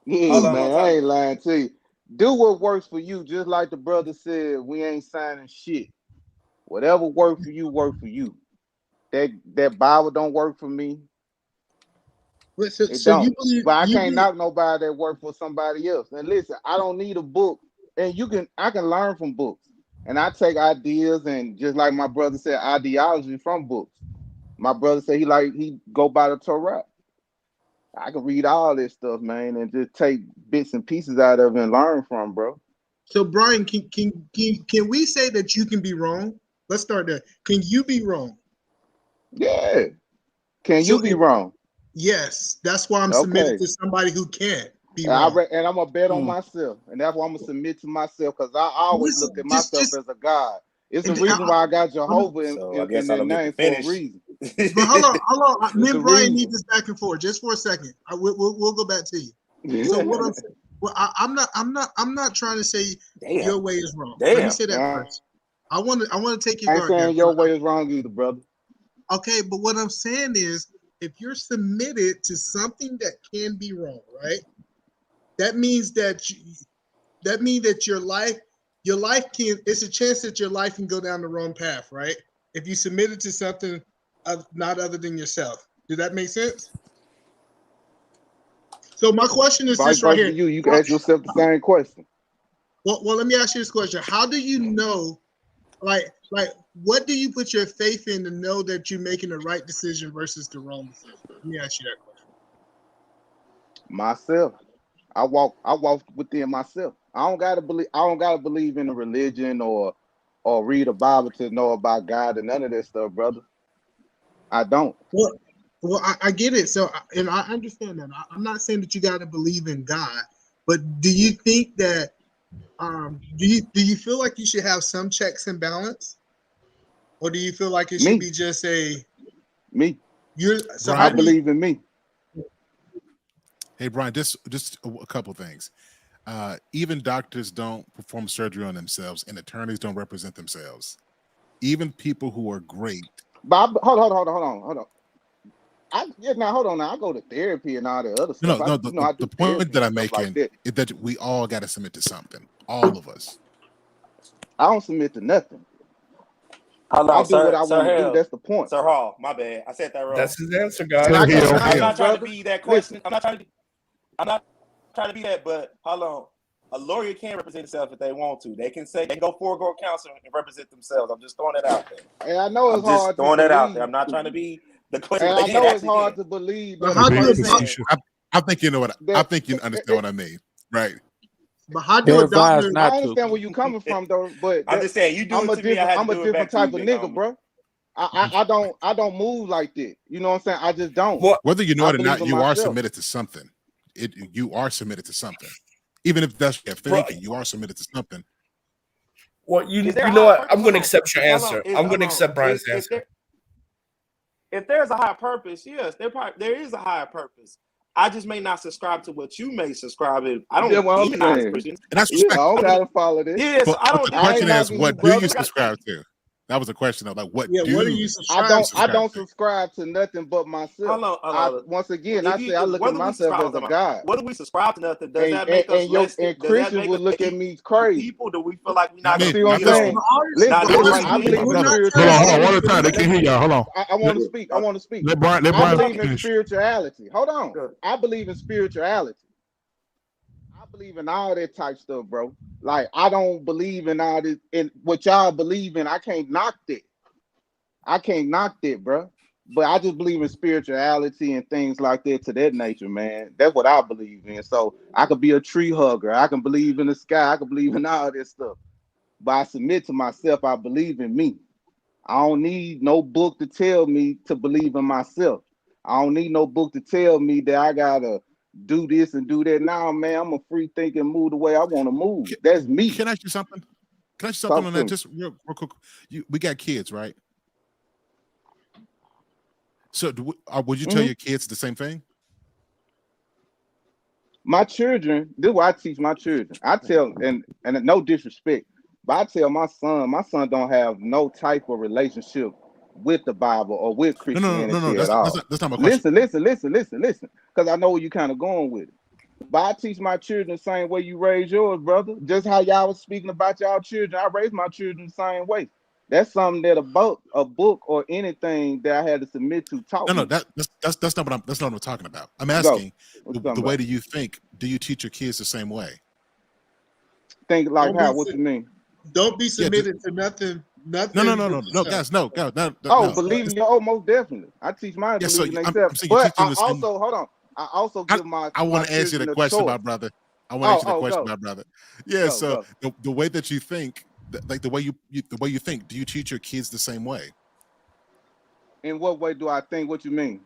man, I ain't lying to you. Do what works for you, just like the brother said. We ain't signing shit. Whatever works for you, work for you. That Bible don't work for me. So you believe, but I can't knock nobody that work for somebody else. And listen, I don't need a book, and I can learn from books, and I take ideas and just like my brother said, ideology from books. My brother said he go by the Torah. I can read all this stuff, man, and just take bits and pieces out of it and learn from, bro. So, Brian, can we say that you can be wrong? Let's start there. Can you be wrong? Yeah. Can you be wrong? Yes. That's why I'm submitted to somebody who can't be wrong. And I'm going to bet on myself. And that's why I'm going to submit to myself because I always looked at myself as a God. It's the reason why I got Jehovah in the name for a reason. But hold on. Me and Brian need this back and forth just for a second. We'll go back to you. So what I'm saying, I'm not trying to say your way is wrong. Let me say that first. I want to take your guard. I ain't saying your way is wrong either, brother. Okay, but what I'm saying is, if you're submitted to something that can be wrong, right? That means that your life can. It's a chance that your life can go down the wrong path, right? If you submitted to something not other than yourself. Does that make sense? So my question is this right here. You can ask yourself the same question. Well, let me ask you this question. How do you know, like, Like, what do you put your faith in to know that you're making the right decision versus the wrong decision? Let me ask you that question. Myself. I walk within myself. I don't gotta believe in a religion or read a Bible to know about God and none of that stuff, brother. I don't. Well, I get it. So, and I understand that. I'm not saying that you got to believe in God, but do you think that do you feel like you should have some checks and balance, or do you feel like it should be just me? So I believe in me. Hey, Brian, just a couple things. Even doctors don't perform surgery on themselves, and attorneys don't represent themselves. Even people who are great. But hold on. Hold on. Now I go to therapy and all the other stuff. The point that I'm making is that we all got to submit to something. All of us. I don't submit to nothing. Hold on, I'll do what I want to do. Hale. That's the point. Sir Hall, my bad. I said that wrong. That's his answer, guys. I'm not trying to be that question. I'm not trying to be that, but hold on. A lawyer can represent themselves if they want to. They can go forego counsel and represent themselves. I'm just throwing it out there. And I know it's hard to believe. Out there. I'm not trying to be the question. And I know it's hard to believe. But I think you know what I think you understand what I mean, right? But how do a doctor? I understand where you're coming from, though. But I'm just saying, you do it to me. I'm a different type of nigga, bro. I don't move like that. You know what I'm saying? I just don't. Whether you know it or not, you are submitted to something. You are submitted to something. Even if that's your thinking, you are submitted to something. Well, you know what? I'm going to accept your answer. I'm going to accept Brian's answer. If there's a higher purpose, yes, there is a higher purpose. I just may not subscribe to what you may subscribe to. I don't demonize Christians. And that's I don't gotta follow this. Yes, I don't. The question is, what do you subscribe to? That was a question of like, what do you subscribe to? I don't subscribe to nothing but myself. Once again, I look at myself as a God. Whether we subscribe to nothing, does that make us less? And Christians would look at me crazy. People, do we feel like we're not going to see what I'm saying? Listen, I believe in spirituality. Hold on, one at a time. They can't hear y'all. Hold on. I want to speak. I want to speak. Let Brian I believe in spirituality. Hold on. I believe in spirituality. I believe in all that type stuff, bro. Like, I don't believe in all this. And what y'all believe in, I can't knock that. Bro. But I just believe in spirituality and things like that to that nature, man. That's what I believe in. So I could be a tree hugger. I can believe in the sky. I can believe in all this stuff. But I submit to myself. I believe in me. I don't need no book to tell me to believe in myself. I don't need no book to tell me that I gotta do this and do that. Now, man, I'm a free thinking, move the way I want to move. That's me. Can I ask you something? On that? Just real quick. We got kids, right? So would you tell your kids the same thing? My children, this is what I teach my children. I tell, and no disrespect, but I tell my son don't have no type of relationship with the Bible or with Christianity at all. That's not my question. Listen, because I know where you kind of going with it. But I teach my children the same way you raise yours, brother. Just how y'all was speaking about y'all children, I raise my children the same way. That's something that a book or anything that I had to submit to taught me. That's not what I'm talking about. I'm asking the way do you think? Do you teach your kids the same way? Think like how? What you mean? Don't be submitted to nothing. No, guys, no. Believe me, most definitely. I teach mine to believe in themselves. But I also, hold on. I also give my. I want to answer the question, my brother. Yeah. So the way that you think. Like the way you think, do you teach your kids the same way? In what way do I think? What you mean?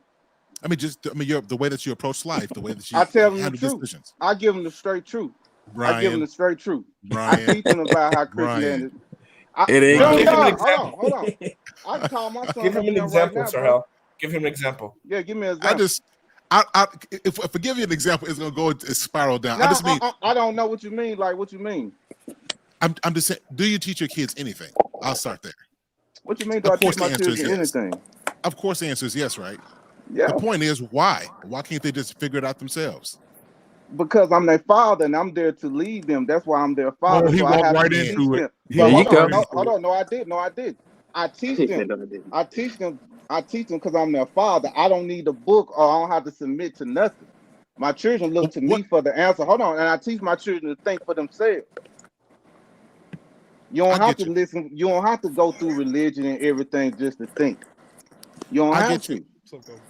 The way that you approach life, the way that you I tell them the truth. Decisions. I give them the straight truth. Brian, I give them the straight truth. Brian, I teach them about how Christianity. Hold on. I can call my son. Give him an example, Sir Hal. Give him an example. Yeah, give me an example. If I give you an example, it's gonna go spiral down. No, I don't know what you mean. Like, what you mean? I'm just saying, do you teach your kids anything? I'll start there. What you mean? Do I teach my children anything? Of course, the answer is yes, right? Yeah. The point is, why? Why can't they just figure it out themselves? Because I'm their father and I'm there to lead them. That's why I'm their father. He walked right into it. Hold on. No, I did. I teach them because I'm their father. I don't need a book or I don't have to submit to nothing. My children look to me for the answer. Hold on. And I teach my children to think for themselves. You don't have to listen. You don't have to go through religion and everything just to think. You don't have to.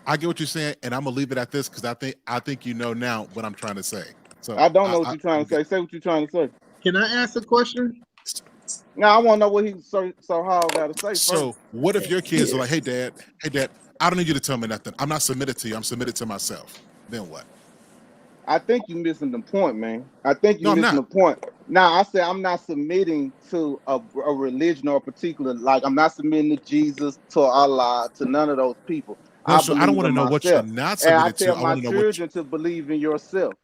I get what you're saying, and I'm gonna leave it at this because I think you know now what I'm trying to say. So I don't know what you're trying to say. Say what you're trying to say. Can I ask a question? Now I want to know what he so how got to say So first. what if your kids are like, hey dad, I don't need you to tell me nothing. I'm not submitted to you. I'm submitted to myself. Then what? I think you're missing the point, man. I think you're No, I'm missing not. the point. Now I say I'm not submitting to a religion or a particular, like I'm not submitting to Jesus, to Allah, to none of those people. No, I so I don't believe want to in know what you're myself. not And I submitted to. tell I my want to know what children to believe in yourself.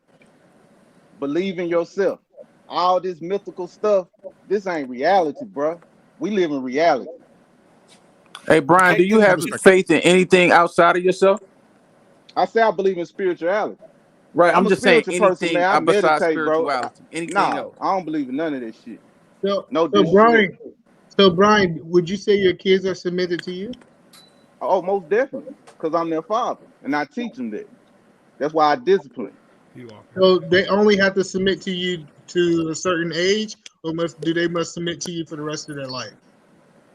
Believe in yourself. All this mythical stuff, this ain't reality, bro. We live in reality. Hey, Brian, do you have faith in anything outside of yourself? I say I believe in spirituality. Right. I'm I'm a just saying spiritual person, anything man. I besides meditate, bro. spirituality. Anything Nah, else. I don't believe in none of this shit. So, No so disrespect. Brian, would you say your kids are submitted to you? Oh, most definitely, because I'm their father, and I teach them that. That's why I discipline. So they only have to submit to you to a certain age, or must submit to you for the rest of their life?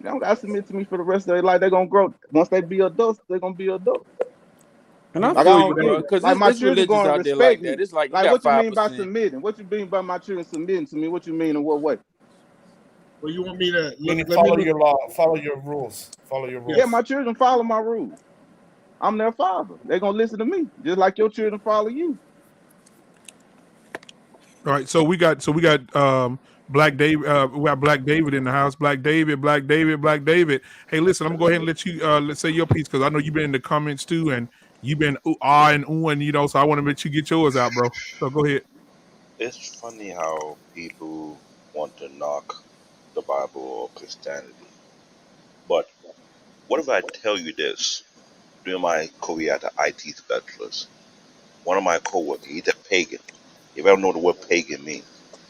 They don't gotta submit to me for the rest of their life. They're gonna grow. Once they be adults, they're gonna be adults. And I Like feel I you, don't get bro, it. because Like my there's children religions gonna out there respect like me. that. It's like you Like got what you mean by 5%. submitting? What you mean by my children submitting to me? What you mean in what way? Well, you want me to follow your law, follow your rules, follow your rules. Yeah, my children follow my rules. I'm their father. They're gonna listen to me, just like your children follow you. All right, so we got Black David. We got Black David in the house. Black David, Black David, Black David. Hey, listen, I'm gonna go ahead and let you let's say your piece because I know you've been in the comments too, and you've been and you know. So I want to let you get yours out, bro. So go ahead. It's funny how people want to knock the Bible or Christianity. But what if I tell you this? During my career at the IT specialist, one of my coworkers, he's a pagan. You ever know the word pagan means?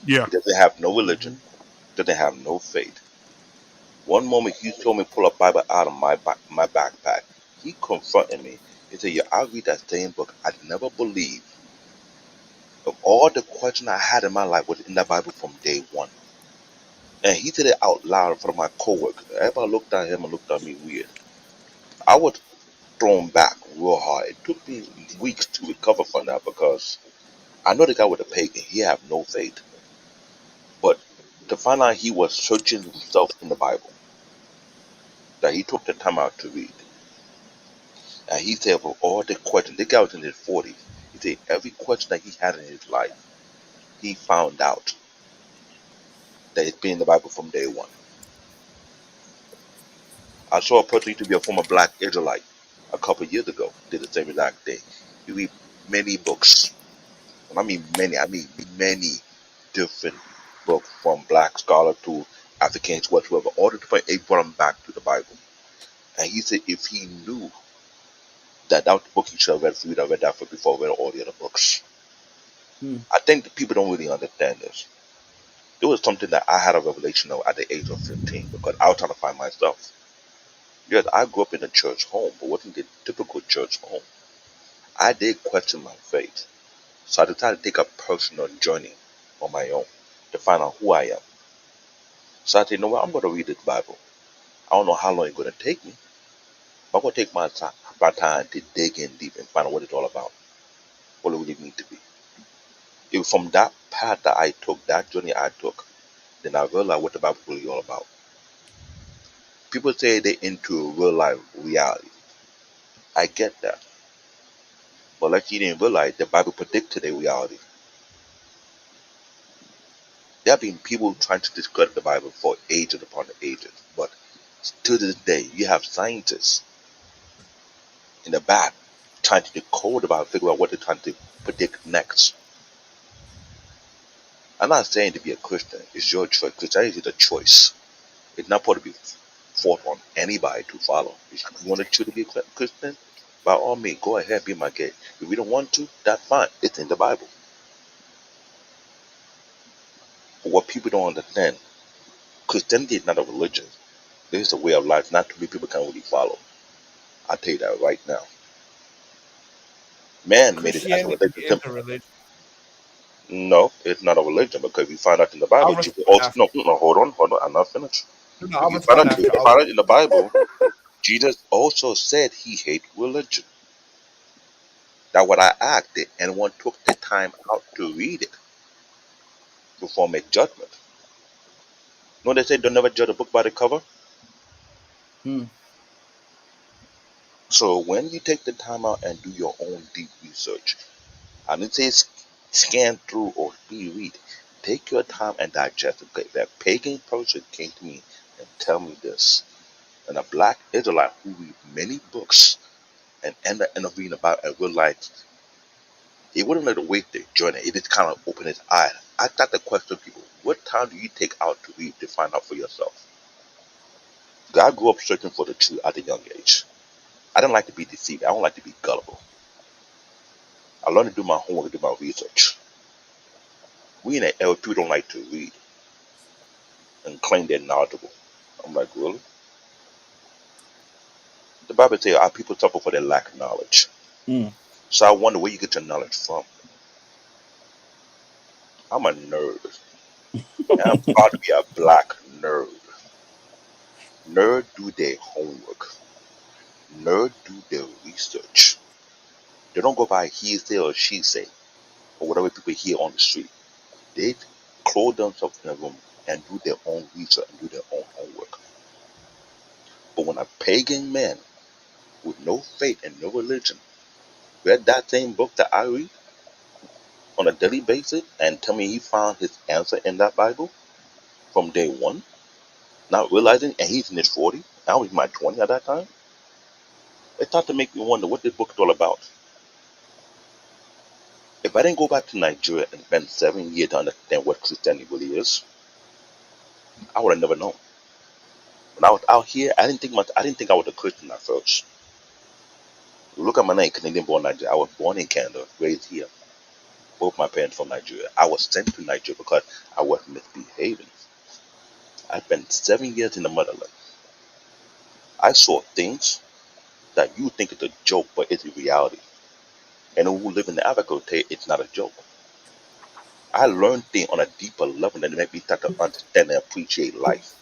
Yeah. He doesn't have no religion, doesn't have no faith. One moment he told me to pull a Bible out of my backpack. He confronted me. He said, "Yeah, I read that same book. I never believed of all the questions I had in my life was in that Bible from day one." And he did it out loud in front of my coworkers. Everybody looked at him and looked at me weird. I was thrown back real hard. It took me weeks to recover from that because I know the guy was a pagan. He had no faith. But to find out he was searching himself in the Bible, that he took the time out to read. And he said, for all the questions, the guy was in his 40s. He said, every question that he had in his life, he found out that it's been in the Bible from day one. I saw a person used to be a former black Israelite a couple of years ago, did the same exact thing. He read many books. When I mean many different books from black scholar to Africans, whatsoever, all the different they brought him back to the Bible. And he said if he knew that that was the book he should have read, he would have read that before read all the other books. I think that people don't really understand this. It was something that I had a revelation of at the age of 15 because I was trying to find myself. Yes, I grew up in a church home, but wasn't the typical church home. I did question my faith. So I decided to take a personal journey on my own to find out who I am. So I said, you know what, I'm going to read this Bible. I don't know how long it's going to take me, but I'm going to take my time to dig in deep and find out what it's all about, what it really means to be. It was from that path that I took, that journey I took, then I realized what the Bible is really all about. People say they're into real life reality. I get that. But like you didn't realize, the Bible predicted a reality. There have been people trying to discredit the Bible for ages upon ages, but to this day, you have scientists in the back trying to decode the Bible, figure out what they're trying to predict next. I'm not saying to be a Christian. It's your choice. Christianity is a choice. It's not supposed to be forced on anybody to follow. If you want to choose to be a Christian, by all means, go ahead, be my guest. If you don't want to, that's fine. It's in the Bible. But what people don't understand, Christianity is not a religion. This is a way of life not too many people can really follow. I'll tell you that right now. Man made it as a Christianity religion is a simple. religion. No, it's not a religion because we find out in the I'll Bible. Jesus respond also, after. no, hold on. I'm not finished. No, If I'll you find respond out, if after. you find out in the Bible, Jesus also said he hated religion. That's what I asked. Did anyone took the time out to read it before make judgment? No, they say don't never judge a book by the cover. Hmm. So when you take the time out and do your own deep research, I didn't say scan through or reread. Take your time and digest it. Okay, that pagan person came to me and tell me this, and a black Israelite who read many books and end up reading about and realized he wouldn't let it wait their journey. It just kind of opened his eyes. I got to question people: what time do you take out to read to find out for yourself? 'Cause I grew up searching for the truth at a young age. I didn't like to be deceived. I don't like to be gullible. I learned to do my homework, do my research. We in an era people don't like to read and claim they're knowledgeable. I'm like, really? The Bible says our people suffer for their lack of knowledge. Hmm. So I wonder where you get your knowledge from. I'm a nerd. And I'm proud to be a black nerd. Nerd do their homework. Nerd do their research. They don't go by he say or she say or whatever people hear on the street. They clothe themselves in a room and do their own research and do their own homework. But when a pagan man with no faith and no religion read that same book that I read on a daily basis and tell me he found his answer in that Bible from day one, not realizing, and he's in his 40s, I was in my 20s at that time, it started to make me wonder what this book is all about. If I didn't go back to Nigeria and spend 7 years to understand what Christianity really is, I would have never known. When I was out here, I didn't think I was a Christian at first. Look at my name, Canadian born Nigeria. I was born in Canada, raised here. Both my parents from Nigeria. I was sent to Nigeria because I was misbehaving. I spent 7 years in the motherland. I saw things that you think is a joke, but it's a reality. And who live in Africa will tell you it's not a joke. I learned things on a deeper level that make me start to understand and appreciate life.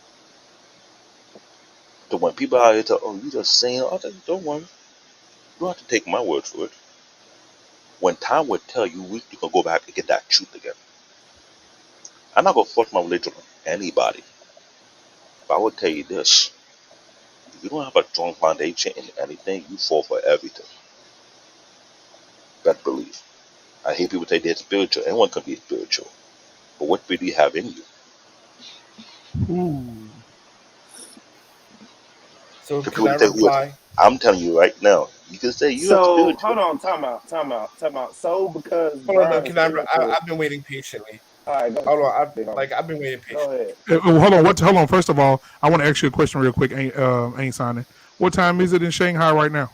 So when people are here to, oh, you just saying, oh, don't worry. You don't have to take my word for it. When time will tell you, you can go back and get that truth again. I'm not going to force my religion on anybody. But I will tell you this. If you don't have a strong foundation in anything, you fall for everything. Best believe. I hear people say they're spiritual. Anyone can be spiritual. But what do you have in you? Ooh. So If can I people say who it, reply? I'm telling you right now, you can say you're So spiritual. hold on, time out. So because Hold on, no, Brian can I? said this, I've been waiting patiently. all right, go, Hold on, big homie. I've been waiting Go patiently. ahead. Hold on. Hold on. First of all, I want to ask you a question real quick. Ain't signing. What time is it in Shanghai right now?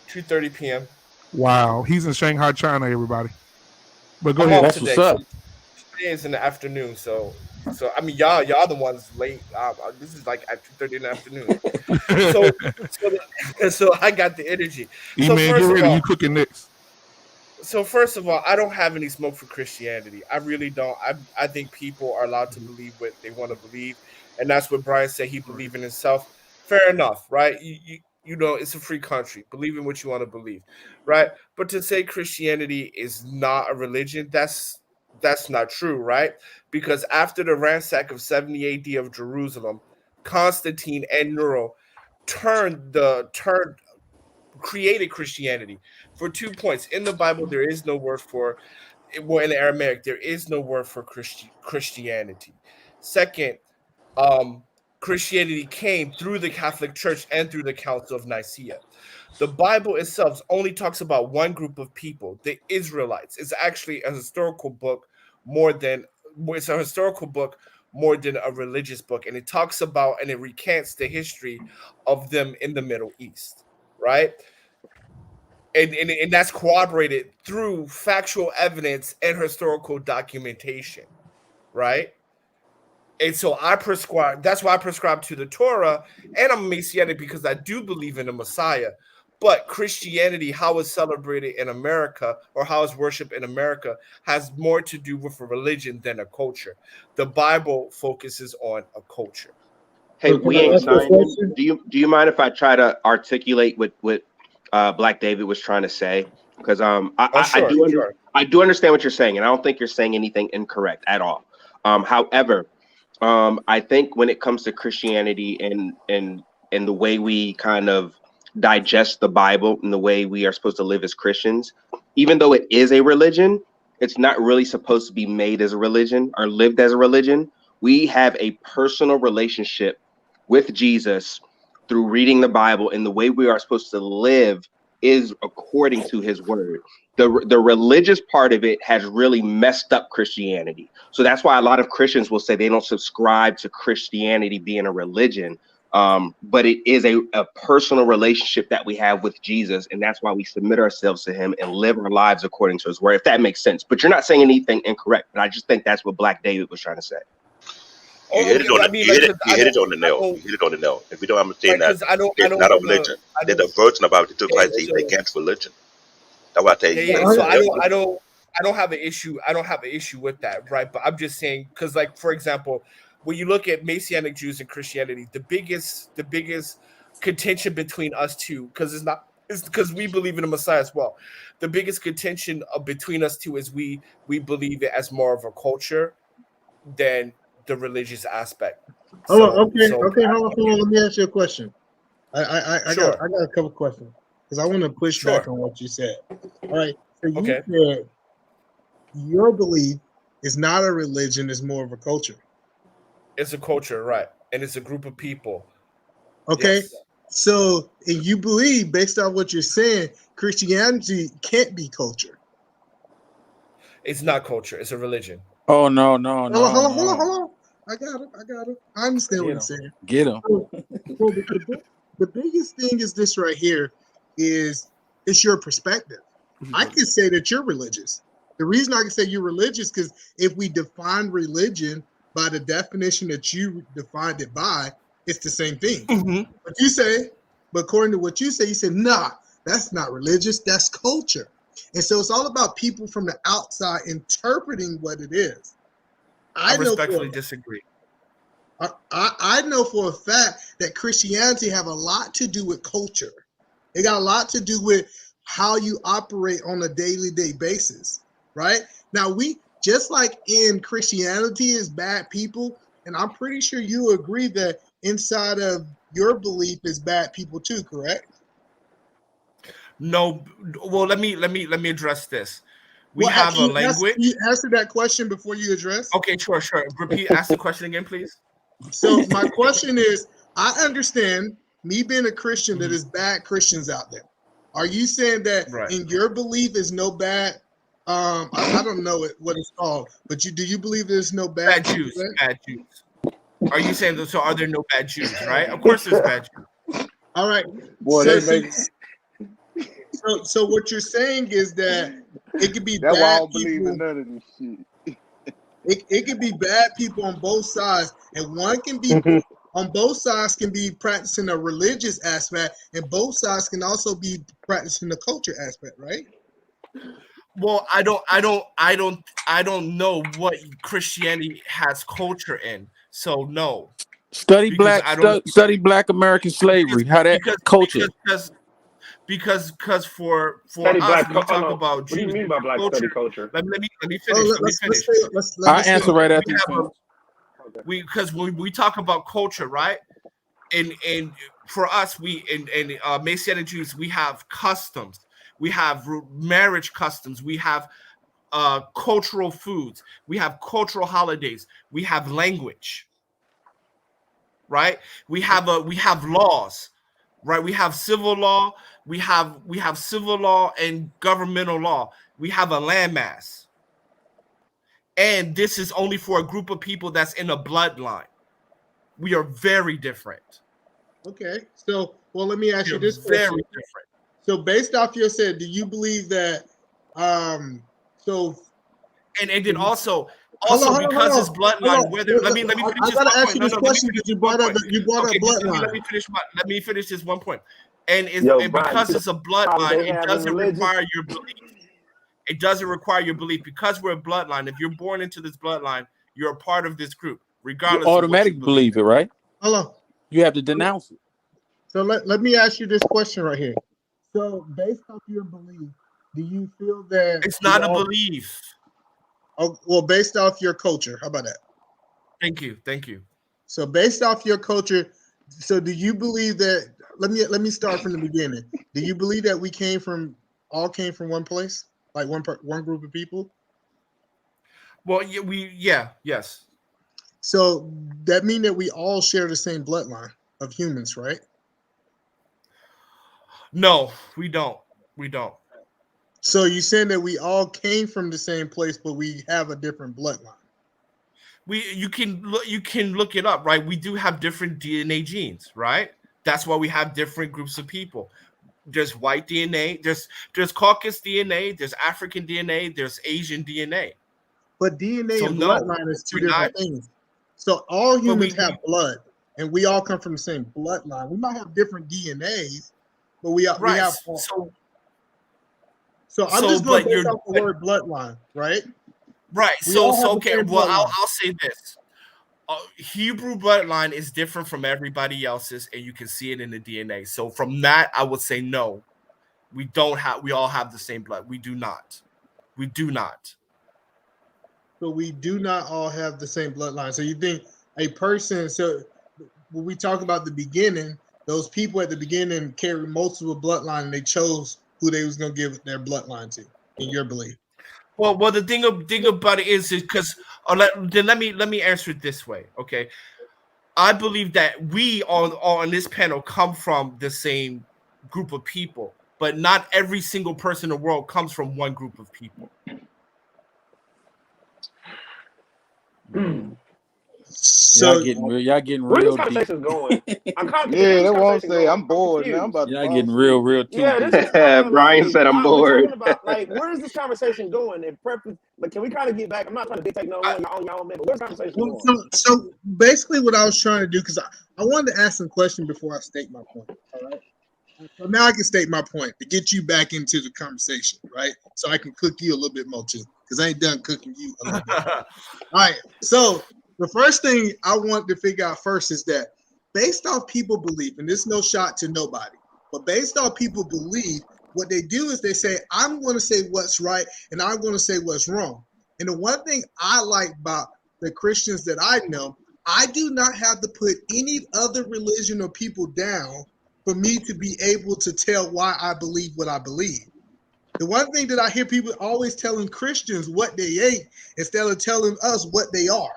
2:30 p.m. Wow, he's in Shanghai, China. Everybody, but go I'm ahead. off That's what's today, so up. today is in the afternoon. So I mean, y'all the ones late. This is like at 2:30 in the afternoon. So so I got the energy. E man, get ready. You cooking next? So first of all, I don't have any smoke for Christianity. I really don't. I think people are allowed to believe what they want to believe, and that's what Brian said. He believed in himself. Fair enough, right? You know, it's a free country. Believe in what you want to believe, right? But to say Christianity is not a religion, that's not true, right? Because after the ransack of 70 AD of Jerusalem, Constantine and Nero turned created Christianity for 2 points. In the Bible, there is no word for, well, in Aramaic, there is no word for Christianity. Second, um, Christianity came through the Catholic Church and through the Council of Nicaea. The Bible itself only talks about one group of people, the Israelites. It's actually a historical book more than it's a historical book more than a religious book, and it talks about and it recants the history of them in the Middle East, right? And that's corroborated through factual evidence and historical documentation, right? And so I prescribe. That's why I prescribe to the Torah, and I'm a Messianic because I do believe in the Messiah. But Christianity, how it's celebrated in America or how it's worshipped in America, has more to do with a religion than a culture. The Bible focuses on a culture. Hey, So can we I ain't ask you a Simon. question? Do you mind if I try to articulate what Black David was trying to say? Because Sure. I do understand what you're saying, and I don't think you're saying anything incorrect at all. However, I think when it comes to Christianity and the way we kind of digest the Bible and the way we are supposed to live as Christians, even though it is a religion, it's not really supposed to be made as a religion or lived as a religion. We have a personal relationship with Jesus through reading the Bible, and the way we are supposed to live is according to his word. The religious part of it has really messed up Christianity. So that's why a lot of Christians will say they don't subscribe to Christianity being a religion. But it is a personal relationship that we have with Jesus, and that's why we submit ourselves to him and live our lives according to his word, if that makes sense. But you're not saying anything incorrect, but I just think that's what Black David was trying to say. You hit it on the you hit it on the nail. You hit it on the nail. If we don't understand that it's not a religion, there's a verse about the two Christ against religion. That's what I tell you. So I don't have an issue. I don't have an issue with that, right? But I'm just saying, because, like, for example, when you look at Messianic Jews and Christianity, the biggest contention between us two, because it's because we believe in the Messiah as well. The biggest contention between us two is we believe it as more of a culture than the religious aspect. Okay, hold on. Let me ask you a question. I got a couple questions because I want to push back on what you said. All right. So you said your belief is not a religion; it's more of a culture. It's a culture, right? And it's a group of people. Okay. Yes. So, and you believe, based on what you're saying, Christianity can't be culture. It's not culture. It's a religion. Oh no. Hold on. I got it. I understand what you're saying. Get him. So the biggest thing is this right here is it's your perspective. I can say that you're religious. The reason I can say you're religious because if we define religion by the definition that you defined it by, it's the same thing. Mm-hmm. But according to what you say, nah, that's not religious, that's culture. And so it's all about people from the outside interpreting what it is. I respectfully disagree. I know for a fact that Christianity have a lot to do with culture. It got a lot to do with how you operate on a daily basis, right? Now, we just like in Christianity is bad people, and I'm pretty sure you agree that inside of your belief is bad people too, correct? No, well, let me address this. We have a language. You answer that question before you address. Okay, sure. Ask the question again, please. So my question is, I understand me being a Christian that is bad Christians out there. Are you saying that in your belief is no bad? I don't know what it's called, but do you believe there's no bad Jews? Bad Jews. Are you saying that? So are there no bad Jews? Right? Of course, there's bad Jews. All right. So what you're saying is that it could be that's bad why I don't people. believe in none of this shit. It could be bad people on both sides, and one can be on both sides can be practicing a religious aspect, and both sides can also be practicing the culture aspect, right? Well, I don't know what Christianity has culture in, so no. Study Black American slavery. How that culture. Because for study us, black, we talk about Jews. What do you mean by black culture. Study culture? Let me finish. I'll answer right after you finish. Because when we talk about culture, right? And for us, we in Messianic Jews, we have customs, we have marriage customs, we have cultural foods, we have cultural holidays, we have language, right? We have laws, right? We have civil law, we have civil law and governmental law. We have a landmass. And this is only for a group of people that's in a bloodline. We are very different. Okay. So, well, let me ask you this question. Very different. So, based off your said, do you believe that and then also because it's bloodline, whether let me finish I gotta ask you this question because you brought up bloodline. Let me finish this one point. And because it's a bloodline, it doesn't require your belief. It doesn't require your belief because we're a bloodline. If you're born into this bloodline, you're a part of this group, regardless You of what automatically you believe it, right? Hello. You have to denounce it. So let me ask you this question right here. So based off your belief, do you feel that it's not a belief? Oh, well, based off your culture, how about that? Thank you. So based off your culture, so do you believe that? Let me start from the beginning. Do you believe that we all came from one place, like one group of people? Well, yes. So that means that we all share the same bloodline of humans, right? No, we don't. So you're saying that we all came from the same place, but we have a different bloodline. You can look it up, right? We do have different DNA genes, right? That's why we have different groups of people. There's white DNA, there's Caucasus DNA, there's African DNA, there's Asian DNA. But DNA and bloodline is two different things. So all humans have blood, and we all come from the same bloodline. We might have different DNAs, but we have. So I'm just going based off the word bloodline, right? Right. So okay. Well, I'll say this: Hebrew bloodline is different from everybody else's, and you can see it in the DNA. So from that, I would say no. We all have the same blood. We do not. So we do not all have the same bloodline. So you think a person? So when we talk about the beginning, those people at the beginning carry multiple bloodline, and they chose who they was going to give their bloodline to. In your belief? Well, the thing about it is because let me answer it this way. Okay, I believe that we all on this panel come from the same group of people, but not every single person in the world comes from one group of people. So y'all getting real. Where this conversation going? I'm kind of that's what I'm saying. I'm bored now. I'm about y'all getting real too. Yeah, this is kind of Brian said I'm bored. We're talking about where is this conversation going? And but can we kind of get back? I'm not trying to dictate no one y'all man, but where's the conversation going? So basically, what I was trying to do, because I wanted to ask some questions before I state my point. All right. So now I can state my point to get you back into the conversation, right? So I can cook you a little bit more too, because I ain't done cooking you a little bit. All right. So the first thing I want to figure out first is that based off people belief, and this is no shot to nobody, but based off people belief, what they do is they say, I'm going to say what's right and I'm going to say what's wrong. And the one thing I like about the Christians that I know, I do not have to put any other religion or people down for me to be able to tell why I believe what I believe. The one thing that I hear people always telling Christians what they ate instead of telling us what they are.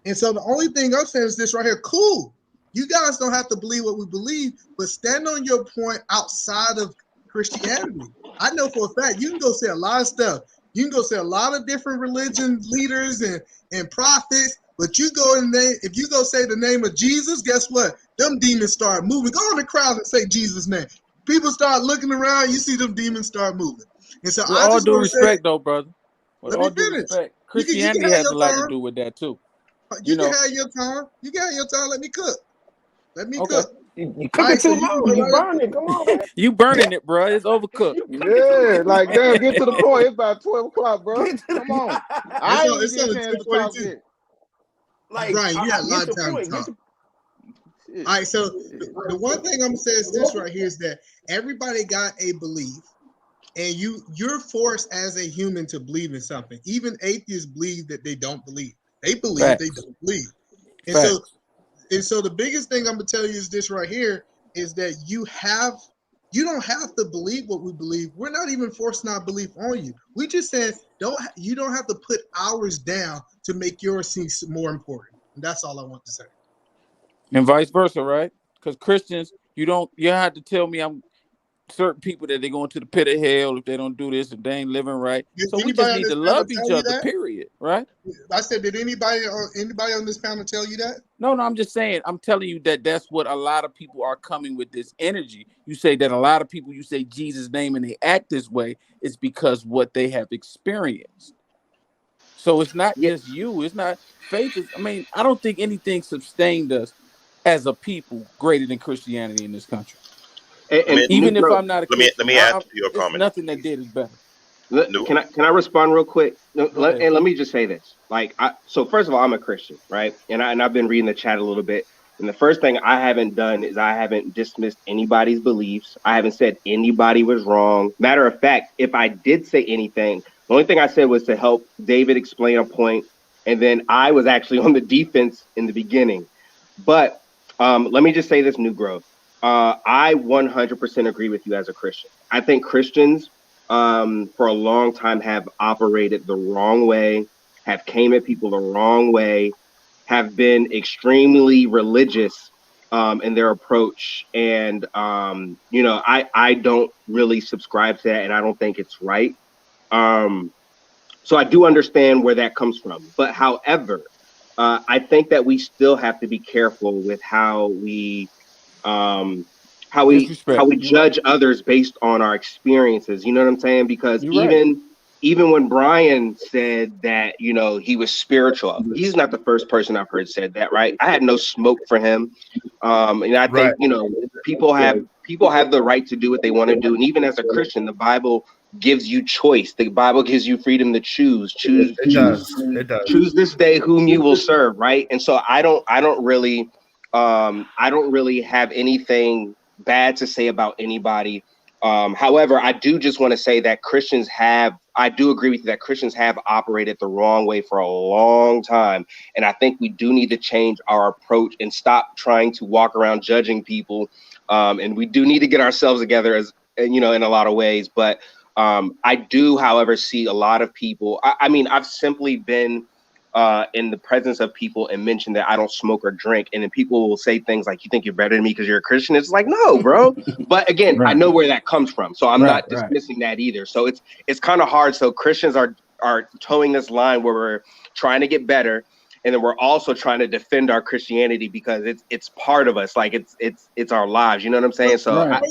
And so the only thing I'm saying is this right here. Cool. You guys don't have to believe what we believe, but stand on your point outside of Christianity. I know for a fact you can go say a lot of stuff. You can go say a lot of different religion leaders and prophets, but if you go say the name of Jesus, guess what? Them demons start moving. Go in the crowd and say Jesus' name. People start looking around, you see them demons start moving. And so with all due respect, though, brother. With all due respect, Christianity has a lot to do with that too. You can have your time. You can have your time. Let me cook. cook. You cooking too long. You burning. Come on, man. You burning it, bro. It's overcooked. Yeah, like damn, get to the point. It's about 12 o'clock, bro. Come on. I ain't it's get a chance to talk yet. Like, Brian, you had a lot of time to talk. All right, so the one thing I'm gonna say is this right here is that everybody got a belief, and you're forced as a human to believe in something. Even atheists believe that they don't believe. They believe they don't believe. And so the biggest thing I'm gonna tell you is this right here is that you don't have to believe what we believe. We're not even forcing our belief on you. We just said you don't have to put ours down to make yours seem more important. And that's all I want to say. And vice versa, right? Because Christians, you have to tell me I'm certain people that they're going to the pit of hell if they don't do this, if they ain't living right. So we just need to love each other, period, right? I said, did anybody on this panel tell you that? No, I'm just saying, I'm telling you that's what a lot of people are coming with, this energy. You say that a lot of people, you say Jesus' name and they act this way, it's because what they have experienced. So it's not just you. It's not faith. I don't think anything sustained us as a people greater than Christianity in this country. And even if I'm not a Christian, let me add to your it's comment. nothing that did is better. Can I respond real quick? ahead. And let me just say this. So first of all, I'm a Christian, right? And I've been reading the chat a little bit. And the first thing I haven't done is I haven't dismissed anybody's beliefs. I haven't said anybody was wrong. Matter of fact, if I did say anything, the only thing I said was to help David explain a point. And then I was actually on the defense in the beginning. But let me just say this, New Growth. I 100% agree with you as a Christian. I think Christians for a long time have operated the wrong way, have came at people the wrong way, have been extremely religious in their approach. And, I don't really subscribe to that, and I don't think it's right. So I do understand where that comes from. But however, I think that we still have to be careful with how we judge others based on our experiences. You know what I'm saying? Because even when Brian said that, he was spiritual, he's not the first person I've heard said that, right? I had no smoke for him. And I think, people have the right to do what they want to do. And even as a Christian, the Bible gives you choice. The Bible gives you freedom to choose. Choose this day whom you will serve, right? And so I don't really have anything bad to say about anybody. However, I do just want to say that I do agree with you that Christians have operated the wrong way for a long time. And I think we do need to change our approach and stop trying to walk around judging people. And we do need to get ourselves together in a lot of ways. But I do, however, see a lot of people. I've simply been in the presence of people and mention that I don't smoke or drink. And then people will say things like, you think you're better than me because you're a Christian? It's like, no, bro. But again, I know where that comes from. So I'm not dismissing that either. So it's kind of hard. So Christians are towing this line where we're trying to get better. And then we're also trying to defend our Christianity because it's part of us. Like it's our lives. You know what I'm saying? So I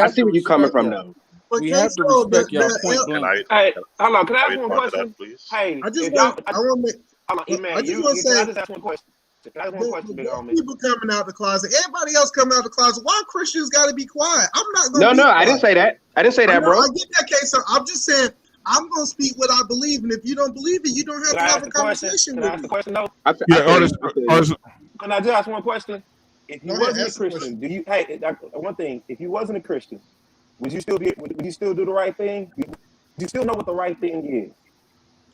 see where you're coming from though. We have to respect y'all point blank. Hey, hold on. Can I ask one question? Please? Hey, I just want to say, just ask one question. Can I ask one question, big homie? People coming out the closet. Everybody else coming out the closet. Why Christians got to be quiet? I'm not going to. No, I didn't say that. I didn't say that, bro. I get that case, sir. I'm just saying I'm going to speak what I believe, and if you don't believe it, you don't have to have a conversation with me. Can I ask the question though? Can I just ask one question? If you wasn't a Christian, one thing? If you wasn't a Christian, would you still do the right thing? Would you still know what the right thing is?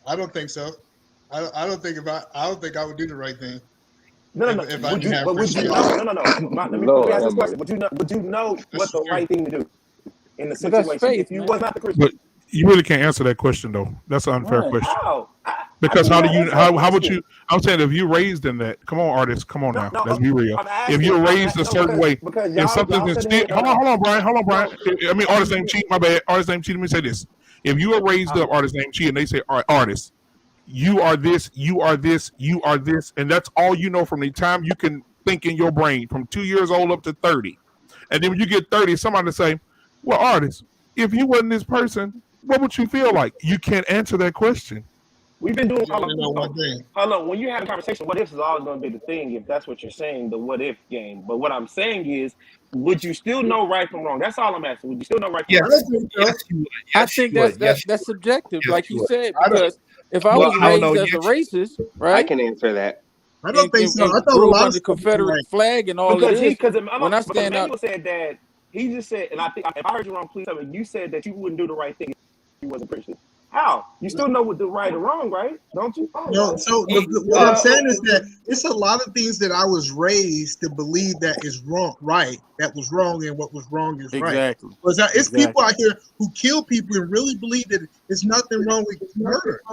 I don't think so. I don't think I would do the right thing. No. If I didn't have Would you know? No. Let me ask this question. Would you know what the right thing to do in the situation if you was not the Christian? But you really can't answer that question though. That's an unfair question. How? Because how would you? I'm saying if you raised in that, come on, artists, come on now, let's be real. If you're raised a certain way, and something's instilled, hold on, Brian. I mean, artist named Cheat. My bad, artist named Cheat. Let me say this: if you are raised up, artist named Cheat, and they say, "All right, artist, you are this, you are this, you are this," and that's all you know from the time you can think in your brain, from 2 years old up to 30, and then when you get 30, somebody say, "Well, artist, if you wasn't this person, what would you feel like?" You can't answer that question. We've been doing hold on. When you have a conversation, what if is always going to be the thing if that's what you're saying, the what if game. But what I'm saying is, would you still know right from wrong? That's all I'm asking. Would you still know right from wrong? I think that's subjective, like you said, because if I was raised as a racist, right? I can answer that. I don't think so. I thought grew up under the Confederate flag and all of this. When I stand out, said that he just said, and I think if I heard you wrong, please tell me. You said that you wouldn't do the right thing if you wasn't Christian. How? You still know what the right or wrong, right? Don't you? No. So what I'm saying is that it's a lot of things that I was raised to believe that is wrong, right? That was wrong, and what was wrong is right. Exactly. It's people out here who kill people and really believe that there's nothing wrong with murder.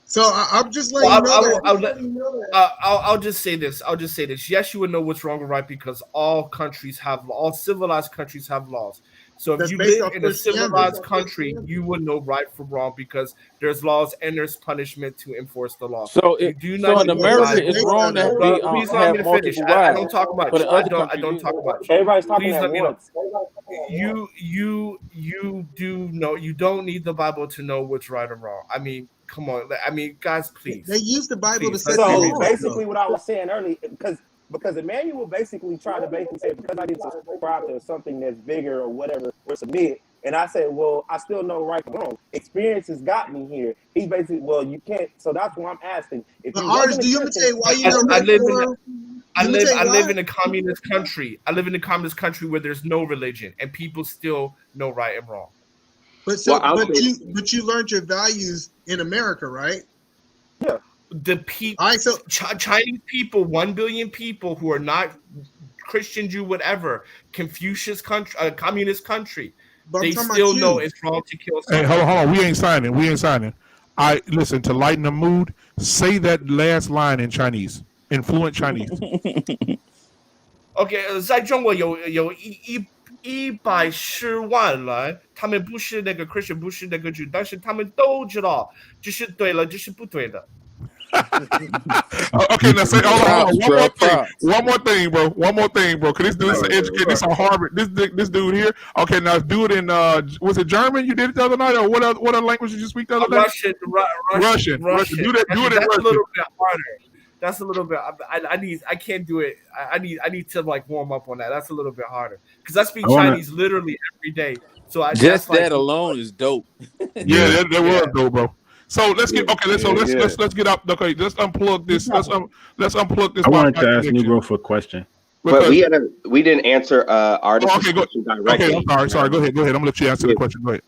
So I'm just letting you know that. I'll just say this. Yes, you would know what's wrong and right because all civilized countries have laws. So if you live in a civilized country, you would know right from wrong because there's laws and there's punishment to enforce the law. So in America, it's wrong that we have multiple wives. I don't talk much. I don't talk much. Everybody's talking at once. You do know. You don't need the Bible to know what's right or wrong. I mean, come on. I mean, guys, please. They use the Bible to say. So basically, what I was saying earlier, because because Emmanuel basically tried to basically say, because I didn't subscribe to something that's bigger or whatever, or submit. And I said, well, I still know right from wrong. Experiences got me here. He basically, well, you can't. So that's what I'm asking. If But you artists, wasn't do a you want me to tell Christian, you why you know right from wrong? I live in a communist country. I live in a communist country where there's no religion and people still know right and wrong. But you learned your values in America, right? Yeah. The people, Chinese people, 1 billion people who are not Christian, Jew, whatever, Confucius country, communist country, they still know it's wrong to kill someone. Hey, hold on. We ain't signing. I listen, to lighten the mood. Say that last line in Chinese, in fluent Chinese. OK， 在中国有110万人，他们不是那个 Christian， 不是那个 Jew， 但是他们都知道这是对了，这是不对的。Okay, now say, hold on. One more thing, bro. Cause this dude is educated. This on Harvard. This dude here. Okay, now do it in was it German? You did it the other night, or what other language did you speak the other night? Russian. Do it in That's Russian. A little bit harder. That's a little bit. I can't do it. I need to like warm up on that. That's a little bit harder because I speak Chinese literally every day. So just that alone is dope. Yeah, that was dope, bro. So let's get let's get up. Okay, let's unplug this. Let's unplug this. I wanted to ask Negro for a question, but we didn't answer artist's question directly. Okay, I'm sorry. Go ahead. I'm gonna let you answer the question. Go ahead.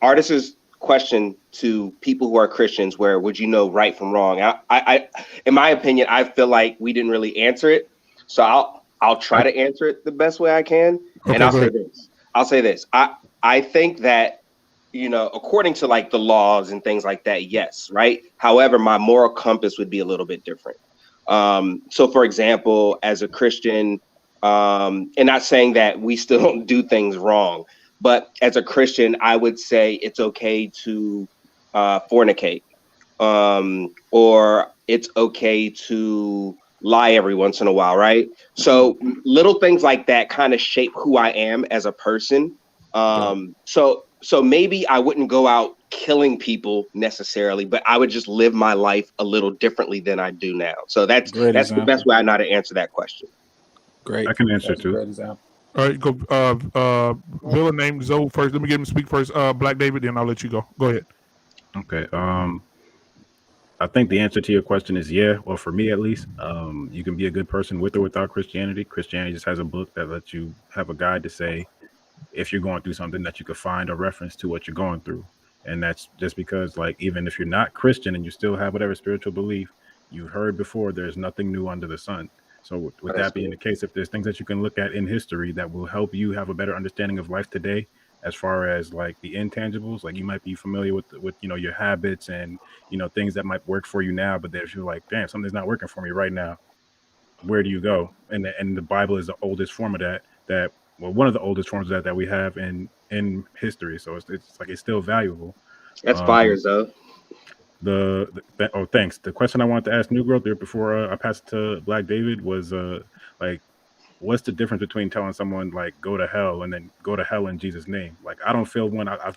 Artist's question to people who are Christians, where would you know right from wrong? I in my opinion, I feel like we didn't really answer it. So I'll try to answer it the best way I can. And I'll say this. I think that, according to like the laws and things like that, yes, right? However, my moral compass would be a little bit different. So for example, as a Christian, and not saying that we still don't do things wrong, but as a Christian, I would say it's okay to fornicate, or it's okay to lie every once in a while, right? So little things like that kind of shape who I am as a person. So maybe I wouldn't go out killing people necessarily, but I would just live my life a little differently than I do now. So that's the best way I know how to answer that question. Great. I can answer too. All right, go. Villain named Zoe first. Let me get him to speak first. Black David, then I'll let you go. Go ahead. Okay. I think the answer to your question is yeah. Well, for me at least, you can be a good person with or without Christianity. Christianity just has a book that lets you have a guide to say if you're going through something that you could find a reference to what you're going through. And that's just because, like, even if you're not Christian and you still have whatever spiritual belief, you've heard before, there's nothing new under the sun. So with that being the case, if there's things that you can look at in history that will help you have a better understanding of life today, as far as like the intangibles, like you might be familiar with your habits and things that might work for you now, but if you're like, damn, something's not working for me right now, where do you go? And the Bible is the oldest form of that one of the oldest forms of that we have in history. So it's like it's still valuable. That's fire, though. Thanks. The question I wanted to ask New Growth there before I pass it to Black David was like, what's the difference between telling someone like go to hell and then go to hell in Jesus' name? Like, I don't feel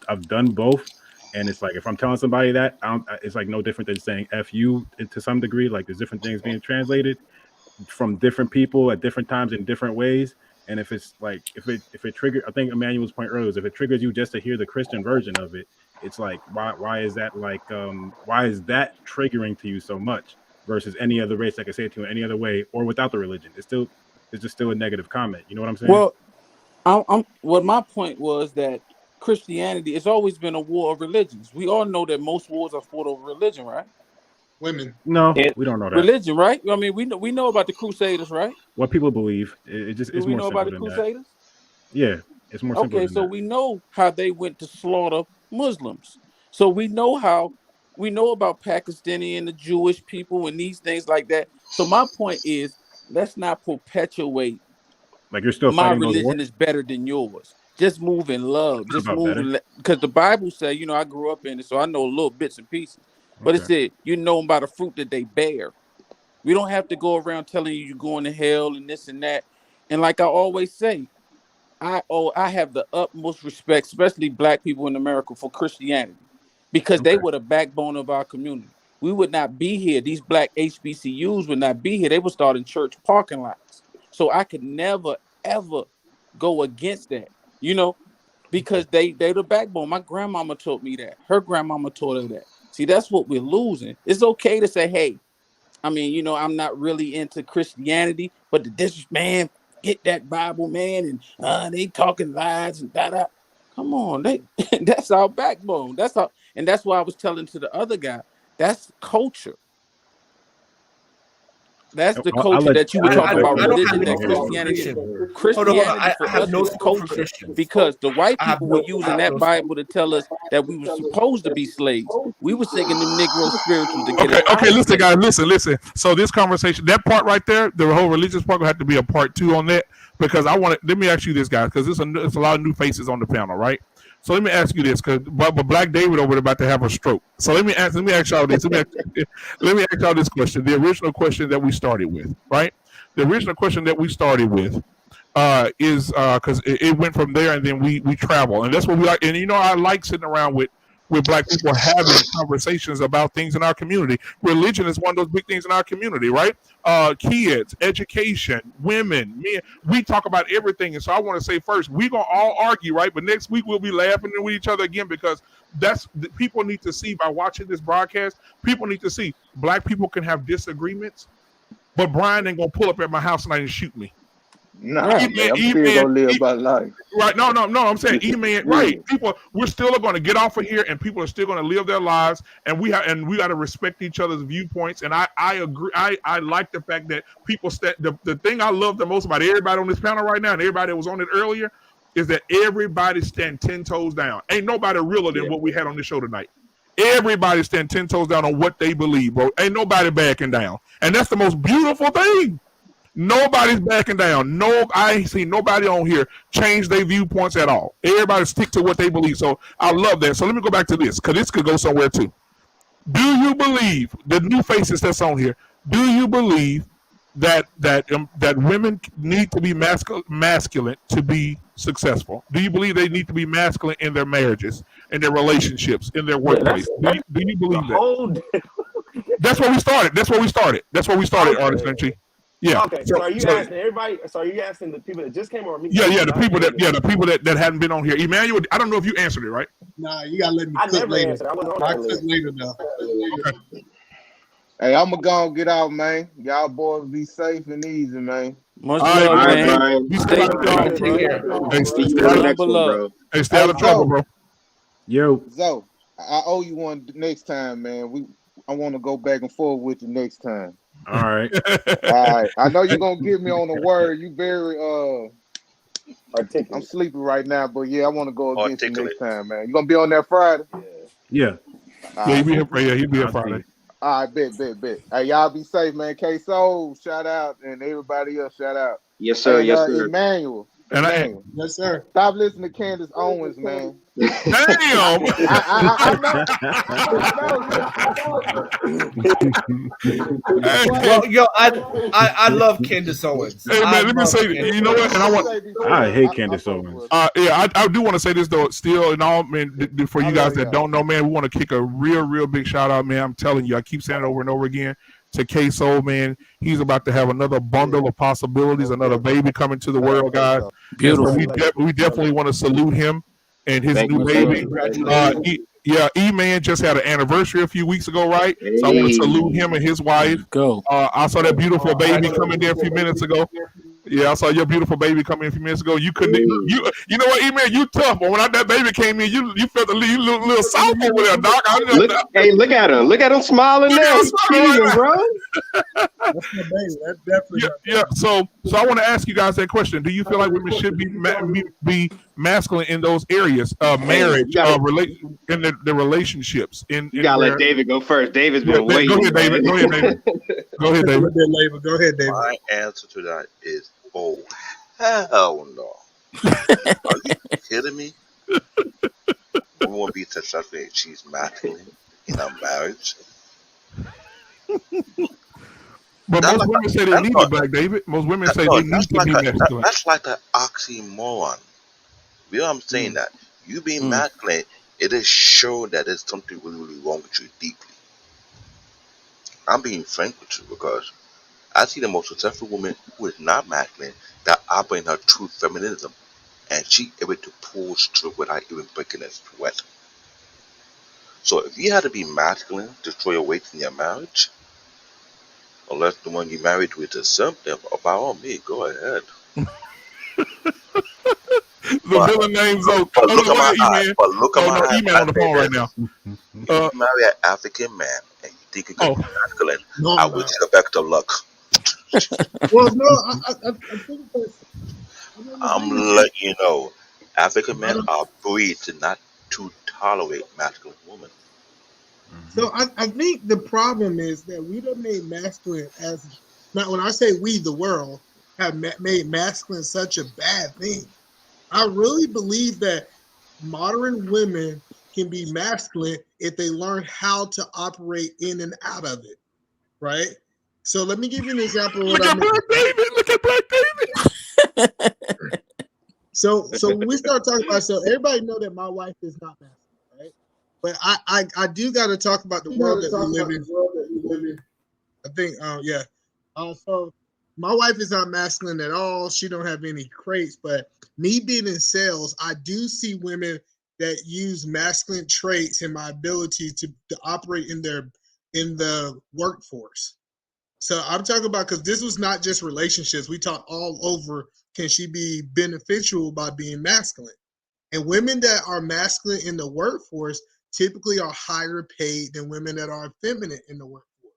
I've done both, and it's like if I'm telling somebody that, it's like no different than saying F you to some degree. Like there's different things being translated from different people at different times in different ways. And if it's like if it triggers, I think Emmanuel's point earlier is if it triggers you just to hear the Christian version of it, it's like why is that like why is that triggering to you so much versus any other race that can say it to you in any other way or without the religion? It's just still a negative comment. You know what I'm saying? Well, what my point was that Christianity has always been a war of religions. We all know that most wars are fought over religion, right? Women. No, we don't know that. Religion, right? I mean, we know about the Crusaders, right? What people believe. It's we know about the Crusaders? Yeah, it's more simple. Okay, so we know how they went to slaughter Muslims. So we know about Pakistani and the Jewish people and these things like that. So my point is, let's not perpetuate like you're still my religion is better than yours. Just move in love. Just move because the Bible says, I grew up in it, so I know little bits and pieces. But it said, know by the fruit that they bear. We don't have to go around telling you you're going to hell and this and that. And like I always say, I have the utmost respect, especially Black people in America, for Christianity, because they were the backbone of our community. we would not be here. These black HBCUs would not be here. They would start in church parking lots. So I could never, ever go against that, because they're the backbone. My grandmama taught me that. Her grandmama taught her that. See, that's what we're losing. It's okay to say, hey, I'm not really into Christianity, but man, get that Bible, man, and they talking lies and da. Come on, that's our backbone. And that's why I was telling to the other guy, that's culture. That's the culture that you were talking about, religion, that Christianity. Christianity for us is culture, because the white people were using that Bible to tell us that we were supposed to be slaves. We were singing them Negro spirituals to get us. Okay, listen, guys, listen. So this conversation, that part right there, the whole religious part will have to be a part 2 on that, because let me ask you this, guys, because it's a lot of new faces on the panel, right? So let me ask you this, because but Black David over there about to have a stroke. So let me ask y'all this. Let me ask y'all this question. The original question that we started with, right? The original question that we started with is because it went from there, and then we travel, and that's what we like. And I like sitting around with Black people having conversations about things in our community. Religion is one of those big things in our community, right? Kids, education, women, men. We talk about everything. And so I want to say first, we're going to all argue, right? But next week we'll be laughing with each other again, because people need to see, by watching this broadcast, people need to see Black people can have disagreements, but Brian ain't going to pull up at my house tonight and shoot me. Nah, man, I'm still gonna live my life. Right? No. I'm saying, right? We're still going to get off of here, and people are still going to live their lives, and we got to respect each other's viewpoints. And I agree. I like the fact that people the thing I love the most about everybody on this panel right now, and everybody that was on it earlier, is that everybody stand 10 toes down. Ain't nobody realer than what we had on this show tonight. Everybody stand 10 toes down on what they believe, bro. Ain't nobody backing down, and that's the most beautiful thing. Nobody's backing down. I ain't seen nobody on here change their viewpoints at all. Everybody stick to what they believe. So I love that. So let me go back to this, because this could go somewhere too. Do you believe, the new faces that's on here, do you believe that women need to be masculine to be successful? Do you believe they need to be masculine in their marriages, in their relationships, in their workplace? Do you believe that? That's where we started. Okay. Artist Energy. Yeah. Okay. So are you asking everybody? So are you asking the people that just came or me? Yeah. The people that hadn't been on here. Emmanuel, I don't know if you answered it, right? Nah, you gotta let me I cook never later. answered. I wasn't on I that cook list. later though. Okay. Hey, I'm gonna go and get out, man. Y'all boys be safe and easy, man. Much love, man. Stay Stay strong, Hey, stay out of trouble, bro. Yo. So I owe you one next time, man. I want to go back and forth with you next time. All right. All right. I know you're gonna give me on the word. You very articulate. I'm sleepy right now, but yeah, I want to go against you next time, man. You gonna be on there Friday? Yeah. He'll be here Friday. All right, bet. Hey, y'all be safe, man. K-Soul, shout out, and everybody else, shout out. Yes, sir. Yes, sir. Emmanuel. Yes, sir. Stop listening to Candace Owens, man. Damn. Well, I love Candace Owens. Hey man, let me say, you know what? And I hate Candace Owens. I do want to say this though. Still, and all, man, for you guys that don't know, man, we want to kick a real big shout out, man. I'm telling you, I keep saying it over and over again to K-Soul, man. He's about to have another bundle of possibilities, another baby coming to the world, guys. Beautiful. So we definitely want to salute him and his new baby. E-Man just had an anniversary a few weeks ago, right? So I want to salute him and his wife. Go. I saw that beautiful baby coming there a few minutes ago. Yeah, I saw your beautiful baby come in a few minutes ago. You couldn't, you know what, E-Man, you tough. But when that baby came in, you felt a little soft over there, Doc. Look at him. Look at him smiling there. He's cheating, bro. That's my baby. That's definitely yeah. So I want to ask you guys that question. Do you feel like women should be masculine in those areas? Marriage, in the relationships. You gotta let David go first. David's been waiting. Go ahead, David. Go ahead, David. My answer to that is, oh, hell no. Are you kidding me? We won't be successful if she's masculine in our marriage. But most women say they need to Black David. Most women say they need to be masculine. That's like an oxymoron. You know what I'm saying? That you being masculine, it is shown that there's something really wrong with you deeply. I'm being frank with you because I see the most successful woman who is not masculine that operate in her true feminism, and she able to pull through without even breaking a sweat. So if you had to be masculine to throw your weight in your marriage, unless the one you married to is a simp, then by all means, go ahead. The villain name's Zoe. But Oh look no, at go my ahead, eye. E-Man. But look at Oh my no, eye when E-Man I on the say phone right this. now. If you marry an African man and you think you can Oh, be masculine, No, I I'm wish not. you the best of luck. Well, no, I think that's. I don't I'm agree with you. letting you know, African I men don't. are breed to not to tolerate masculine women. So I think the problem is that we done made masculine as not when I say we, the world have made masculine such a bad thing. I really believe that modern women can be masculine if they learn how to operate in and out of it, right? So let me give you an example of what look I at mean. Black David. Look at Black David. So when we start talking about, so everybody know that my wife is not masculine, right? But I do got to talk about the world that we live in. I think, yeah. So my wife is not masculine at all. She don't have any traits, but me being in sales, I do see women that use masculine traits and my ability to operate in the workforce. So I'm talking about because this was not just relationships. We talk all over. Can she be beneficial by being masculine? And women that are masculine in the workforce typically are higher paid than women that are feminine in the workforce.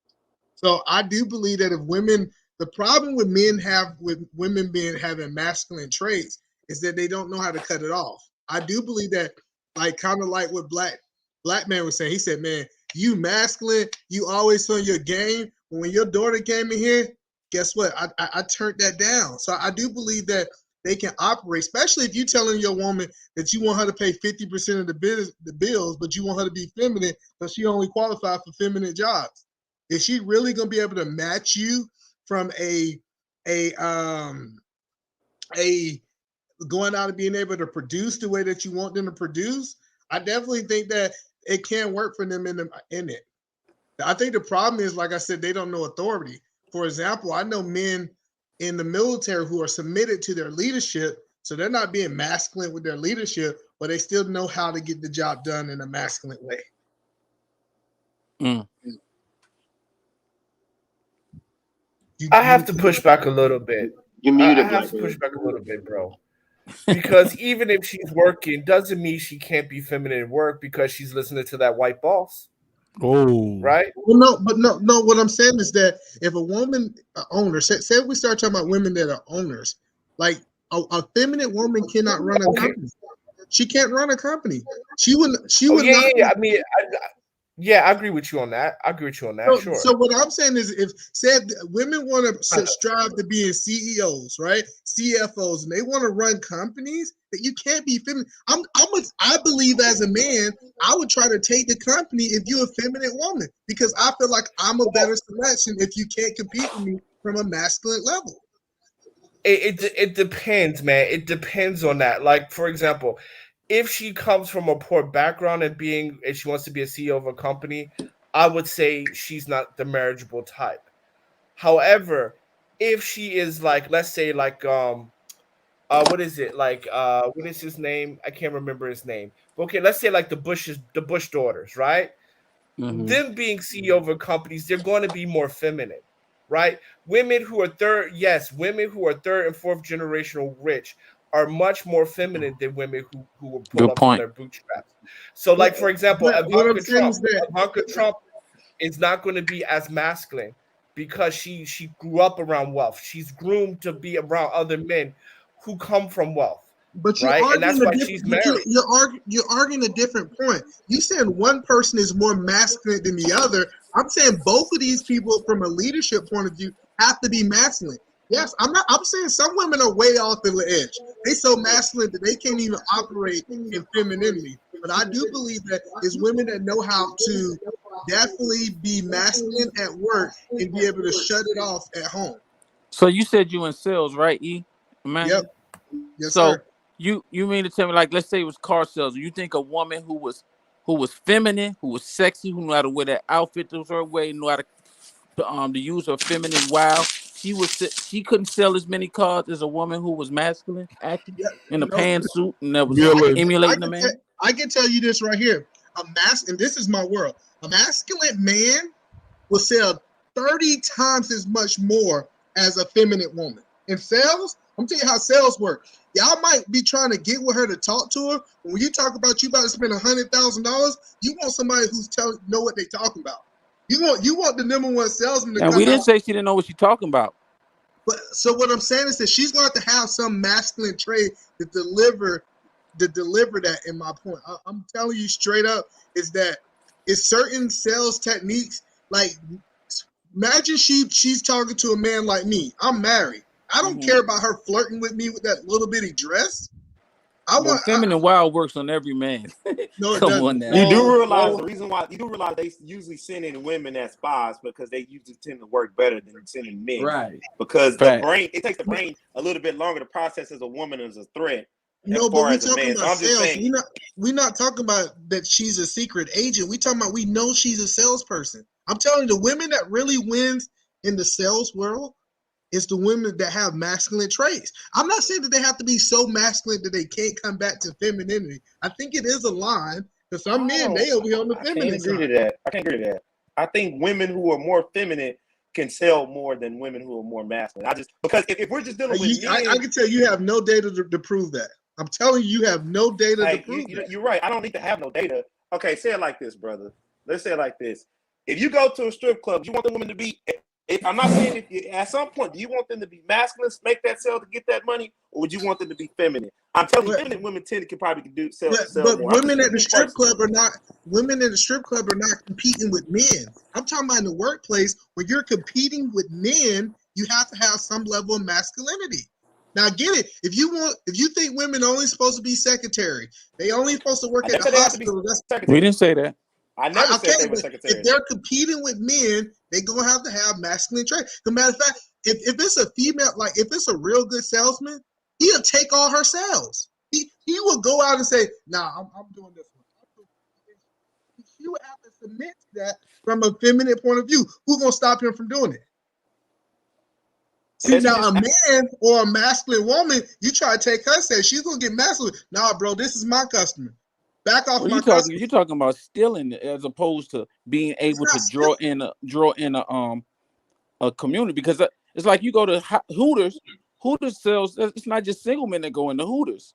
So I do believe that if women, the problem with men have with women being having masculine traits is that they don't know how to cut it off. I do believe that, like kind of like what black man was saying. He said, "Man, you masculine, you always on your game. But when your daughter came in here, guess what? I turned that down." So I do believe that they can operate, especially if you're telling your woman that you want her to pay 50% of the bills, but you want her to be feminine, so she only qualified for feminine jobs. Is she really gonna be able to match you from a um a going out and being able to produce the way that you want them to produce? I definitely think that it can work for them in it. I think the problem is, like I said, they don't know authority. For example, I know men in the military who are submitted to their leadership, so they're not being masculine with their leadership, but they still know how to get the job done in a masculine way. Mm. I have to push back a little bit. You I muted, have Black to push David. back a little bit, bro. Because even if she's working, doesn't mean she can't be feminine at work because she's listening to that white boss. Oh, right? Well, no, but no. What I'm saying is that if a woman owner, say we start talking about women that are owners, like a feminine woman cannot run a Okay. company. She can't run a company. She would. She Oh would yeah, not. yeah, yeah. I mean, yeah, I agree with you on that. I agree with you on that. So Sure. what I'm saying is, if said women want to strive to be CEOs, right, CFOs, and they want to run companies, that you can't be feminine. I believe as a man, I would try to take the company if you're a feminine woman because I feel like I'm a better selection if you can't compete with me from a masculine level. It depends, man. It depends on that. Like for example, if she comes from a poor background and she wants to be a CEO of a company, I would say she's not the marriageable type. However, if she is like, let's say like what is it like what is his name? I can't remember his name. Okay, let's say like the Bush daughters, right? Mm-hmm. Them being CEO of companies, they're going to be more feminine, right? Women who are women who are third and fourth generational rich are much more feminine than women who will pull Good up from point. their bootstraps. So, like for example, But what I'm saying is that Ivanka Trump is not going to be as masculine because she grew up around wealth. She's groomed to be around other men who come from wealth, But you're right? And arguing that's a why different. she's married. You're arguing a different point. You saying one person is more masculine than the other. I'm saying both of these people, from a leadership point of view, have to be masculine. Yes, I'm not. I'm saying some women are way off the edge. They so masculine that they can't even operate in femininity. But I do believe that it's women that know how to definitely be masculine at work and be able to shut it off at home. So you said you in sales, right, E? Yep. Emmanuel? Yes, So sir. you mean to tell me, like, let's say it was car sales. You think a woman who was feminine, who was sexy, who knew how to wear that outfit the right way, knew how to to use her feminine wow. She couldn't sell as many cards as a woman who was masculine acting in a No, pantsuit and that was Village. emulating a man. I can tell you this right here. And this is my world. A masculine man will sell 30 times as much more as a feminine woman. In sales, I'm telling you how sales work. Y'all might be trying to get with her to talk to her. When you talk about you about to spend $100,000, you want somebody who's know what they're talking about. You want the number one salesman to And come we didn't out. say she didn't know what she's talking about. But so what I'm saying is that she's going to have some masculine trait to deliver that. In my point, I'm telling you straight up, is that it's certain sales techniques. Like, imagine she's talking to a man like me. I'm married. I don't care about her flirting with me with that little bitty dress. Feminine wow works on every man. No, it Come doesn't. on now. You do realize the reason why they usually send in women as spies because they usually tend to work better than sending men. Right. Because the brain, it takes the brain a little bit longer to process as a woman as a threat. No, but we're talking about sales. We're not talking about that she's a secret agent. We're talking about we know she's a salesperson. I'm telling you, the women that really wins in the sales world is the women that have masculine traits. I'm not saying that they have to be so masculine that they can't come back to femininity. I think it is a line because some men, they over here on the feminine side. I can't agree to that. I think women who are more feminine can sell more than women who are more masculine. Because if we're just dealing with men, I can tell you have no data to prove that. I'm telling you have no data to prove that. You're right. I don't need to have no data. Okay, say it like this, brother. Let's say it like this. If you go to a strip club, you want the women to be... I'm not saying at some point, do you want them to be masculine, make that sell to get that money, or would you want them to be feminine? I'm telling you, feminine women can probably sell but more. Women at the strip club are not competing with men. I'm talking about in the workplace when you're competing with men, you have to have some level of masculinity. Now get it. If you think women are only supposed to be secretary, they only supposed to work at the hospital. We didn't say that. I never said they were secretary. If they're competing with men, they're gonna have to have masculine traits. As a matter of fact, if it's a female, like if it's a real good salesman, he'll take all her sales. He will go out and say, "Nah, I'm doing this one." She would have to submit to that from a feminine point of view. Who's gonna stop him from doing it? See, now a man or a masculine woman, you try to take her sales, she's gonna get masculine. Nah, bro, this is my customer. Back off my customer. You're talking about stealing as opposed to being able to draw in a community, because it's like you go to Hooters. Hooters sells. It's not just single men that go into Hooters.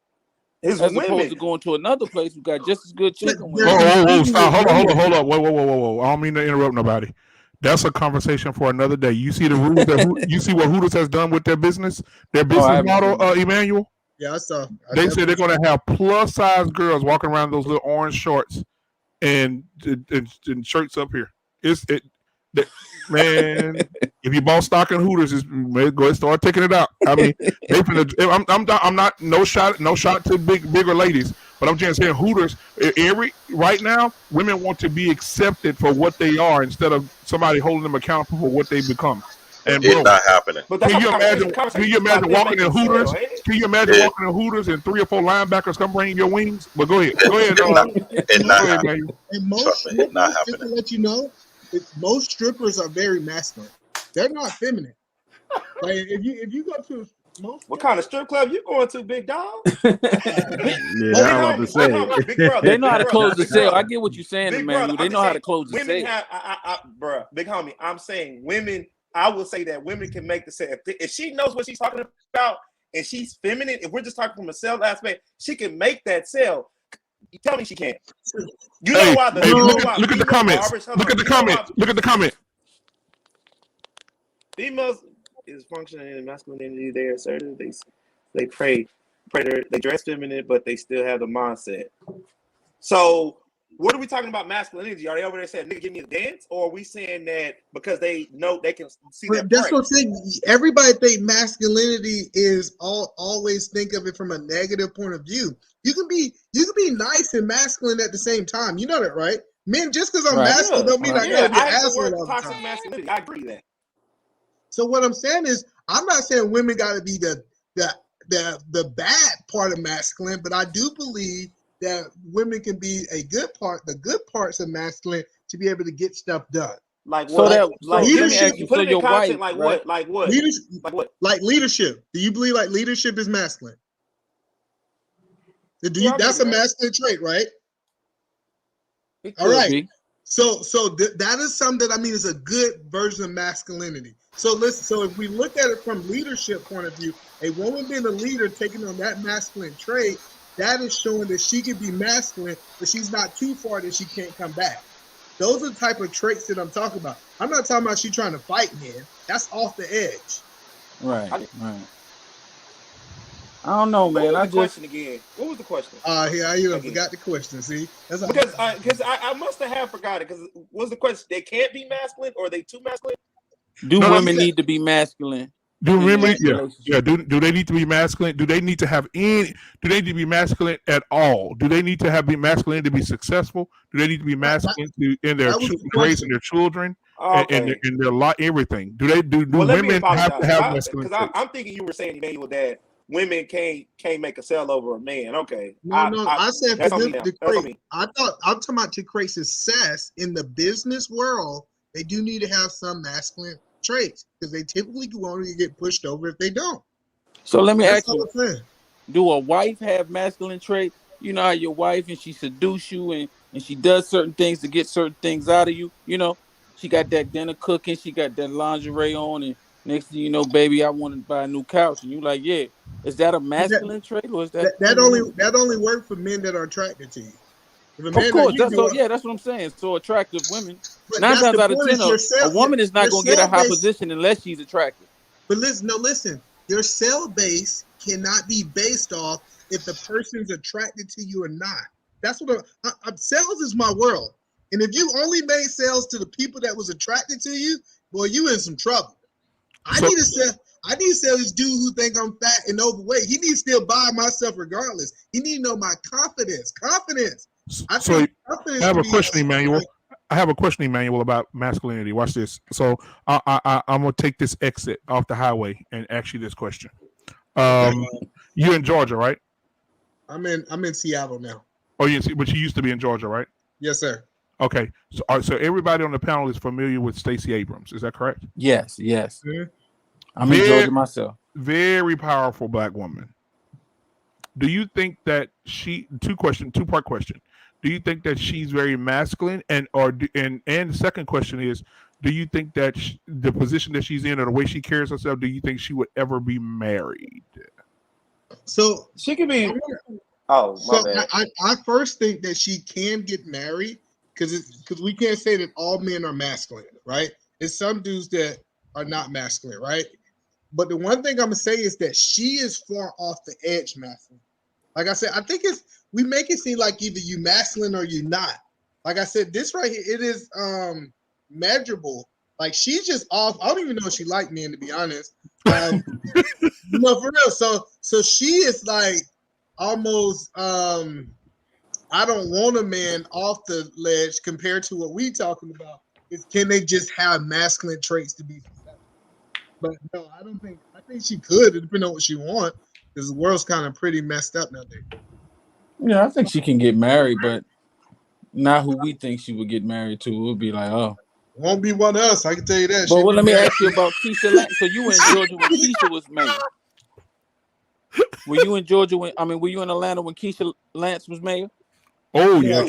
As opposed to going to another place who got just as good chicken. Stop! Hold up! Whoa! I don't mean to interrupt nobody. That's a conversation for another day. You see the rules that you see what Hooters has done with their business model, Emmanuel. Yeah, I saw. They said they're going to have plus size girls walking around those little orange shorts and shirts up here. Man, if you bought stock in Hooters, go ahead and start taking it out. I mean, I'm not no shot to bigger ladies, but I'm just saying Hooters. Right now, women want to be accepted for what they are instead of somebody holding them accountable for what they become. And it's not happening. Can you imagine walking in Hooters? Can you imagine walking in Hooters and 3 or 4 linebackers come bring your wings? But go ahead. It's not happening. And most strippers, just to let you know, most strippers are very masculine. They're not feminine. Like if you go to what kind of strip club you going to, big dog? Yeah, I'm about to say. Big brother, they know how to close the sale. I get what you're saying, Emmanuel. They know how to close the sale. Bro, big homie, I'm saying women. I will say that women can make the sale. If she knows what she's talking about and she's feminine, if we're just talking from a sales aspect, she can make that sale. You tell me she can't. You know why? Look at the comments. Look at the comment. Look at the comment. Females is functioning in masculinity. They are assertive. They pray. They dress feminine, but they still have the mindset. So, what are we talking about masculinity? Are they over there saying, "Nigga, give me a dance," or are we saying that because they know they can see that? That's what I'm saying. Everybody think masculinity is always think of it from a negative point of view. You can be nice and masculine at the same time. You know that, right? Men, just because I'm masculine don't mean I gotta be an asshole all the time. Toxic masculinity. I agree with that. So what I'm saying is, I'm not saying women got to be the bad part of masculine, but I do believe that women can be the good parts of masculine to be able to get stuff done. Like So what? that Like so let me leadership. ask you. put So it in your context. wife, Like right? what? Like what? Leadership, Like what? like leadership. Do you believe like leadership is masculine? Yeah, I That's believe a in that. masculine trait, right? It All could right. be. So that is something that I mean is a good version of masculinity. So listen, so if we look at it from leadership point of view, a woman being a leader taking on that masculine trait, that is showing that she can be masculine, but she's not too far that she can't come back. Those are the type of traits that I'm talking about. I'm not talking about she trying to fight men. That's off the edge. Right. I don't know, What man. was I the just question again? What was the question Here I even again? forgot the question. See, that's Because I must have forgot it. Because what's the question? They can't be masculine, or are they too masculine? do No, women need to be masculine do in remember? a Yeah, relationship? Do they need to be masculine? Do they need to have any? Do they need to be masculine at all? Do they need to be masculine to be successful? Do they need to be masculine in their that was the raising question. their children Okay. and their lot everything? Do they do Well, let me women have to apologize have masculine because traits? I'm thinking you were saying, Emmanuel, that women can't make a sell over a man. Okay, No, I said for that's on me them now. to That's on create. me. I'm talking about to create success in the business world. They do need to have some masculine traits because they typically want to get pushed over if they don't. So let me That's ask all you: I'm saying. do a wife have masculine trait? You know how your wife and she seduce you and she does certain things to get certain things out of you. You know, she got that dinner cooking, she got that lingerie on, and next thing you know, baby, I want to buy a new couch, and you like, yeah, is that a masculine trait or is that femininity? That only work for men that are attracted to you. If a Of man like course, you that's so. go, Yeah, that's what I'm saying. So attractive women. but Nine that's times the out of point. ten, Is a woman is not your going to get a cell high base. position unless she's attractive. But listen, no, listen. Your cell base cannot be based off if the person's attracted to you or not. That's what sales is my world. And if you only made sales to the people that was attracted to you, boy, you in some trouble. I need to sell this dude who think I'm fat and overweight. He needs to still buy my stuff regardless. He need to know my confidence. Confidence. I So think I confidence have should a be question, Emmanuel. I have a question, Emmanuel, about masculinity. Watch this. So I'm gonna take this exit off the highway and ask you this question. You're in Georgia, right? I'm in Seattle now. Oh, yes, but you used to be in Georgia, right? Yes, sir. Okay, so everybody on the panel is familiar with Stacey Abrams. Is that correct? Yes. Mm-hmm. I'm in Georgia myself. Very powerful black woman. Do you think that two-part question? Do you think that she's very masculine, and the second question is, do you think that the position that she's in or the way she carries herself, do you think she would ever be married? So she could be. I first think that she can get married because we can't say that all men are masculine, right? There's some dudes that are not masculine, right? But the one thing I'm gonna say is that she is far off the edge masculine. Like I said, I think we make it seem like either you masculine or you not. Like I said, this right here, it is measurable. Like she's just off. I don't even know if she liked men, to be honest. No, for real. So she is like almost I don't want a man off the ledge compared to what we talking about. Is can they just have masculine traits to be successful? But no, I don't think. I think she could, depending on what she wants, because the world's kind of pretty messed up nowadays. Yeah, I think she can get married, but not who we think she would get married to. It would be like, oh, won't be one of us. I can tell you that. But let me ask you about Keisha Lance. So you were in Georgia when Keisha was mayor. Were you in Georgia were you in Atlanta when Keisha Lance was mayor? Oh yeah,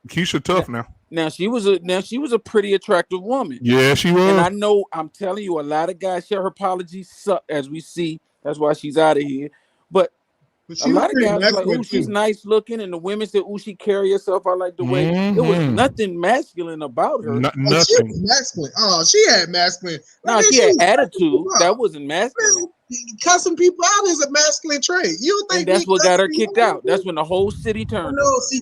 Keisha tough now. Now she was a pretty attractive woman. Yeah, she was. And I know, I'm telling you, a lot of guys share her apologies suck, as we see. That's why she's out of here. But a lot of guys were like, oh, she's nice looking, and the women said, oh, she carry herself. I like the way. It was nothing masculine about her. Nothing. She was masculine. Oh, she had masculine. No, she had attitude. That wasn't masculine. Cussing people out is a masculine trait. You don't think? And that's what got her kicked out. That's when the whole city turned. No, see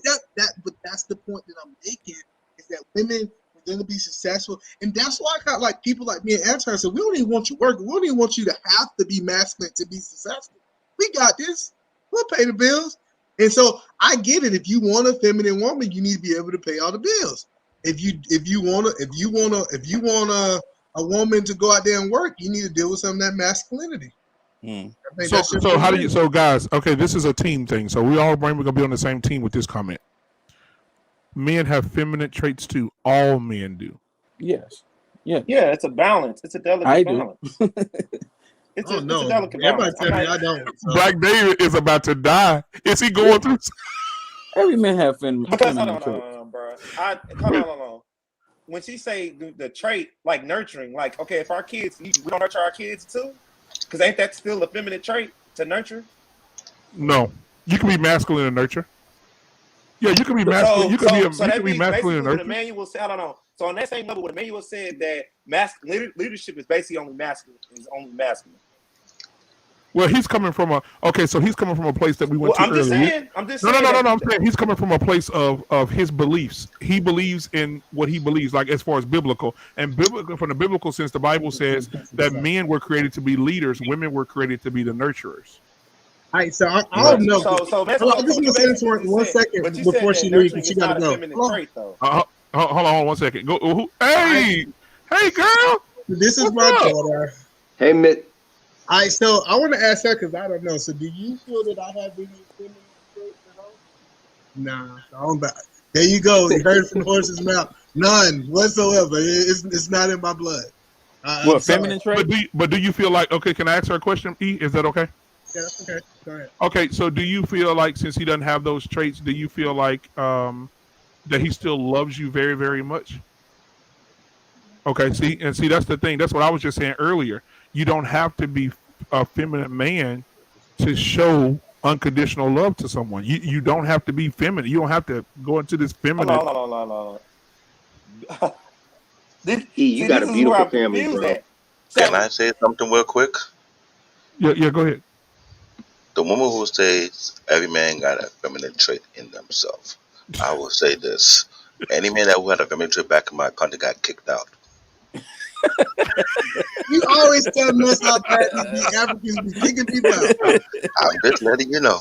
but that's the point that I'm making, is that women are going to be successful, and that's why I got like people like me and Anton said, we don't even want you working. We don't even want you to have to be masculine to be successful. We got this. We'll pay the bills. And so I get it. If you want a feminine woman, you need to be able to pay all the bills. If you want a woman to go out there and work, you need to deal with some of that masculinity. So guys, okay, this is a team thing. So we're gonna be on the same team with this comment. Men have feminine traits too. All men do. Yes. Yeah. Yeah, it's a balance. It's a delicate I do. balance. It's Oh a no, delicate everybody balance. tell me I don't. So. Black David is about to die. Is he going through? Every man have Because hold feminine on, traits. bro. Hold on. When she say the trait like nurturing, like okay, if our kids, we don't nurture our kids too, because ain't that still a feminine trait to nurture? No, you can be masculine and nurture. Yeah, you can be masculine. So You can that be means masculine and basically when nurture. Emmanuel said, I don't know. So on that same level, when Emmanuel said that leadership is basically only masculine, Well, he's coming from so he's coming from a place that we went Well, to I'm just earlier. saying. I'm just No. saying that. I'm saying he's coming from a place of his beliefs. He believes in what he believes, like as far as biblical. And biblical, from the biblical sense, the Bible says that men were created to be leaders, women were created to be the nurturers. All right, so I don't know. So I just want to say this for 1 second before she leaves, because she got to go. Trait, though. Hold on 1 second. Go. Hey, girl. This is my daughter. Hey, Mitt. All right, so I want to ask her because I don't know. So, do you feel that I have any feminine traits at all? Nah, I don't. There you go. You heard it from the horse's mouth. None whatsoever. It's not in my blood. What feminine trait? But do you feel like, okay? Can I ask her a question? E, is that okay? Yeah, that's okay. Go ahead. Okay, so do you feel like, since he doesn't have those traits, do you feel like that he still loves you very, very much? Okay, see, that's the thing. That's what I was just saying earlier. You don't have to be a feminine man to show unconditional love to someone. You don't have to be feminine. You don't have to go into this feminine. Hold on. You got a beautiful family, bro. Can I say something real quick? Yeah, go ahead. The woman who says every man got a feminine trait in themselves, I will say this: any man that had a feminine trait back in my country got kicked out. You always telling us how bad these Africans be kicking people out. I'm just letting you know.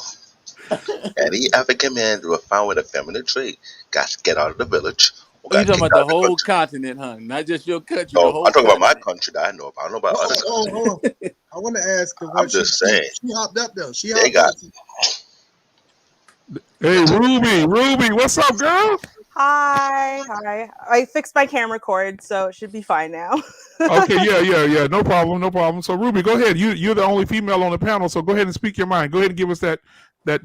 Any African man who was found with a feminine trait got to get out of the village. You talking about the whole continent, huh? Not just your country. No, the whole I'm talking continent. about my country that I know about. I don't know about other countries. I want to ask. I'm just saying. She hopped up though. They got. Hey, Ruby, what's up, girl? Hi. I fixed my camera cord, so it should be fine now. Okay, yeah. No problem. So, Ruby, go ahead. You're the only female on the panel, so go ahead and speak your mind. Go ahead and give us the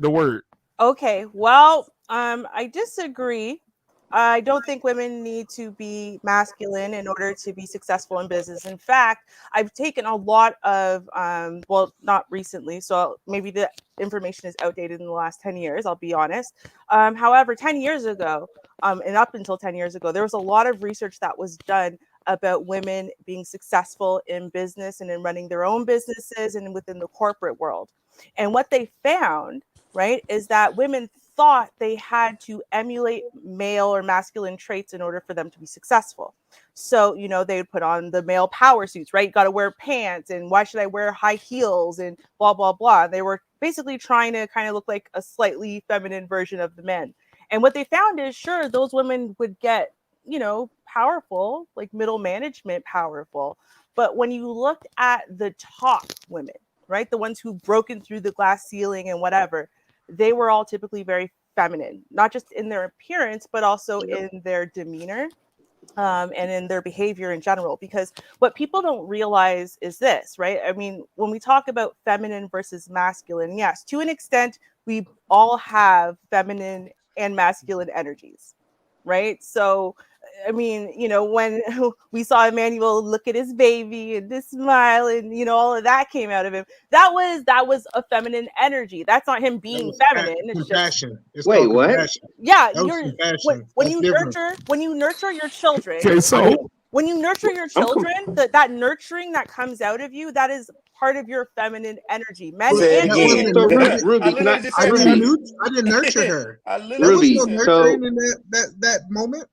word. Okay. Well, I disagree. I don't think women need to be masculine in order to be successful in business. In fact, I've taken a lot of, well, not recently, so maybe the information is outdated in the last 10 years, I'll be honest. However, 10 years ago, and up until 10 years ago, there was a lot of research that was done about women being successful in business and in running their own businesses and within the corporate world. And what they found, right, is that women thought they had to emulate male or masculine traits in order for them to be successful. So, they would put on the male power suits, right? You got to wear pants, and why should I wear high heels and blah, blah, blah. They were basically trying to kind of look like a slightly feminine version of the men. And what they found is, sure, those women would get, powerful, like middle management powerful. But when you looked at the top women, right, the ones who've broken through the glass ceiling and whatever, they were all typically very feminine, not just in their appearance, but also in their demeanor and in their behavior in general. Because what people don't realize is this, right? I mean, when we talk about feminine versus masculine, yes, to an extent, we all have feminine and masculine energies, right? So, I mean, when we saw Emmanuel look at his baby and this smile and, all of that came out of him, that was a feminine energy. That's not him being feminine. It's compassion. It's Wait, what? Compassion. Yeah, when you nurture your children. Okay, so when you nurture your children, that nurturing that comes out of you, that is part of your feminine energy. Men and women. So Ruby, I didn't nurture her. There was no nurturing in that moment.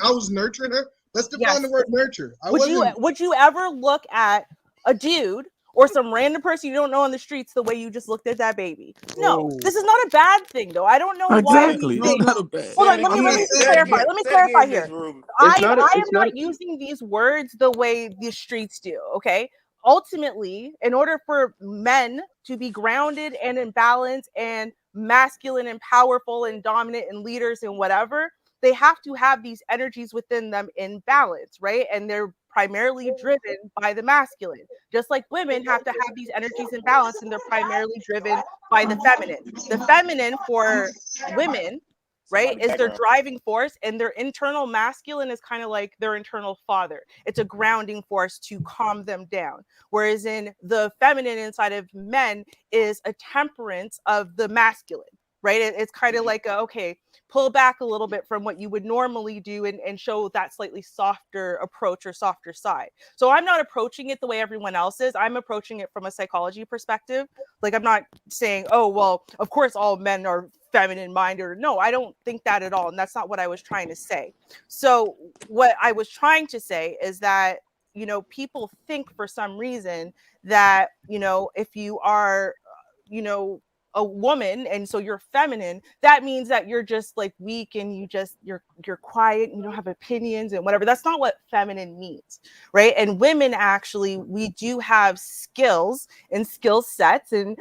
I was nurturing her. Let's define the word nurture. Would you ever look at a dude or some random person you don't know on the streets the way you just looked at that baby? No, this is not a bad thing, though. I don't know why we think. Not a bad. Hold on, let me clarify. Let me clarify here. I am not using these words the way the streets do. Okay. Ultimately, in order for men to be grounded and in balance and masculine and powerful and dominant and leaders and whatever, they have to have these energies within them in balance, right? And they're primarily driven by the masculine. Just like women have to have these energies in balance and they're primarily driven by the feminine. The feminine for women, right, is their driving force, and their internal masculine is kind of like their internal father. It's a grounding force to calm them down. Whereas in the feminine inside of men is a temperance of the masculine, right? It's kind of like, okay, pull back a little bit from what you would normally do and show that slightly softer approach or softer side. So I'm not approaching it the way everyone else is. I'm approaching it from a psychology perspective. Like, I'm not saying, oh, well, of course all men are feminine minded. Or no, I don't think that at all. And that's not what I was trying to say. So what I was trying to say is that, you know, people think for some reason that, you know, if you are, you know, a woman and so you're feminine, that means that you're just like weak and you're quiet and you don't have opinions and whatever. That's not what feminine means, right? And women, actually, we do have skills and skill sets and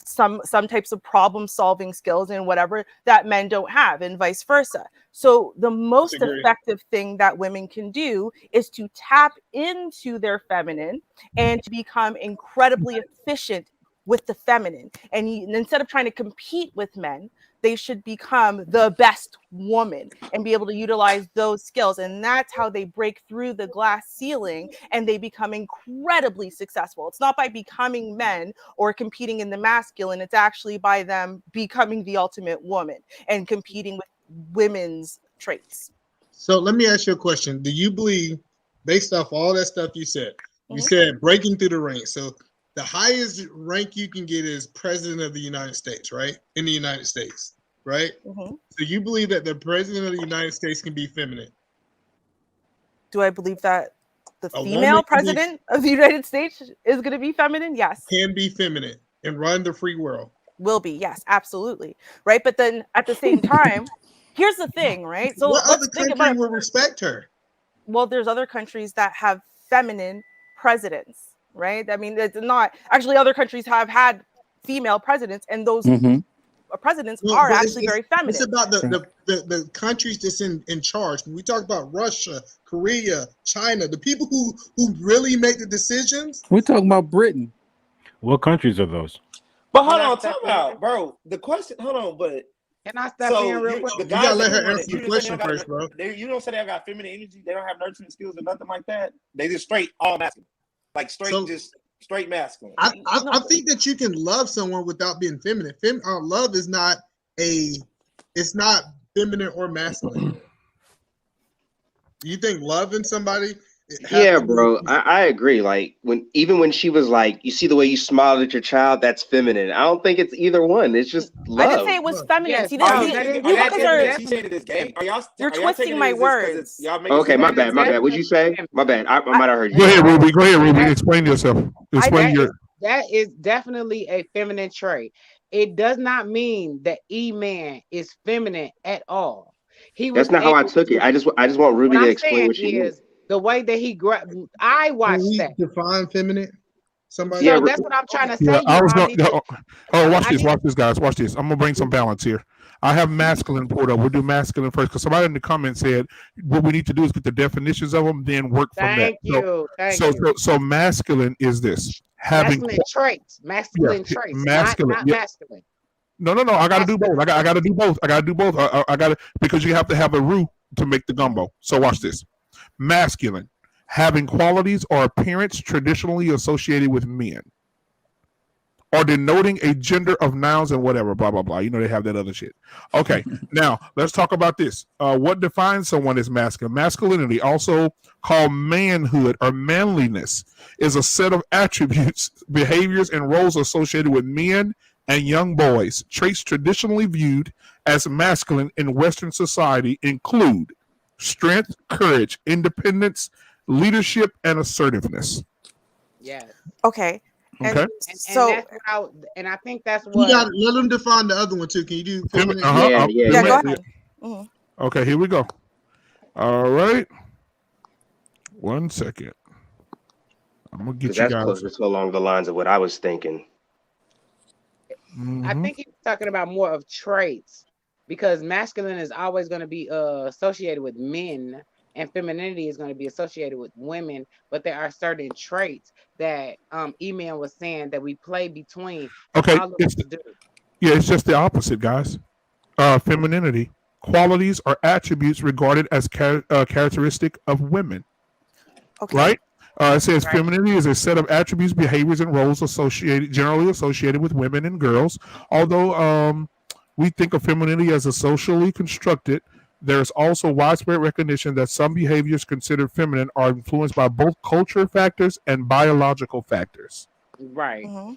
some types of problem solving skills and whatever that men don't have, and vice versa. So the most effective thing that women can do is to tap into their feminine and to become incredibly efficient with the feminine. And instead of trying to compete with men, they should become the best woman and be able to utilize those skills. And that's how they break through the glass ceiling and they become incredibly successful. It's not by becoming men or competing in the masculine. It's actually by them becoming the ultimate woman and competing with women's traits. So let me ask you a question. Do you believe, based off all that stuff you said, you said breaking through the ranks. So the highest rank you can get is president of the United States, right? In the United States, right? So you believe that the president of the United States can be feminine? Do I believe that the female president of the United States is going to be feminine? Yes. Can be feminine and run the free world. Will be, yes, absolutely. Right. But then at the same time, here's the thing, right? So what let's other think country about, will respect her? Well, there's other countries that have feminine presidents, right? I mean, it's not actually, other countries have had female presidents, and those presidents are actually very feminine. It's about the countries that's in charge. When we talk about Russia, Korea, China, the people who really make the decisions. We're talking about Britain. What countries are those? But hold on, time out, bro. The question, hold on, but can I step in real quick? The You guys gotta let her answer the question got, first, bro. You don't say they got feminine energy. They don't have nurturing skills or nothing like that. They just straight all masculine, like just straight masculine. I think that you can love someone without being feminine. Love is not it's not feminine or masculine. You think loving somebody? Yeah, bro, I agree. Like even when she was like, you see the way you smiled at your child, that's feminine. I don't think it's either one. It's just love. I didn't say it was feminine. Yes, See, You're twisting my words. Okay, my bad. What'd you say? My bad. I might have heard you. Go ahead, Ruby. Explain yourself. That is definitely a feminine trait. It does not mean that E-man is feminine at all. That's not how I took it. I just want Ruby to explain what she means. The way that he I watched that. Define feminine. Somebody. So that's what I'm trying to say. Watch this, guys. Watch this. I'm gonna bring some balance here. I have masculine pulled up. We'll do masculine first because somebody in the comments said what we need to do is get the definitions of them, then work from that. Thank you. So masculine is this having masculine traits, not masculine. No. I got to do both. I got to do both. I got to, because you have to have a roux to make the gumbo. So watch this. Masculine, having qualities or appearance traditionally associated with men, or denoting a gender of nouns and whatever, blah, blah, blah. You know, they have that other shit. Okay, now let's talk about this. What defines someone as masculine? Masculinity, also called manhood or manliness, is a set of attributes, behaviors, and roles associated with men and young boys. Traits traditionally viewed as masculine in Western society include strength, courage, independence, leadership, and assertiveness. Yes. Okay. Okay. And I think that's what. You got let them define the other one too. Can you do? Yeah, go ahead. Okay, here we go. All right. 1 second. I'm gonna get you guys. That's closer to along the lines of what I was thinking. I think he's talking about more of traits, because masculine is always going to be associated with men, and femininity is going to be associated with women, but there are certain traits that Eman was saying that we play between, and Okay, all of us do. it's just the opposite, guys. Femininity, qualities or attributes regarded as characteristic of women. Okay. Right? It says Right. femininity is a set of attributes, behaviors, and roles generally associated with women and girls. Although we think of femininity as a socially constructed, there is also widespread recognition that some behaviors considered feminine are influenced by both culture factors and biological factors. Right. Mm-hmm.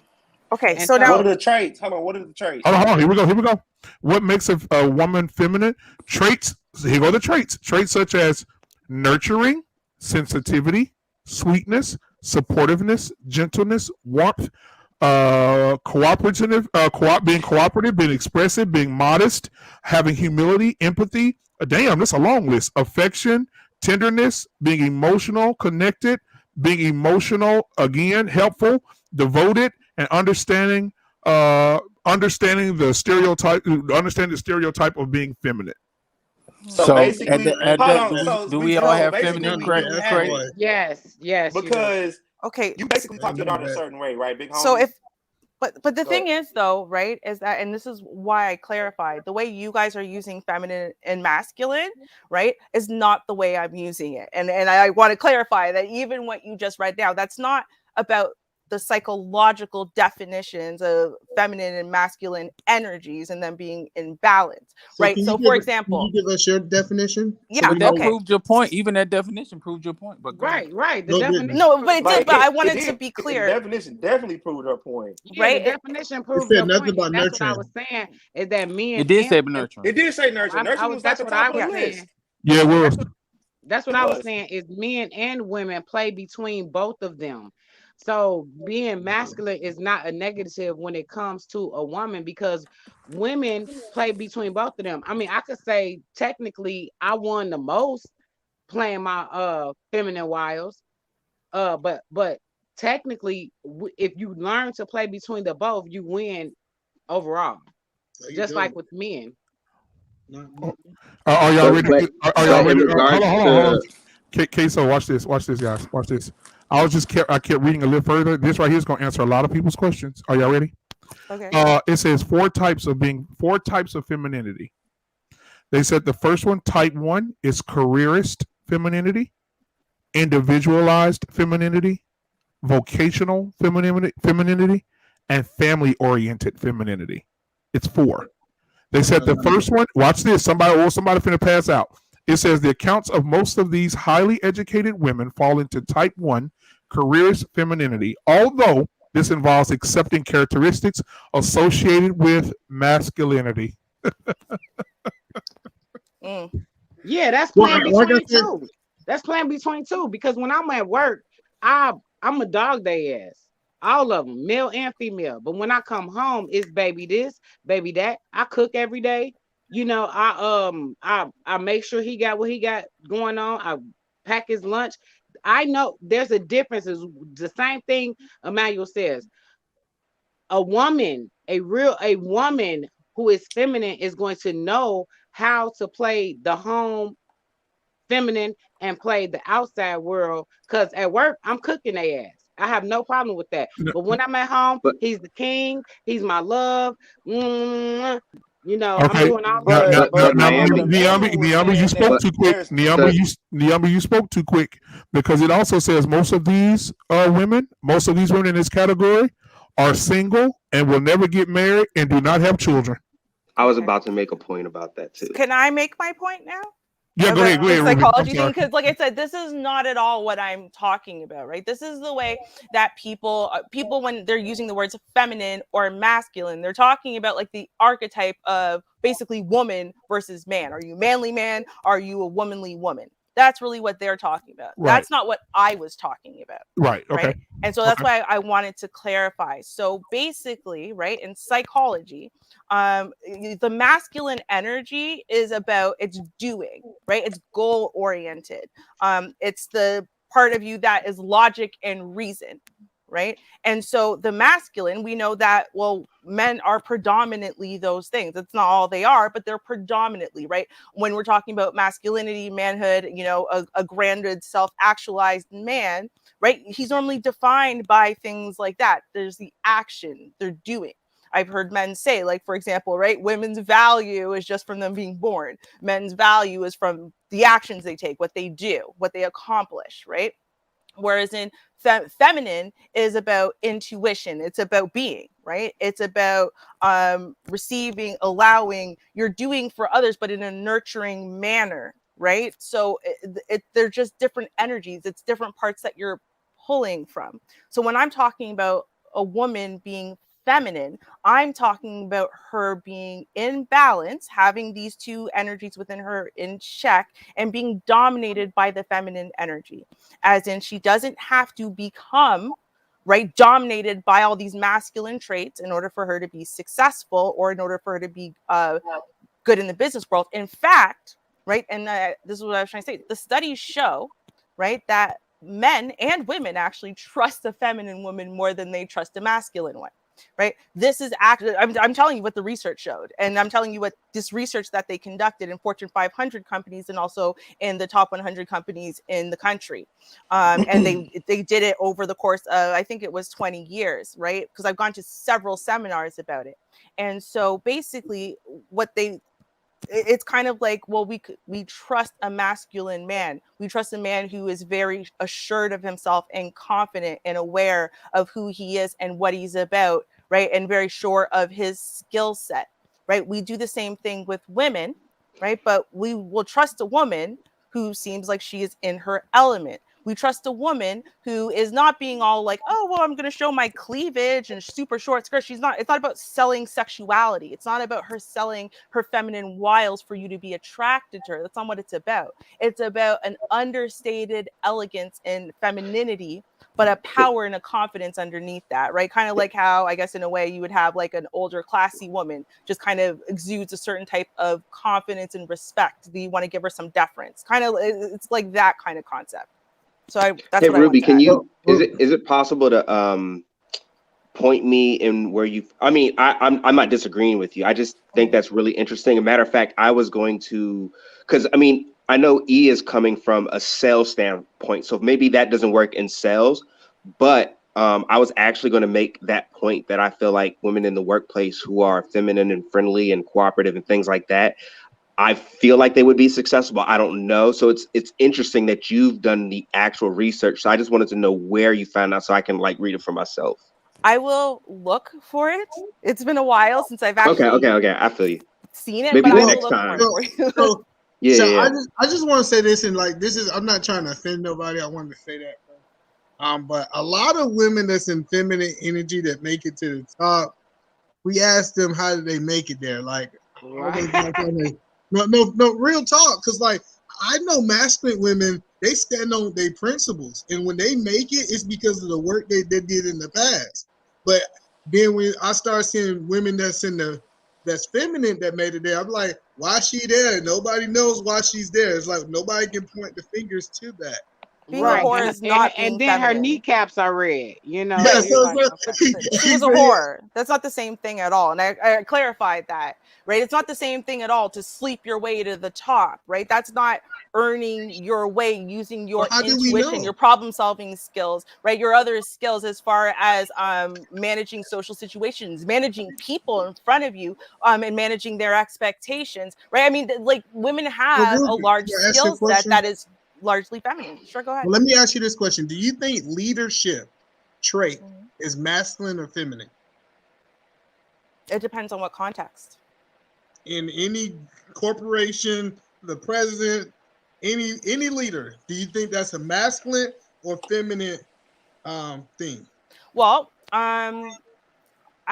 Okay, And so now What are the traits? Hold on. What are the traits? Hold on. Here we go. What makes a woman feminine? Traits. Here go the traits. Traits such as nurturing, sensitivity, sweetness, supportiveness, gentleness, warmth, being cooperative, being expressive, being modest, having humility, empathy. Damn, that's a long list. Affection, tenderness, being emotional, connected, being emotional, again, helpful, devoted, and understanding the stereotype of being feminine. So So basically, hold on. do we all have Basically feminine we do have traits? it yes, you do. because okay, you basically talk your daughter a certain way, right, big homie? so if but the Go thing is though, right, is that, and this is why I clarified, the way you guys are using feminine and masculine, right, is not the way I'm using it. And I want to clarify that even what you just read now, that's not about the psychological definitions of feminine and masculine energies and them being in balance, right? So for example, can you give us your definition? Yeah, But that okay. proved your point. Even that definition proved your point. But right. The No, definition. No, but it Like, did. But I it wanted did. to be The clear. definition definitely proved her point. Yeah, Right? the definition proved said your nothing point. about And that's what I nurturing. was saying is that men it did and say women, nurturing. It did say nurturing. Nurturing was like that's the what top I of the was list. saying. Yeah, it was. That's what It I was was. saying is men and women play between both of them. So being masculine is not a negative when it comes to a woman because women play between both of them. I mean, I could say technically I won the most playing my feminine wiles. But technically if you learn to play between the both, you win overall. Just like with men. Are y'all ready? Are y'all ready? in Hold regards on. to Queso, watch this, guys. Watch this. I kept reading a little further. This right here is going to answer a lot of people's questions. Are y'all ready? Okay. It says four types of femininity. They said the first one, type 1, is careerist femininity, individualized femininity, vocational femininity, and family-oriented femininity. It's 4. They said the first one, watch this, somebody finna pass out. It says the accounts of most of these highly educated women fall into type 1, careerist femininity, although this involves accepting characteristics associated with masculinity. Yeah, that's playing between two. That's playing between two because when I'm at work, I'm a dog day ass. All of them, male and female. But when I come home, it's baby this, baby that. I cook every day. You know, I make sure he got what he got going on. I pack his lunch. I know there's a difference. It's the same thing Emmanuel says. A woman who is feminine is going to know how to play the home feminine and play the outside world. Because at work, I'm cooking their ass. I have no problem with that. But when I'm at home, he's the king. He's my love. You know, Okay. I'm doing all Niambi, you spoke too quick. Niambi, you spoke too quick because it also says most of these women in this category are single and will never get married and do not have children. I was about to make a point about that too. Can I make my point now? Yeah, go ahead. Psychology thing, because like I said, this is not at all what I'm talking about, right? This is the way that people when they're using the words feminine or masculine, they're talking about like the archetype of basically woman versus man. Are you manly man? Are you a womanly woman? That's really what they're talking about. Right. That's not what I was talking about. Right. Okay. Right. And so that's why I wanted to clarify. So basically, right, in psychology, the masculine energy is about it's doing, right? It's goal oriented. It's the part of you that is logic and reason, right? And so the masculine, we know that, well, men are predominantly those things. It's not all they are, but they're predominantly, right? When we're talking about masculinity, manhood, you know, a grounded, self-actualized man, right? He's normally defined by things like that. There's the action they're doing. I've heard men say, like, for example, right, women's value is just from them being born. Men's value is from the actions they take, what they do, what they accomplish, right? Whereas in feminine is about intuition. It's about being, right? It's about receiving, allowing, you're doing for others, but in a nurturing manner, right? So they're just different energies. It's different parts that you're pulling from. So when I'm talking about a woman being feminine, I'm talking about her being in balance, having these two energies within her in check, and being dominated by the feminine energy. As in, she doesn't have to become, right, dominated by all these masculine traits in order for her to be successful, or in order for her to be good in the business world. In fact, right, and this is what I was trying to say, the studies show, right, that men and women actually trust a feminine woman more than they trust a masculine one. Right. This is actually, I'm telling you what the research showed. And I'm telling you what this research that they conducted in Fortune 500 companies and also in the top 100 companies in the country. And they did it over the course of, I think it was 20 years. Right. Because I've gone to several seminars about it. And so basically it's kind of like, well, we trust a masculine man. We trust a man who is very assured of himself and confident and aware of who he is and what he's about, right? And very sure of his skill set, right? We do the same thing with women, right? But we will trust a woman who seems like she is in her element. We trust a woman who is not being all like, oh, well, I'm going to show my cleavage and super short skirts. It's not about selling sexuality. It's not about her selling her feminine wiles for you to be attracted to her. That's not what it's about. It's about an understated elegance and femininity, but a power and a confidence underneath that, right? Kind of like how, I guess, in a way, you would have like an older, classy woman just kind of exudes a certain type of confidence and respect. You want to give her some deference. Kind of, it's like that kind of concept. So that's hey, what Ruby, I want to add. is it possible to point me in where you, I mean, I'm not disagreeing with you. I just think that's really interesting. A matter of fact, I was going to, because I mean, I know E is coming from a sales standpoint, so maybe that doesn't work in sales, but I was actually going to make that point that I feel like women in the workplace who are feminine and friendly and cooperative and things like that, I feel like they would be successful. I don't know. So it's interesting that you've done the actual research. So I just wanted to know where you found out so I can like read it for myself. I will look for it. It's been a while since I've actually okay. I feel you. seen it, Maybe but I will next look time. for it. So, Yeah. I just want to say this, and like this is, I'm not trying to offend nobody. I wanted to say that. But a lot of women that's in feminine energy that make it to the top, we ask them how did they make it there. Like, no, real talk. Because like I know masculine women, they stand on their principles, and when they make it, it's because of the work they did in the past. But then when I start seeing women that's feminine that made it there, I'm like, why is she there? Nobody knows why she's there. It's like nobody can point the fingers to that. Being a whore is not being and then feminine. her kneeps are red, you know. Yeah, She's like, she was a whore. That's not the same thing at all. And I clarified that, right? It's not the same thing at all to sleep your way to the top, right? That's not earning your way using your intuition, your problem solving skills, right? Your other skills as far as managing social situations, managing people in front of you, and managing their expectations, right? I mean, like women have a large skill set that is largely feminine. Sure, go ahead. Well, let me ask you this question. Do you think leadership trait is masculine or feminine? It depends on what context. In any corporation, the president, any leader, do you think that's a masculine or feminine thing? Well, I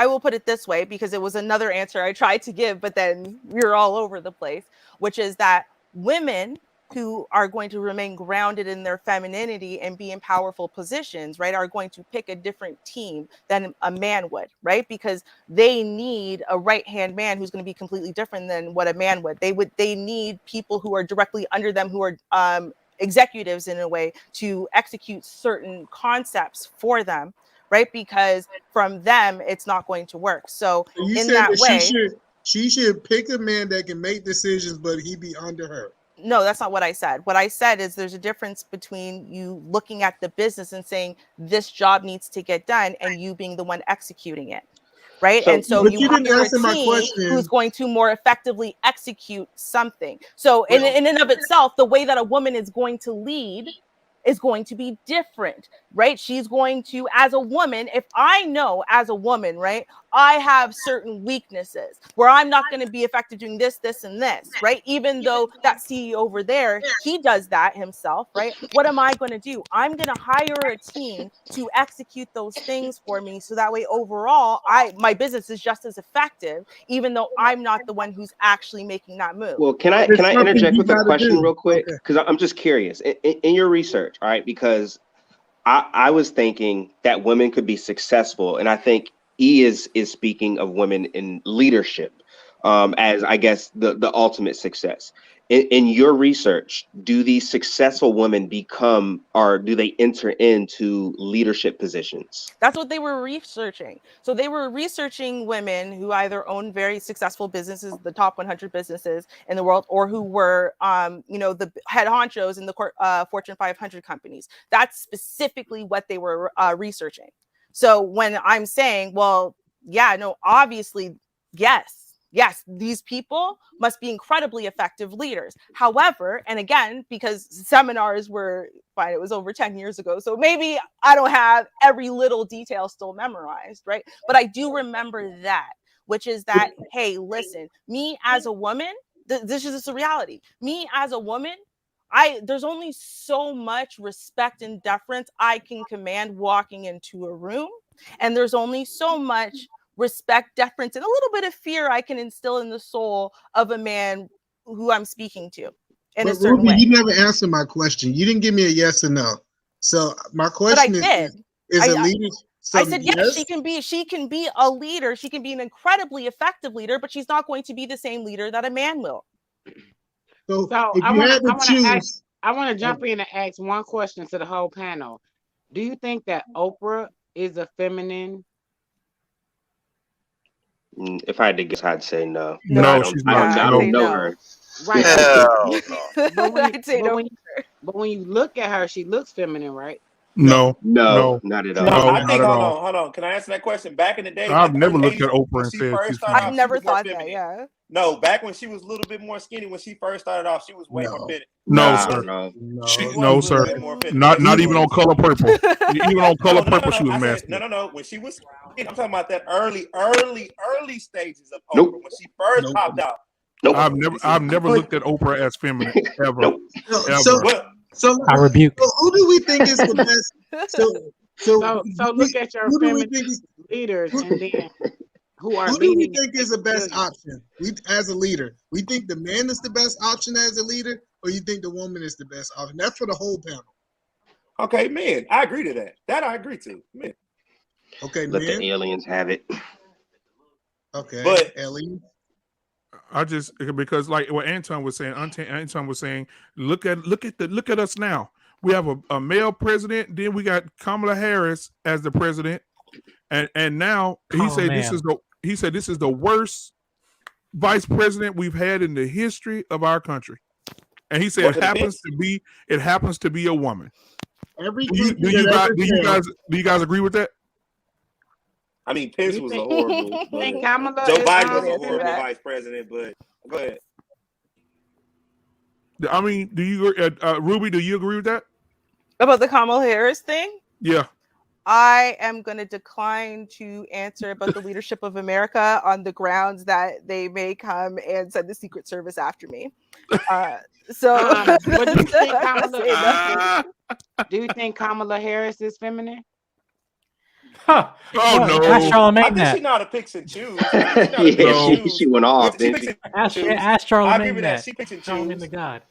will put it this way, because it was another answer I tried to give, but then we're all over the place, which is that women who are going to remain grounded in their femininity and be in powerful positions, right, are going to pick a different team than a man would, right? Because they need a right-hand man who's going to be completely different than what a man would. They need people who are directly under them, who are executives in a way, to execute certain concepts for them, right? Because from them, it's not going to work. So you in said that that way, she should pick a man that can make decisions, but he be under her. no, that's not what I said. What I said is there's a difference between you looking at the business and saying this job needs to get done and you being the one executing it. Right. And so but you you didn't hire a answer my team question. who's going to more effectively execute something. So in and of itself, the way that a woman is going to lead is going to be different, right? She's going to, as a woman, if I know as a woman, right, I have certain weaknesses where I'm not going to be effective doing this, this, and this, right? Even though that CEO over there, he does that himself, right? What am I going to do? I'm going to hire a team to execute those things for me. So that way, overall, my business is just as effective, even though I'm not the one who's actually making that move. Well, can I interject with a question real quick? Because I'm just curious in your research, all right? Because I was thinking that women could be successful, and I think E is speaking of women in leadership as, I guess, the ultimate success. In your research, do these successful women become, or do they enter into leadership positions? That's what they were researching. So they were researching women who either own very successful businesses, the top 100 businesses in the world, or who were, the head honchos in the Fortune 500 companies. That's specifically what they were researching. So when I'm saying, well, yeah, no, obviously, yes, these people must be incredibly effective leaders. However, and again, because seminars were fine, it was over 10 years ago, so maybe I don't have every little detail still memorized, right? But I do remember that, which is that, hey, listen, me as a woman, this is just a reality. Me as a woman, there's only so much respect and deference I can command walking into a room, and there's only so much respect, deference, and a little bit of fear I can instill in the soul of a man who I'm speaking to in a certain way. You never answered my question. You didn't give me a yes or no. So my question is a leader? I said yes, she can be a leader. She can be an incredibly effective leader, but she's not going to be the same leader that a man will. So I want to jump in and ask one question to the whole panel. Do you think that Oprah is a feminine? If I had to guess, I'd say no. No, she's not. I don't know her. Right. But when you look at her, she looks feminine, right? No, not at all. No, I think, not at all. hold on. Can I answer that question? Back in the day, I've never looked at Oprah and said she's feminine. I've never thought that, yeah. No, back when she was a little bit more skinny, when she first started off, she was way more fit. No, sir. No, sir. Not even on Color Purple. Even on Color Purple, she was masculine. No. When she was skinny, I'm talking about that early stages of Oprah when she first popped out. I've never looked at Oprah as feminine ever. So I rebuke. So who do we think is the best? So look at your feminist leaders and then who are do we think is the best option? We as a leader, we think the man is the best option as a leader, or you think the woman is the best option? That's for the whole panel. Okay, man, I agree to that. That I agree to. Man. Okay, let the aliens have it. Okay, but aliens. I just because like what Anton was saying, look at us now. We have a male president, then we got Kamala Harris as the president, and now he said this is the worst vice president we've had in the history of our country, and he said it happens to be a woman. Do you guys agree with that? I mean, Pence was a horrible. Joe Biden was a horrible vice president, but go ahead. I mean, do you, Ruby? Do you agree with that? About the Kamala Harris thing? Yeah. I am going to decline to answer about the leadership of America on the grounds that they may come and send the Secret Service after me. But do you think Kamala Harris is feminine? Huh. Oh no! Ask Charlamagne I think that. she know how to pick and choose. She went off. Ask Charlamagne I agree with that. She picks and Charlamagne choose. the God.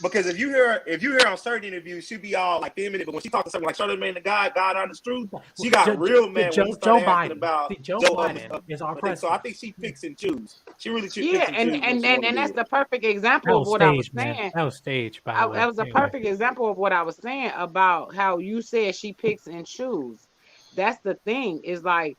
Because if you hear on certain interviews, she be all like feminine, but when she talks to something like Charlamagne the God honest truth, she got real mad when she started asking about Joe Biden is our president. So I think she picks and chooses. She really picks and chooses. And that's the perfect example of what I was saying. That was staged, by the way. That was a perfect example of what I was saying about how you said she picks and chooses. that's the thing, is like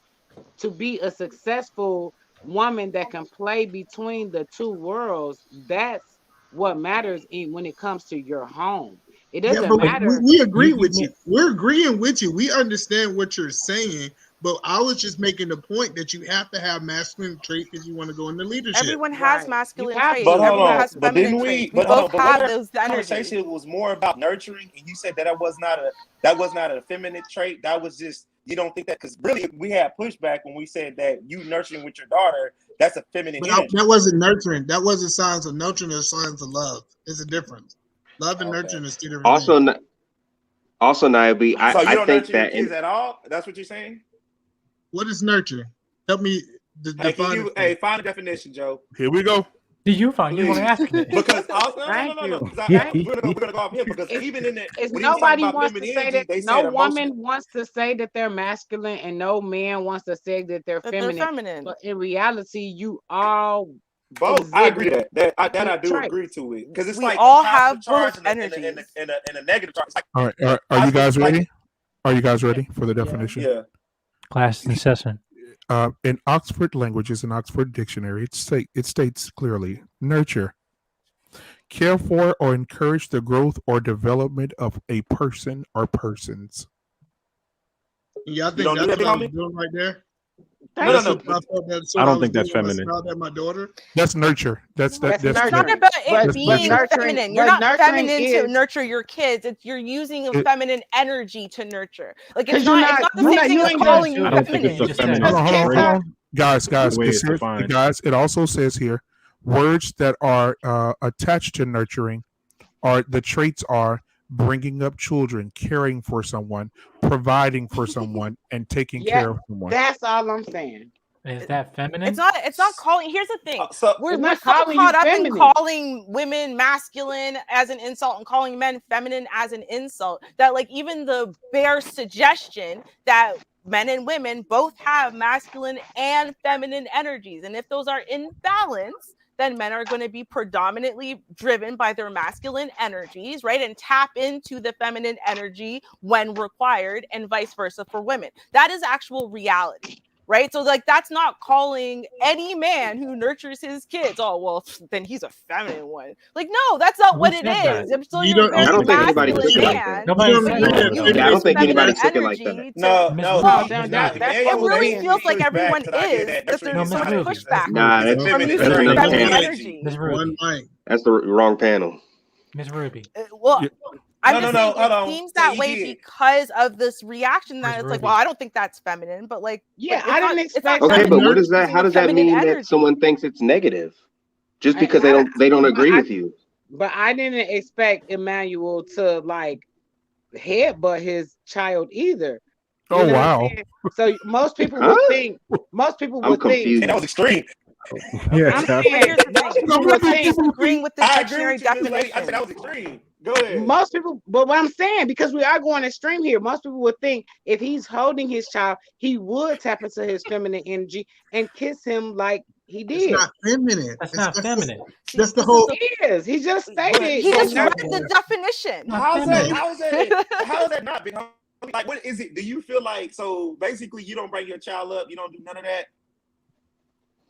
to be a successful woman that can play between the two worlds. That's what matters when it comes to your home. It Yeah, doesn't but matter. we agree with you. We're agreeing with you. We understand what you're saying, but I was just making the point that you have to have masculine traits if you want to go into leadership. Everyone has masculine traits. But hold Everyone on, has but feminine didn't we? traits. We But hold both on, but have what those energies. conversation was more about nurturing, and you said that was not a feminine trait. That was just, you don't think that, because really we had pushback when we said that you nurturing with your daughter, that's a feminine But energy. that wasn't nurturing. That wasn't signs of nurturing or signs of love. There's a difference. Love and nurturing is two different things. Also, Naibi, So you I don't think nurture your that kids at all? That's what you're saying? What is nurture? Help me define it. Find a definition, Joe. Here we go. Did you find? You want to ask it? Because also, no. We're gonna go off him, because even in that, It's when he was talking nobody about wants to feminine say energy, that they no said woman wants to say that they're masculine, and no man wants to say that they're feminine. But in reality, you all both. I agree that I do traits. agree to it, because it's We like all a have positive charge both and a negative charge. It's like, All right. Are you guys ready? Are you guys ready for the definition? Yeah. Class in session. In Oxford Languages and Oxford Dictionary, it states clearly: nurture, care for or encourage the growth or development of a person or persons. Yeah, I think that's what I was doing right there. No. I don't think that's feminine. At my daughter. That's nurture. That's It's not about it being feminine. You're not feminine to nurture your kids. You're using a feminine energy to nurture. Like it's not the same thing as calling you feminine. Hold on. Guys, The way it's defined. it also says here, words that are attached to nurturing are the traits are bringing up children, caring for someone, providing for someone, and taking care of someone. That's all I'm saying. Is that feminine? It's not calling. Here's the thing. We're not so calling caught you up in feminine. calling women masculine as an insult and calling men feminine as an insult that like even the bare suggestion that men and women both have masculine and feminine energies. And if those are in balance, then men are going to be predominantly driven by their masculine energies, right? And tap into the feminine energy when required, and vice versa for women. That is actual reality, right? So like that's not calling any man who nurtures his kids, oh, well, then he's a feminine one. Like, no, that's not what it is. If so you're a very masculine man, I don't think anybody took it like that. It really feels like everyone is, that there's so much pushback from using feminine energy. That's the wrong panel. Miss Ruby. Well, I'm just saying it seems that way because of this reaction that it's like, well, I don't think that's feminine, but like, I didn't expect. Okay, but what is that? How does that mean that someone thinks it's negative just because they don't agree with you? But I didn't expect Emmanuel to like headbutt his child either. Oh wow! So most people would think. Most people would think that was extreme. Agreeing with the dictionary definition. I said that was extreme. Go ahead. Most people, but what I'm saying, because we are going extreme here, most people would think if he's holding his child, he would tap into his feminine energy and kiss him like he did. It's not feminine. That's not feminine. That's the whole. It is. He just stated. He just read the definition. How is that not? Because, like, what is it? Do you feel like, so basically you don't bring your child up, you don't do none of that?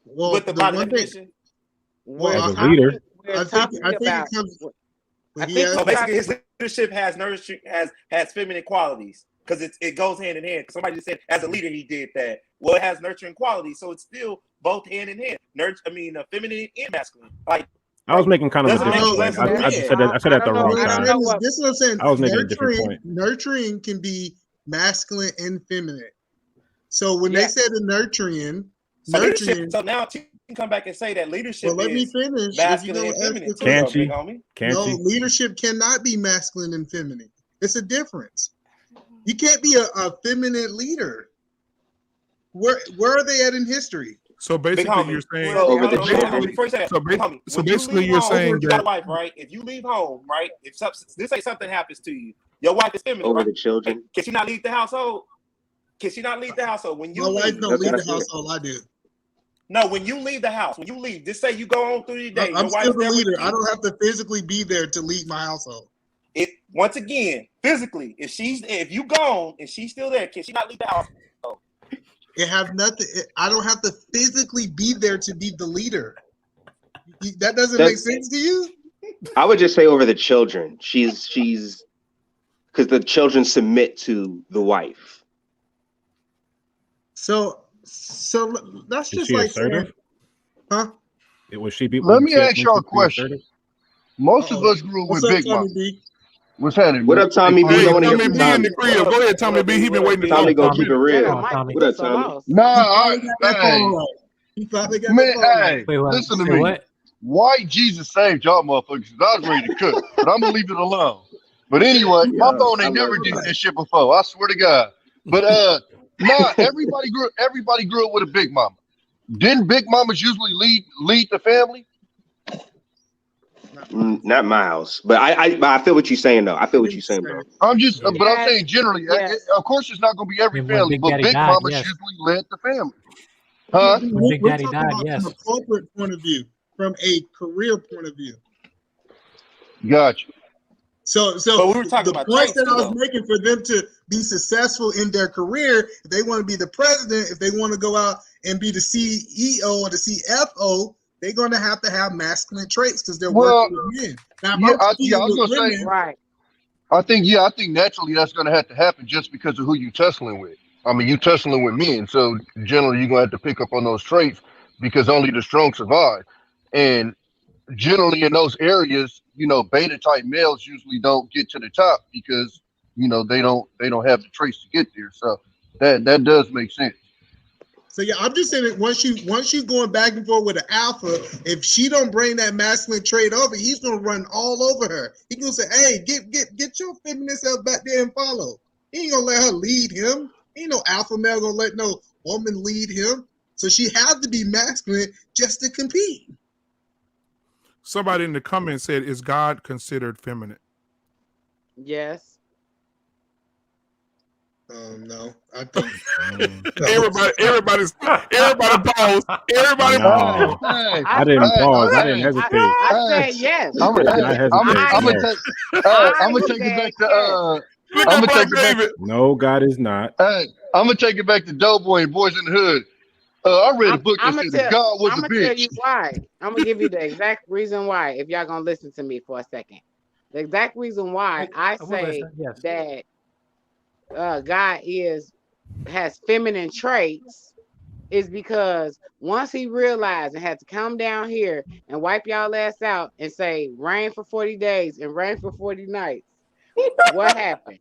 Well, with the body definition? Well, as a leader, I think it comes. So basically, his leadership has feminine qualities because it goes hand in hand. Somebody just said as a leader he did that. Well, it has nurturing qualities, so it's still both hand in hand. Feminine and masculine. Like I was making kind of a different point. I said that the wrong time. This is what I'm saying. I was making a different point. Nurturing can be masculine and feminine. So when they said the nurturing. So now you can come back and say that leadership. Well, let me finish. Masculine and feminine. Can't she? No, leadership cannot be masculine and feminine. It's a difference. You can't be a feminine leader. Where are they at in history? So basically, you're saying So basically, you're saying that wife, right? If you leave home, right? If something happens to you, your wife is feminine. Over right? the children. Can she not leave the household? When you my wife don't leave the household, I do. No, when you leave the house, just say you go on through your day. I'm still the leader. I don't have to physically be there to lead my household. it once again, physically, if you gone and she's still there, can she not leave the house? It have nothing. I don't have to physically be there to be the leader. That doesn't make sense to you? I would just say over the children. She's because the children submit to the wife. So that's Is just she like assertive? saying, huh? Was she be? Let would me ask y'all a be question. assertive? Most of us grew up What's with up, Big Tommy Mama. B? What's happening? What man? up, Tommy B? Hey, I want to hear Tommy from B in Tommy. the crib. Go ahead, Tommy B. He been waiting to Tommy talk. gonna keep it real. Mike, What up, Tommy? Nah, He finally got that phone hey, right. He finally got man, that phone right. hey, Wait, what? listen to Say me. what? White Jesus saved y'all motherfuckers. 'Cause I was ready to cook, but I'm gonna leave it alone. But anyway, my Yo, phone I ain't never love did that. this shit before. I swear to God. But nah, everybody grew up with a Big Mama. Didn't Big Mamas usually lead the family? Not my house, but I feel what you're saying though. I feel what you're saying, bro. I'm just, Yeah. but I'm saying generally. Yes. Of course, it's not gonna be every And when family, Big but Daddy Big died, Mamas yes. usually led the family. Huh? When Big We're Daddy talking died, about yes. from a corporate point of view, from a career point of view. Gotcha. So But we were talking the about points traits that too, I was though. making for them to be successful in their career, if they want to be the president, if they want to go out and be the CEO or the CFO, they're going to have masculine traits because they're Well, working with men. Now, if yeah, I'm I competing was with gonna say. women, Right. I think naturally that's gonna have to happen just because of who you tussling with. I mean, you tussling with men, so generally you're gonna have to pick up on those traits because only the strong survive. And generally in those areas, beta type males usually don't get to the top because they don't have the traits to get there. So that does make sense. so yeah, I'm just saying that once you going back and forth with an alpha, if she don't bring that masculine trait over, he's gonna run all over her. He gonna say, "Hey, get your feminist self back there and follow." He ain't gonna let her lead him. Ain't no alpha male gonna let no woman lead him. So she has to be masculine just to compete. Somebody in the comments said, "Is God considered feminine?" Yes. No, I think Everybody pause. Everybody No, pause. I didn't pause. I didn't hesitate. I said yes. I'm I did not hesitate. gonna No. take. I I'm gonna take it said back to. yes. Look I'm at gonna Black take it back. David. No, God is not. I'm gonna take it back to Doughboy and Boys in the Hood. I read a book that I'm said that God was a gonna tell you bitch. why. I'm gonna give you the exact reason why. If y'all gonna listen to me for a second, the exact reason why I will say listen, yes. that God has feminine traits is because once he realized and had to come down here and wipe y'all ass out and say rain for 40 days and rain for 40 nights, what happened?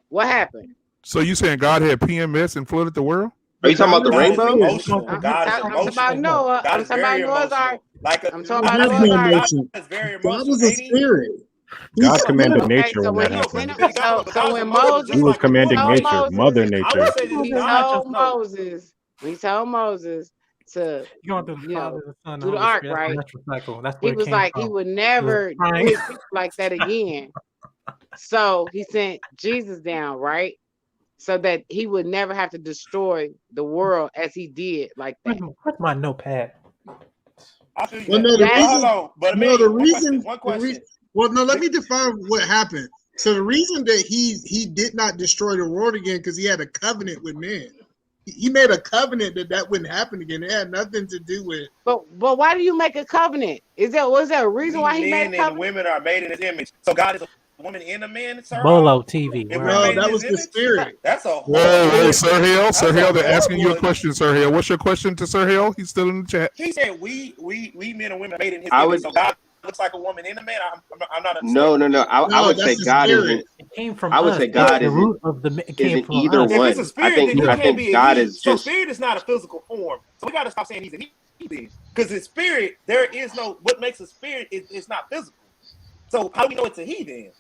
What happened? So you saying God had PMS and flooded the world? Are you talking about the God is rainbow? emotional. I'm God is talking about emotional. Noah. God I'm is talking about very Noah's Ark. emotional. I'm talking God about has Noah's no Ark. emotion. God is very God emotional. was a Ain't he? spirit. God commanded Okay, nature so when when that he happened. sent him, so when Moses, He was when he commanding told nature, Moses, Mother I would Nature. say when he this God told just know. Moses, when he told Moses to, You're going through the you Father, know, the Son, and the do the Holy ark, Spirit. That's the right? natural cycle. That's He where it was came like, he from. would It was never do trying. his people like that again. So he sent Jesus down, right? So that he would never have to destroy the world as he did like that. Where's my notepad? I feel you Well, that. no, the But hold on. But no, the Emmanuel, reason, one question. well, no, let me define what happened. So the reason that he did not destroy the world again because he had a covenant with men. He made a covenant that wouldn't happen again. It had nothing to do with. But why do you make a covenant? Was there a reason why he made a Men and covenant? women are made in his image. So God is a woman and a man, sir. Bolo TV. And Where we're are No, made you? in that his was the image. spirit. That's a Whoa, horrible. Sir Hale. Sir Hale, they're asking you a horrible- question, Sir Hale. What's your question to Sir Hale? He's still in the chat. He said we men and women are made in his I image. would So God looks like a woman and a man. I'm not no. understanding. I No, would say that's the God spirit. isn't. It came from I would us. say God The isn't root of it came from either us. If it's a one. spirit, then he I can't be think a God he. is So just. spirit is not a physical form. So we got to stop saying he's a he then. Because in spirit, there is no, what makes a spirit is not physical. So how do we know it's a he then?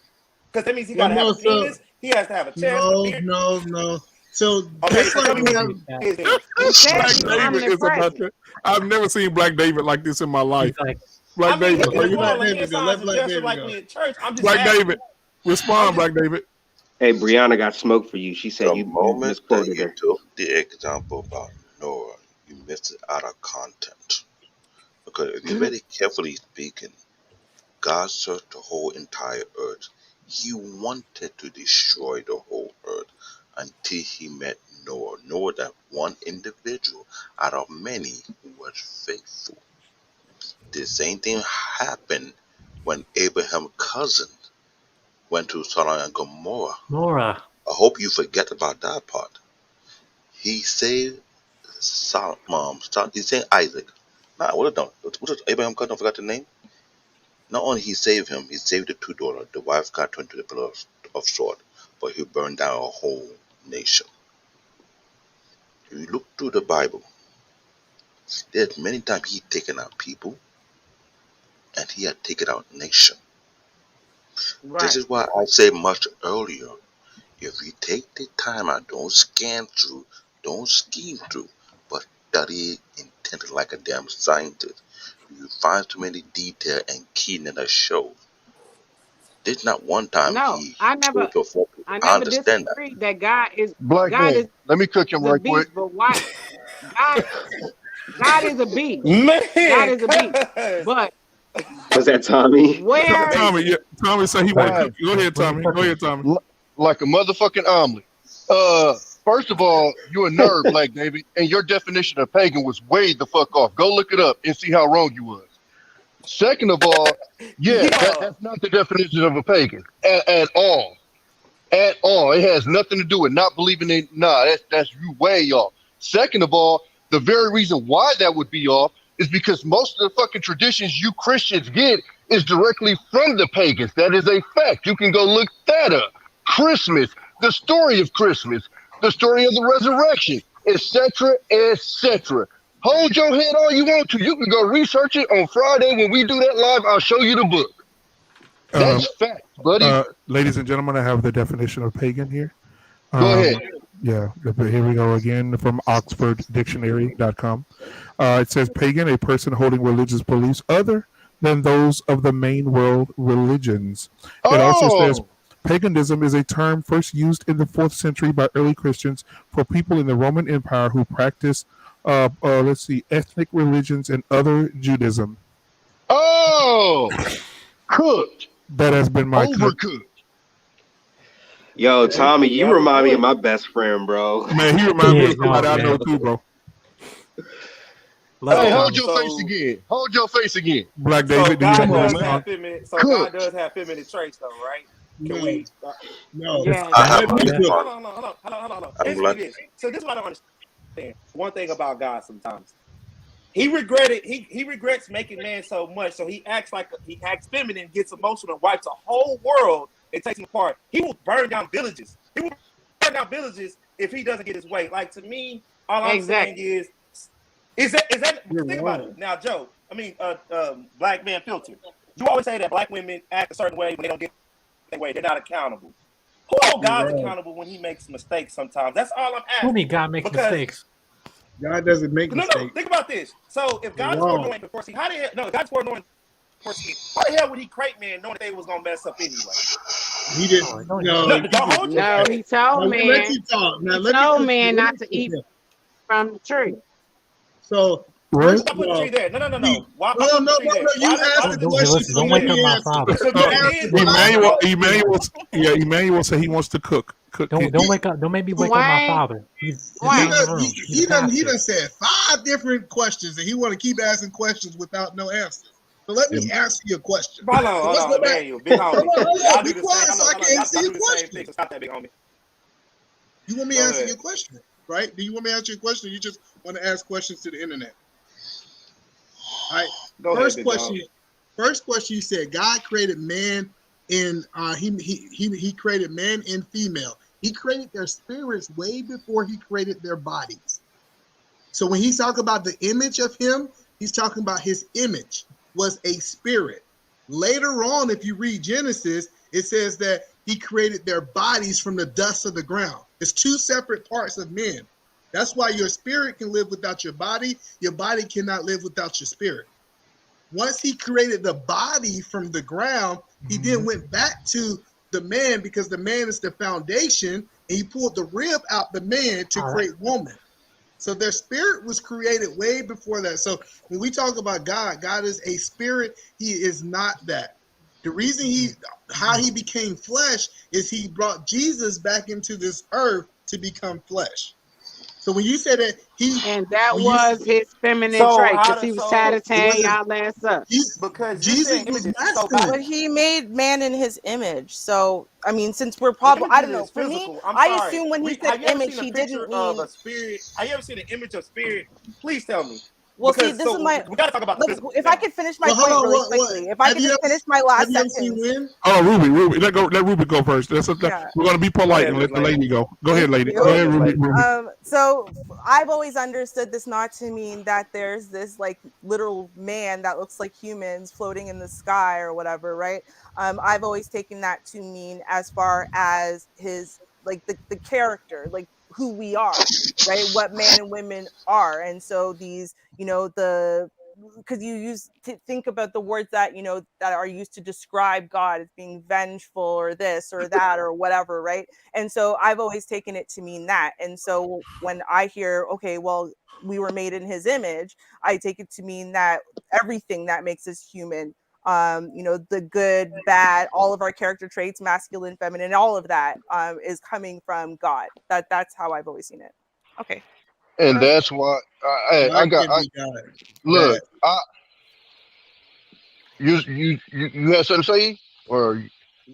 Because that means he got Well, to have no, a penis, he has to have a chest, a beard. no. So Okay, just so like tell me we what have, he is then. He said Black he's David is about omnipresent. to. I've never seen Black David like this in my life. He's like, Black I mean, David, he are let you perform Black like hand David go. signs Let and Black gestures David like go. we in church. I'm just Black asking. David? Respond, Black David. Hey, Brianna got smoke for you. She said The you moment that misquoted you her. took the example about Noah, you missed it out of content. Because if you're very carefully speaking, God searched the whole entire earth, he wanted to destroy the whole earth until he met Noah. Noah, that one individual out of many who was faithful. The same thing happened when Abraham's cousin went to Sodom and Gomorrah. Laura. I hope you forget about that part. He saved he saved Isaac. Nah, what is Abraham's cousin? I forgot the name. Not only he saved him, he saved the two daughters. The wife got turned to the pillar of sword, but he burned down a whole nation. If you look through the Bible, there's many times he taken out people and he had taken out nation. Right. This is why I said much earlier, if you take the time out, don't scan through, don't scheme through, but study intently like a damn scientist, you find too many detail and key in the show. There's not one time No, he I chose never to focus. I I never understand that. disagreed that God is Black man, let me cook him a right quick. beast, but why God is a beast. Man, God is a beast. But Was that Tommy? where Tommy said he want to Hey, cook. Go ahead, Tommy. Go ahead, Tommy. like a motherfucking omelet. First of all, you're a nerd, Black David, and your definition of pagan was way the fuck off. Go look it up and see how wrong you was. Second of all, yeah, that's not the definition of a pagan at all. At all. It has nothing to do with not believing in. Nah, that's you way off. Second of all, the very reason why that would be off is because most of the fucking traditions you Christians get is directly from the pagans. That is a fact. You can go look that up. Christmas, the story of Christmas, the story of the resurrection, etc., etc. Hold your head all you want to. You can go research it on Friday when we do that live. I'll show you the book. That's fact, buddy. Ladies and gentlemen, I have the definition of pagan here. Go ahead. Yeah, here we go again from OxfordDictionary.com. It says pagan, a person holding religious beliefs other than those of the main world religions. It also says paganism is a term first used in the 4th century by early Christians for people in the Roman Empire who practiced, ethnic religions and other Judaism. Cooked. That has been my overcooked. Yo, Tommy, you remind me of my best friend, bro. Man, he reminds me of somebody I know too, bro. Hey, hold your face again. Hold your face again. Black So David, God do you does have have feminine. So God does have feminine traits, though, right? Can we? No. Yeah. Hold on. Listen to this. So this is what I don't understand. One thing about God sometimes. He regrets making man so much, so he acts feminine, gets emotional, and wipes a whole world and takes them apart. He will burn down villages. He will burn down villages if he doesn't get his way. Like, to me, all I'm saying is that think about it now, Joe. I mean, Black Man Filter. You always say that black women act a certain way when they don't get their way. They're not accountable. Who holds God's accountable when he makes mistakes sometimes? That's all I'm asking. Who mean God makes mistakes? God doesn't make mistakes. No, think about this. So if God is foreknowing before see, how the hell? No, God's foreknowing before see. Why the hell would he create man knowing that they was gonna mess up anyway? He didn't. No, he told man. Let you talk. Now, he told man not to eat from the tree. So Why put the tree there? No. Why put the tree there? You asked the question. Don't wake up my father. Emmanuel said he wants to cook. Don't wake up. Don't make me wake up my father. He done said 5 different questions, and he want to keep asking questions without no answer. So let me answer your question. Hold on, Emmanuel, big homie. Be quiet so I can answer your question. Stop that, big homie. You want me to answer your question, right? Do you want me to answer your question? Or you just want to ask questions to the internet? All right. First question. You said God created man in he created man and female. He created their spirits way before he created their bodies. So when he's talking about the image of him, he's talking about his image was a spirit. Later on, if you read Genesis, it says that he created their bodies from the dust of the ground. It's 2 separate parts of men. That's why your spirit can live without your body cannot live without your spirit. Once he created the body from the ground, he then went back to the man because the man is the foundation, and he pulled the rib out the man to create woman. So their spirit was created way before that. So when we talk about God, God is a spirit. He is not that. The reason how he became flesh is he brought Jesus back into this earth to become flesh. So when you said that and that was his feminine trait, because he was tired of tearing y'all ass up. Because Jesus was masculine. But he made man in his image. So I mean, since we're probably, I don't know. For me, I assume when he said image, he didn't mean a spirit. Have you ever seen an image of spirit? Please tell me. Well, because, see, this is my. We gotta talk about the physical. If I could finish my point really quickly, if I could just finish my last sentence. Oh, Ruby, let Ruby go first. Yeah. We're gonna be polite and let the lady go. Go ahead, lady. Go ahead, Ruby. So I've always understood this not to mean that there's this like literal man that looks like humans floating in the sky or whatever, right? I've always taken that to mean as far as his like the character, like who we are, right? What man and women are. And so these, because you use to think about the words that that are used to describe God as being vengeful or this or that or whatever, right? And so I've always taken it to mean that. And so when I hear, okay, well, we were made in his image, I take it to mean that everything that makes us human, the good, bad, all of our character traits, masculine, feminine, all of that is coming from God. That's how I've always seen it. Okay. And that's why you had something to say, or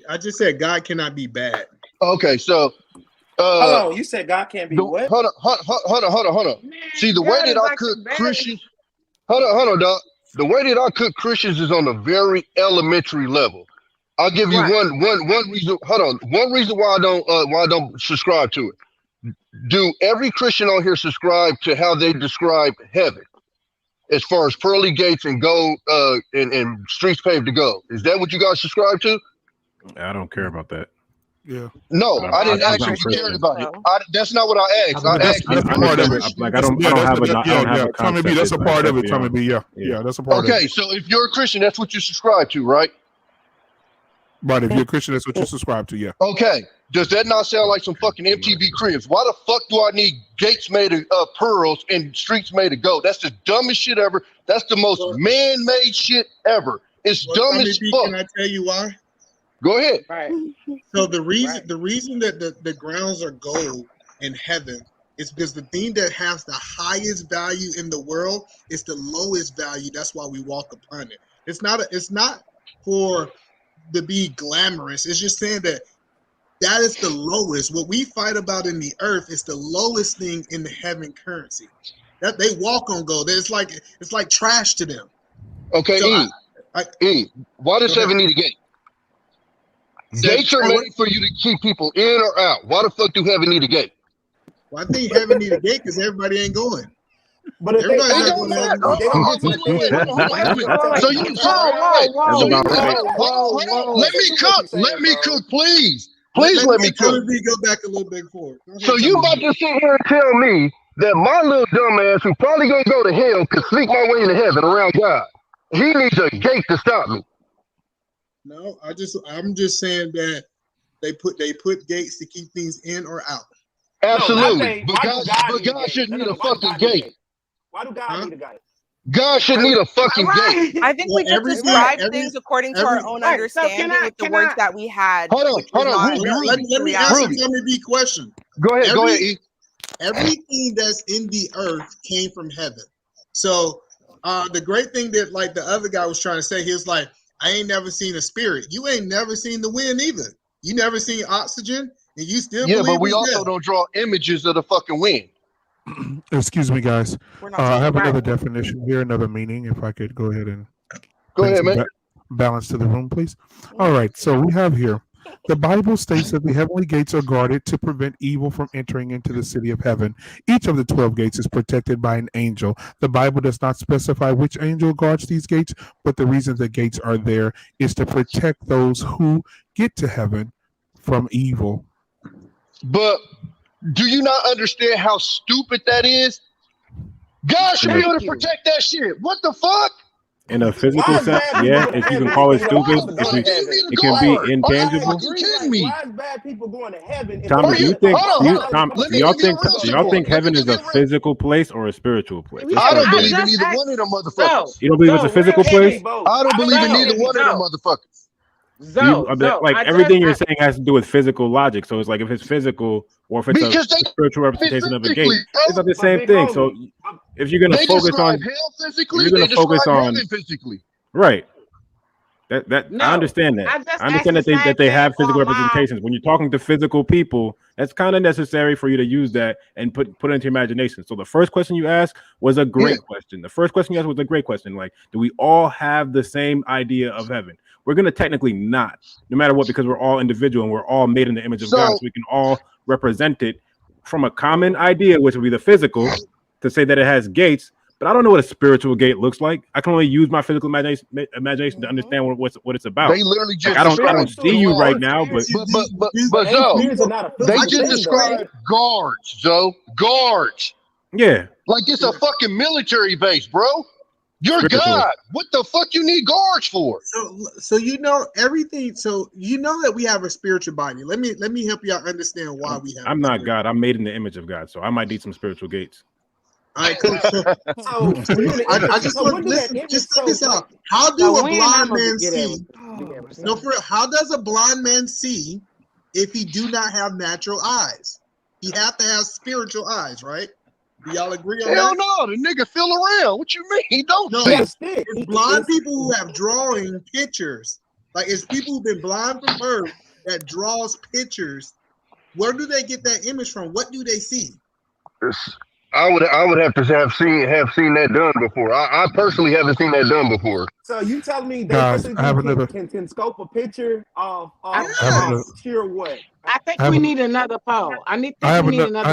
I just said God cannot be bad. Okay, so hold on, you said God can't be what? Hold on. Man, see, the way that I cook Christians, hold on, dog. The way that I cook Christians is on a very elementary level. I'll give you one reason. Hold on, one reason why I don't subscribe to it. Do every Christian on here subscribe to how they describe heaven, as far as pearly gates and gold and streets paved to gold? Is that what you guys subscribe to? I don't care about that. Yeah. No, I didn't ask if you cared about it. That's not what I asked. That's part of it. Like I don't have a Tommy B, that's a part of it. Tommy B, yeah, that's a part of it. Okay, so if you're a Christian, that's what you subscribe to, right? Right, if you're a Christian, that's what you subscribe to, yeah. Okay, does that not sound like some fucking MTV Cribs? Why the fuck do I need gates made of pearls and streets made of gold? That's the dumbest shit ever. That's the most man-made shit ever. It's dumb as fuck. Can I tell you why? Go ahead. Right. So the reason that the grounds are gold in heaven is because the thing that has the highest value in the world is the lowest value. That's why we walk upon it. It's not for to be glamorous. It's just saying that is the lowest. What we fight about in the earth is the lowest thing in the heaven currency. That they walk on gold. It's like trash to them. Okay, so why does heaven need a gate? Gates are made for you to keep people in or out. Why the fuck do heaven need a gate? Well, I think heaven need a gate because everybody ain't going. But if everybody's not going to heaven. Let me cook, please. Please let me cook. Go back a little bit forward. So you about to sit here and tell me that my little dumbass, who probably gonna go to hell, could sneak my way into heaven around God? He needs a gate to stop me. No, I'm just saying that they put gates to keep things in or out. Absolutely, but God shouldn't need a fucking gate. Why do God need a gate? God should need a fucking gate. I think we just describe things according to our own understanding with the words that we had. Hold on. Let me answer Tommy B question. Go ahead, E. Everything that's in the earth came from heaven. So the great thing that like the other guy was trying to say, he was like, I ain't never seen a spirit. You ain't never seen the wind either. You never seen oxygen, and you still believe but we it's also dead. don't draw images of the fucking wind. Excuse me, guys. I have another definition here, another meaning. If I could go ahead and man. Balance to the room, please. All right. So we have here. The Bible states that the heavenly gates are guarded to prevent evil from entering into the city of heaven. Each of the 12 gates is protected by an angel. The Bible does not specify which angel guards these gates, but the reason the gates are there is to protect those who get to heaven from evil. But do you not understand how stupid that is? God should be able to protect that shit. What the fuck? In a physical sense, yeah, if you can call it stupid, it can be intangible. Why is bad people going to heaven? Tommy, do y'all think heaven is a physical place or a spiritual place? I don't believe in either one of them motherfuckers. You don't believe it's a physical place? I don't believe in either one of them motherfuckers. Everything you're saying has to do with physical logic. So it's like if it's physical or if it's a spiritual representation of a gate, it's not the same thing. So if you're gonna focus on hell physically, they describe heaven physically. Right. I understand that. I understand that they have physical representations. When you're talking to physical people, that's kind of necessary for you to use that and put it into your imagination. So the first question you asked was a great question. The first question you asked was a great question. Like, do we all have the same idea of heaven? We're gonna technically not, no matter what, because we're all individual and we're all made in the image of God. So we can all represent it from a common idea, which would be the physical, to say that it has gates. But I don't know what a spiritual gate looks like. I can only use my physical imagination to understand what it's about. They literally just I don't see you right now, but Joe, they just described guards, Joe. Guards. Yeah. Like it's a fucking military base, bro. You're Spiritual. God. What the fuck you need guards for? So you know everything. So you know that we have a spiritual body. Let me help y'all understand why we have. I'm not God. I'm made in the image of God, so I might need some spiritual gates. All right, cool. I just want to listen. Just check this out. How do a blind man see? No, for real. How does a blind man see if he do not have natural eyes? He have to have spiritual eyes, right? Do y'all agree on Hell that? no, the nigga feel around. What you mean? He don't No, see. it's blind people who have drawing pictures. Like it's people who've been blind from birth that draws pictures. Where do they get that image from? What do they see? I would have to have seen that done before. I personally haven't seen that done before. So you telling me they Guys, I have another. can scope a picture of sheer what? I think we need another poll. I have another.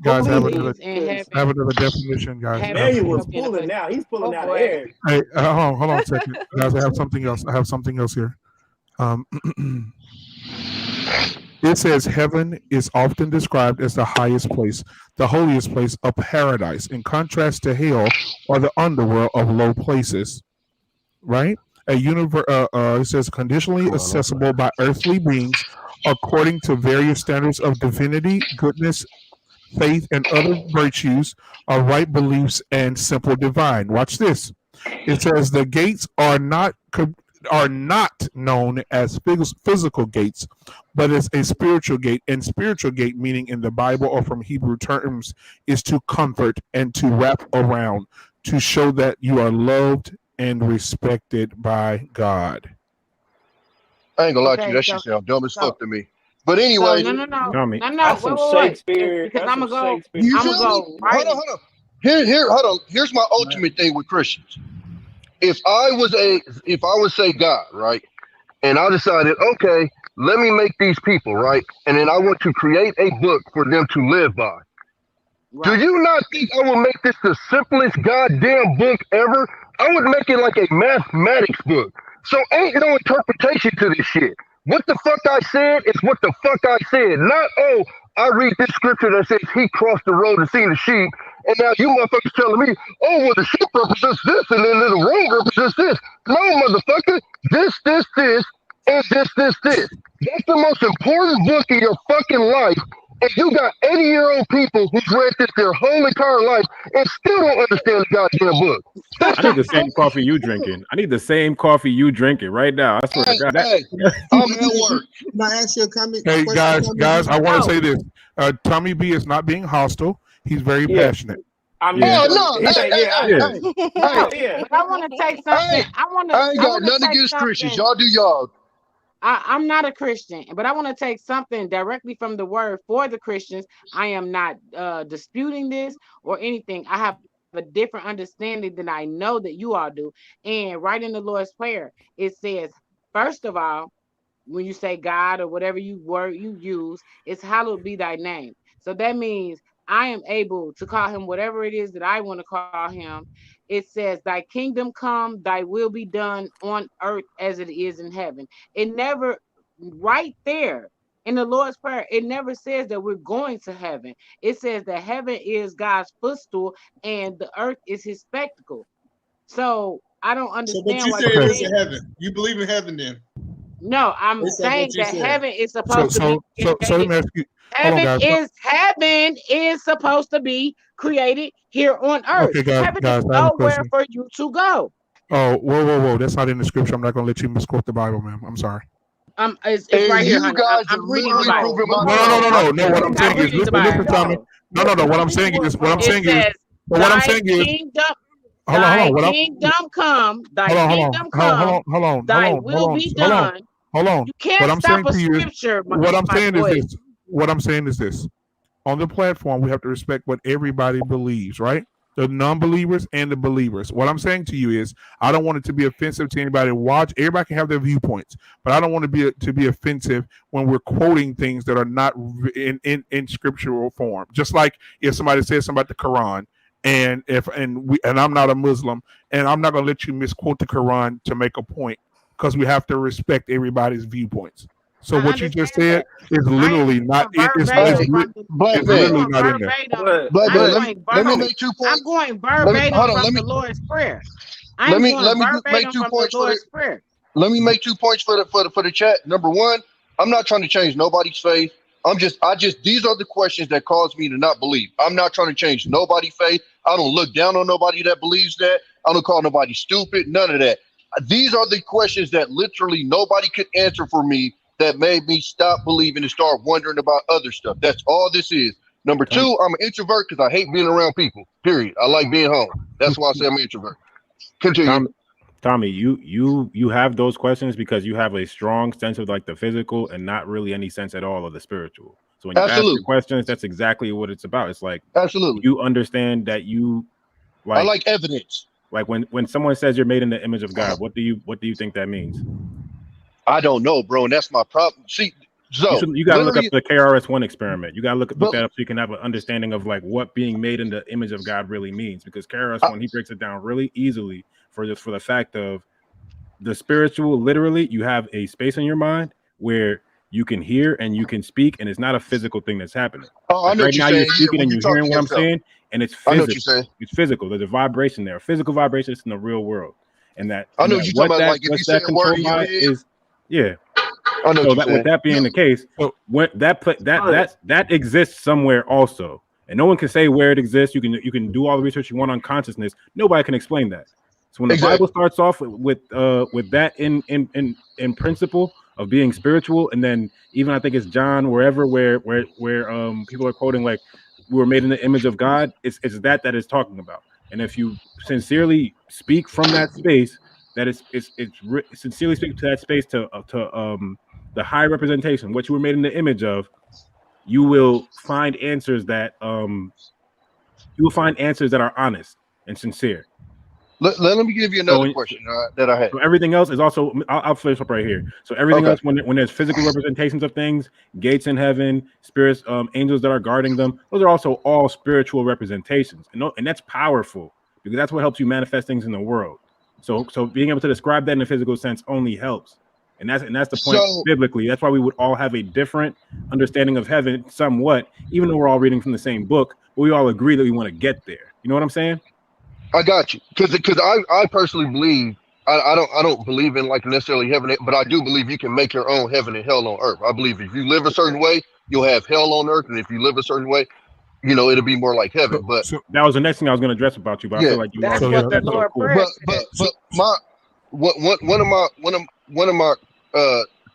Guys, I have another definition, guys. Emmanuel's pulling now. He's pulling out of air. Hey, hold on a second, guys. I have something else here. It says heaven is often described as the highest place, the holiest place of paradise, in contrast to hell or the underworld of low places. Right? It says conditionally accessible by earthly beings according to various standards of divinity, goodness, faith, and other virtues, are right beliefs and simple divine. Watch this. It says the gates are not known as physical gates, but as a spiritual gate. And spiritual gate, meaning in the Bible or from Hebrew terms, is to comfort and to wrap around, to show that you are loved and respected by God. I ain't gonna lie to you, that shit sound dumb as fuck to me. But anyway, No. That's some Shakespeare. Because I'm gonna go. You I'm feel gonna me? go. Right. Hold on. Hold on. Here's my ultimate thing with Christians. If I would say God, right, and I decided, okay, let me make these people, right, and then I want to create a book for them to live by. Right. Do you not think I would make this the simplest goddamn book ever? I would make it like a mathematics book. So ain't no interpretation to this shit. What the fuck I said is what the fuck I said. Not, I read this scripture that says he crossed the road and seen the sheep, and now you motherfuckers telling me, well, the sheep represents this, and then the road represents this. No, motherfucker, this, and this. That's the most important book in your fucking life. And you got 80-year-old people who've read this their whole entire life and still don't understand the goddamn book. I need the same coffee you drinking. I need the same coffee you drinking right now. I swear to God. I'm at work. Can I ask you a comment? Hey, guys, I want to say this. Tommy B is not being hostile. He's very passionate. But I want to take something. I ain't got nothing against Christians. Y'all do y'all. I'm not a Christian, but I want to take something directly from the word for the Christians. I am not disputing this or anything. I have a different understanding than I know that you all do. And right in the Lord's Prayer, it says, first of all, when you say God or whatever word you use, it's hallowed be thy name. So that means I am able to call him whatever it is that I want to call him. It says, thy kingdom come, thy will be done on earth as it is in heaven. It never, right there in the Lord's Prayer, it never says that we're going to heaven. It says that heaven is God's footstool and the earth is his spectacle. So I don't understand why you say it's heaven. You believe in heaven then? No, I'm saying that heaven is supposed to be. So let me ask you. Heaven is supposed to be created here on earth. Okay, guys, heaven is nowhere for you to go. Oh, whoa! That's not in the scripture. I'm not going to let you misquote the Bible, ma'am. I'm sorry. It's And right here, you honey. guys are I'm reading the literally Bible. proving my No. point, bro. No. What I'm saying I'm is, reading the listen, Bible. Tommy. No. What I'm saying is, It but says, what I'm "Thy saying is, kingdom, hold on. thy kingdom come, thy kingdom come, thy will be done." Hold on. You can't What I'm stop saying a to you is, scripture, what I'm my saying is boy. this. What I'm saying is this. On the platform, we have to respect what everybody believes, right? The non-believers and the believers. What I'm saying to you is, I don't want it to be offensive to anybody. Watch, everybody can have their viewpoints, but I don't want to be offensive when we're quoting things that are not in scriptural form. Just like if somebody says something about the Quran, and I'm not a Muslim, and I'm not going to let you misquote the Quran to make a point, because we have to respect everybody's viewpoints. So I what you just understand said that. is I ain't literally not going in. Hey, verbatim from the. black It's I'm man, literally going not in there. verbatim. black I'm man. going Let me verbatim. make 2 I'm points. going Let me verbatim hold on. from the Lord's prayer. Let I'm me going make verbatim 2 from the points for the Lord's prayer. Let me make 2 points for the chat. Number one, I'm not trying to change nobody's faith. These are the questions that cause me to not believe. I'm not trying to change nobody's faith. I don't look down on nobody that believes that. I don't call nobody stupid. None of that. These are the questions that literally nobody could answer for me that made me stop believing and start wondering about other stuff. That's all this is. Number two, I'm an introvert because I hate being around people. Period. I like being home. That's why I say I'm an introvert. Continue. Tommy, you have those questions because you have a strong sense of like the physical and not really any sense at all of the spiritual. So when you ask your questions, that's exactly what it's about. It's like absolutely you understand that you like. I like evidence. Like when someone says you're made in the image of God, what do you think that means? I don't know, bro, and that's my problem. See, so you got to look up the KRS-One experiment. You got to look that up so you can have an understanding of like what being made in the image of God really means. Because KRS-One, he breaks it down really easily for the fact of the spiritual. Literally, you have a space in your mind where you can hear and you can speak, and it's not a physical thing that's happening. I know right what you're now, saying. you're speaking when and you you're talk hearing to what I'm yourself. saying, and it's I know what physical. you're saying. It's physical. There's a vibration there, a physical vibration. It's in the real world, and that I know what you're talking about. Like if you what's say that a word controlled in your by head, is I know so what you're that with saying. that being the case, when that exists somewhere also, and no one can say where it exists. You can do all the research you want on consciousness. Nobody can explain that. So when the Bible starts off with that in principle of being spiritual, and then even I think it's John wherever where people are quoting like we were made in the image of God. It's that is talking about. And if you sincerely speak from that space, that sincerely speak to that space to the high representation, what you were made in the image of, you will find answers that are honest and sincere. Let me give you another question that I had. So everything else is also. I'll finish up right here. So everything else, when there's physical representations of things, gates in heaven, spirits, angels that are guarding them, those are also all spiritual representations, and that's powerful because that's what helps you manifest things in the world. So being able to describe that in a physical sense only helps, and that's the point biblically. That's why we would all have a different understanding of heaven, somewhat, even though we're all reading from the same book. But we all agree that we want to get there. You know what I'm saying? I got you because I personally believe I don't believe in like necessarily heaven, but I do believe you can make your own heaven and hell on earth. I believe if you live a certain way, you'll have hell on earth, and if you live a certain way, it'll be more like heaven. But that was the next thing I was going to address about you. But I feel like you that's already what the Lord prayer but one of my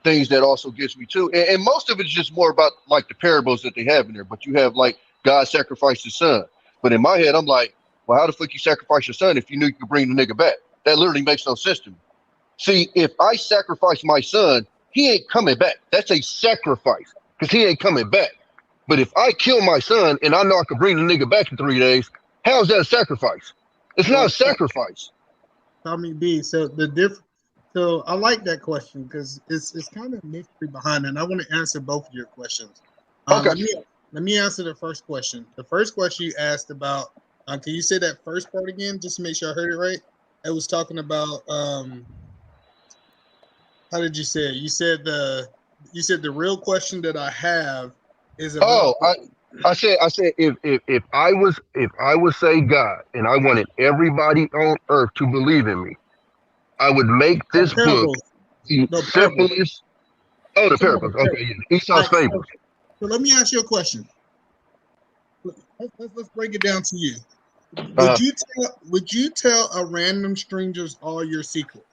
things that also gets me too, and most of it's just more about like the parables that they have in there. But you have like God sacrificed his son. But in my head, I'm like, well, how the fuck you sacrifice your son if you knew you could bring the nigga back? That literally makes no sense to me. See, if I sacrifice my son, he ain't coming back. That's a sacrifice because he ain't coming back. But if I kill my son and I know I can bring the nigga back in 3 days, how's that a sacrifice? It's not a sacrifice. Tommy B. So I like that question because it's kind of mystery behind it. And I want to answer both of your questions. Let me answer the first question. The first question you asked about, can you say that first part again, just to make sure I heard it right? It was talking about how did you say it? You said the real question that I have is about. I said if I was say God and I wanted everybody on earth to believe in me, I would make this book the simplest. Oh, the parables. Okay, yeah. Esau's fables. So let me ask you a question. Let's break it down to you. Would you tell a random strangers all your secrets?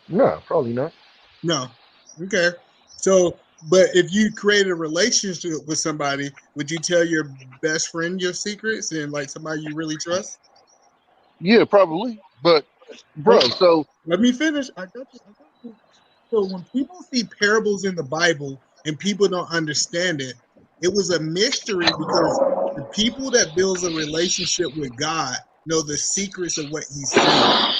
No, probably not. No. Okay. So, but if you created a relationship with somebody, would you tell your best friend your secrets and like somebody you really trust? Yeah, probably. But bro, Hold on. so Let me finish. I got you. I got you. So when people see parables in the Bible and people don't understand it, it was a mystery because the people that builds a relationship with God know the secrets of what He's saying.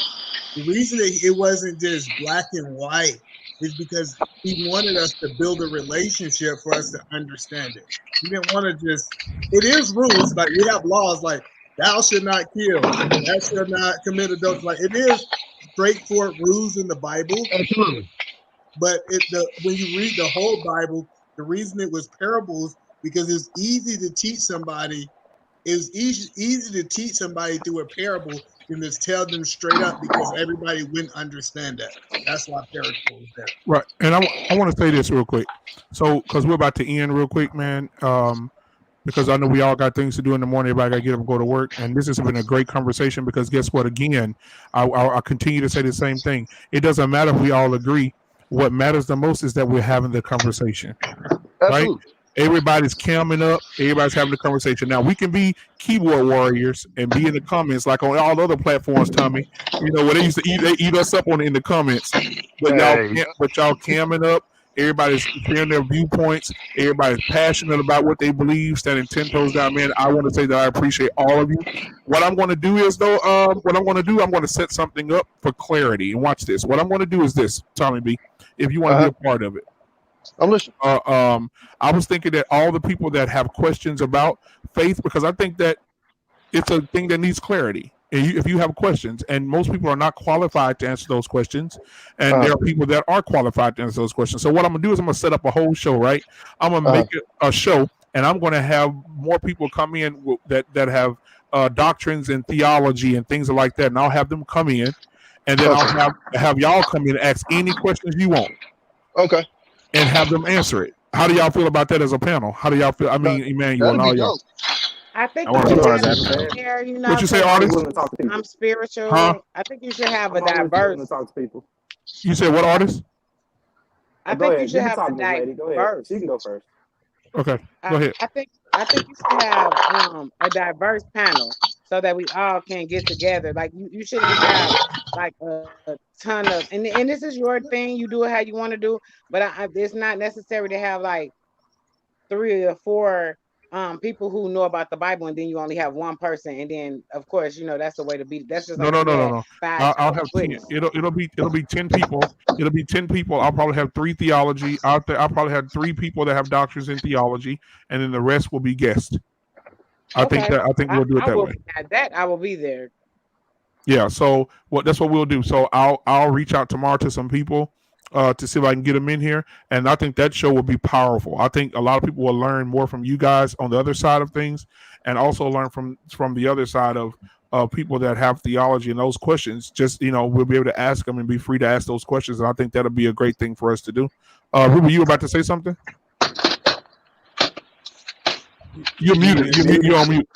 The reason that it wasn't just black and white is because He wanted us to build a relationship for us to understand it. He didn't want to just. It is rules, like we have laws like thou should not kill, thou should not commit adultery. Like it is straightforward rules in the Bible, absolutely. but when you read the whole Bible, the reason it was parables because it's easy to teach somebody. It's easy to teach somebody through a parable than just tell them straight up because everybody wouldn't understand that. That's why parables is there. Right. And I want to say this real quick. So, because we're about to end real quick, man. Because I know we all got things to do in the morning. Everybody got to get up and go to work. And this has been a great conversation because guess what? Again, I continue to say the same thing. It doesn't matter if we all agree. What matters the most is that we're having the conversation, right? Absolutely. Everybody's camming up. Everybody's having the conversation. Now, we can be keyboard warriors and be in the comments like on all other platforms, Tommy. You know, where they used to eat us up in the comments. But Hey, y'all camming up. Everybody's sharing their viewpoints. Everybody's passionate about what they believe, standing 10 toes down. Man, I want to say that I appreciate all of you. What I'm going to do is, though, I'm going to set something up for clarity. And watch this. What I'm going to do is this, Tommy B, if you want to be a part of it. I'm listening. I was thinking that all the people that have questions about faith, because I think that it's a thing that needs clarity. If you have questions, and most people are not qualified to answer those questions, and there are people that are qualified to answer those questions. So what I'm gonna do is I'm gonna set up a whole show, right? I'm gonna make it a show, and I'm gonna have more people come in that have doctrines and theology and things like that, and I'll have them come in, and then I'll have y'all come in and ask any questions you want. Okay. And have them answer it. How do y'all feel about that as a panel? How do y'all feel? I mean, Emmanuel and all y'all. I think I you want should to have start it that. there, you know, What you say, because artist? I'm spiritual. Huh? I think you should have a diverse. Talk to people. You said what, artist? I Go think you ahead. should You can have talk, a Miss Lady. Go ahead. diverse. She can go first. Okay, go ahead. I think you should have a diverse panel so that we all can get together. Like you shouldn't have like a ton of and this is your thing. You do it how you want to do, but it's not necessary to have like 3 or 4 people who know about the Bible, and then you only have one person, and then of course that's the way to be. That's just No, like no, if you no, no, had no. 5 I'll have 10. Jehovah's Witnesses. It'll be 10 people. It'll be 10 people. I'll probably have 3 theology out there. I'll probably have 3 people that have doctors in theology, and then the rest will be guests. I think we'll do it that way. At that I will be there. Yeah, so that's what we'll do. So I'll reach out tomorrow to some people to see if I can get them in here, and I think that show will be powerful. I think a lot of people will learn more from you guys on the other side of things, and also learn from the other side of people that have theology and those questions. Just we'll be able to ask them and be free to ask those questions, and I think that'll be a great thing for us to do. Ruby, you about to say something? You're muted. You're on mute.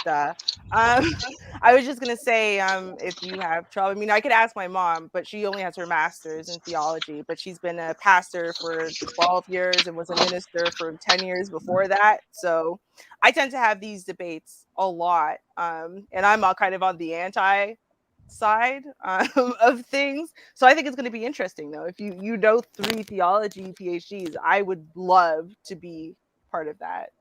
I was just gonna say, if you have trouble, I mean, I could ask my mom, but she only has her master's in theology, but she's been a pastor for 12 years and was a minister for 10 years before that. So I tend to have these debates a lot, and I'm kind of on the anti side of things. So I think it's going to be interesting, though. If you know 3 theology PhDs, I would love to be part of that.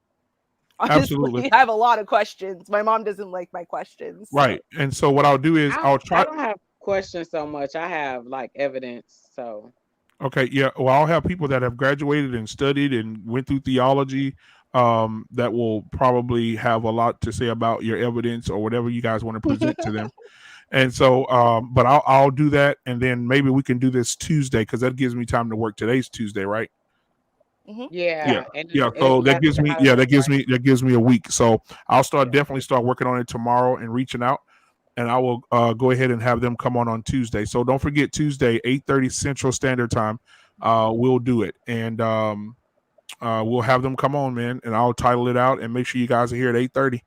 Honestly, Absolutely. I have a lot of questions. My mom doesn't like my questions. So. Right. And so what I'll do is I'll try. I don't have questions so much. I have like evidence. So. Okay. Yeah. Well, I'll have people that have graduated and studied and went through theology that will probably have a lot to say about your evidence or whatever you guys want to present to them. And so, but I'll do that. And then maybe we can do this Tuesday because that gives me time to work. Today's Tuesday, right? Mm-hmm. Yeah. So that gives me a week. So I'll definitely start working on it tomorrow and reaching out, and I will go ahead and have them come on Tuesday. So don't forget Tuesday, 8:30 Central Standard Time. We'll do it, and we'll have them come on, man, and I'll title it out and make sure you guys are here at 8:30.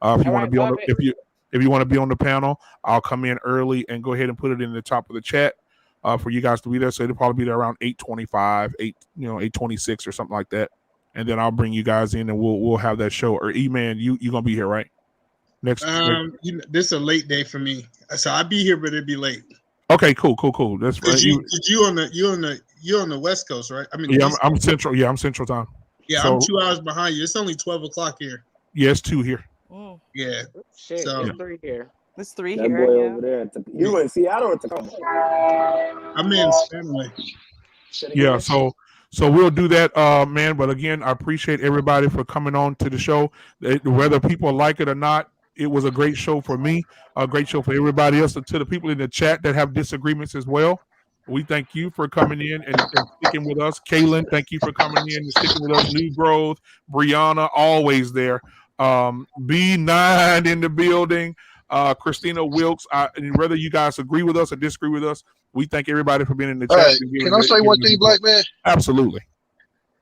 If you want to right, be on love the, it. if you want to be on the panel, I'll come in early and go ahead and put it in the top of the chat for you guys to be there. So it'll probably be there around 8:25, 8:26 or something like that. And then I'll bring you guys in and we'll have that show. Or E-Man, you gonna be here, right? Next. This is a late day for me, so I'll be here, but it'd be late. Okay, cool. That's right. You on the West Coast, right? I mean, yeah, I'm Central. Yeah, I'm Central time. Yeah, so, I'm 2 hours behind you. It's only 12 o'clock here. Yeah, it's 2 here. Oh. Yeah. Shit, So, it's 3 here. It's 3 that here. boy Yeah. over there. You in Seattle or Tacoma? I'm in Stanley. Yeah, so we'll do that, man. But again, I appreciate everybody for coming on to the show. Whether people like it or not, it was a great show for me, a great show for everybody else. And to the people in the chat that have disagreements as well, we thank you for coming in and sticking with us. Kaylin, thank you for coming in and sticking with us. New Growth, Brianna, always there. B9 in the building. Christina Wilkes. Whether you guys agree with us or disagree with us, we thank everybody for being in the chat. Can I say one thing, Black Man? Absolutely.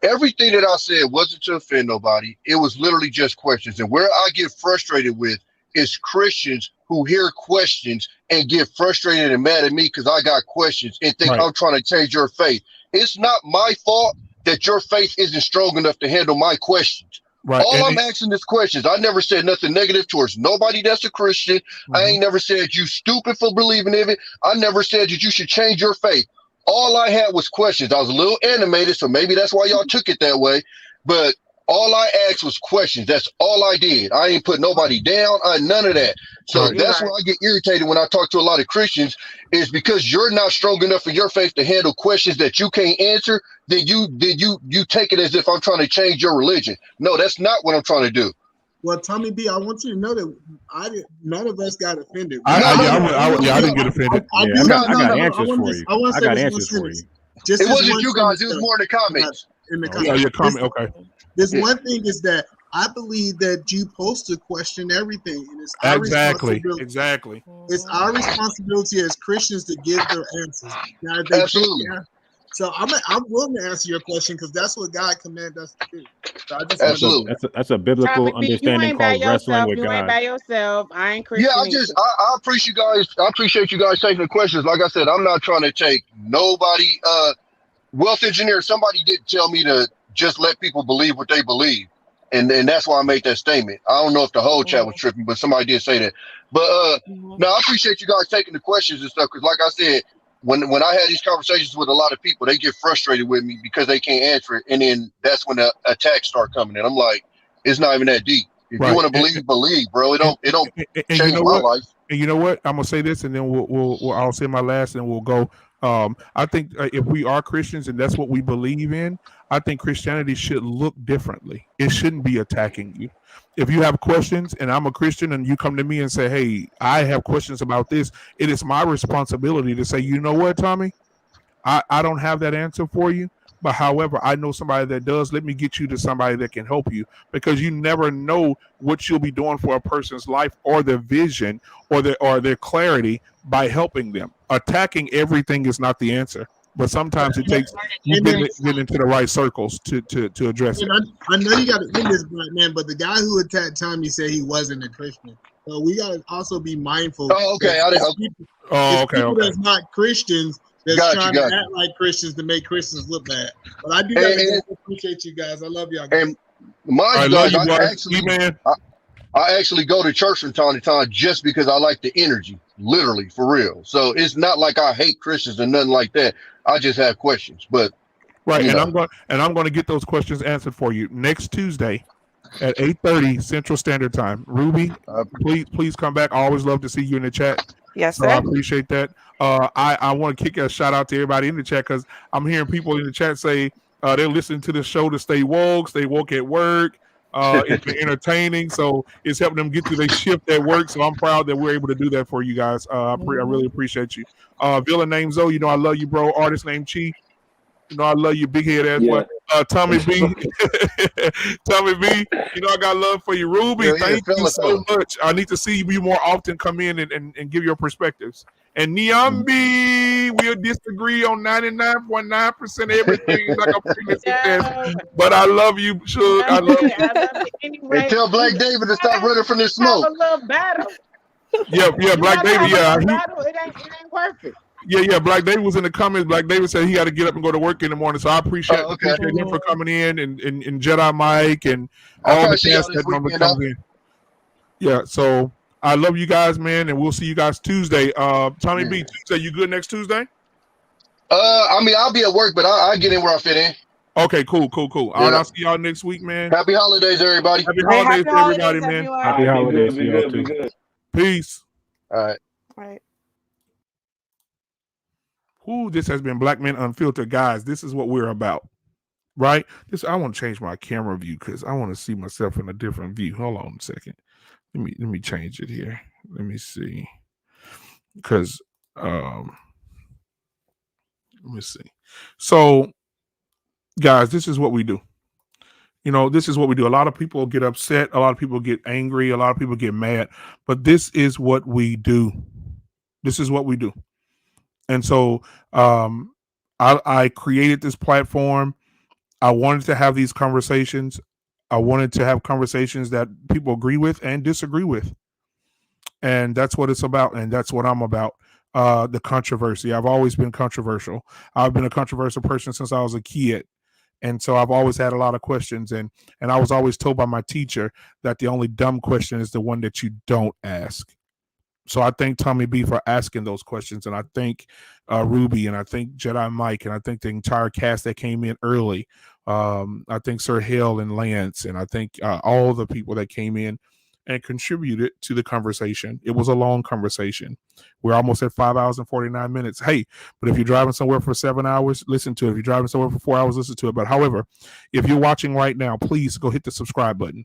Everything that I said wasn't to offend nobody. It was literally just questions. And where I get frustrated with is Christians who hear questions and get frustrated and mad at me because I got questions and think I'm trying to change your faith. It's not my fault that your faith isn't strong enough to handle my questions. Right. All I'm asking is questions. I never said nothing negative towards nobody that's a Christian. Mm-hmm. I ain't never said you stupid for believing in it. I never said that you should change your faith. All I had was questions. I was a little animated, so maybe that's why y'all took it that way. But all I asked was questions. That's all I did. I ain't put nobody down. None of that. So that's why I get irritated when I talk to a lot of Christians, is because you're not strong enough in your faith to handle questions that you can't answer. Then you take it as if I'm trying to change your religion. No, that's not what I'm trying to do. Well, Tommy B, I want you to know that none of us got offended. I didn't get offended. I got answers for you. I got answers for you. Just it wasn't you guys. It was more in the comments. In the comments. Yeah, your comment. Okay. This one thing is that I believe that you're supposed to question everything, and it's our responsibility. Exactly. It's our responsibility as Christians to give their answers. Now, absolutely. So I'm willing to answer your question because that's what God commanded us to do. So absolutely. That's a biblical understanding called wrestling with God. You ain't by yourself. I ain't Christian. Yeah, I appreciate you guys. I appreciate you guys taking the questions. Like I said, I'm not trying to take nobody. Wealth engineer, somebody did tell me to just let people believe what they believe. And that's why I made that statement. I don't know if the whole chat was tripping, but somebody did say that. But no, I appreciate you guys taking the questions and stuff. Because like I said, when I had these conversations with a lot of people, they get frustrated with me because they can't answer it. And then that's when the attacks start coming. And I'm like, it's not even that deep. If you want to believe, bro. It don't change my life. And you know what? I'm gonna say this, and then I'll say my last, and we'll go. I think if we are Christians and that's what we believe in, I think Christianity should look differently. It shouldn't be attacking you. If you have questions and I'm a Christian and you come to me and say, hey, I have questions about this, it is my responsibility to say, you know what, Tommy? I don't have that answer for you. But however, I know somebody that does. Let me get you to somebody that can help you, because you never know what you'll be doing for a person's life or their vision or their clarity by helping them. Attacking everything is not the answer, but sometimes it takes you get into the right circles to address it. I know you got to end this, Black Man, but the guy who attacked Tommy said he wasn't a Christian. So we got to also be mindful. Oh, okay. People that's not Christians that's trying to act like Christians to make Christians look bad. But I do appreciate you guys. I love y'all guys. And mind you guys, I actually go to church from time to time just because I like the energy, literally, for real. So it's not like I hate Christians and nothing like that. I just have questions. But I'm going to get those questions answered for you next Tuesday at 8:30 Central Standard Time. Ruby, please come back. I always love to see you in the chat. Yes, so sir. I appreciate that. I want to kick a shout out to everybody in the chat, because I'm hearing people in the chat say they're listening to the show to stay woke at work. It's been entertaining, so it's helping them get through their shift at work. So I'm proud that we're able to do that for you guys. I really appreciate you. Villain named Zoe, I love you, bro. Artist named Chi, I love you, big head as well. Tommy B. Tommy B. You know I got love for you, Ruby. Yeah, Thank you fella, so fella. much. I need to see you more often. Come in and give your perspectives. And Niambi, we'll disagree on 99.9% everything like a previous test. But I love you, Suge. I love you. I love it anyway. And tell Black David to stop running from this Have smoke. a little battle. Yeah, Black David. Yeah, battle. It ain't worth it. Yeah. Black David was in the comments. Black David said he got to get up and go to work in the morning. So I appreciate him for coming in and Jedi Mike and all the cast that normally comes in. Yeah, so I love you guys, man, and we'll see you guys Tuesday. Tommy B, Tuesday, you good next Tuesday? I mean, I'll be at work, but I'll get in where I fit in. Okay, cool. All right, I'll see y'all next week, man. Happy holidays, everybody. Happy holidays to everybody, man. Happy holidays to y'all too. Peace. All right. Right. Ooh, this has been Black Men Unfiltered, guys. This is what we're about, right? I want to change my camera view because I want to see myself in a different view. Hold on a second. Let me change it here. Let me see. Because let me see. So, guys, this is what we do. You know, this is what we do. A lot of people get upset. A lot of people get angry. A lot of people get mad. But this is what we do. This is what we do. And so I created this platform. I wanted to have these conversations. I wanted to have conversations that people agree with and disagree with. And that's what it's about. And that's what I'm about. The controversy. I've always been controversial. I've been a controversial person since I was a kid. And so I've always had a lot of questions. And I was always told by my teacher that the only dumb question is the one that you don't ask. So I thank Tommy B for asking those questions. And I thank Ruby, and I thank Jedi Mike, and I thank the entire cast that came in early. I thank Sir Hale and Lance, and I thank all the people that came in and contributed to the conversation. It was a long conversation. We're almost at 5 hours and 49 minutes. Hey, but if you're driving somewhere for 7 hours, listen to it. If you're driving somewhere for 4 hours, listen to it. But however, if you're watching right now, please go hit the subscribe button.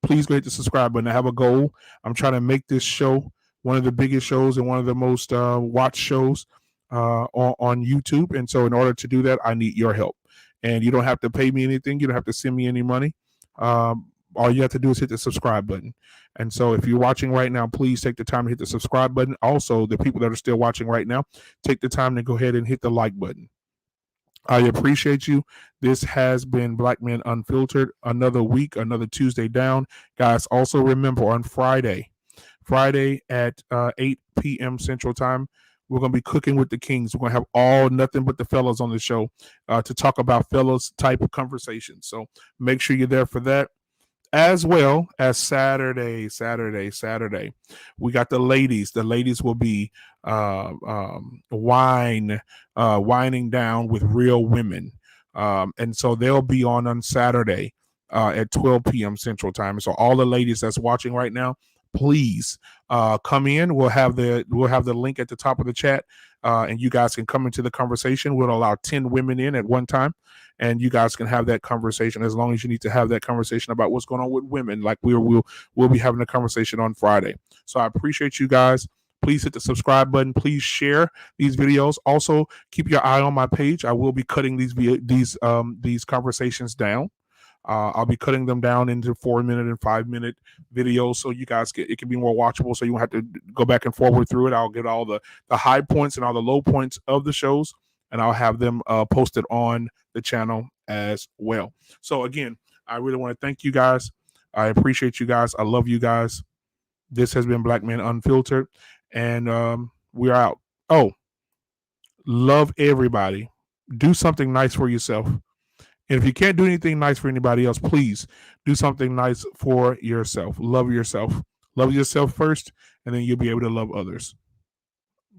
Please go hit the subscribe button. I have a goal. I'm trying to make this show one of the biggest shows and one of the most watched shows on YouTube. And so in order to do that, I need your help. And you don't have to pay me anything. You don't have to send me any money. All you have to do is hit the subscribe button. And so if you're watching right now, please take the time to hit the subscribe button. Also, the people that are still watching right now, take the time to go ahead and hit the like button. I appreciate you. This has been Black Men Unfiltered. Another week, another Tuesday down. Guys, also remember on Friday at 8 p.m. Central Time, we're going to be cooking with the kings. We're going to have all nothing but the fellas on the show to talk about fellas type of conversations. So make sure you're there for that. As well as Saturday. We got the ladies. The ladies will be winding down with real women. And so they'll be on Saturday at 12 p.m. Central Time. So all the ladies that's watching right now, please come in. We'll have the link at the top of the chat, and you guys can come into the conversation. We'll allow 10 women in at one time, and you guys can have that conversation as long as you need to have that conversation about what's going on with women. Like we'll be having a conversation on Friday. So I appreciate you guys. Please hit the subscribe button. Please share these videos. Also, keep your eye on my page. I will be cutting these conversations down. I'll be cutting them down into 4-minute and 5-minute videos, so you guys it can be more watchable. So you won't have to go back and forward through it. I'll get all the high points and all the low points of the shows, and I'll have them posted on the channel as well. So again, I really want to thank you guys. I appreciate you guys. I love you guys. This has been Black Men Unfiltered, and we're out. Oh, love everybody. Do something nice for yourself. And if you can't do anything nice for anybody else, please do something nice for yourself. Love yourself. Love yourself first, and then you'll be able to love others.